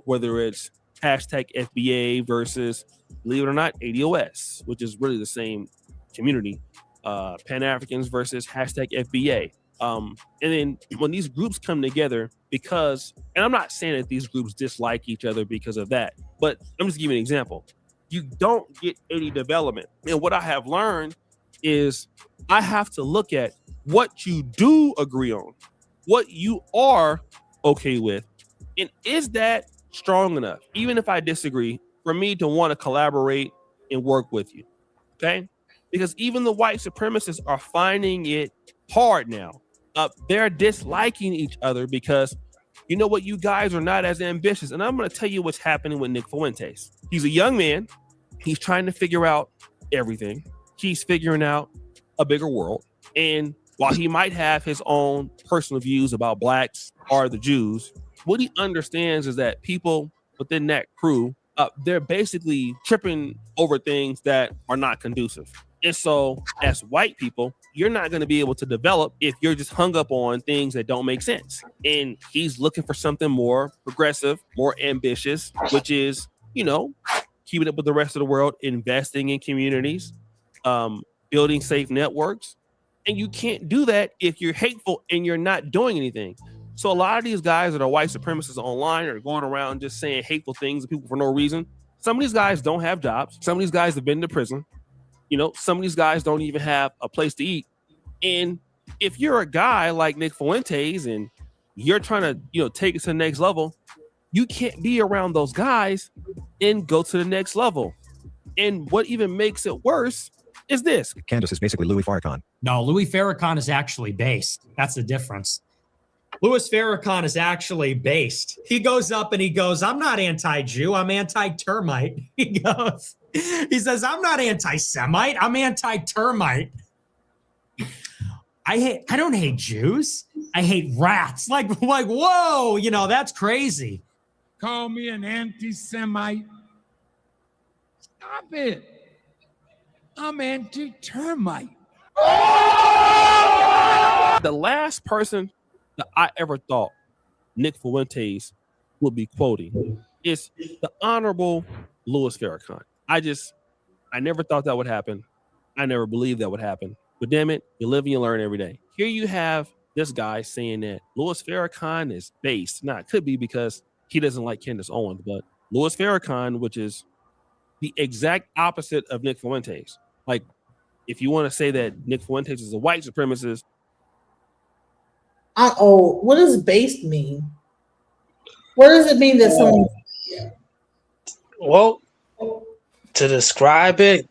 whether it's hashtag FBA versus, believe it or not, ADOS, which is really the same community, Pan-Africans versus hashtag FBA. And then when these groups come together, and I'm not saying that these groups dislike each other because of that, but I'm just giving you an example. You don't get any development. And what I have learned is I have to look at what you do agree on, what you are okay with, and is that strong enough? Even if I disagree, for me to want to collaborate and work with you. Okay? Because even the white supremacists are finding it hard now. They're disliking each other because you know what? You guys are not as ambitious. And I'm going to tell you what's happening with Nick Fuentes. He's a young man. He's trying to figure out everything. He's figuring out a bigger world. And while he might have his own personal views about blacks or the Jews, what he understands is that people within that crew, they're basically tripping over things that are not conducive. And so as white people, you're not going to be able to develop if you're just hung up on things that don't make sense. And he's looking for something more progressive, more ambitious, which is, you know, keeping up with the rest of the world, investing in communities, building safe networks. And you can't do that if you're hateful and you're not doing anything. So a lot of these guys that are white supremacists online are going around just saying hateful things to people for no reason. Some of these guys don't have jobs. Some of these guys have been to prison. You know, some of these guys don't even have a place to eat. And if you're a guy like Nick Fuentes and you're trying to, you know, take it to the next level, you can't be around those guys and go to the next level. And what even makes it worse is this. Candace is basically Louis Farrakhan. No, Louis Farrakhan is actually based. That's the difference. Louis Farrakhan is actually based. He goes up and he goes, I'm not anti-Jew, I'm anti-termite. He says, I'm not anti-Semite, I'm anti-termite. I don't hate Jews. I hate rats. Like, whoa, you know, that's crazy. Call me an anti-Semite. Stop it. I'm anti-termite. The last person that I ever thought Nick Fuentes would be quoting is the Honorable Louis Farrakhan. I never thought that would happen. I never believed that would happen. But damn it, you live and you learn every day. Here you have this guy saying that Louis Farrakhan is based. Now, it could be because he doesn't like Candace Owens, but Louis Farrakhan, which is the exact opposite of Nick Fuentes. Like, if you want to say that Nick Fuentes is a white supremacist. What does based mean? What does it mean that someone... Well, to describe it,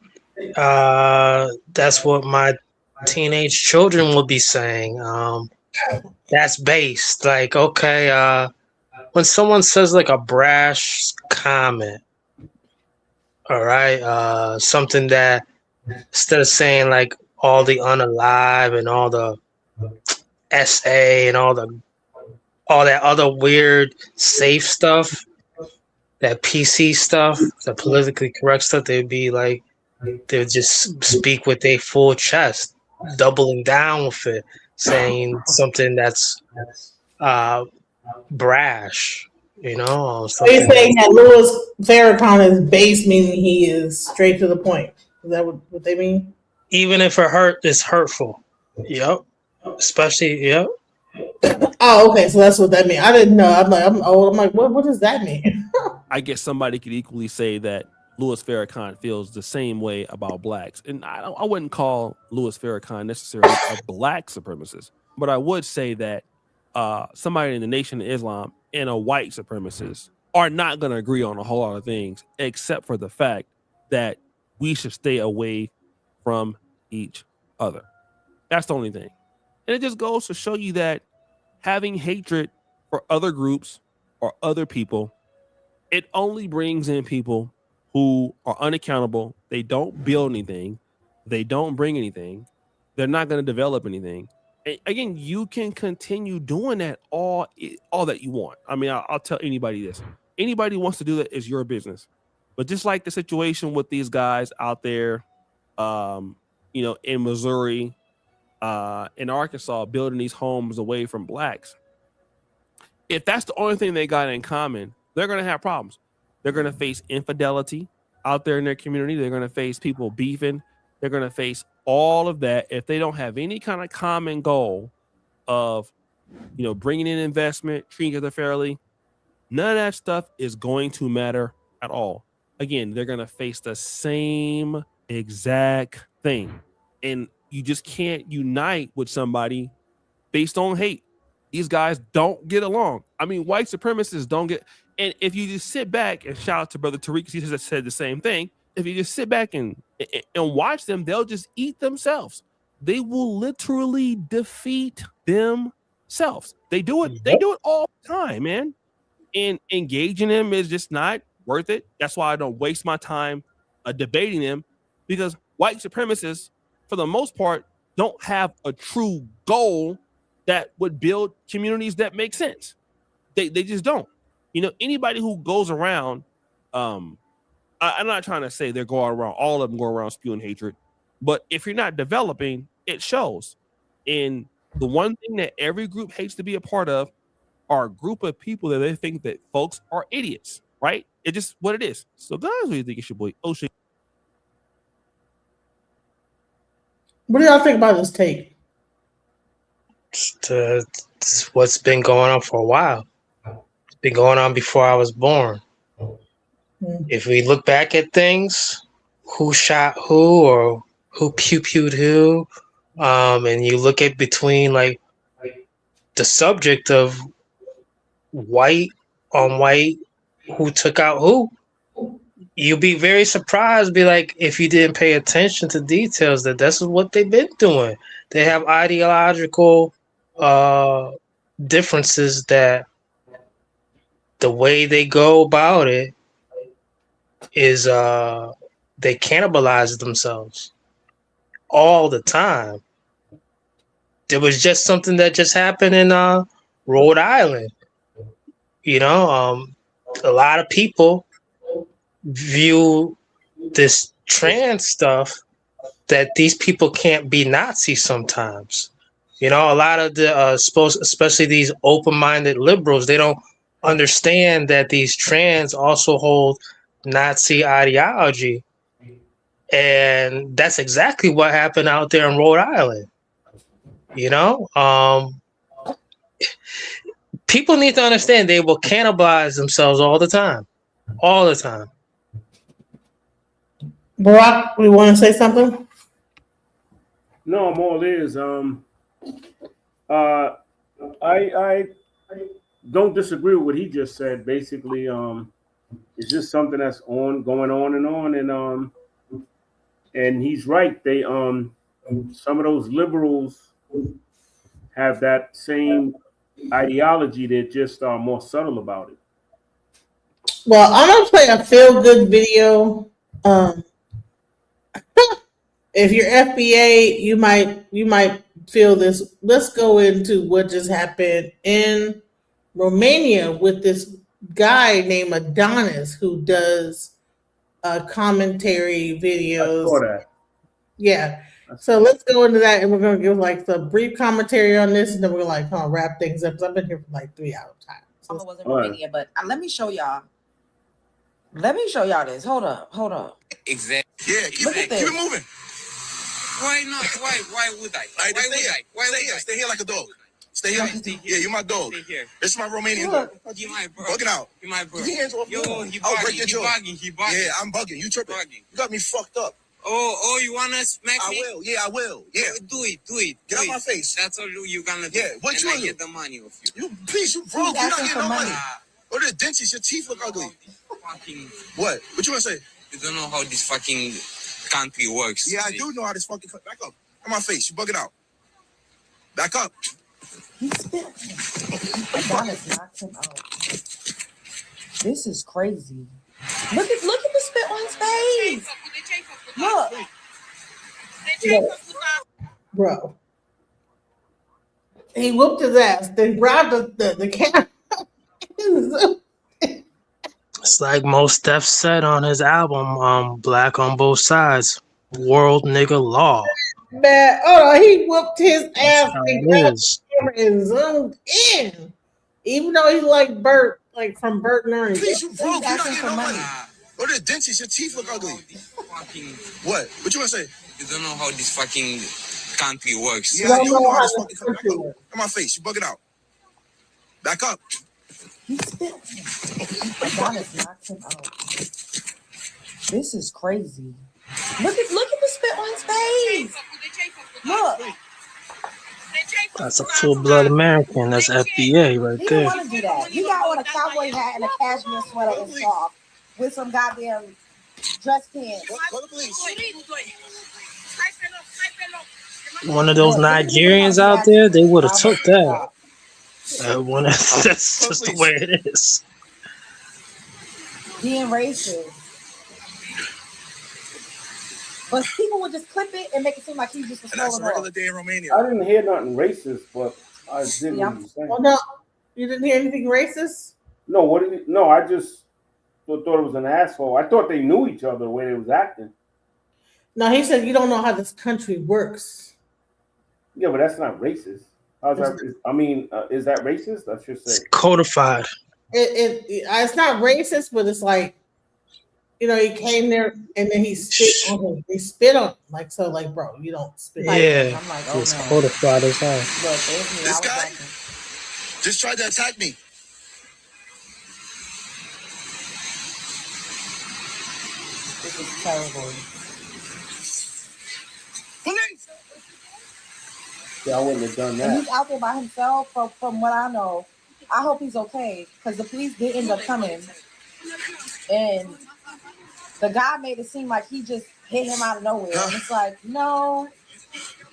that's what my teenage children would be saying. That's based. Like, okay, when someone says like a brash comment, all right, something that instead of saying like all the unalive and all the SA and all that other weird safe stuff, that PC stuff, the politically correct stuff, they'd be like, they would just speak with their full chest, doubling down with it, saying something that's brash, you know. So you're saying that Louis Farrakhan is base, meaning he is straight to the point. Is that what they mean? Even if it's hurtful. Yep. Especially, yep. Oh, okay. So that's what that means. I didn't know. I'm old. I'm like, what does that mean? I guess somebody could equally say that Louis Farrakhan feels the same way about blacks. And I wouldn't call Louis Farrakhan necessarily a black supremacist, but I would say that somebody in the Nation of Islam and a white supremacist are not going to agree on a whole lot of things, except for the fact that we should stay away from each other. That's the only thing. And it just goes to show you that having hatred for other groups or other people, it only brings in people who are unaccountable. They don't build anything. They don't bring anything. They're not going to develop anything. And again, you can continue doing that all that you want. I mean, I'll tell anybody this. Anybody who wants to do that is your business. But just like the situation with these guys out there, in Missouri, in Arkansas, building these homes away from blacks. If that's the only thing they got in common, they're going to have problems. They're going to face infidelity out there in their community. They're going to face people beefing. They're going to face all of that if they don't have any kind of common goal of, bringing in investment, treating each other fairly. None of that stuff is going to matter at all. Again, they're going to face the same exact thing. And you just can't unite with somebody based on hate. These guys don't get along. I mean, white supremacists don't get. And if you just sit back and shout out to Brother Tariq, he just said the same thing. If you just sit back and watch them, they'll just eat themselves. They will literally defeat themselves. They do it. They do it all the time, man. And engaging them is just not worth it. That's why I don't waste my time debating them, because white supremacists, for the most part, don't have a true goal that would build communities that make sense. They just don't. You know, anybody who goes around, I'm not trying to say they're going around, all of them go around spewing hatred, but if you're not developing, it shows. And the one thing that every group hates to be a part of are a group of people that they think that folks are idiots, right? It's just what it is. So guys, what do you think? It's your boy Ocean. What do y'all think about this take? It's what's been going on for a while. It's been going on before I was born. If we look back at things, who shot who or who pew-pewed who, and you look at between like the subject of white on white, who took out who, you'll be very surprised, be like, if you didn't pay attention to details, that this is what they've been doing. They have ideological differences that the way they go about it is they cannibalize themselves all the time. There was just something that just happened in Rhode Island. You know, a lot of people view this trans stuff that these people can't be Nazis sometimes. You know, a lot of the especially these open-minded liberals, they don't understand that these trans also hold Nazi ideology. And that's exactly what happened out there in Rhode Island. You know, people need to understand they will cannibalize themselves all the time. All the time. Barack, we want to say something? No, I'm all ears. I don't disagree with what he just said. Basically, it's just something that's going on, and he's right. They some of those liberals have that same ideology. They're just more subtle about it. Well, I'm gonna play a feel-good video. If you're FBA, you might feel this. Let's go into what just happened in Romania with this guy named Adonis who does commentary videos. I saw that. Yeah. So let's go into that, and we're gonna give like the brief commentary on this, and then we're gonna like wrap things up. Because I've been here for like 3 hours time. So it was in Romania, but let me show y'all. Let me show y'all this. Hold up. Exactly. Yeah, Look at this. keep it moving. Why not? Why would I? Why would I? Stay here like a dog. Stay here. Yeah, you're my dog. Stay here. This is my Romanian dog. You my bro. Bugging out. You my bro. Your hands off me. I'll break your jaw. He bugging. Yeah, I'm bugging. You tripping. You got me fucked up. Oh, you wanna smack me? I will. Yeah, I will. Yeah. Do it. Get out my face. That's all you gonna do. Yeah, what you gonna do? Get the money off you. You piece, you broke. You not getting no money. Or the dentist, your teeth look ugly. What you wanna say? You don't know how this fucking country works. Yeah, I do know how this fucking back up. On my face, you bug it out. Back up. Adonis knocked him out. This is crazy. Look at the spit on his face. Look. Bro. He whooped his ass, then grabbed the camera. It's like Mos Def said on his album, Black on Both Sides, World Nigga Law. Man, he whooped his ass and grabbed the camera and zoomed in. Even though he's like Bert, like from Bert and Ernie. Please, you broke. You not getting no money. Or the dentist, your teeth look ugly. What you wanna say? You don't know how this fucking country works. Yeah, I do know how this fucking country works. On my face, you bug it out. Back up. Adonis knocked him out. This is crazy. Look at the spit on his face. Look. That's a full-blood American. That's FBA right He didn't there. want to do that. He got on a cowboy hat and a cashmere sweater and soft with some goddamn dress pants. One of those Nigerians out there, they would have took that. That's just the way it is. Being racist. But people would just clip it and make it seem like he just was That's a scrolling regular off. day in Romania. I didn't hear nothing racist, but I didn't Yeah. understand. Well, no, you didn't hear anything racist? No, what did he? No, I just thought it was an asshole. I thought they knew each other the way they was acting. No, he said you don't know how this country works. Yeah, but that's not racist. How's that? I mean, is that racist? I should say. Codified. It's not racist, but it's like, you know, he came there and then he spit on him. They spit on him. Like, so, like, bro, you don't spit on him. Yeah, I'm like, it's codified as hell. Look, there's me. This guy just tried to attack me. This is terrible. Police! Yeah, I wouldn't have done And that. he's out there by himself. From what I know, I hope he's okay because the police did end up coming, and the guy made it seem like he just hit him out of nowhere. And it's like, no,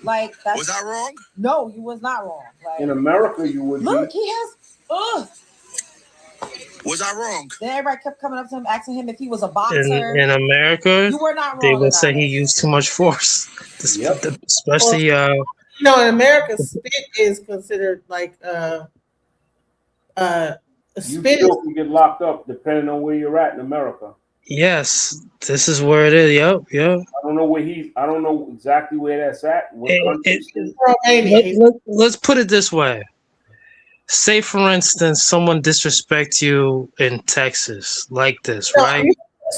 like that's. Was I wrong? No, you was not wrong. Like, In America, you would look, be. he has. Ugh. Was I wrong? Then everybody kept coming up to him, asking him if he was a boxer. In America, You were not they wrong, would say guys. he used too much force. Especially You know, in America, spit is considered like You spit. still can get locked up depending on where you're at in America. yes, this is where it is. Yep. I don't know where I don't know exactly where that's at. What country? Let's put it this way. Say, for instance, someone disrespects you in Texas like this, right?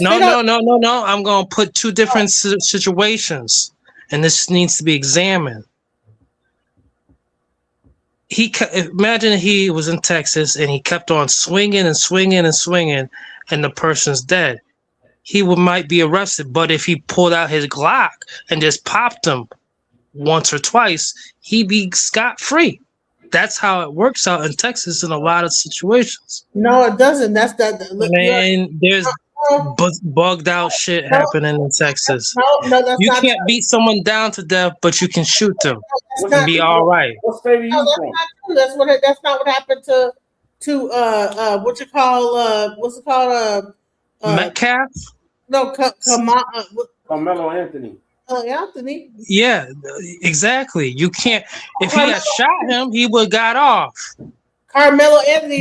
No. I'm going to put two different situations, and this needs to be examined. Imagine he was in Texas and he kept on swinging and swinging and swinging, and the person's dead. He might be arrested, but if he pulled out his Glock and just popped him once or twice, he'd be scot-free. That's how it works out in Texas in a lot of situations. No, it doesn't. That's that. Man, there's bugged out shit happening in Texas. No, that's you not can't beat someone down to death, but you can shoot them That's and be all right. What state are you No, that's from? not true. That's not what happened to what you call what's it called Metcalf? No, Carmelo Anthony. Anthony. Yeah, exactly. You can't. If he had shot him, he would have got off. Carmelo Anthony.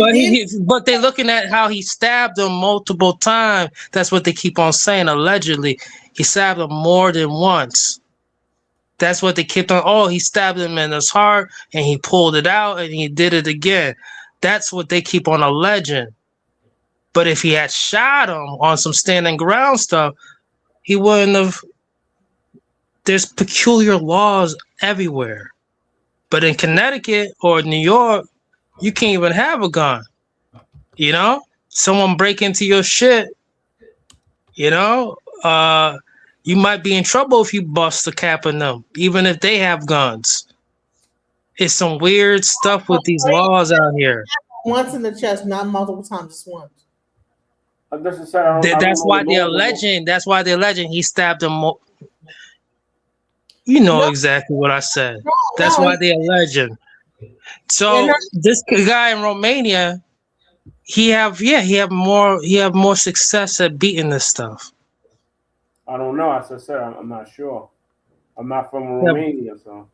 But they're looking at how he stabbed him multiple times. That's what they keep on saying. Allegedly, he stabbed him more than once. That's what they kept on. Oh, he stabbed him in his heart, and he pulled it out, and he did it again. That's what they keep on alleging. But if he had shot him on some standing ground stuff, he wouldn't have. There's peculiar laws everywhere. But in Connecticut or New York, you can't even have a gun. You know? Someone break into your shit, you know? You might be in trouble if you bust a cap in them, even if they have guns. It's some weird stuff with these laws out here. Once in the chest, not multiple times, just once. That's why they're alleging. That's why they're alleging he stabbed him. You know exactly what I said. That's why they're alleging. So this guy in Romania, he have more success at beating this stuff. I don't know. As I said, I'm not sure. I'm not from Romania, so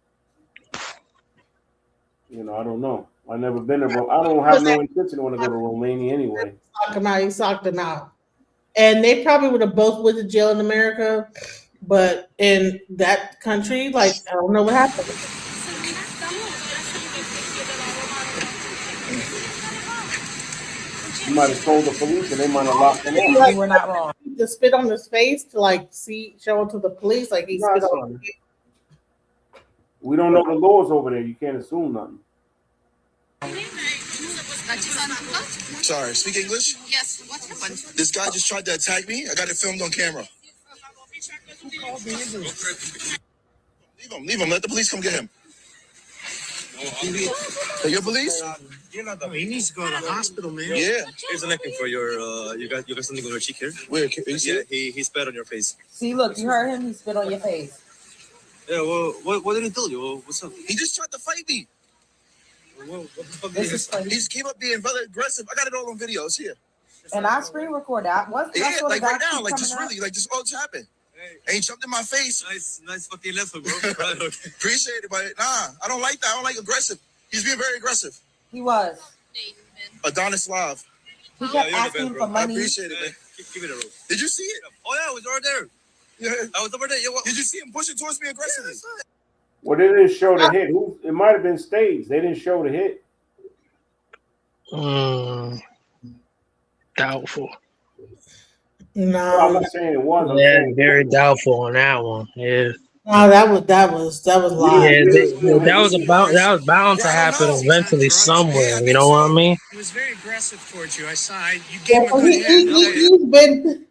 I don't know. I've never been to Romania. I don't have no intention to want to go to Romania anyway. He socked him out. And they probably would have both went to jail in America, but in that country, like, I don't know what happened. You might have told the police and they might have locked him up. Like, we're not wrong. To spit on his face to show it to the police, like he spit on him. We don't know the laws over there. You can't assume nothing. Sorry, speak English? Yes, what happened? This guy just tried to attack me. I got it filmed on camera. Leave him. Let the police come get him. Hey, your police? He needs to go to the hospital, man. Yeah. Here's a napkin for your. You got something on your cheek here. Where? Can you see it? He spat on your face. See, look, you heard him. He spit on your face. Yeah. Well, what did he tell you? Well, what's up? He just tried to fight me. What the fuck He did just came up being very aggressive. I got it all on video. It's here. And I screen record that. Yeah, like right now, like just really, like just all just happened. And he jumped in my face. Nice fucking lesson, bro. Appreciate it, but nah, I don't like that. I don't like aggressive. He's being very aggressive. He was. Adonis Slav. He kept asking for money. I appreciate it, man. Give it a roll. Did you see it? Oh yeah, I was over there. Yeah, I was over there. Yeah, did you see him pushing towards me aggressively? Well, they didn't show the hit. It might have been staged. They didn't show the hit. Doubtful. No, I'm not saying it was. Yeah, very doubtful on that one. Yeah. No, that was live. Yeah, that was bound to happen eventually somewhere. You know what I mean? He was very aggressive towards you. I saw. You Yeah, gave him a but good hand. he's been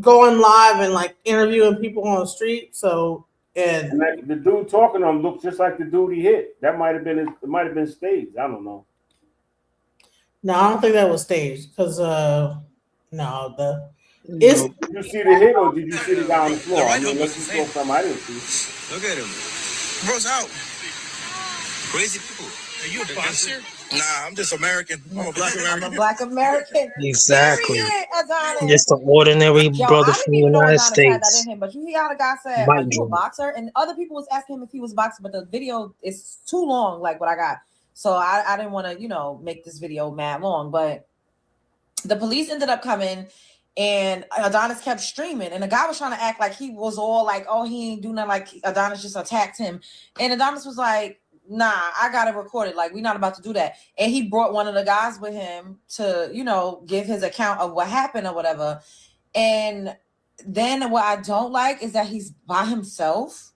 going live and like interviewing people on the street. So and like, the dude talking to him looked just like the dude he hit. That might have been it. Might have been staged. I don't know. no, I don't think that was staged because Did you see the hit or did you see the guy on the floor? I mean, unless you saw something I didn't see. Look at him. Bro's out. Crazy people. Are you a boxer? Nah, I'm just American. I'm a black American. I'm a black American. Exactly. Period, Adonis. Just an ordinary brother I from didn't the even know United Adonis had that States. in him, but you hear how the guy said, Mic "Are you a drop. boxer?" And other people was asking him if he was a boxer, but the video is too long, like what I got. So I didn't want to, make this video mad long. But the police ended up coming, and Adonis kept streaming, and the guy was trying to act like he was all like, "Oh, he ain't do nothing." Like Adonis just attacked him, and Adonis was like, "Nah, I got it recorded. Like, we're not about to do that." And he brought one of the guys with him to, give his account of what happened or whatever. And then what I don't like is that he's by himself.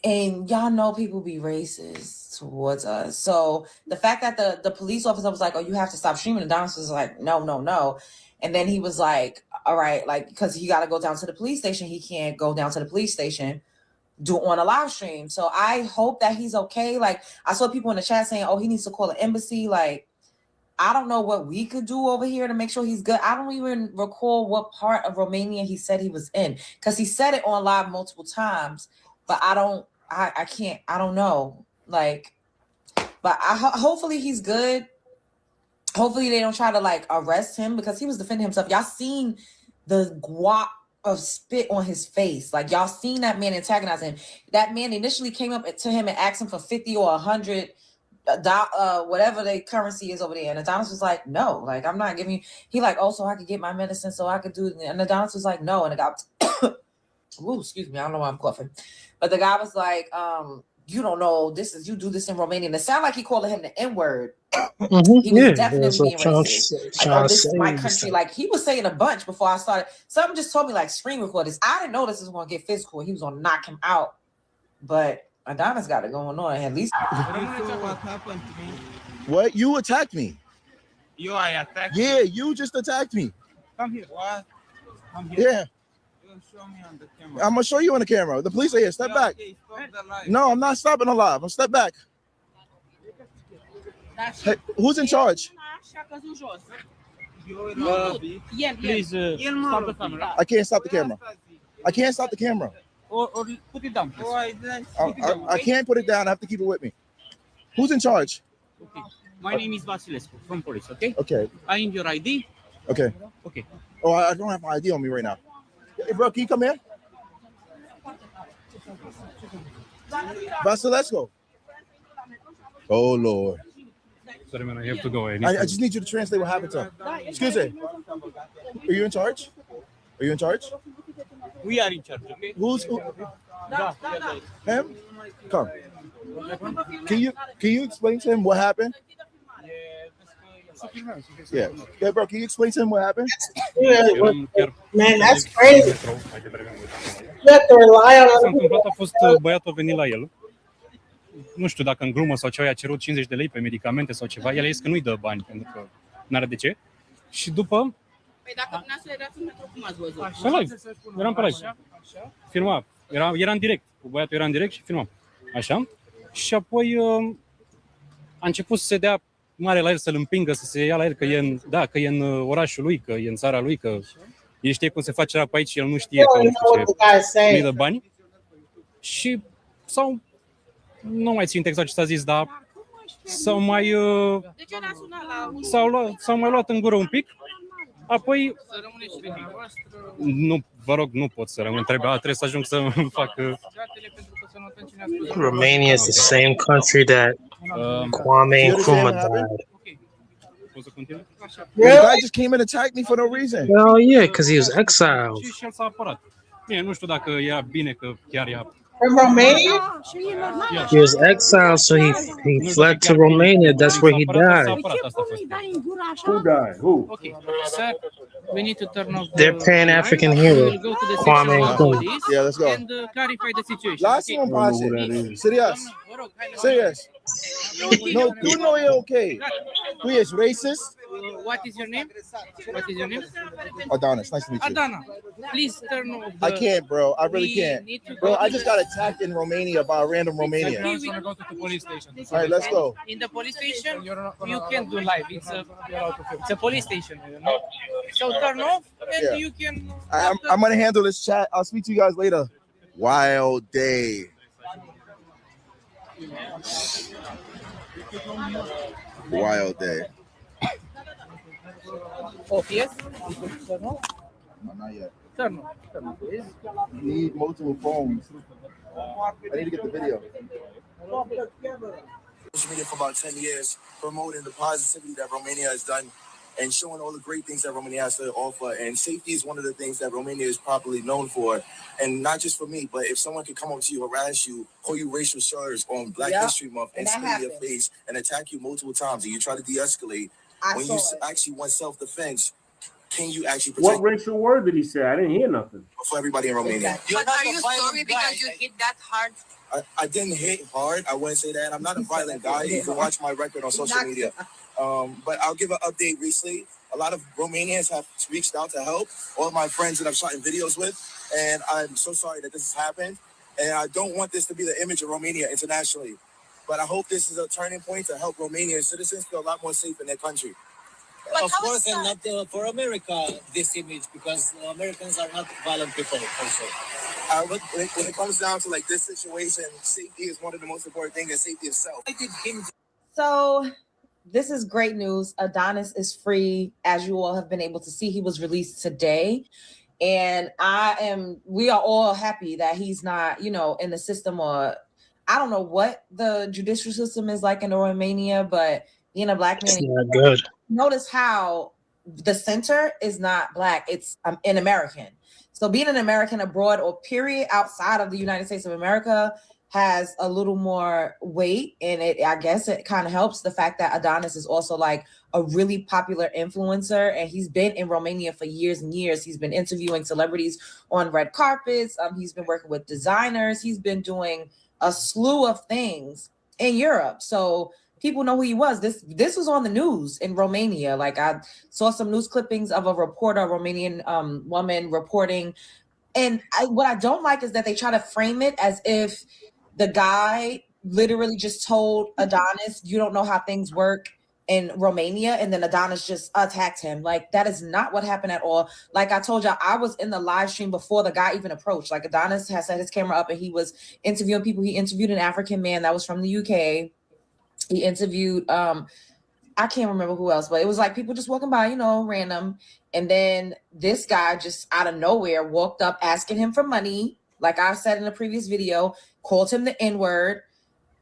And y'all know people be racist towards us. So the fact that the police officer was like, "Oh, you have to stop streaming," and Adonis was like, no. And then he was like, "All right," like, because he got to go down to the police station. He can't go down to the police station do on a live stream. So I hope that he's okay. Like, I saw people in the chat saying, "Oh, he needs to call an embassy." Like, I don't know what we could do over here to make sure he's good. I don't even recall what part of Romania he said he was in, because he said it on live multiple times, but I don't know. Like, but hopefully he's good. Hopefully they don't try to like arrest him, because he was defending himself. Y'all seen the guap of spit on his face. Like, y'all seen that man antagonize him. That man initially came up to him and asked him for 50 or 100 whatever the currency is over there. And Adonis was like, "No, like, I'm not giving you." He like, "Oh, so I could get my medicine, so I could do it." And Adonis was like, "No." And the guy, ooh, excuse me, I don't know why I'm coughing. But the guy was like, "You don't know, you do this in Romania." And it sounded like he called him the N-word. He was definitely being racist. Like, "Oh, this is my country." Like, he was saying a bunch before I started. Something just told me, like, screen record this. I didn't know this was going to get physical. He was going to knock him out. But Adonis got it going on, at least. What happened to me? What? You attacked me. I attacked Yeah, you just attacked me. Come here. What? Come here. Yeah. You show me on the camera. I'm gonna show you on the camera. The police are here. Step back. Okay, stop the live. No, I'm not stopping the live. I'm step back. Hey, who's in charge? Please stop the camera. I can't stop the camera. I can't stop the camera. Or put it down. I can't put it down. I have to keep it with me. Who's in charge? Okay. My name is Vasilescu from police. Okay. Okay. I need your ID. Okay. Okay. Oh, I don't have my ID on me right now. Hey, bro, can you come here? Vasilescu. Oh, Lord. Sorry, man, I have to go. I just need you to translate what happened to him. Excuse me. Are you in charge? Are you in charge? We are in charge, okay? Who? Him? Come. Can you explain to him what happened? Yeah. Yeah, bro, can you explain to him what happened? Man, that's crazy. You have to rely on S-a întâmplat, a fost băiatul a venit la el. Nu știu dacă în glumă sau ceva, i-a cerut 50 de lei pe medicamente sau ceva. El a zis că nu-i dă bani, pentru că n-are de ce. Și după... Păi dacă dumneavoastră erați în metro, cum ați văzut? Pe live. Eram pe live. Filma. Era în direct. Cu băiatul era în direct și filmam. Așa. Și apoi a început să se dea mare la el, să-l împingă, să se ia la el că e în orașul lui, că e în țara lui, că el știe cum se face rap aici și el nu știe că nu știu ce, nu-i dă bani. Și nu mai țin exact ce s-a zis, dar s-au mai luat în gură un pic. Apoi, nu, vă rog, nu pot să rămân, trebuie să ajung să fac... Romania is the same country that Kwame Nkrumah died. The guy just came and attacked me for no reason. Well, yeah, because he was exiled. Și el s-a apărat. Bine, nu știu dacă era bine că chiar ea... From Romania? He was exiled, so he fled to Romania. That's where he died. Who died? Who? Okay, sir, we need to turn off. Their Pan-African hero, Kwame Nkrumah. Yeah, let's go. And clarify the situation. Last one, pase. Serious. Serious. No, you know you're okay. Who is racist? What is your name? What is your name? Adonis. Nice to meet you. Adana, please turn off. I can't, bro. I really can't. Bro, I just got attacked in Romania by a random Romanian. We want to go to the police station. All right, let's go. In the police station, you can't do live. It's a police station, you know? So turn off and you can... I'm going to handle this chat. I'll speak to you guys later. Wild day. Wild day. Yes? No, not yet. Turn off. Turn off, please. Need multiple phones. I need to get the video. Social media for about 10 years, promoting the positivity that Romania has done and showing all the great things that Romania has to offer. And safety is one of the things that Romania is properly known for. And not just for me, but if someone could come up to you, harass you, call you racial slurs on Black History Month and spit in your face and attack you multiple times and you try to de-escalate, when you actually want self-defense, can you actually protect? What racial word did he say? I didn't hear nothing. For everybody in Romania. But are you sorry because you hit that hard? I didn't hit hard. I wouldn't say that. I'm not a violent guy. You can watch my record on social media. But I'll give an update recently. A lot of Romanians have reached out to help. All my friends that I've shot in videos with. And I'm so sorry that this has happened. And I don't want this to be the image of Romania internationally. But I hope this is a turning point to help Romanian citizens feel a lot more safe in their country. Of course, and not for America, this image, because Americans are not violent people also. When it comes down to like this situation, safety is one of the most important things, and safety itself. So this is great news. Adonis is free. As you all have been able to see, he was released today. And we are all happy that he's not, in the system, or I don't know what the judicial system is like in Romania, but being a Black man, it's not good. Notice how the center is not Black, it's an American. So being an American abroad or period outside of the United States of America has a little more weight, and I guess it kind of helps the fact that Adonis is also like a really popular influencer, and he's been in Romania for years and years. He's been interviewing celebrities on red carpets. He's been working with designers. He's been doing a slew of things in Europe. So people know who he was. This was on the news in Romania. Like I saw some news clippings of a reporter, a Romanian woman reporting. And what I don't like is that they try to frame it as if the guy literally just told Adonis, you don't know how things work in Romania, and then Adonis just attacked him. Like, that is not what happened at all. Like I told y'all, I was in the live stream before the guy even approached. Like, Adonis has set his camera up and he was interviewing people. He interviewed an African man that was from the UK. He interviewed, I can't remember who else, but it was like people just walking by, random. And then this guy just out of nowhere walked up asking him for money. Like I said in the previous video, called him the N-word.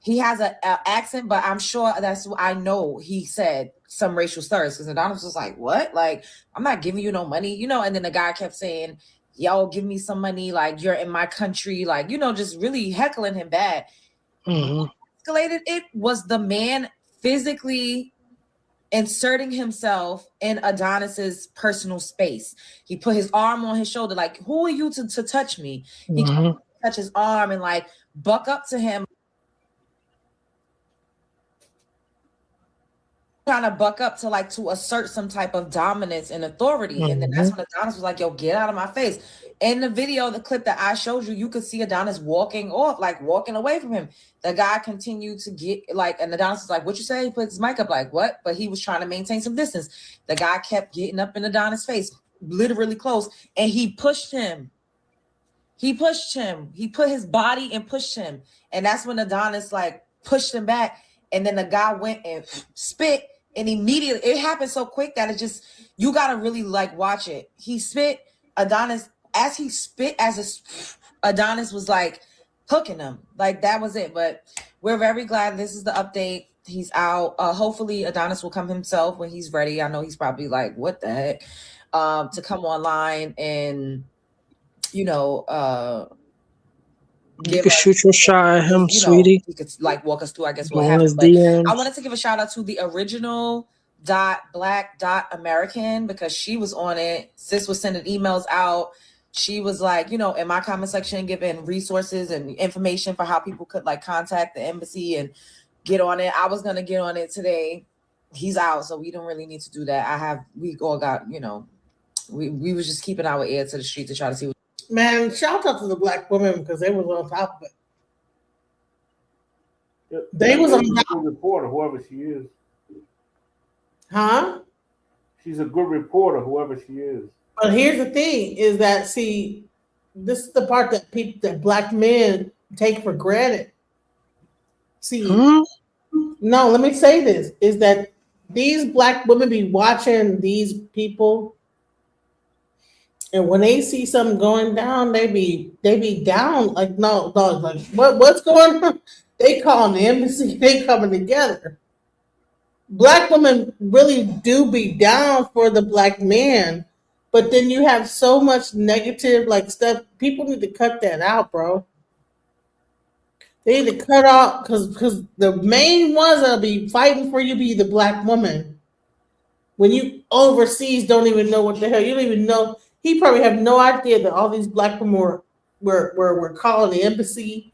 He has an accent, but I'm sure I know he said some racial slurs, because Adonis was like, what? Like, I'm not giving you no money, and then the guy kept saying, yo, give me some money. Like, you're in my country. Like, just really heckling him bad. Mm-hmm. Escalated. It was the man physically inserting himself in Adonis's personal space. He put his arm on his shoulder. Like, who are you to touch me? He touched his arm and like buck up to him. Trying to buck up to assert some type of dominance and authority. And then that's when Adonis was like, yo, get out of my face. In the video, the clip that I showed you, you could see Adonis walking off, like walking away from him. The guy continued to get like, and Adonis was like, "What you say?" He put his mic up, like, "What?" But he was trying to maintain some distance. The guy kept getting up in Adonis' face, literally close, and he pushed him. He pushed him. He put his body and pushed him, and that's when Adonis like pushed him back, and then the guy went and spit, and immediately it happened so quick that it just, you gotta really like watch it. He spit. Adonis, as he spit, Adonis was like hooking him. Like that was it. But we're very glad this is the update. He's out. Hopefully Adonis will come himself when he's ready. I know he's probably like, what the heck? To come online and, you know, you could shoot your shot at him, sweetie. He could like walk us through, I guess, Go what on happened. his But DMs. I wanted to give a shout out to the original .black.american because she was on it. Sis was sending emails out. She was like, you know, in my comment section, giving resources and information for how people could like contact the embassy and get on it. I was gonna get on it today. He's out, so we don't really need to do that. We all got, you know, we was just keeping our ear to the street to try to see what. Man, shout out to the black women because they was on top of it. They was on top. A good reporter, whoever she is. Huh? She's a good reporter, whoever she is. But here's the thing: is that see, this is the part that black men take for granted. See, no, let me say this: is that these black women be watching these people, and when they see something going down, they be down like no, like what's going on? They calling the embassy. They coming together. Black women really do be down for the black man, but then you have so much negative like stuff. People need to cut that out, bro. They need to cut out because the main ones that'll be fighting for you be the black woman. When you overseas don't even know what the hell, you don't even know. He probably have no idea that all these black women were calling the embassy,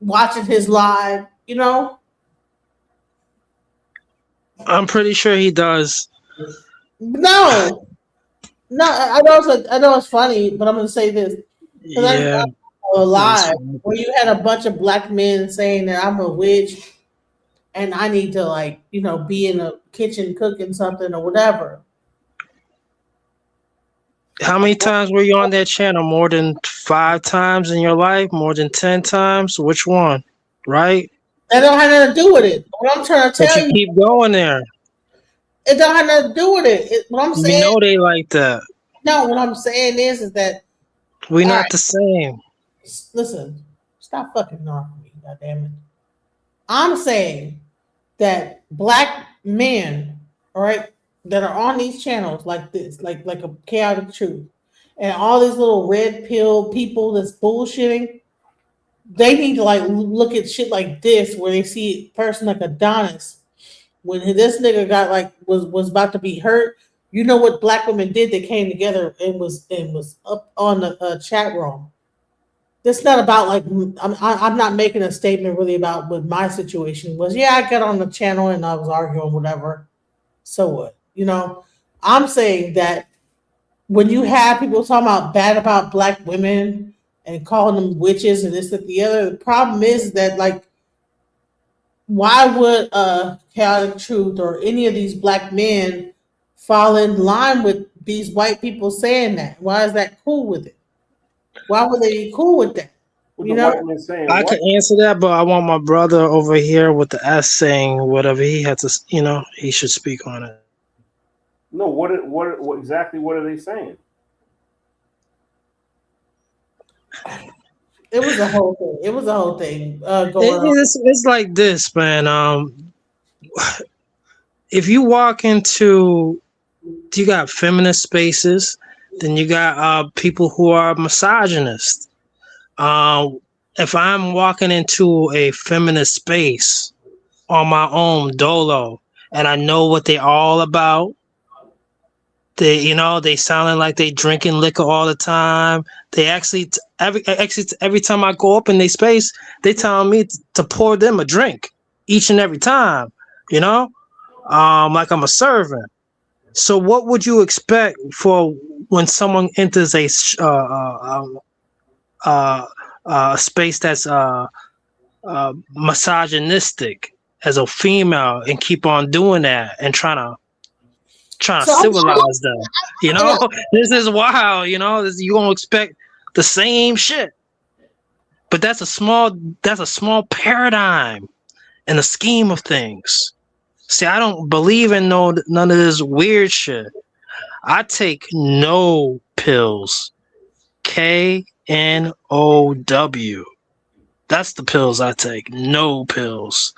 watching his live, you know. I'm pretty sure he does. No, I know it's funny, but I'm gonna say this. Yeah. Live where you had a bunch of black men saying that I'm a witch and I need to like, you know, be in a kitchen cooking something or whatever. How many times were you on that channel? More than 5 times in your life? More than 10 times? Which one? Right? That don't have nothing to do with it. What I'm trying to tell you, keep going there. It don't have nothing to do with it. What I'm saying, You know they like that. no, what I'm saying is that We're not Alright. the same. Listen, stop fucking knocking me, goddammit. I'm saying that black men, all right, that are on these channels like this, like a Chaotic Truth, and all these little red pill people that's bullshitting, they need to like look at shit like this where they see a person like Adonis. When this nigga got like was about to be hurt, you know what black women did? They came together and was up on the chat room. It's not about like I'm not making a statement really about what my situation was. Yeah, I got on the channel and I was arguing whatever. So what? You know, I'm saying that when you have people talking about bad about black women and calling them witches and this and the other, the problem is that like, why would Chaotic Truth or any of these black men fall in line with these white people saying that? Why is that cool with it? Why would they be cool with that? You know, I could answer that, but I want my brother over here with the S saying whatever he had to, you know, he should speak on it. No, what exactly what are they saying? it was a whole thing. It was a whole thing going on. It's like this, man. If you walk into, you got feminist spaces, then you got people who are misogynist. If I'm walking into a feminist space on my own dolo and I know what they're all about, they sounding like they drinking liquor all the time. They actually every time I go up in their space, they tell me to pour them a drink each and every time, like I'm a servant. So what would you expect for when someone enters a space that's misogynistic as a female and keep on doing that and trying to civilize them? You know, this is wild. You know, you gonna expect the same shit, but that's a small paradigm in the scheme of things. See, I don't believe in none of this weird shit. I take no pills. KNOW. That's the pills I take. No pills.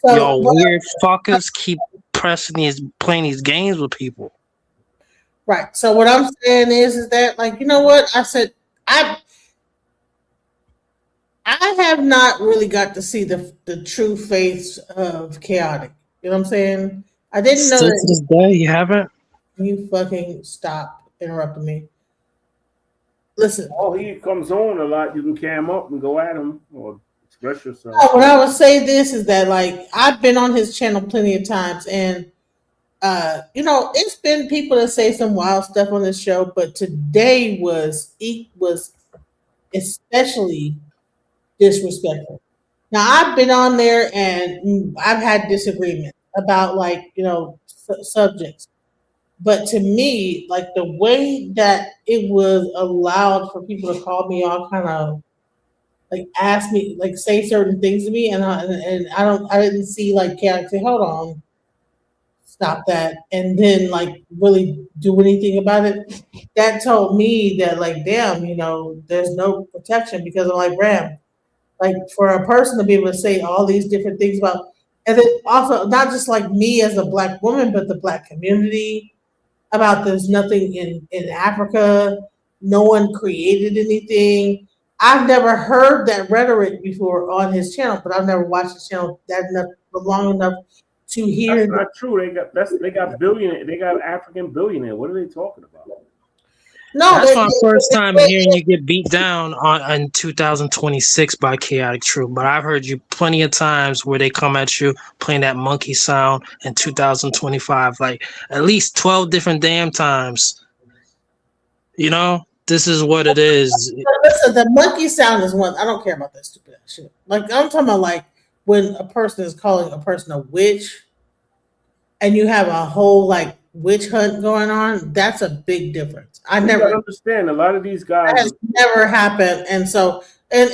So Y'all weird fuckers keep playing these games with people. Right. So what I'm saying is that, like, you know what? I said I have not really got to see the true face of Chaotic. You know what I'm saying? I didn't know Still to that. this day, you haven't? You fucking stop interrupting me. Listen. Oh, he comes on a lot. You can cam up and go at him or express yourself. What I would say this is that, like, I've been on his channel plenty of times, and you know, it's been people that say some wild stuff on this show, but today was especially disrespectful. Now, I've been on there and I've had disagreement about, like, you know, subjects. But to me, like, the way that it was allowed for people to call me all kind of, like, ask me, like, say certain things to me, and I didn't see, like, Chaotic say, hold on, stop that, and then, like, really do anything about it. That told me that, like, damn, you know, there's no protection, because I'm like, Ram, like, for a person to be able to say all these different things about, and then also not just like me as a Black woman, but the Black community, about there's nothing in Africa, no one created anything. I've never heard that rhetoric before on his channel, but I've never watched his channel long enough to hear. That's not true. They got billionaire. They got African billionaire. What are they talking about? No, That's my first time hearing you get beat down in 2026 by Chaotic Truth. But I've heard you plenty of times where they come at you playing that monkey sound in 2025, like at least 12 different damn times. You know, this is what it is. Listen, the monkey sound is one. I don't care about that stupid ass shit. Like, I'm talking about, like, when a person is calling a person a witch, and you have a whole, like, witch hunt going on. That's a big difference. I never understand. A lot of these guys that has never happened, and so and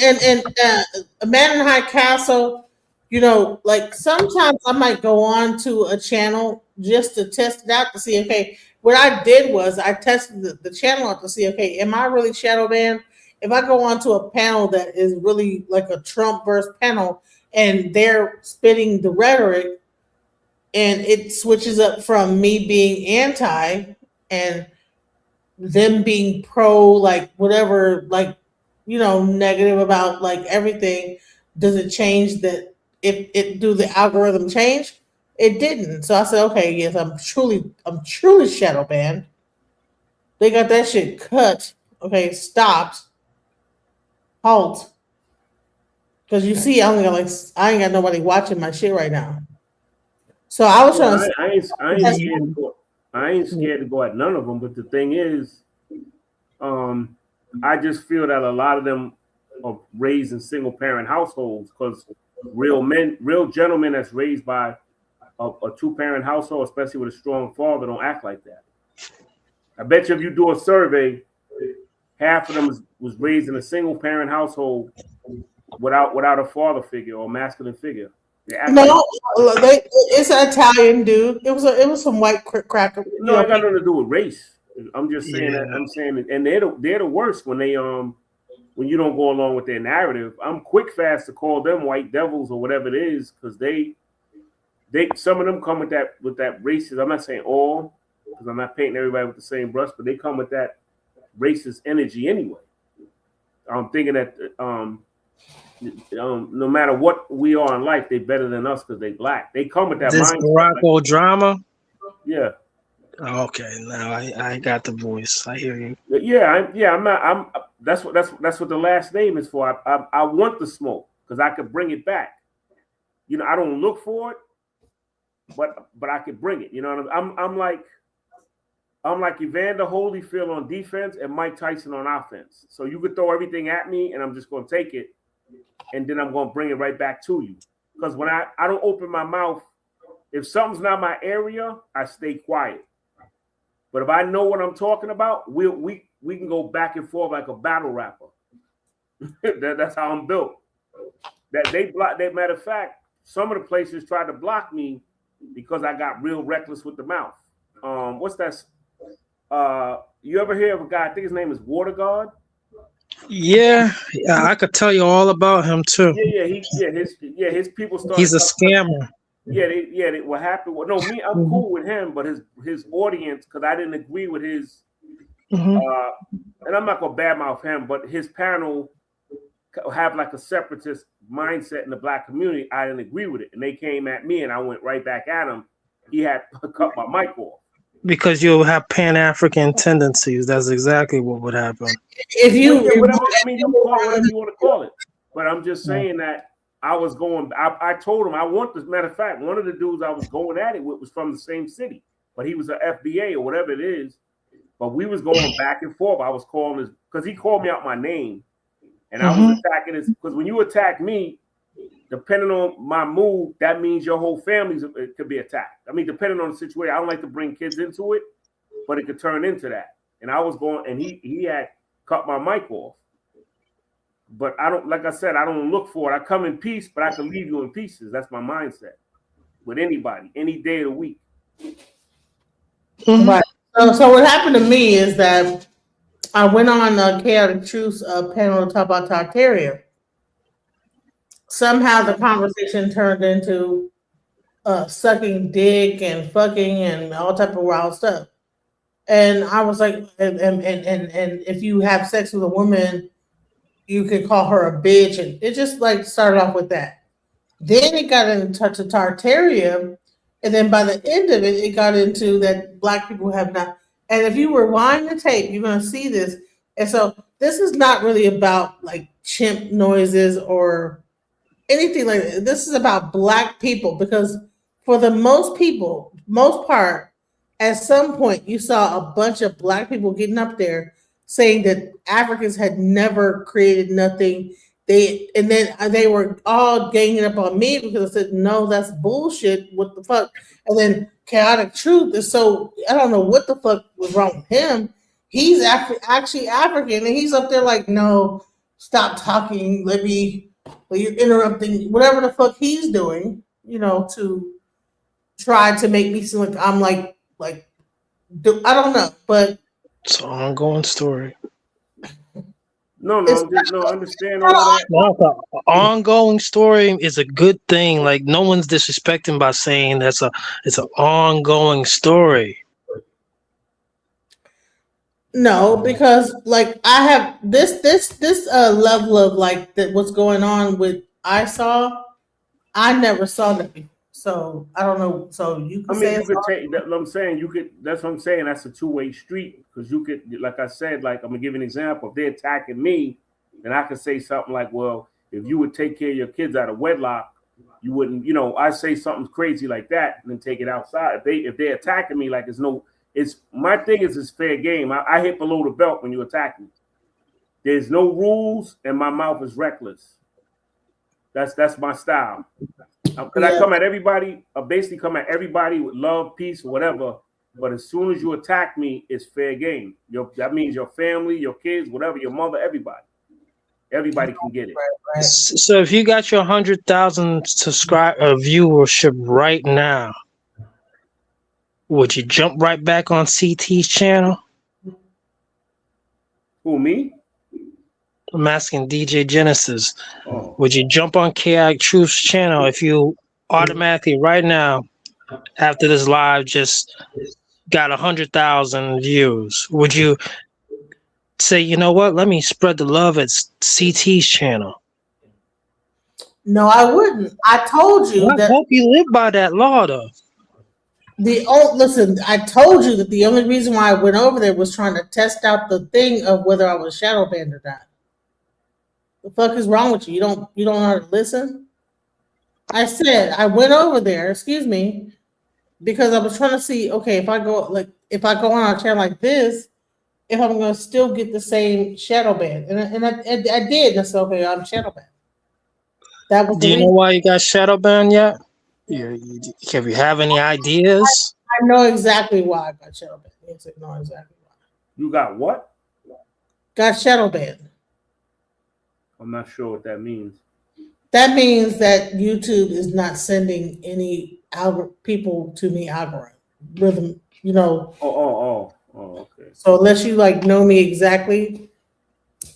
Man in High Castle, you know, like, sometimes I might go on to a channel just to test it out to see, okay, what I did was I tested the channel out to see, okay, am I really shadow banned? If I go on to a panel that is really like a Trump verse panel and they're spitting the rhetoric and it switches up from me being anti and them being pro, like, whatever, like, you know, negative about, like, everything, does it change that? If it do the algorithm change? It didn't. So I said, okay, yes, I'm truly shadow banned. They got that shit cut. Okay, stopped. Halt. Because you see, I ain't got nobody watching my shit right now. So I was trying to. I ain't scared to go at none of them. But the thing is, I just feel that a lot of them are raised in single parent households, because real gentlemen that's raised by a 2-parent household, especially with a strong father, don't act like that. I bet you if you do a survey, half of them was raised in a single parent household without a father figure or masculine figure. No, it's an Italian dude. It was some white cracker. No, it got nothing to do with race. I'm just saying that. I'm saying that, and they're the worst when they when you don't go along with their narrative. I'm quick fast to call them white devils or whatever it is, because they some of them come with that racist. I'm not saying all, because I'm not painting everybody with the same brush, but they come with that racist energy anyway. I'm thinking that no matter what we are in life, they better than us because they Black. They come with that this mindset. Barack drama. Yeah. Okay, now I got the voice. I hear you. I'm that's what the last name is for. I want the smoke because I could bring it back. You know, I don't look for it, but I could bring it. You know what I'm like, I'm like Evander Holyfield on defense and Mike Tyson on offense. So you could throw everything at me and I'm just going to take it. And then I'm going to bring it right back to you. Because when I don't open my mouth, if something's not my area, I stay quiet. But if I know what I'm talking about, we can go back and forth like a battle rapper. That's how I'm built. That they block. That matter of fact, some of the places tried to block me because I got real reckless with the mouth. What's that? You ever hear of a guy? I think his name is Water God. Yeah, I could tell you all about him too. His people started. He's a scammer. What happened? Well, no, me, I'm cool with him, but his audience, because I didn't agree with his. And I'm not gonna badmouth him, but his panel have like a separatist mindset in the black community. I didn't agree with it, and they came at me, and I went right back at him. He had cut my mic off. Because you have Pan-African tendencies. That's exactly what would happen. If you, whatever, I mean, you can call it whatever you want to call it. But I'm just saying that I was going. I told him I want this. Matter of fact, one of the dudes I was going at it with was from the same city, but he was an FBA or whatever it is. But we was going back and forth. I was calling his because he called me out my name, and I was attacking his. Because when you attack me, depending on my move, that means your whole family could be attacked. I mean, depending on the situation, I don't like to bring kids into it, but it could turn into that. And I was going, and he had cut my mic off. But I don't, like I said, I don't look for it. I come in peace, but I can leave you in pieces. That's my mindset with anybody, any day of the week. Right. So what happened to me is that I went on Chaotic Truth's panel to talk about Tartaria. Somehow the conversation turned into sucking dick and fucking and all type of wild stuff. And I was like, and if you have sex with a woman, you can call her a bitch. And it just like started off with that. Then it got into Tartaria. And then by the end of it, it got into that black people have not. And if you rewind the tape, you're going to see this. And so this is not really about like chimp noises or anything like that. This is about black people because for the most part, at some point you saw a bunch of black people getting up there saying that Africans had never created nothing. They were all ganging up on me because I said, no, that's bullshit. What the fuck? And then Chaotic Truth is so, I don't know what the fuck was wrong with him. He's actually African and he's up there like, no, stop talking. You're interrupting whatever the fuck he's doing, to try to make me seem like I'm like, I don't know, but it's an ongoing story. No, understand all that. No, the ongoing story is a good thing. Like no one's disrespecting by saying it's an ongoing story. No, because like I have this level of like that what's going on with I never saw that before. So I don't know. So you can say you could take that. I'm saying you could. That's what I'm saying. That's a two-way street because you could, like I said, like I'm gonna give you an example. If they're attacking me, then I could say something like, "Well, if you would take care of your kids out of wedlock, you wouldn't." I say something crazy like that and then take it outside. If they're attacking me, like it's my thing is it's fair game. I hit below the belt when you attack me. There's no rules and my mouth is reckless. That's my style. Because I come at everybody, basically come at everybody with love, peace, whatever. But as soon as you attack me, it's fair game. That means your family, your kids, whatever, your mother, everybody. Everybody can get it. So if you got your 100,000 viewership right now, would you jump right back on CT's channel? Who, me? I'm asking DJ Genesis. Oh. Would you jump on Chaotic Truth's channel if you automatically right now, after this live, just got 100,000 views? Would you say, you know what? Let me spread the love at CT's channel. No, I wouldn't. I told you I hope you live by that law, though. Listen, I told you that the only reason why I went over there was trying to test out the thing of whether I was shadow banned or not. The fuck is wrong with you? You don't know how to listen? I said I went over there, excuse me, because I was trying to see, okay, if I go, like, if I go on a channel like this, if I'm going to still get the same shadow ban. And I did. That's okay. I'm shadow ban. That was Do you know why you got shadow banned yet? Have you have any ideas? I know exactly why I got shadow banned. Yes, I know exactly why. You got what? Got shadow banned. I'm not sure what that means. That means that YouTube is not sending any people to me algorithm, you know. Oh, okay. So unless you like know me exactly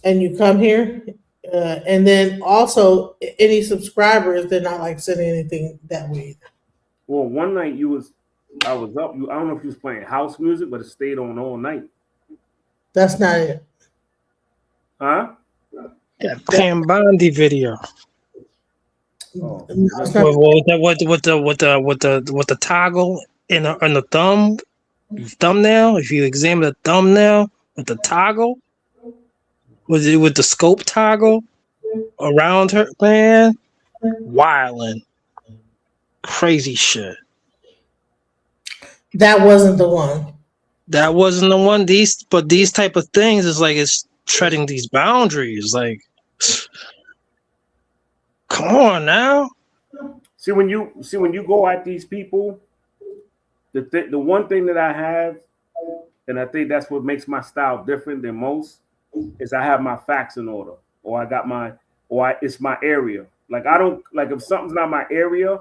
and you come here, and then also any subscribers, they're not like sending anything that way. Well, one night I was up. I don't know if you was playing house music, but it stayed on all night. That's not it. Huh? Yeah, Pam Bondi video. Oh. With the toggle in the thumbnail. If you examine the thumbnail with the toggle, with the scope toggle around her, man, wildin', crazy shit. That wasn't the one. That wasn't the one. These type of things is like it's treading these boundaries. Like, come on now. See when you go at these people, the one thing that I have, and I think that's what makes my style different than most, is I have my facts in order, or it's my area. Like I don't like if something's not my area,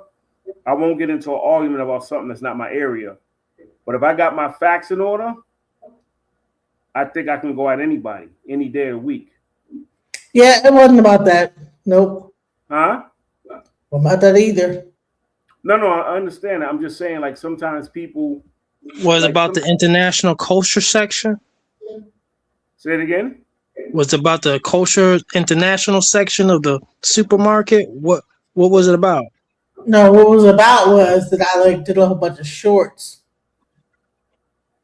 I won't get into an argument about something that's not my area. But if I got my facts in order, I think I can go at anybody any day of the week. Yeah, it wasn't about that. Nope. Huh? About that either. No, I understand. I'm just saying, like sometimes people. Was like about the international culture section? Say it again. Was it about the culture international section of the supermarket? What was it about? No, what it was about was that I like did a whole bunch of shorts.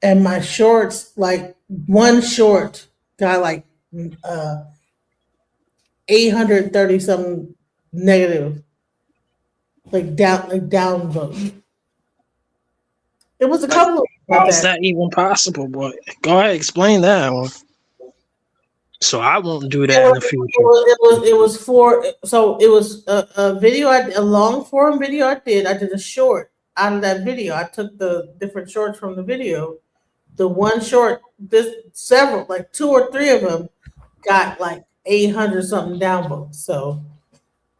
And my shorts, like one short got like 830 something negative. Like down vote. It was a couple of How is that even possible, boy? Go ahead, explain that one. So I won't do that in the future. It was a video, a long form video I did. I did a short out of that video. I took the different shorts from the video. The one short, several, like 2 or 3 of them got like 800 something downvotes. So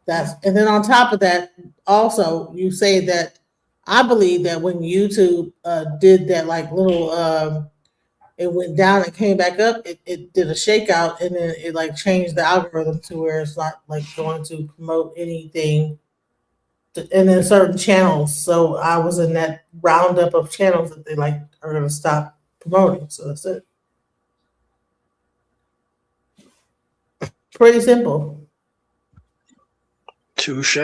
and then on top of that, also you say that I believe that when YouTube did that like little it went down and came back up, it did a shakeout and then it like changed the algorithm to where it's not like going to promote anything and then certain channels. So I was in that roundup of channels that they like are gonna stop promoting. So that's it. Pretty simple. Touche.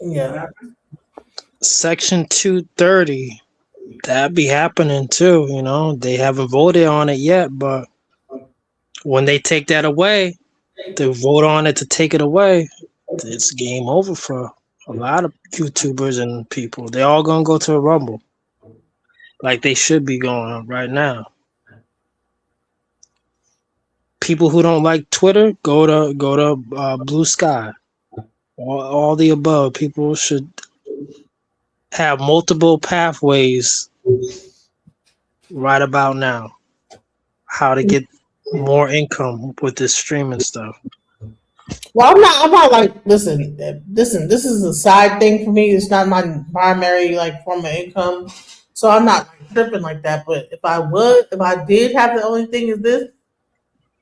Yeah. Section 230, that be happening too, you know. They haven't voted on it yet, but when they take that away, they vote on it to take it away, it's game over for a lot of YouTubers and people. They're all gonna go to a Rumble. Like they should be going right now. People who don't like Twitter, go to Blue Sky. All the above. People should have multiple pathways right about now. How to get more income with this streaming stuff. Well, I'm not like listen. This is a side thing for me. It's not my primary like form of income, so I'm not like, tripping like that. But if I did have the only thing is this,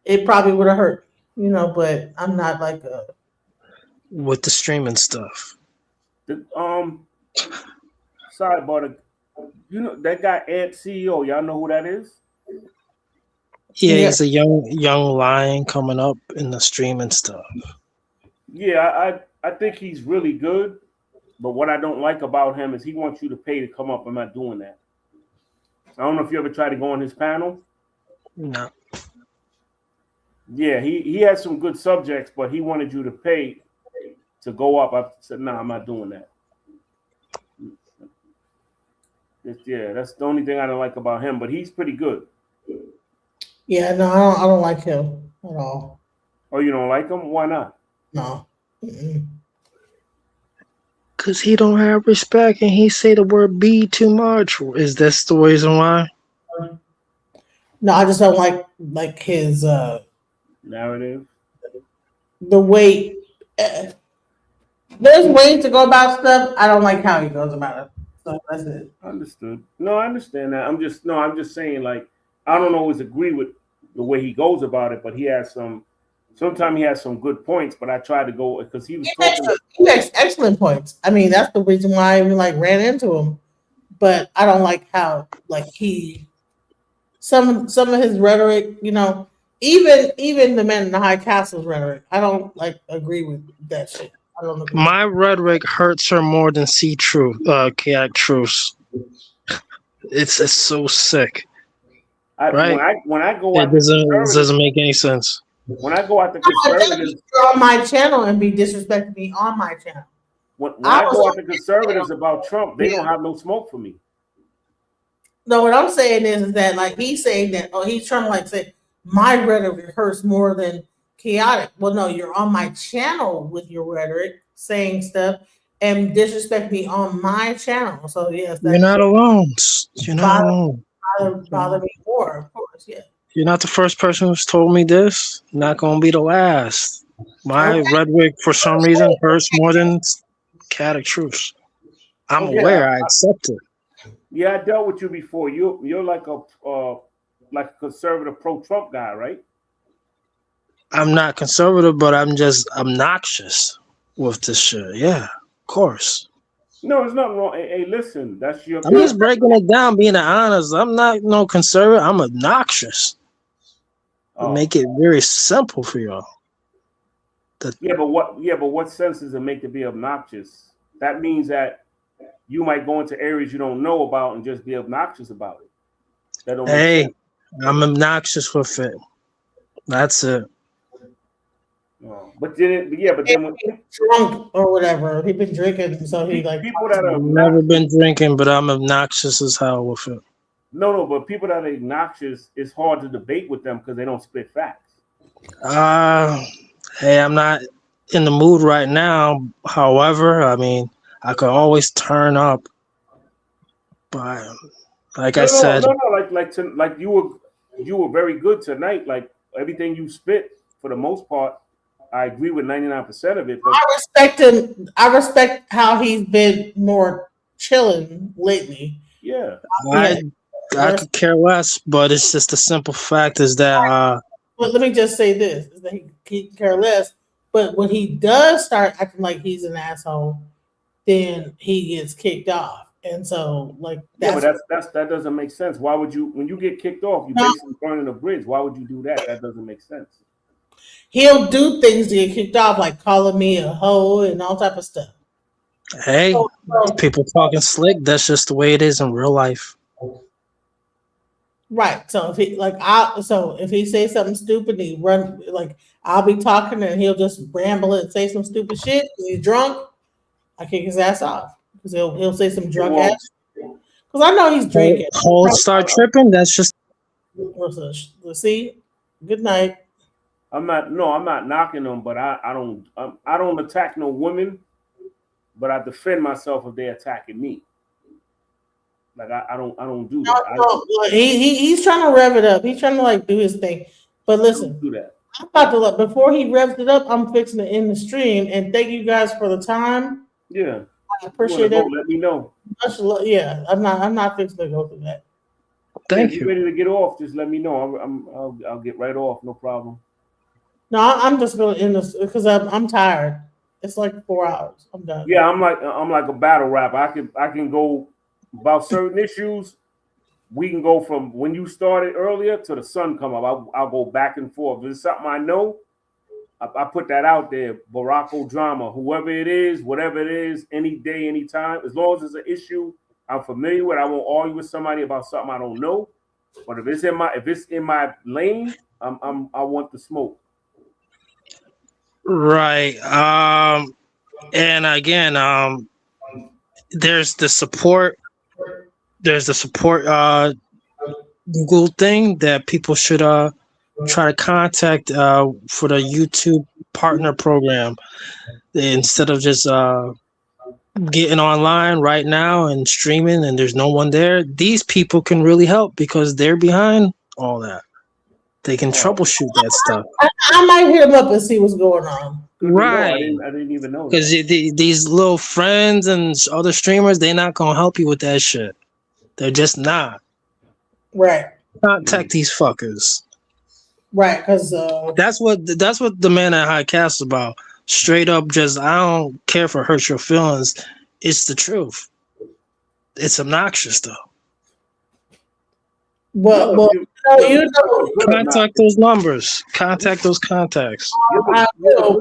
it probably would have hurt, you know. But I'm not like with the streaming stuff. Sorry, but you know that guy Ant CEO. Y'all know who that is? Yeah, he's a young lion coming up in the streaming stuff. Yeah, I think he's really good, but what I don't like about him is he wants you to pay to come up. I'm not doing that. I don't know if you ever tried to go on his panel. No. Yeah, he had some good subjects, but he wanted you to pay to go up. I said, no, I'm not doing that. Yeah, that's the only thing I don't like about him. But he's pretty good. Yeah, no, I don't like him at all. Oh, you don't like him? Why not? No. Mm-mm. Cause he don't have respect and he say the word "be" too much. Is this the reason why? No, I just don't like his narrative. The way there's ways to go about stuff. I don't like how he goes about it. So that's it. Understood. No, I understand that. I'm just saying, like, I don't always agree with the way he goes about it, but he has sometimes he has some good points, but I try to go because he was talking. He makes excellent points. I mean, that's the reason why I even ran into him. But I don't like how some of his rhetoric, even the man in the high castle's rhetoric, I don't agree with that shit. I don't agree. My rhetoric hurts her more than chaotic truths. It's so sick. Right? When I go it doesn't make any sense. When I go at the conservatives on my channel and be disrespecting me on my channel. When I go at the conservatives about Trump, they don't have no smoke for me. No, what I'm saying is that he's saying that he's trying to say my rhetoric hurts more than chaotic. Well, no, you're on my channel with your rhetoric saying stuff and disrespect me on my channel. So yes, you're not alone. You're not alone. Bother me more, of course. Yeah. You're not the first person who's told me this. Not gonna be the last. My rhetoric, for some reason, hurts more than chaotic truths. I'm aware. I accept it. Yeah, I dealt with you before. You're like a conservative pro-Trump guy, right? I'm not conservative, but I'm just obnoxious with this shit. Yeah, of course. No, it's not wrong. Hey, listen, that's your. I'm just breaking it down, being honest. I'm not no conservative. I'm obnoxious. Make it very simple for y'all. But what sense does it make to be obnoxious? That means that you might go into areas you don't know about and just be obnoxious about it. Hey, I'm obnoxious with it. That's it. But then when drunk or whatever, he's been drinking, so he people that are I've never been drinking, but I'm obnoxious as hell with it. No, but people that are obnoxious, it's hard to debate with them because they don't spit facts. Hey, I'm not in the mood right now. However, I mean, I could always turn up. But like I said, like you were very good tonight. Like everything you spit, for the most part, I agree with 99% of it. But I respect him. I respect how he's been more chilling lately. Yeah. I could care less, but it's just the simple fact is that But let me just say this: is that he can care less. But when he does start acting like he's an asshole, then he gets kicked off. And so, that doesn't make sense. Why would you, when you get kicked off, you basically burning a bridge? Why would you do that? That doesn't make sense. He'll do things to get kicked off, like calling me a hoe and all type of stuff. Hey, people talking slick. That's just the way it is in real life. Right. So if he says something stupid, he run I'll be talking and he'll just ramble and say some stupid shit. He's drunk. I kick his ass off because he'll say some drunk ass. Because I know he's drinking. Cold start tripping. That's just. Let's see. Good night. I'm not knocking them, but I don't attack no women, but I defend myself if they're attacking me. Like I don't do that. He's trying to rev it up. He's trying to do his thing. But listen, do that. I'm about to look before he revs it up. I'm fixing to end the stream, and thank you guys for the time. Yeah, I appreciate it. Let me know. Yeah, I'm not fixing to go through that. Thank you. you. Ready to get off? Just let me know. I'll get right off. No problem. No, I'm just going to end this because I'm tired. It's like 4 hours. I'm done. Yeah, I'm like a battle rapper. I can go about certain issues. We can go from when you started earlier to the sun come up. I'll go back and forth. If it's something I know, I put that out there. Baracko drama, whoever it is, whatever it is, any day, any time. As long as it's an issue I'm familiar with, I won't argue with somebody about something I don't know. But if it's in my lane, I want the smoke. Right. And again, there's the support there's the support Google thing that people should try to contact for the YouTube partner program instead of just getting online right now and streaming and there's no one there. These people can really help because they're behind all that. They can troubleshoot that stuff. I might hit them up and see what's going on. Right. I didn't even know. Because these little friends and other streamers, they're not gonna help you with that shit. They're just not. Right. Contact these fuckers. Right, because that's what the man at High Cast about. Straight up, just I don't care if it hurts your feelings. It's the truth. It's obnoxious though. Well, you know, contact those numbers. Contact those contacts. I know,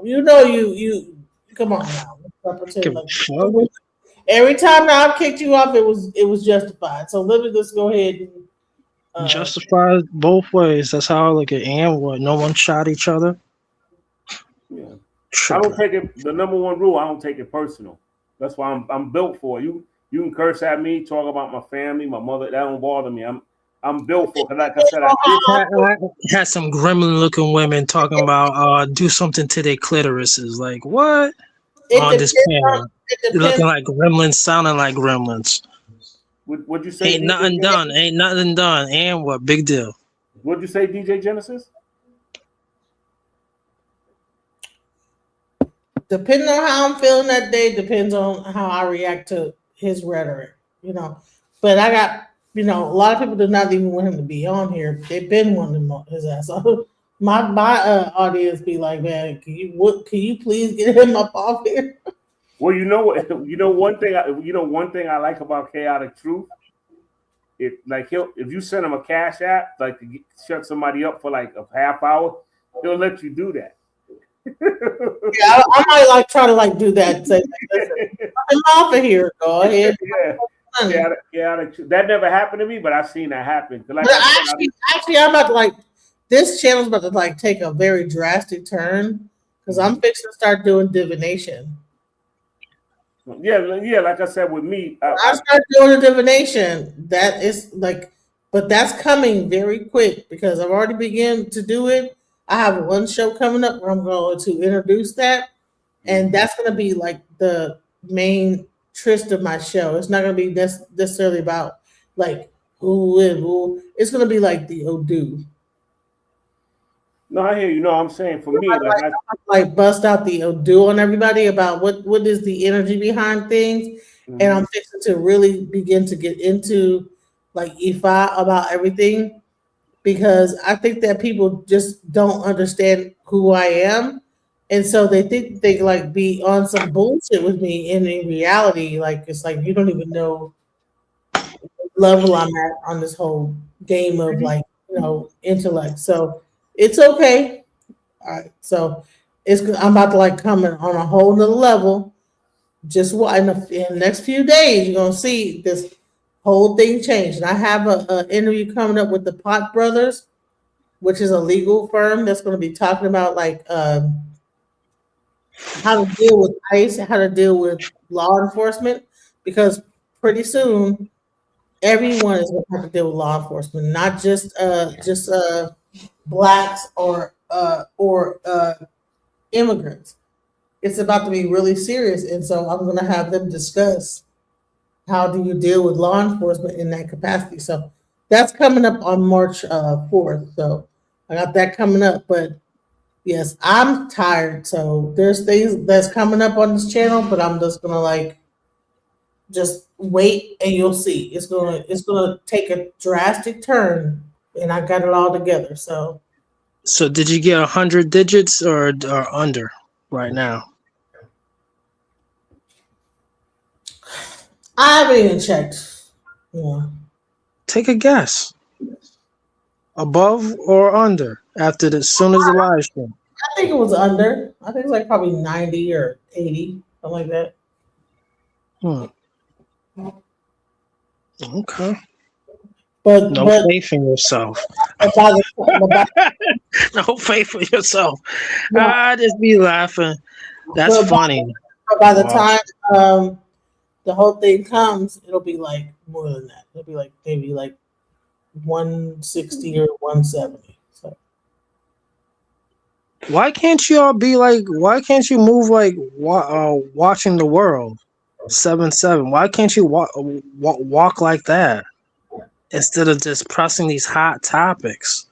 you come on now. Let's pretend like every time I've kicked you off, it was justified. So let me just go ahead and justify both ways. That's how I look at it. And what? No one shot each other. Yeah. I don't take it. The number one rule: I don't take it personal. That's why I'm built for you. You can curse at me, talk about my family, my mother. That don't bother me. I'm built for. Cause like I said, I had some gremlin-looking women talking about do something to their clitorises. Like what? On this panel, looking like gremlins, sounding like gremlins. What'd you say? Ain't nothing done. Ain't nothing done. And what? Big deal. What'd you say, DJ Genesis? Depending on how I'm feeling that day, depends on how I react to his rhetoric, you know. But I got, a lot of people do not even want him to be on here. They've been wanting his ass. So my audience be like, man, can you please get him up off here? Well, one thing I like about Chaotic Truth, if you send him a cash app, like to shut somebody up for like a half hour, he'll let you do that. Yeah, I might try to do that. Say, I'm off of here. Go ahead. Yeah, that never happened to me, but I've seen that happen. Like actually, I'm about to this channel's about to take a very drastic turn because I'm fixing to start doing divination. Yeah, like I said with me, I start doing a divination. That is but that's coming very quick because I've already begun to do it. I have one show coming up where I'm going to introduce that, and that's going to be the main twist of my show. It's not going to be necessarily about who and who. It's going to be like the Odu. No, I hear you. No, I'm saying for me, I bust out the Odu on everybody about what is the energy behind things, and I'm fixing to really begin to get into Ifa about everything. Because I think that people just don't understand who I am. And so they think they be on some bullshit with me. And in reality, it's you don't even know what level I'm at on this whole game of intellect. So it's okay. All right. So I'm about to come on a whole nother level. Just in the next few days, you're going to see this whole thing changed. And I have an interview coming up with the Pot Brothers, which is a legal firm that's going to be talking about how to deal with ICE, how to deal with law enforcement, because pretty soon everyone is going to have to deal with law enforcement, not just blacks or immigrants. It's about to be really serious, and so I'm going to have them discuss how do you deal with law enforcement in that capacity? So that's coming up on March 4th. So I got that coming up. But yes, I'm tired. So there's things that's coming up on this channel, but I'm just gonna just wait and you'll see. It's gonna take a drastic turn, and I got it all together. So did you get 100 digits or under right now? I haven't even checked. Yeah. Take a guess. Above or under after as soon as the live stream? I think it was under. I think it's probably 90 or 80, something like that. Okay. But no faith in yourself. No faith in yourself. I just be laughing. That's funny. By the time the whole thing comes, it'll be like more than that. It'll be like maybe like 160 or 170. So Why can't you all be like? Why can't you move like watching the world 7-7? Why can't you walk like that instead of just pressing these hot topics?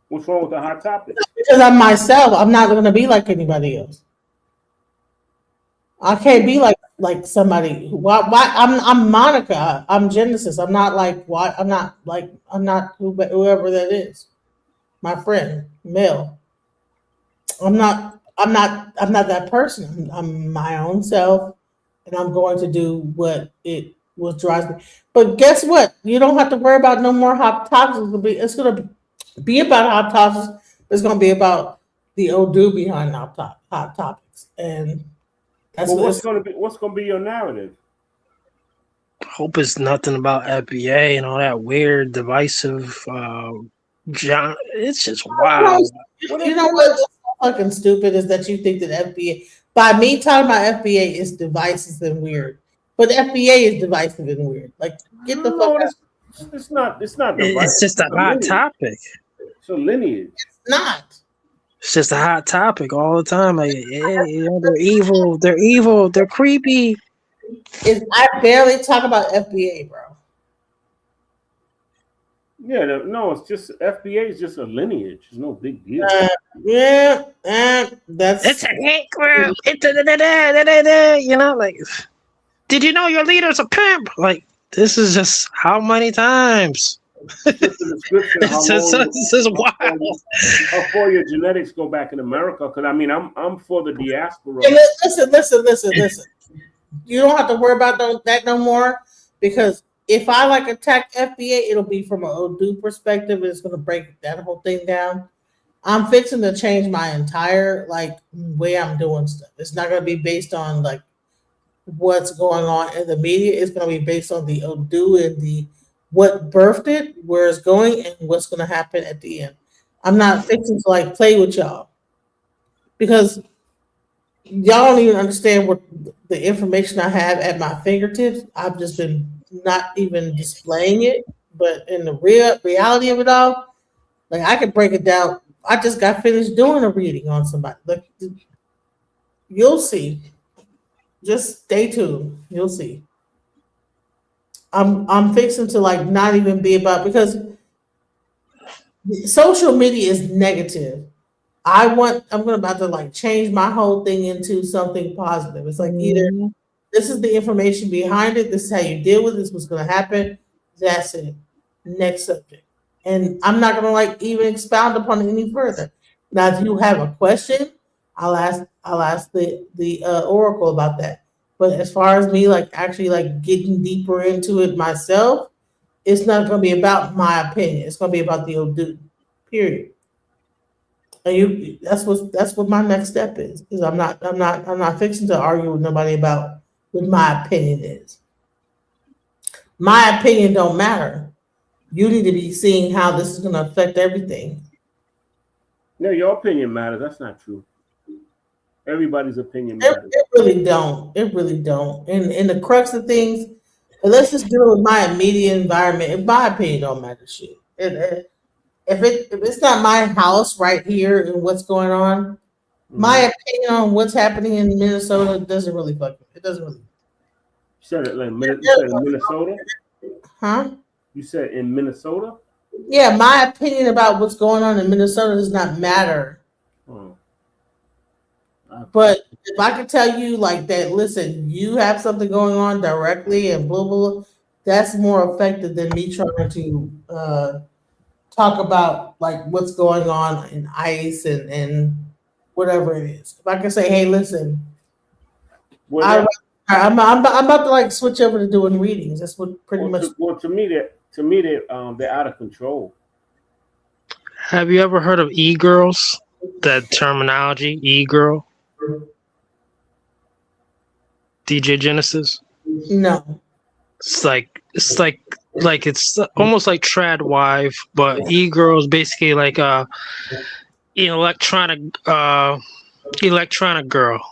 What's wrong with the hot topic? because I'm myself, I'm not going to be like anybody else. I can't be like somebody. Why? I'm Monica. I'm Genesis. I'm not like why. I'm not whoever that is. My friend, Mel. I'm not that person. I'm my own self, and I'm going to do what drives me. But guess what? You don't have to worry about no more hot topics. It's going to be about hot topics. It's going to be about the old dude behind hot topics, and that's well, what's going to be your narrative? Hope it's nothing about FBA and all that weird, divisive. John, it's just wild. You know what's so fucking stupid is that you think that FBA, by me talking about FBA, is divisive and weird, but FBA is divisive and weird. Like, get the fuck out. It's not. Divisive. It's just a hot topic. It's a lineage. It's not. It's just a hot topic all the time. Like, they're evil. They're evil. They're creepy. I barely talk about FBA, bro. Yeah, no, it's just FBA is just a lineage. It's no big deal. That's it's a hate group. You know, like, did you know your leader's a pimp? Like, this is just how many times? This is wild. How far your genetics go back in America? Because I mean, I'm for the diaspora. Hey, listen. You don't have to worry about that no more, because if I attack FBA, it'll be from an Odu perspective. It's going to break that whole thing down. I'm fixing to change my entire way I'm doing stuff. It's not going to be based on what's going on in the media. It's going to be based on the Odu and what birthed it, where it's going, and what's going to happen at the end. I'm not fixing to play with y'all, because y'all don't even understand what the information I have at my fingertips. I've just been not even displaying it, but in the reality of it all, I can break it down. I just got finished doing a reading on somebody. You'll see. Just stay tuned. You'll see. I'm fixing to not even be about, because social media is negative. I'm about to change my whole thing into something positive. It's either this is the information behind it, this is how you deal with this, what's going to happen. That's it. Next subject. And I'm not going to even expound upon it any further. Now, if you have a question, I'll ask the oracle about that. But as far as me actually getting deeper into it myself, it's not going to be about my opinion. It's going to be about the Odu. Period. And that's what my next step is. Because I'm not fixing to argue with nobody about what my opinion is. My opinion don't matter. You need to be seeing how this is going to affect everything. No, your opinion matters. That's not true. Everybody's opinion matters. It really don't. It really don't. And the crux of things, let's just deal with my immediate environment. If my opinion don't matter, shit. If it's not my house right here and what's going on, my opinion on what's happening in Minnesota doesn't really it doesn't really. You said it in Minnesota? Huh? You said in Minnesota? Yeah, my opinion about what's going on in Minnesota does not matter. But if I could tell you that, listen, you have something going on directly and blah, blah, blah, that's more effective than me trying to talk about what's going on in ICE and whatever it is. If I can say, hey, listen, I'm about to switch over to doing readings. That's what pretty much. To me, they're out of control. Have you ever heard of e-girls? That terminology, e-girl? DJ Genesis? No. It's almost like trad wife, but e-girl is basically electronic girl.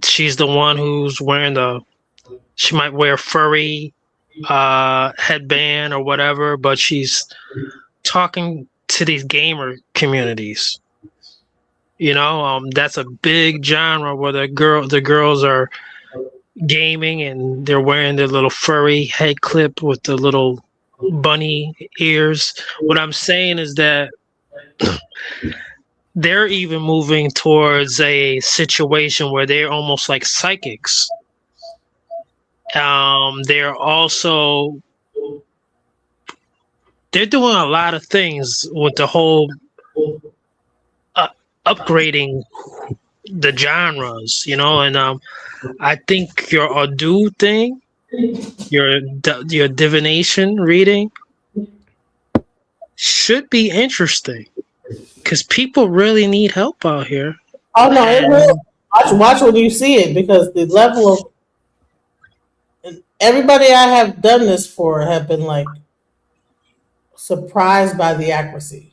she's the one who's wearing she might wear furry headband or whatever, but she's talking to these gamer communities. That's a big genre where the girls are gaming and they're wearing their little furry head clip with the little bunny ears. What I'm saying is that they're even moving towards a situation where they're almost like psychics. They're doing a lot of things with the whole upgrading the genres, and I think your Odu thing, your divination reading should be interesting because people really need help out here. Oh no, it will. Watch when you see it, because the level of everybody I have done this for have been like surprised by the accuracy.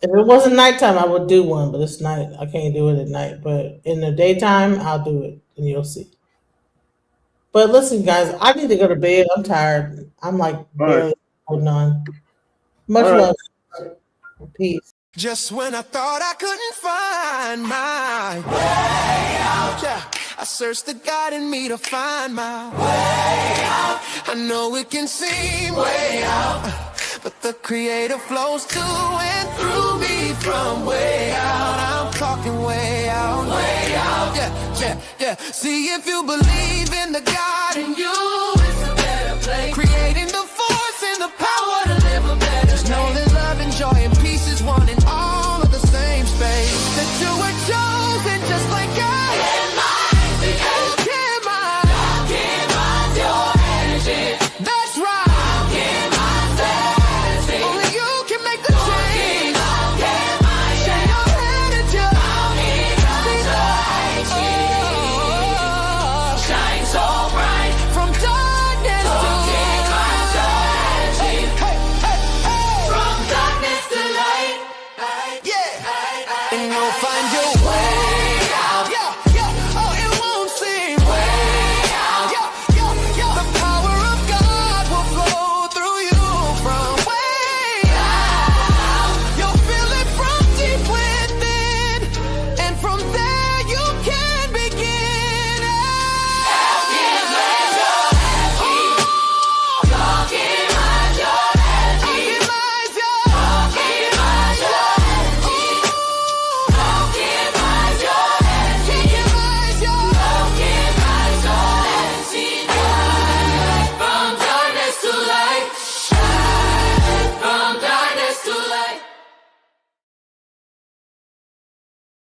If it wasn't nighttime, I would do one, but it's night. I can't do it at night. But in the daytime, I'll do it, and you'll see. But listen, guys, I need to go to bed. I'm tired. I'm like barely holding on. Much love. Peace. Just when I thought I couldn't find my way out, yeah, I searched the God in me to find my way out. I know it can seem way out, but the Creator flows to and through me from way out. I'm talking way out, yeah. See, if you believe in the God in you, it's a better place. Creating the force and the power to live a better. Just know that love and joy and peace is one in all of the same space. That you were chosen just like God. That's right. Only you can make the change. Shine your head at you. Shine so bright from darkness to light. From darkness to light. Yeah. And you'll find your way.